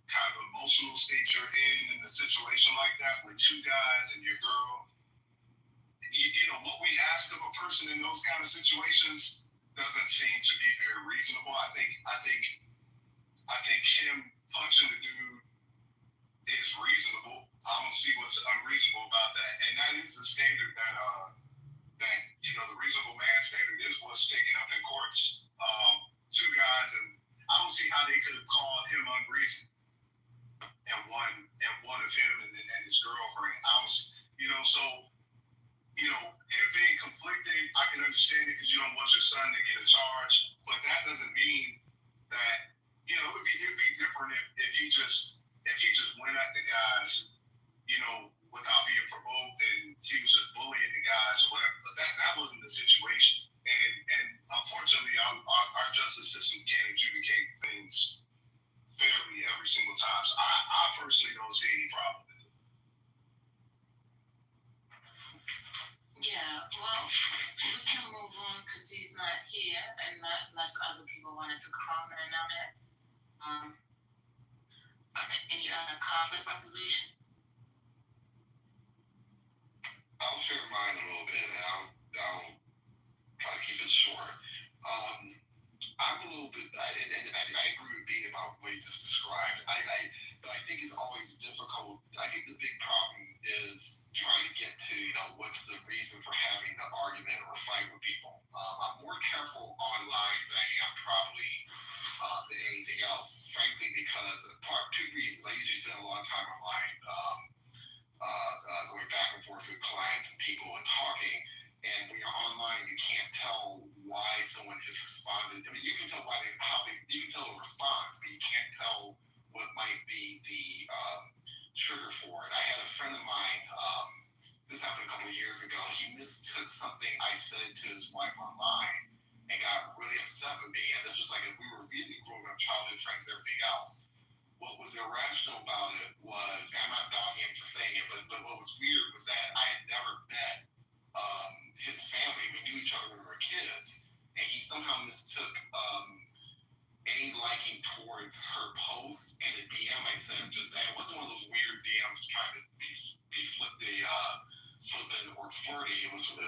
Kind of emotional state you're in a situation like that with two guys and your girl. What we ask of a person in those kind of situations doesn't seem to be very reasonable. I think him punching the dude is reasonable. I don't see what's unreasonable about that. And that is the standard that the reasonable man standard is what's taken up in courts. Two guys, and I don't see how they could have called him unreasonable. And one of him and his girlfriend. Him being conflicted, I can understand it because you don't want your son to get a charge, but that doesn't mean that it'd be different if he just went at the guys, without being provoked and he was just bullying the guys or whatever. But that wasn't the situation, and unfortunately, our justice system can't adjudicate things fairly every single time. So I personally don't see any problem with it.
Yeah, well, we can move on because he's not here, and not unless other people wanted to comment on it. Any other conflict resolution?
I'll share mine a little bit, and I'll try to keep it short. I'm a little bit, and I agree with being about the way this is described. But I think it's always difficult. I think the big problem is trying to get to, what's the reason for having the argument or fight with people. I'm more careful online than I am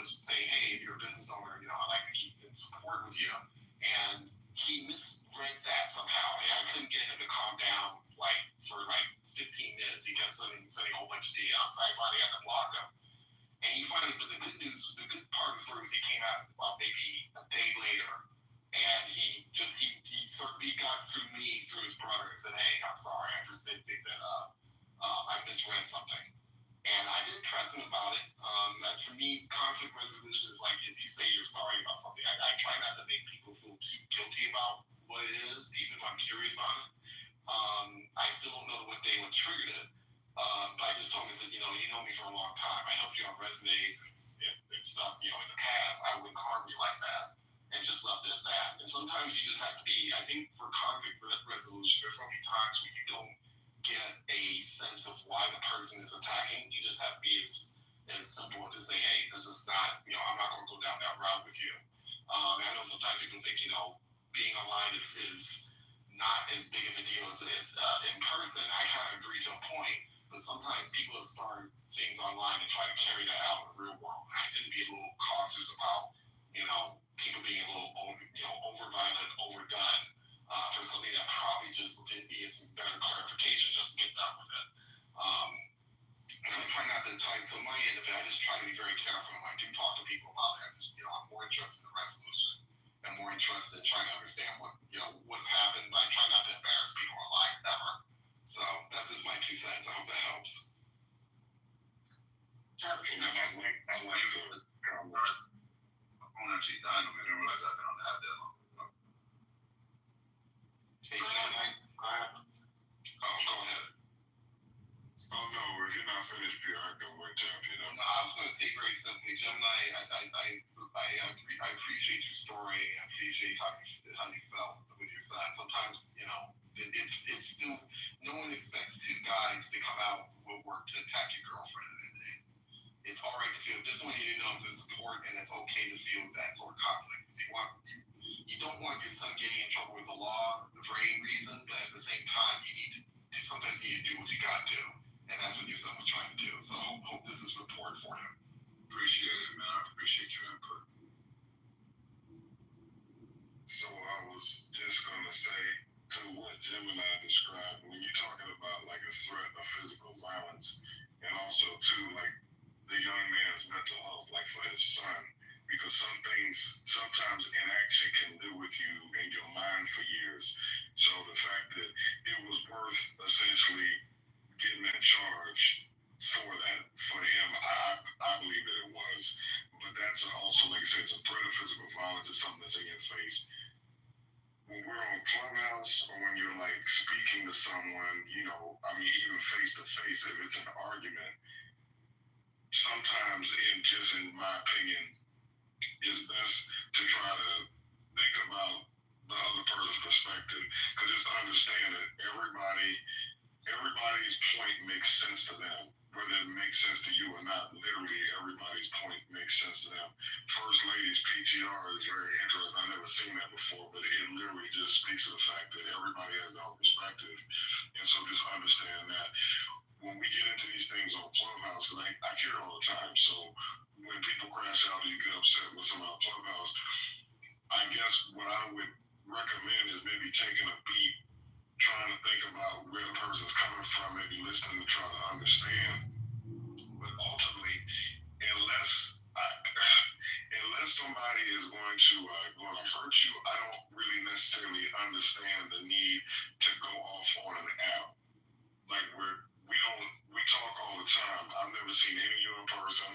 say, hey, if you're a business owner, I'd like to keep in support with you. And he misread that somehow. And I couldn't get him to calm down for 15 minutes. He kept sending a whole bunch of DMs. I finally had to block him. And but the good part of the story was he came out maybe a day later, and he got through me through his brother and said, hey, I'm sorry, I just didn't think that I misread something. And I didn't press him about it. For me, conflict resolution is like if you say you're sorry about something, I try not to make people feel guilty about what it is, even if I'm curious on it. I still don't know what day would trigger it. But I just told him, I said, you know me for a long time. I helped you on resumes and stuff, in the past. I wouldn't harm you like that. And just left it at that. And sometimes you just have to be, I think for conflict resolution, there's going to be times when you don't get a sense of why the person is attacking. You just have to be as simple as to say, hey, this is not, I'm not going to go down that route with you. I know sometimes people think, being online is not as big of a deal as it is in person. I kind of agree to a point. But sometimes people have started things online and try to carry that out in the real world. I tend to be a little cautious about, people being a little, over-violent, overdone for something that probably just needed some better clarification just to get done with it. So I try not to so my end of it, I just try to be very careful when I do talk to people about it. I'm more interested in the resolution. I'm more interested in trying to understand what's happened, but I try not to embarrass people online ever. So that's just my 2 cents. I hope that helps.
I'm actually dying of it. I didn't realize I've been on the app that long.
Hey, Gemini. Oh, go ahead.
Oh no, if you're not finished, Pierre, I can wait till you know.
No, I was going to say very simply, Gemini. I appreciate your story. I appreciate how you felt with your son. Sometimes, it's still no one expects 2 guys to come out from woodwork to attack your girlfriend. It's all right to feel. Just want you to know there's support, and it's okay to feel that sort of conflict. You don't want your son getting in trouble with the law for any reason, but at the same time, sometimes you need to do what you got to do, and that's what your son was trying to do. So I hope this is support for him.
Appreciate it, man. I appreciate your input. So I was just gonna say to what Gemini described when you're talking about like a threat of physical violence, and also too like the young man's mental health, like for his son, because some things sometimes inaction can live with you in your mind for years. So the fact that it was worth essentially getting in charge for him, I believe that it was. But that's also, like I said, it's a threat of physical violence. It's something that's in your face. When we're on Clubhouse or when you're like speaking to someone, even face to face, if it's an argument, sometimes, in my opinion, it's best to try to think about the other person's perspective, because just understand that everybody's point makes sense to them, whether it makes sense to you or not. Literally, everybody's point makes sense to them. First Lady's PTR is very interesting. I've never seen that before, but it literally just speaks to the fact that everybody has their own perspective, and so just understand that. When we get into these things on Clubhouse, because I hear it all the time, so when people crash out or you get upset with someone on Clubhouse, I guess what I would recommend is maybe taking a beat, trying to think about where the person's coming from, maybe listening to try to understand. But ultimately, unless somebody is going to hurt you, I don't really necessarily understand the need to go off on an app. Like we talk all the time. I've never seen any of you in person.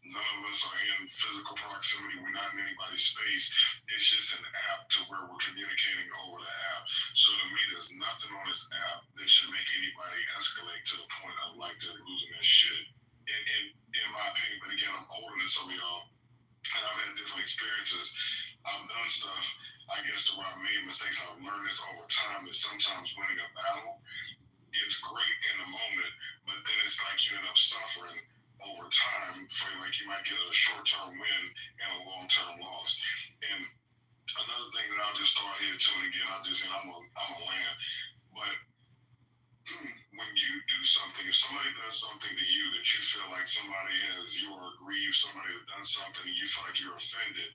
None of us are in physical proximity. We're not in anybody's space. It's just an app to where we're communicating over the app. So to me, there's nothing on this app that should make anybody escalate to the point of like just losing their shit. In my opinion, but again, I'm older than some of y'all, and I've had different experiences. I've done stuff, I guess, to where I've made mistakes. I've learned this over time that sometimes winning a battle, it's great in the moment, but then it's like you end up suffering over time. For like you might get a short-term win and a long-term loss. And another thing that I'll just start here too, and again, I'm a land, but when you do something, if somebody does something to you that you feel like you are aggrieved, somebody has done something, and you feel like you're offended,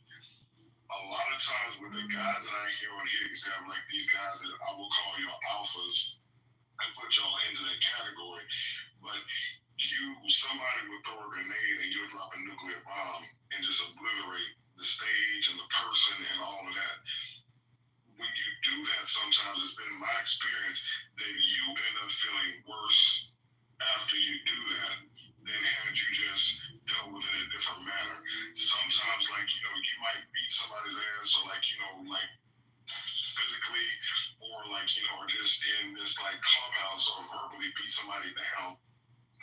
a lot of times with the guys that I hear on here, because have like these guys that I will call your alphas and put y'all into that category, but somebody would throw a grenade and you'll drop a nuclear bomb and just obliterate the stage and the person and all of that. When you do that, sometimes it's been my experience that you end up feeling worse after you do that than had you just dealt with it in a different manner. Sometimes, you might beat somebody's ass or physically or or just in this clubhouse or verbally beat somebody down.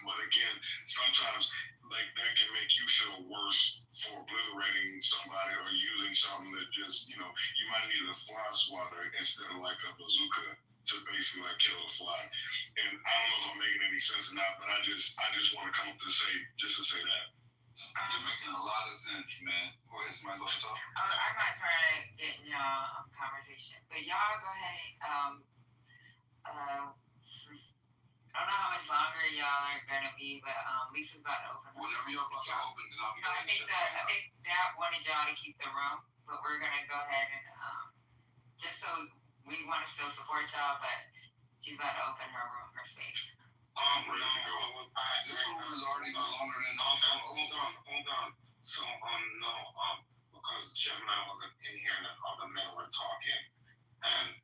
But again, sometimes that can make you feel worse for obliterating somebody or using something that just, you might need a fly swatter instead of a bazooka to basically kill a fly. And I don't know if I'm making any sense or not, but I just want to come up to say that.
You're making a lot of sense, man. Go ahead, somebody else talk.
I'm not trying to get in y'all conversation, but y'all go ahead. I don't know how much longer y'all are gonna be, but Lisa's about to open.
Whenever y'all about to open, then I'll be
I think that wanted y'all to keep the room, but we're gonna go ahead and just so we want to still support y'all, but she's about to open her room, her space.
This room is already longer than
Hold on. So, because Gemini wasn't in here and the other men were talking, and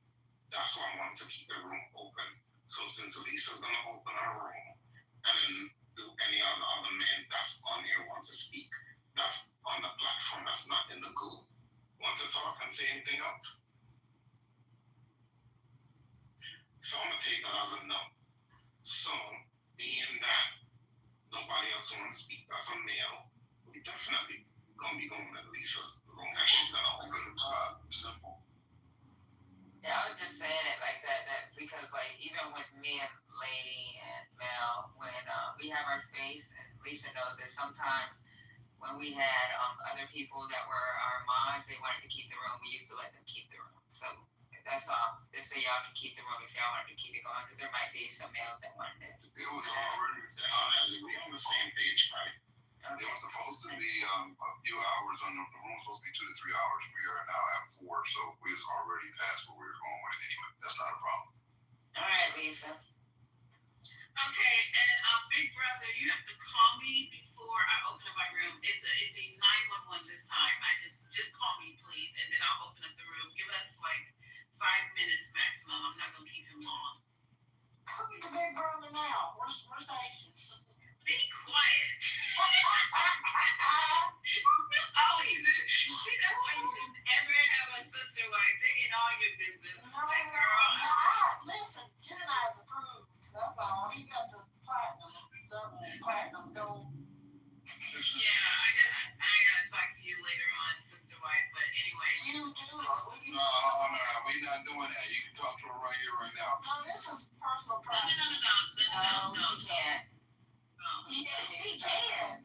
that's why I wanted to keep the room open. So, since Lisa's gonna open her room, and then do any other men that's on here want to speak, that's on the platform, that's not in the group, want to talk and say anything else? So, I'm gonna take that as a no. So, being that nobody else wants to speak that's a male, we definitely gonna be going to Lisa's room and she's gonna open the top. Simple.
Yeah, I was just saying it like that because even with me and Lady and Mel, when we have our space, and Lisa knows that sometimes when we had other people that were our mods, they wanted to keep the room, we used to let them keep the room. So that's all. Just so y'all can keep the room if y'all wanted to keep it going, because there might be some males that wanted it.
It was already
we on the same page, right?
Okay. It was supposed to be a few hours. The room was supposed to be 2 to 3 hours. We are now at 4, so we was already past where we were going with it anyway. That's not a problem.
All right, Lisa.
Okay, and Big Brother, you have to call me before I open up my room. It's a 911 this time. I just call me, please, and then I'll open up the room. Give us 5 minutes maximum. I'm not gonna keep him long.
Who's the Big Brother now? Where's that?
Be quiet. See, that's why you should never have a sister wife. They in all your business.
Listen, Gemini's approved. That's all. He got the platinum gold.
Yeah, I gotta talk to you later on, sister wife. But anyway,
No, we're not doing that. You can talk to her right here, right now.
No, this is personal
No,
property.
No,
she can't.
Yes, he can.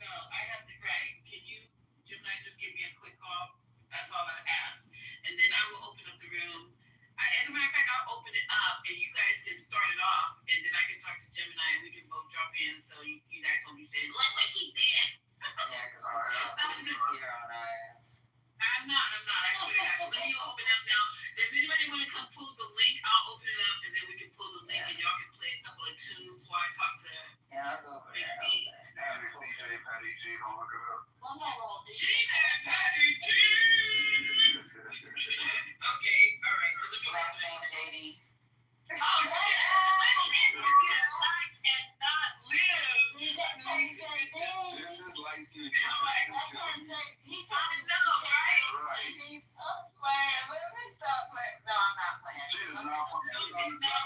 No, I have to. Right? Can you, Gemini, just give me a quick call? That's all I ask, and then I will open up the room. As a matter of fact, I'll open it up, and you guys can start it off, and then I can talk to Gemini, and we can both drop in, so you guys won't be saying, "Look what he did."
Yeah, because here on our ass.
I'm not. I swear to God. Let me open up now. Does anybody want to come pull the link? I'll open it up, and then we can pull the link, and y'all can play a couple of tunes while I talk to.
Yeah, I'll go over there.
DJ Patty G, don't look it up.
Patty G. Okay, all right. So let me.
Last name JD.
Oh shit! I cannot live.
DJ Patty J.
This is light skin.
He told me.
Right?
Right.
Let me stop playing. No, I'm not playing.
She is not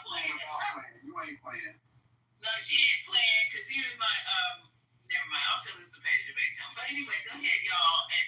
playing. You ain't playing.
No, she ain't playing because even my never mind. I'll tell this to Patty the back channel. But anyway, go ahead, y'all, and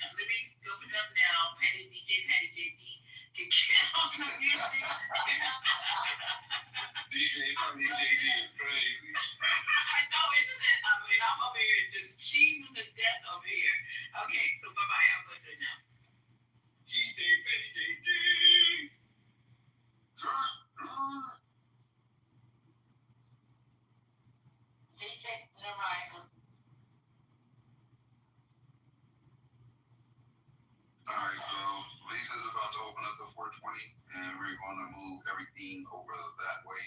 and we're going to move everything over that way.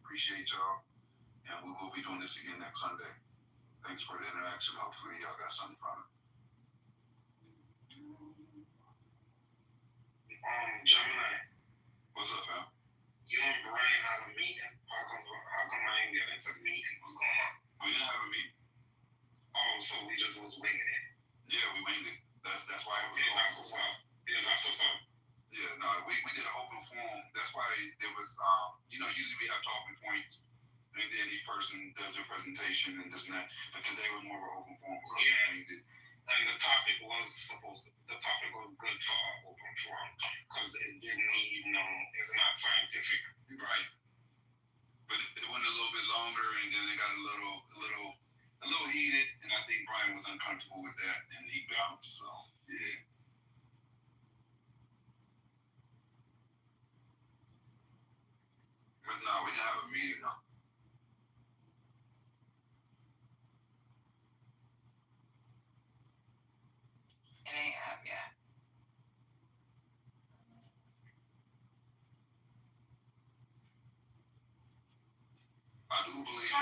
Appreciate y'all, and we will be doing this again next Sunday. Thanks for the interaction. Hopefully, y'all got something from it.
Gemini,
What's up, fam?
you and Brian have a meeting. How come I ain't get into the meeting? What's going on?
We didn't have a meeting.
Oh, so we just was winging it.
Yeah, we winged it. That's why it was.
Yeah, that's what's up. Yeah, that's what's up.
Yeah, no, we did an open forum. That's why there was, usually we have talking points, and then each person does their presentation and this and that. But today was more of an open forum.
Yeah. And the topic was good for our open forum because it didn't need it's not scientific.
Right. But it went a little bit longer, and then it got a little heated, and I think Brian was uncomfortable with that, and he bounced. So yeah. But no, we didn't have a meeting though.
It ain't up yet.
I do believe there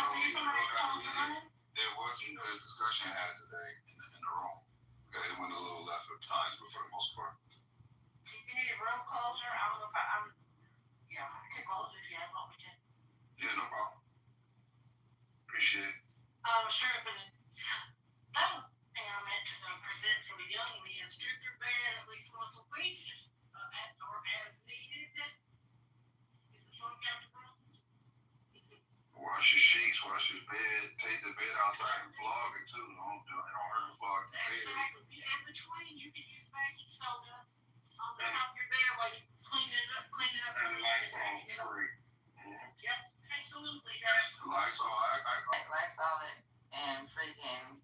was some good discussion had today in the room. Okay, it went a little left at times, but for the most part.
If you need a room closer, I don't know if I could close it if you guys want me to.
Yeah, no problem. Appreciate it.
Sure, but that was the thing I meant to present for the young men. Strip your bed at least once a week, or as needed. If the phone got the room.
Wash your sheets, wash your bed, take the bed outside and flog it too. Don't hurt the flog the bed.
Exactly. In between, you can use baking soda on the top of your bed while you clean it up.
And Lysol's free.
Yep, absolutely.
Lysol,
Lysol it and freaking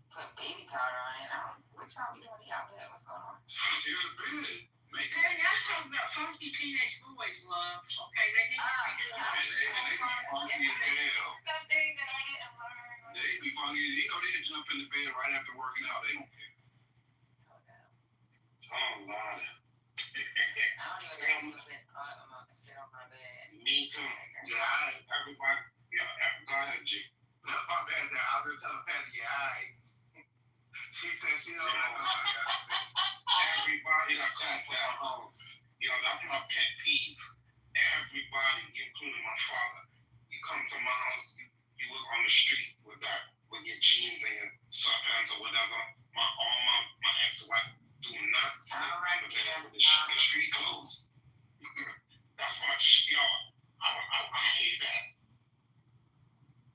put baby powder on it. Which one we doing y'all bed? What's going on?
Tear the bed. Make it.
Hey, that's something that funky teenage boys love. Okay, they need to be doing
And they be funky as hell.
Something that I didn't learn.
They be funky. They jump in the bed right after working out. They don't care.
Oh, Lord.
I don't even know who's sit on my bed.
Me too. Yeah, everybody. Yeah, go ahead, G.
My bad there. I was just telling Patty, she said she don't know.
Everybody that comes to our house. That's my pet peeve. Everybody, including my father, you come to my house, you was on the street with your jeans and your sweatpants or whatever. My ex-wife do not sit on the bed with the street clothes. That's my I hate that.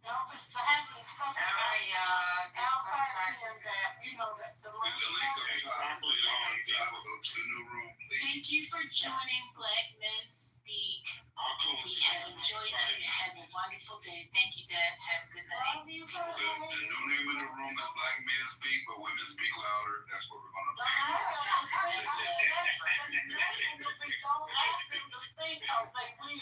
No, but to having stuff outside and that, that the
Thank you for joining Black Men Speak. We have enjoyed you. Have a wonderful day. Thank you, Deb. Have a good night.
The new name of the room is Black Men Speak, but Women Speak Louder. That's what we're going to do.
Don't ask them to speak because they will.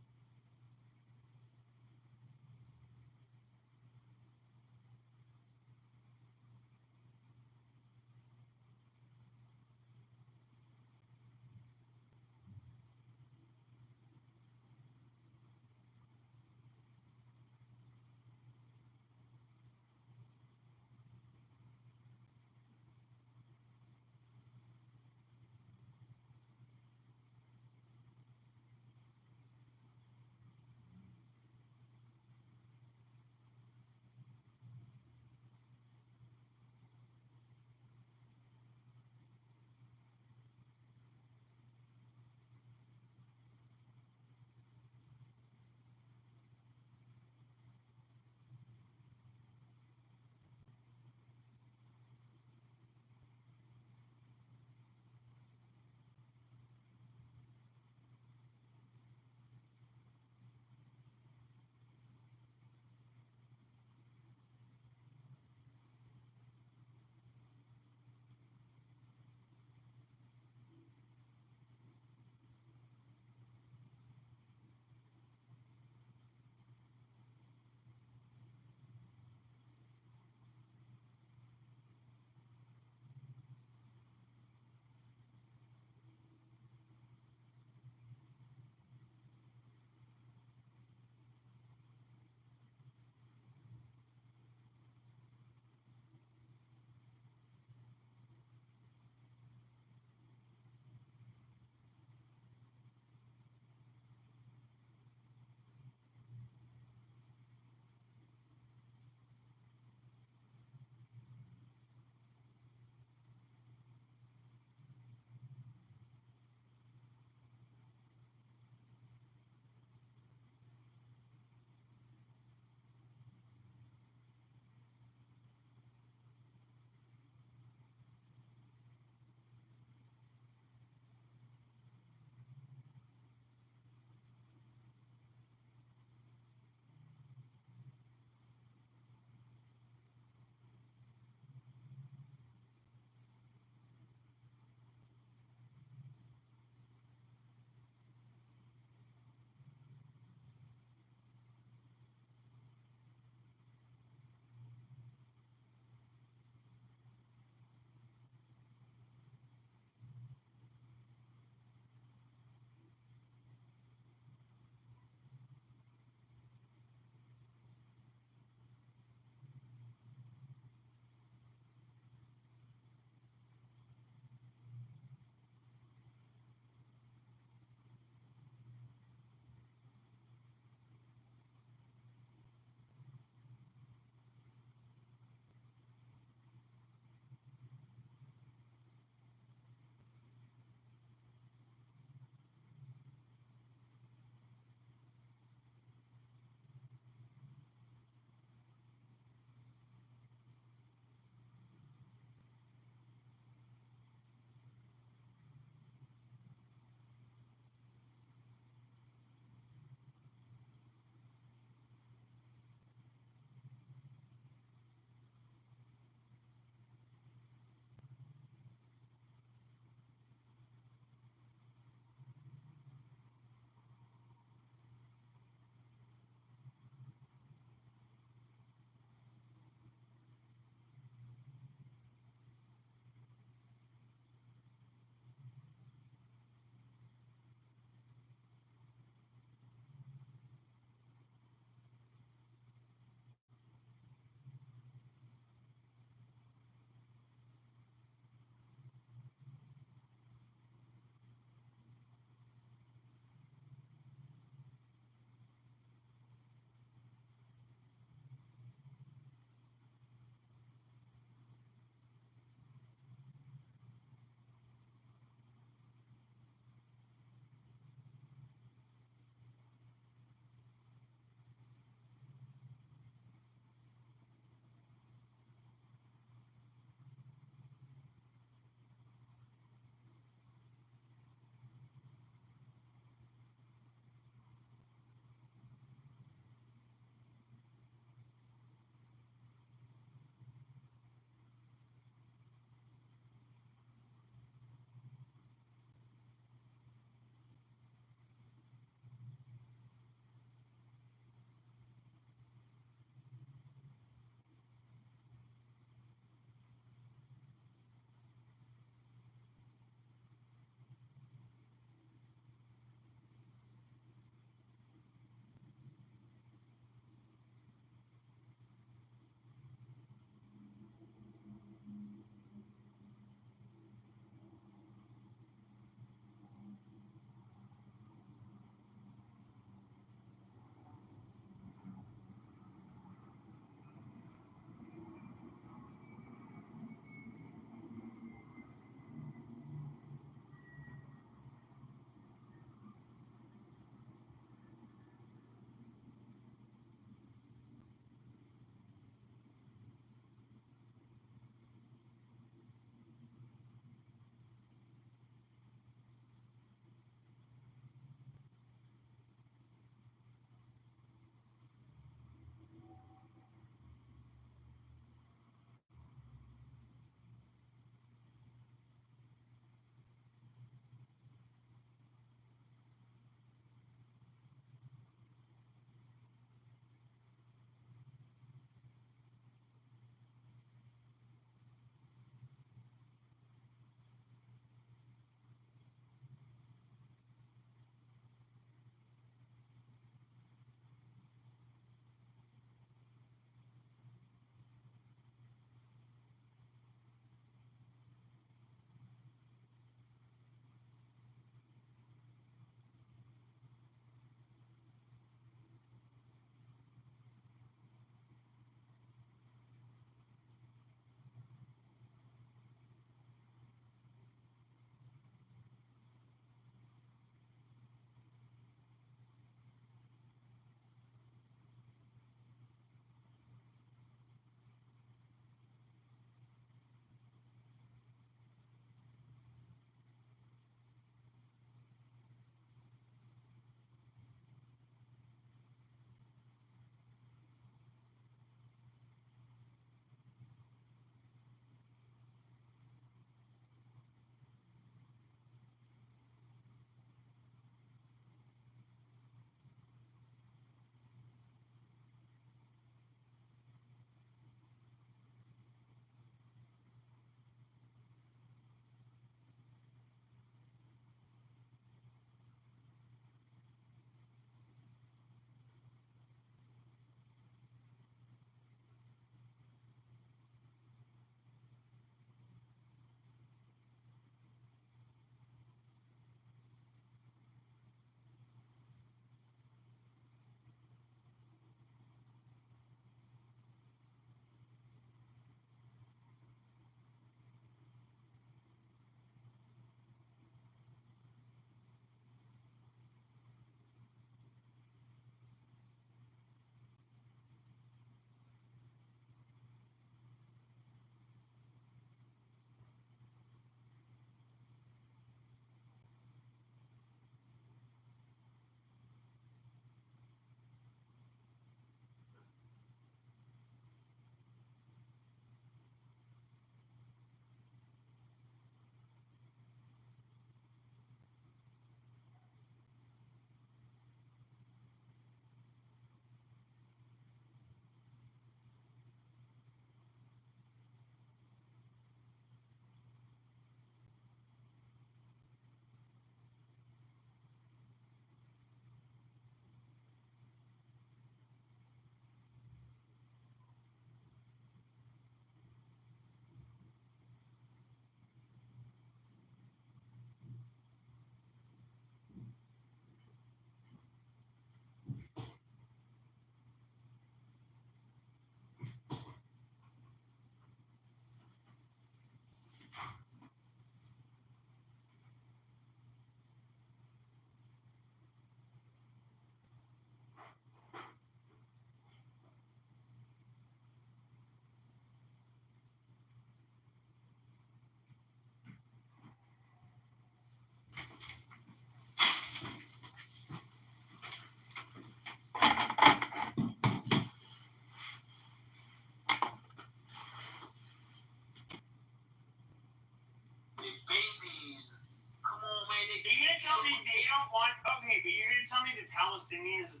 they don't want. Okay, but you're gonna tell me the Palestinians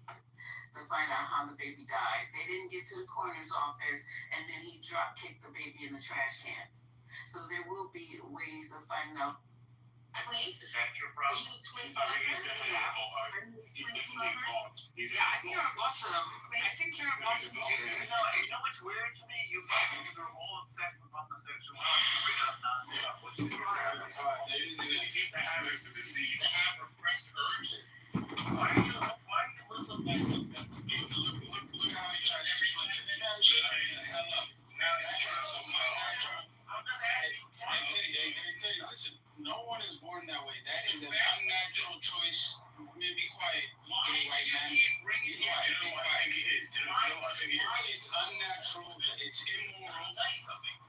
to find out how the baby died. They didn't get to the coroner's office, and then he drop kicked the baby in the trash can. So there will be ways of finding out.
Is that your problem? I think he's definitely involved. He's definitely involved.
I think you're a boss. I think you're a boss.
You know what's weird to me? You guys are all obsessed with homosexuality.
They seem to have is to deceive.
Have repressed urges. Why are you Muslim guys so desperate?
Look how he tries to flip it. Hell up. Now he's trying so much.
I'm just asking.
Hey, listen. No one is born that way. That is an unnatural choice. Be quiet, you gay white man. Be quiet.
I think it is.
It's unnatural, it's immoral,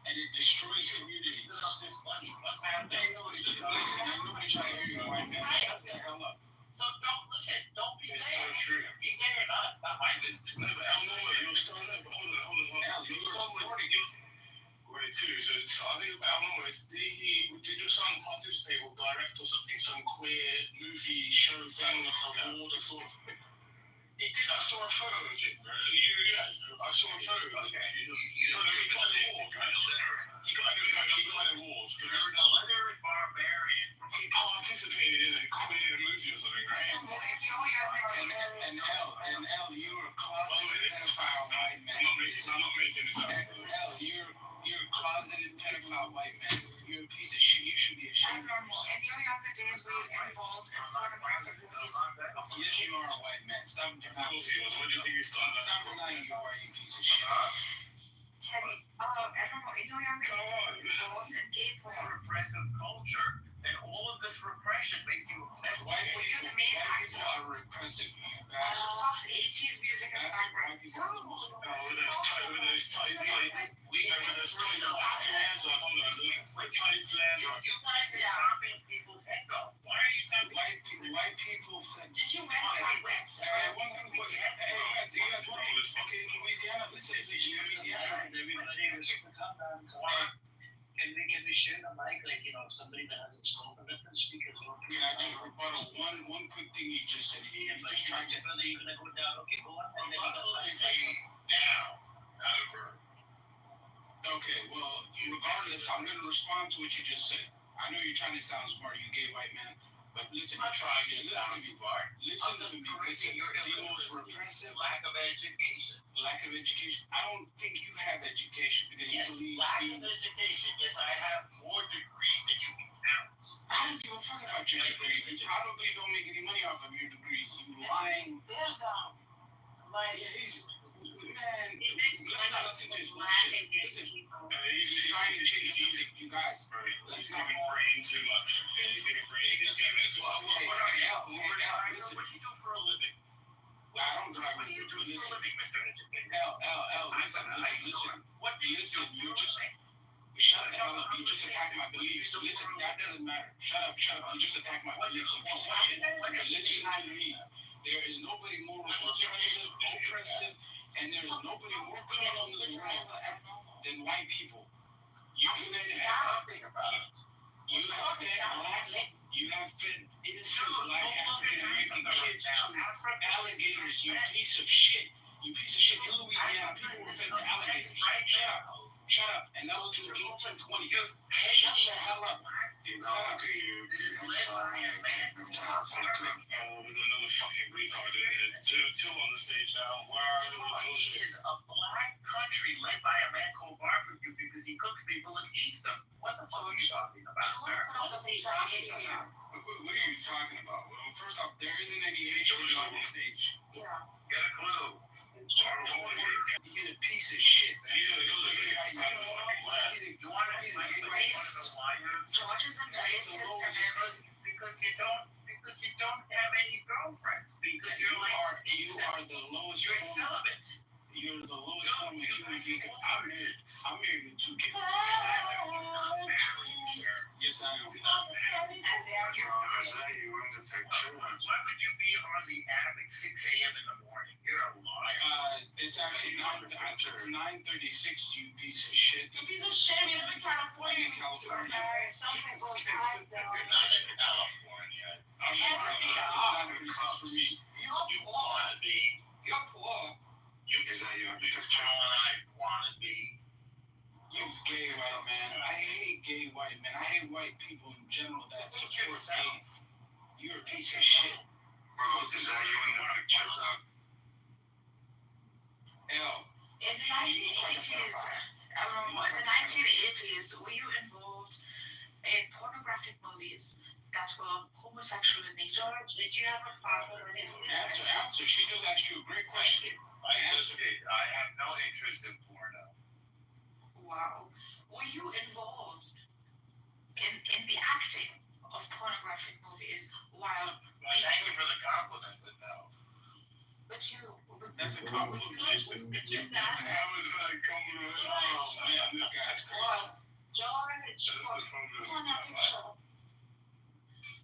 and it destroys communities. Ain't nobody trying to hear you, white man. Shut the hell up.
So don't be
It's so true.
You gay or not, it's not my business.
Hold on. You were supporting it.
Right too. So I think I don't know. Did your son participate or direct or something? Some queer movie show thing, like award or sort of. He did. I saw a photo of it. I saw a photo. Okay. He got an award, right? He got an award for the illiterate barbarian. He participated in a queer movie or something, right?
And L, you're a closeted pedophile white man.
I'm not making this up.
L, you're a closeted pedophile white man. You're a piece of shit. You should be ashamed of yourself.
In your younger days, were you involved in pornographic movies?
Yes, you are a white man. Stop denying.
Of course he was. What do you think he's done?
Stop denying you are, you piece of shit.
Teddy, I don't know. In your younger days, were you involved in gay porn?
Repressive culture, and all of this repression makes you obsessed.
White people are repressive.
Soft 80s music in the background.
With those tight flares, hold on, tight flares. You guys are chopping people's heads off. Why are you chopping
white people?
Did you wear spandex?
One thing, you guys want to okay, in Louisiana, listen to Louisiana.
Can we share the mic, like, somebody that hasn't spoken with us, because
can I just rebuttal one quick thing you just said? You just tried to.
Whether you're gonna go down, okay, go on. And then now, over.
Okay, well, regardless, I'm gonna respond to what you just said. I know you're trying to sound smart, you gay white man, but listen.
I'm not trying to sound smart.
Listen to me. Listen. The most repressive
lack of education.
I don't think you have education because you believe.
Lack of education. Yes, I have more degrees than you can count.
I don't give a fuck about your degree. You probably don't make any money off of your degrees. You lying.
They're dumb.
Like, man, let's not listen to his bullshit. Listen, he's trying to change something. You guys, let's not
brain too much. He's giving brain as well.
Listen.
What do you do for a living?
I don't drive.
What do you do for a living, Mr. Educator?
Listen.
What do you do?
You just shut the hell up. You just attacked my beliefs. Listen, that doesn't matter. Shut up. You just attacked my beliefs. You piece of shit. Listen to me. There is nobody more oppressive, and there is nobody more criminal in this world than white people. You have fed innocent black African American kids to alligators. You piece of shit. In Louisiana, people were fed to alligators. Shut up. And that was in the 1820s. Shut the hell up.
Another fucking retard. Two on the stage now. It is a black country led by a man called Barbecue because he cooks people and eats them. What the fuck are you talking about, sir?
What are you talking about? Well, first off, there isn't any Asian on the stage.
Yeah.
Get a clue.
He's a piece of shit.
George is embraced his feminism.
Because you don't have any girlfriends. Because you are
the lowest form. You're the lowest form of human being. I'm married with 2 kids. Yes, I am.
Why would you be on the app at 6 a.m. in the morning? You're a liar.
It's actually 9:36, you piece of shit.
You piece of shit.
white people in general that support gay, you're a piece of shit.
Bro, is that you in the picture, dog?
L.
In the 1980s, were you involved in pornographic movies that were homosexual in nature?
George, did you have a problem with it?
Answer. She just asked you a great question.
I have no interest in porno.
Wow. Were you involved in the acting of pornographic movies while
Thank you for the compliment, but no.
But you
That's a compliment.
Pictures that.
That was like compliment.
Oh man, this guy's crazy.
George,
what's on that picture?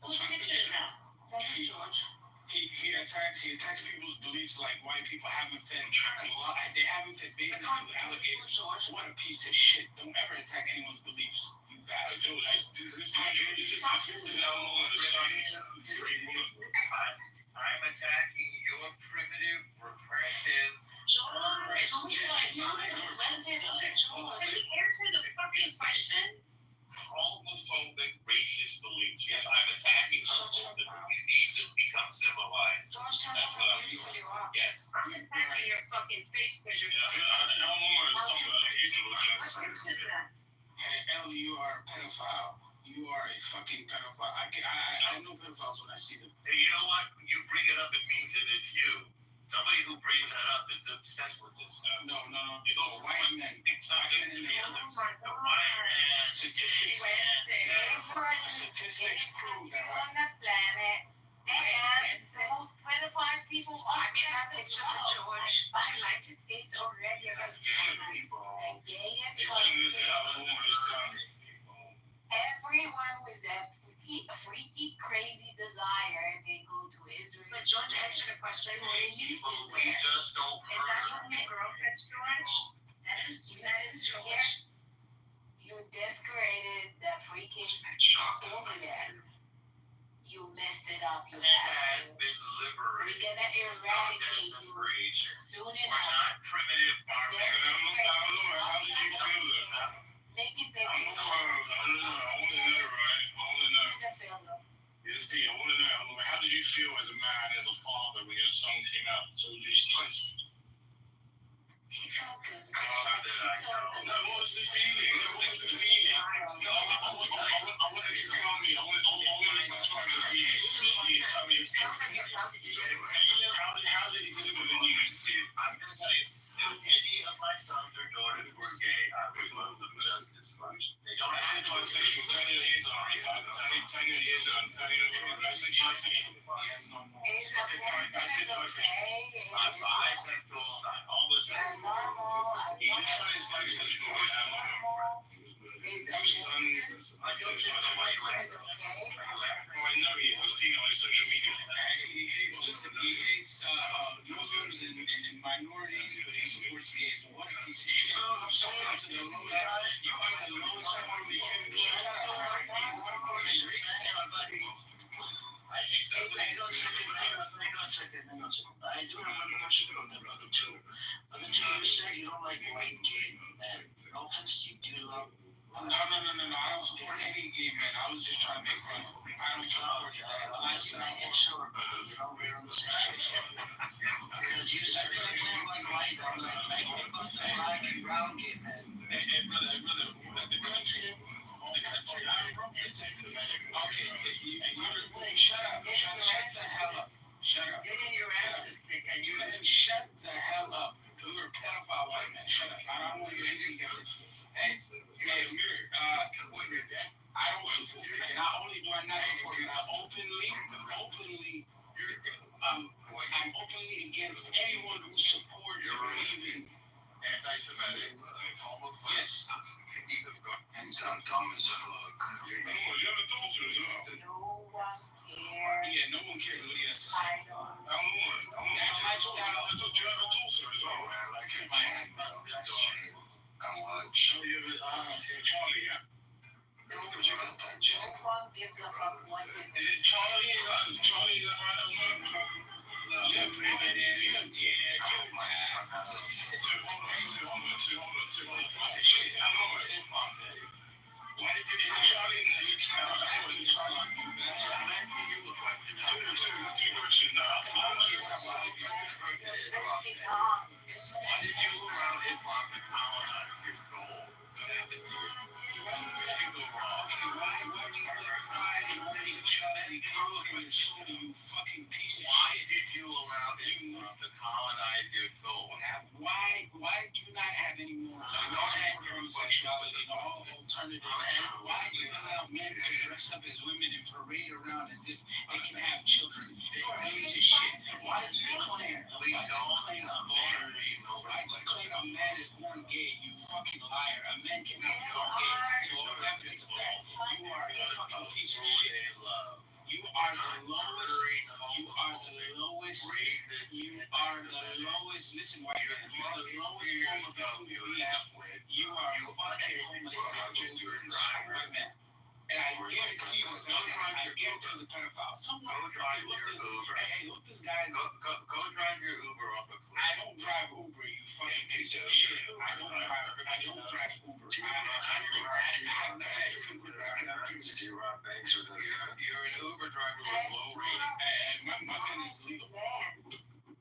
whose picture is that?
That is George.
He attacks people's beliefs like white people haven't fed they haven't fed babies to alligators. George, what a piece of shit. Don't ever attack anyone's beliefs, you bastard.
I'm attacking your primitive, repressive.
George, can you answer the fucking question?
Homophobic, racist beliefs. Yes, I'm attacking them. We need to become civilized. That's what I'm doing. Yes.
I'm attacking your fucking face because you're
Hey, L, you are a pedophile. You are a fucking pedophile. I know pedophiles when I see them.
Hey, you know what? When you bring it up, it means that it's you. Somebody who brings that up is obsessed with this stuff.
No.
You go for
White men.
It's not going to be the white man.
Statistics prove that
on the planet. And most pedophile people are in that picture for George. I like it. It's already a gayest country. Everyone with that freaky, crazy desire, they go to Israel.
But George answered the question.
People, we just don't
Is that one of your girlfriends, George?
That is George. You desecrated the freaking over there. You messed it up. You
has been liberated.
We're gonna eradicate you soon
We're
enough.
not primitive barbarians.
How did you feel that?
Make it the
I want to know, right? I want to know. Yes, Steve, I want to know. How did you feel as a man, as a father, when your son came out? So you just
He felt good.
what was the feeling? What was the feeling? No, I want you to tell me. I want to describe the feeling. Please tell me. How did it deliver the news to you?
I'm going to tell you, if any of my sons or daughters were gay, I would love them just as much. They don't
I said bisexual. Turn your ears on. Turn your ears on. Bisexual. He has no more. I said bisexual.
I'm bisexual. I'm homosexual.
He just said he's bisexual. Your son is bisexual. I know he is. I've seen it on social media.
He hates Muslims and minorities, but he supports gays. What a piece of shit. I'm sorry to the lowest. You are the lowest form of human being.
I think so.
Hang on a second. I do remember what you wrote, brother too. Brother too, you said you don't like white gay men. No offense, you do love.
No. I don't support any gay men. I was just trying to make fun of them. I don't support that.
I just make sure, brother. You know, we're on the same page. Because you said you don't like white men. What about the black and brown gay men?
Hey, brother, the country I'm from, listen. Okay, shut up. Shut the hell up. Shut up.
Get in your answers, and you
shut the hell up. You're a pedophile white man. Shut up. I don't want to hear anything against it. Hey, Amir, I don't support it. Not only do I not support it, I'm openly against anyone who supports or even
anti-Semitic, homophobic.
Yes.
And sound dumb as fuck.
You haven't told you as well.
No one cares.
Yeah, no one cares what he has to say.
I thought you haven't told her as well.
I like your chain, bro. That's chain. I watch.
Oh, you're Charlie, yeah?
No one gives a fuck what you do.
Is it Charlie? Is Charlie, is that right? Why did you Charlie?
Why did you allow hip hop to colonize your soul? Why do you let pride and homosexuality colonize your soul, you fucking piece of shit? Why did you allow hip hop to colonize your soul? Why do you not have any more homosexuality and all alternative? Why do you allow men to dress up as women and parade around as if they can have children? You're a piece of shit. Why do you claim a man is born gay, you fucking liar? A man cannot be born gay. There's no evidence of that. You are a fucking piece of shit. You are the lowest. You are the lowest. You are the lowest. Listen, white man, you are the lowest form of human being. You are a fucking homosexual white man. And I guarantee you, the pedophile. Someone look this guy's. Go drive your Uber off the cliff. I don't drive Uber, you fucking piece of shit. I don't drive Uber. I have never driven Uber. You're an Uber driver with low rating. My man is legal.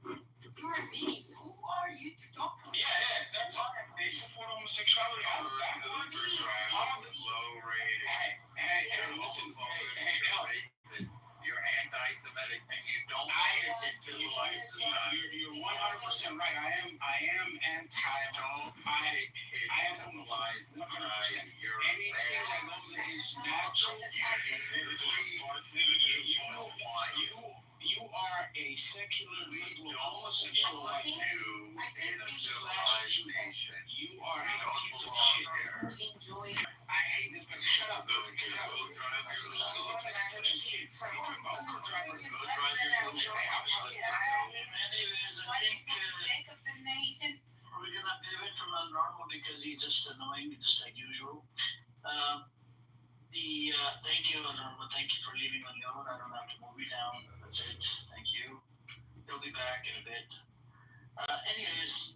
You're a thief. Who are you to talk to?
Yeah, that's they support homosexuality. All the Uber drivers with low rating. Hey, listen, you're anti-Semitic and you don't say it until you like the stuff. You're 100% right. I am anti. I am homophobic. 100%. Anything that goes against natural. You are a secular liberal homosexual like you. You are a piece of shit. I hate this, but shut up. He looks like he touches kids. He's talking about Uber drivers. Go drive your Uber.
Anyways, I think we're gonna pivot from normal because he's just annoying, just like usual. Thank you, Norma. Thank you for leaving on your own. I don't have to move you down. That's it. Thank you. He'll be back in a bit. Anyways,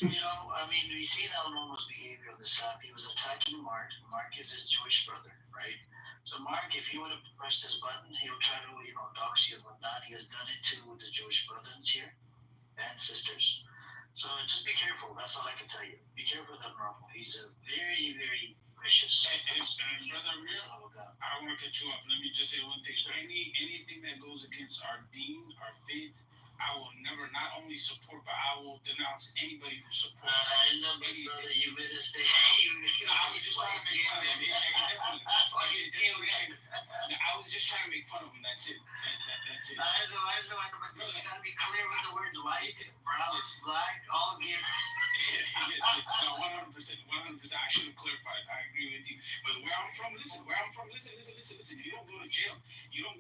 we see now Norma's behavior on this app. He was attacking Mark. Mark is his Jewish brother, right? So Mark, if he would have pressed his button, he would try to, dox you and whatnot. He has done it to the Jewish brothers here and sisters. So just be careful. That's all I can tell you. Be careful with that Normal. He's a very, very vicious.
And Brother Amir, I don't want to cut you off. Let me just say one thing. Anything that goes against our deen, our faith, I will never not only support, but I will denounce anybody who supports.
I know, but brother, you made a mistake.
I was just trying to make fun of him. I was just trying to make fun of him. That's it. That's it.
I know, but you gotta be clear with the words white, brown, black, all give.
Yes. No, 100%. I should have clarified. I agree with you. But where I'm from, listen. You don't go to jail. You go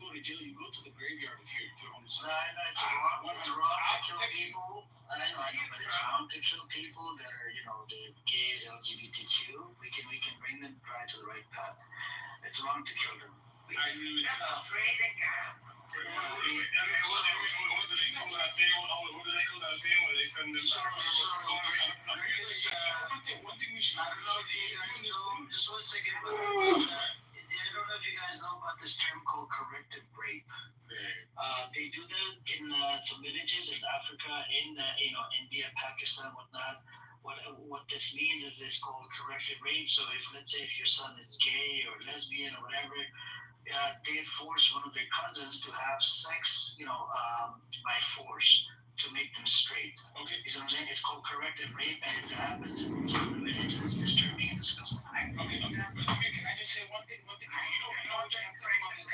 to the graveyard if you're homosexual.
I know it's wrong. It's wrong to kill people. I know, but it's wrong to kill people that are, the gay, LGBTQ. We can bring them back to the right path. It's wrong to kill them.
I agree with you.
What do they call that thing? What do they call that thing where they send them back?
One thing we should.
I don't know if you guys know. Just 1 second. I don't know if you guys know about this term called corrective rape. They do that in some villages in Africa, in India, Pakistan, whatnot. What this means is it's called corrective rape. So let's say if your son is gay or lesbian or whatever, they force one of their cousins to have sex, by force to make them straight.
Okay.
You see what I'm saying? It's called corrective rape, and it happens in some villages. This term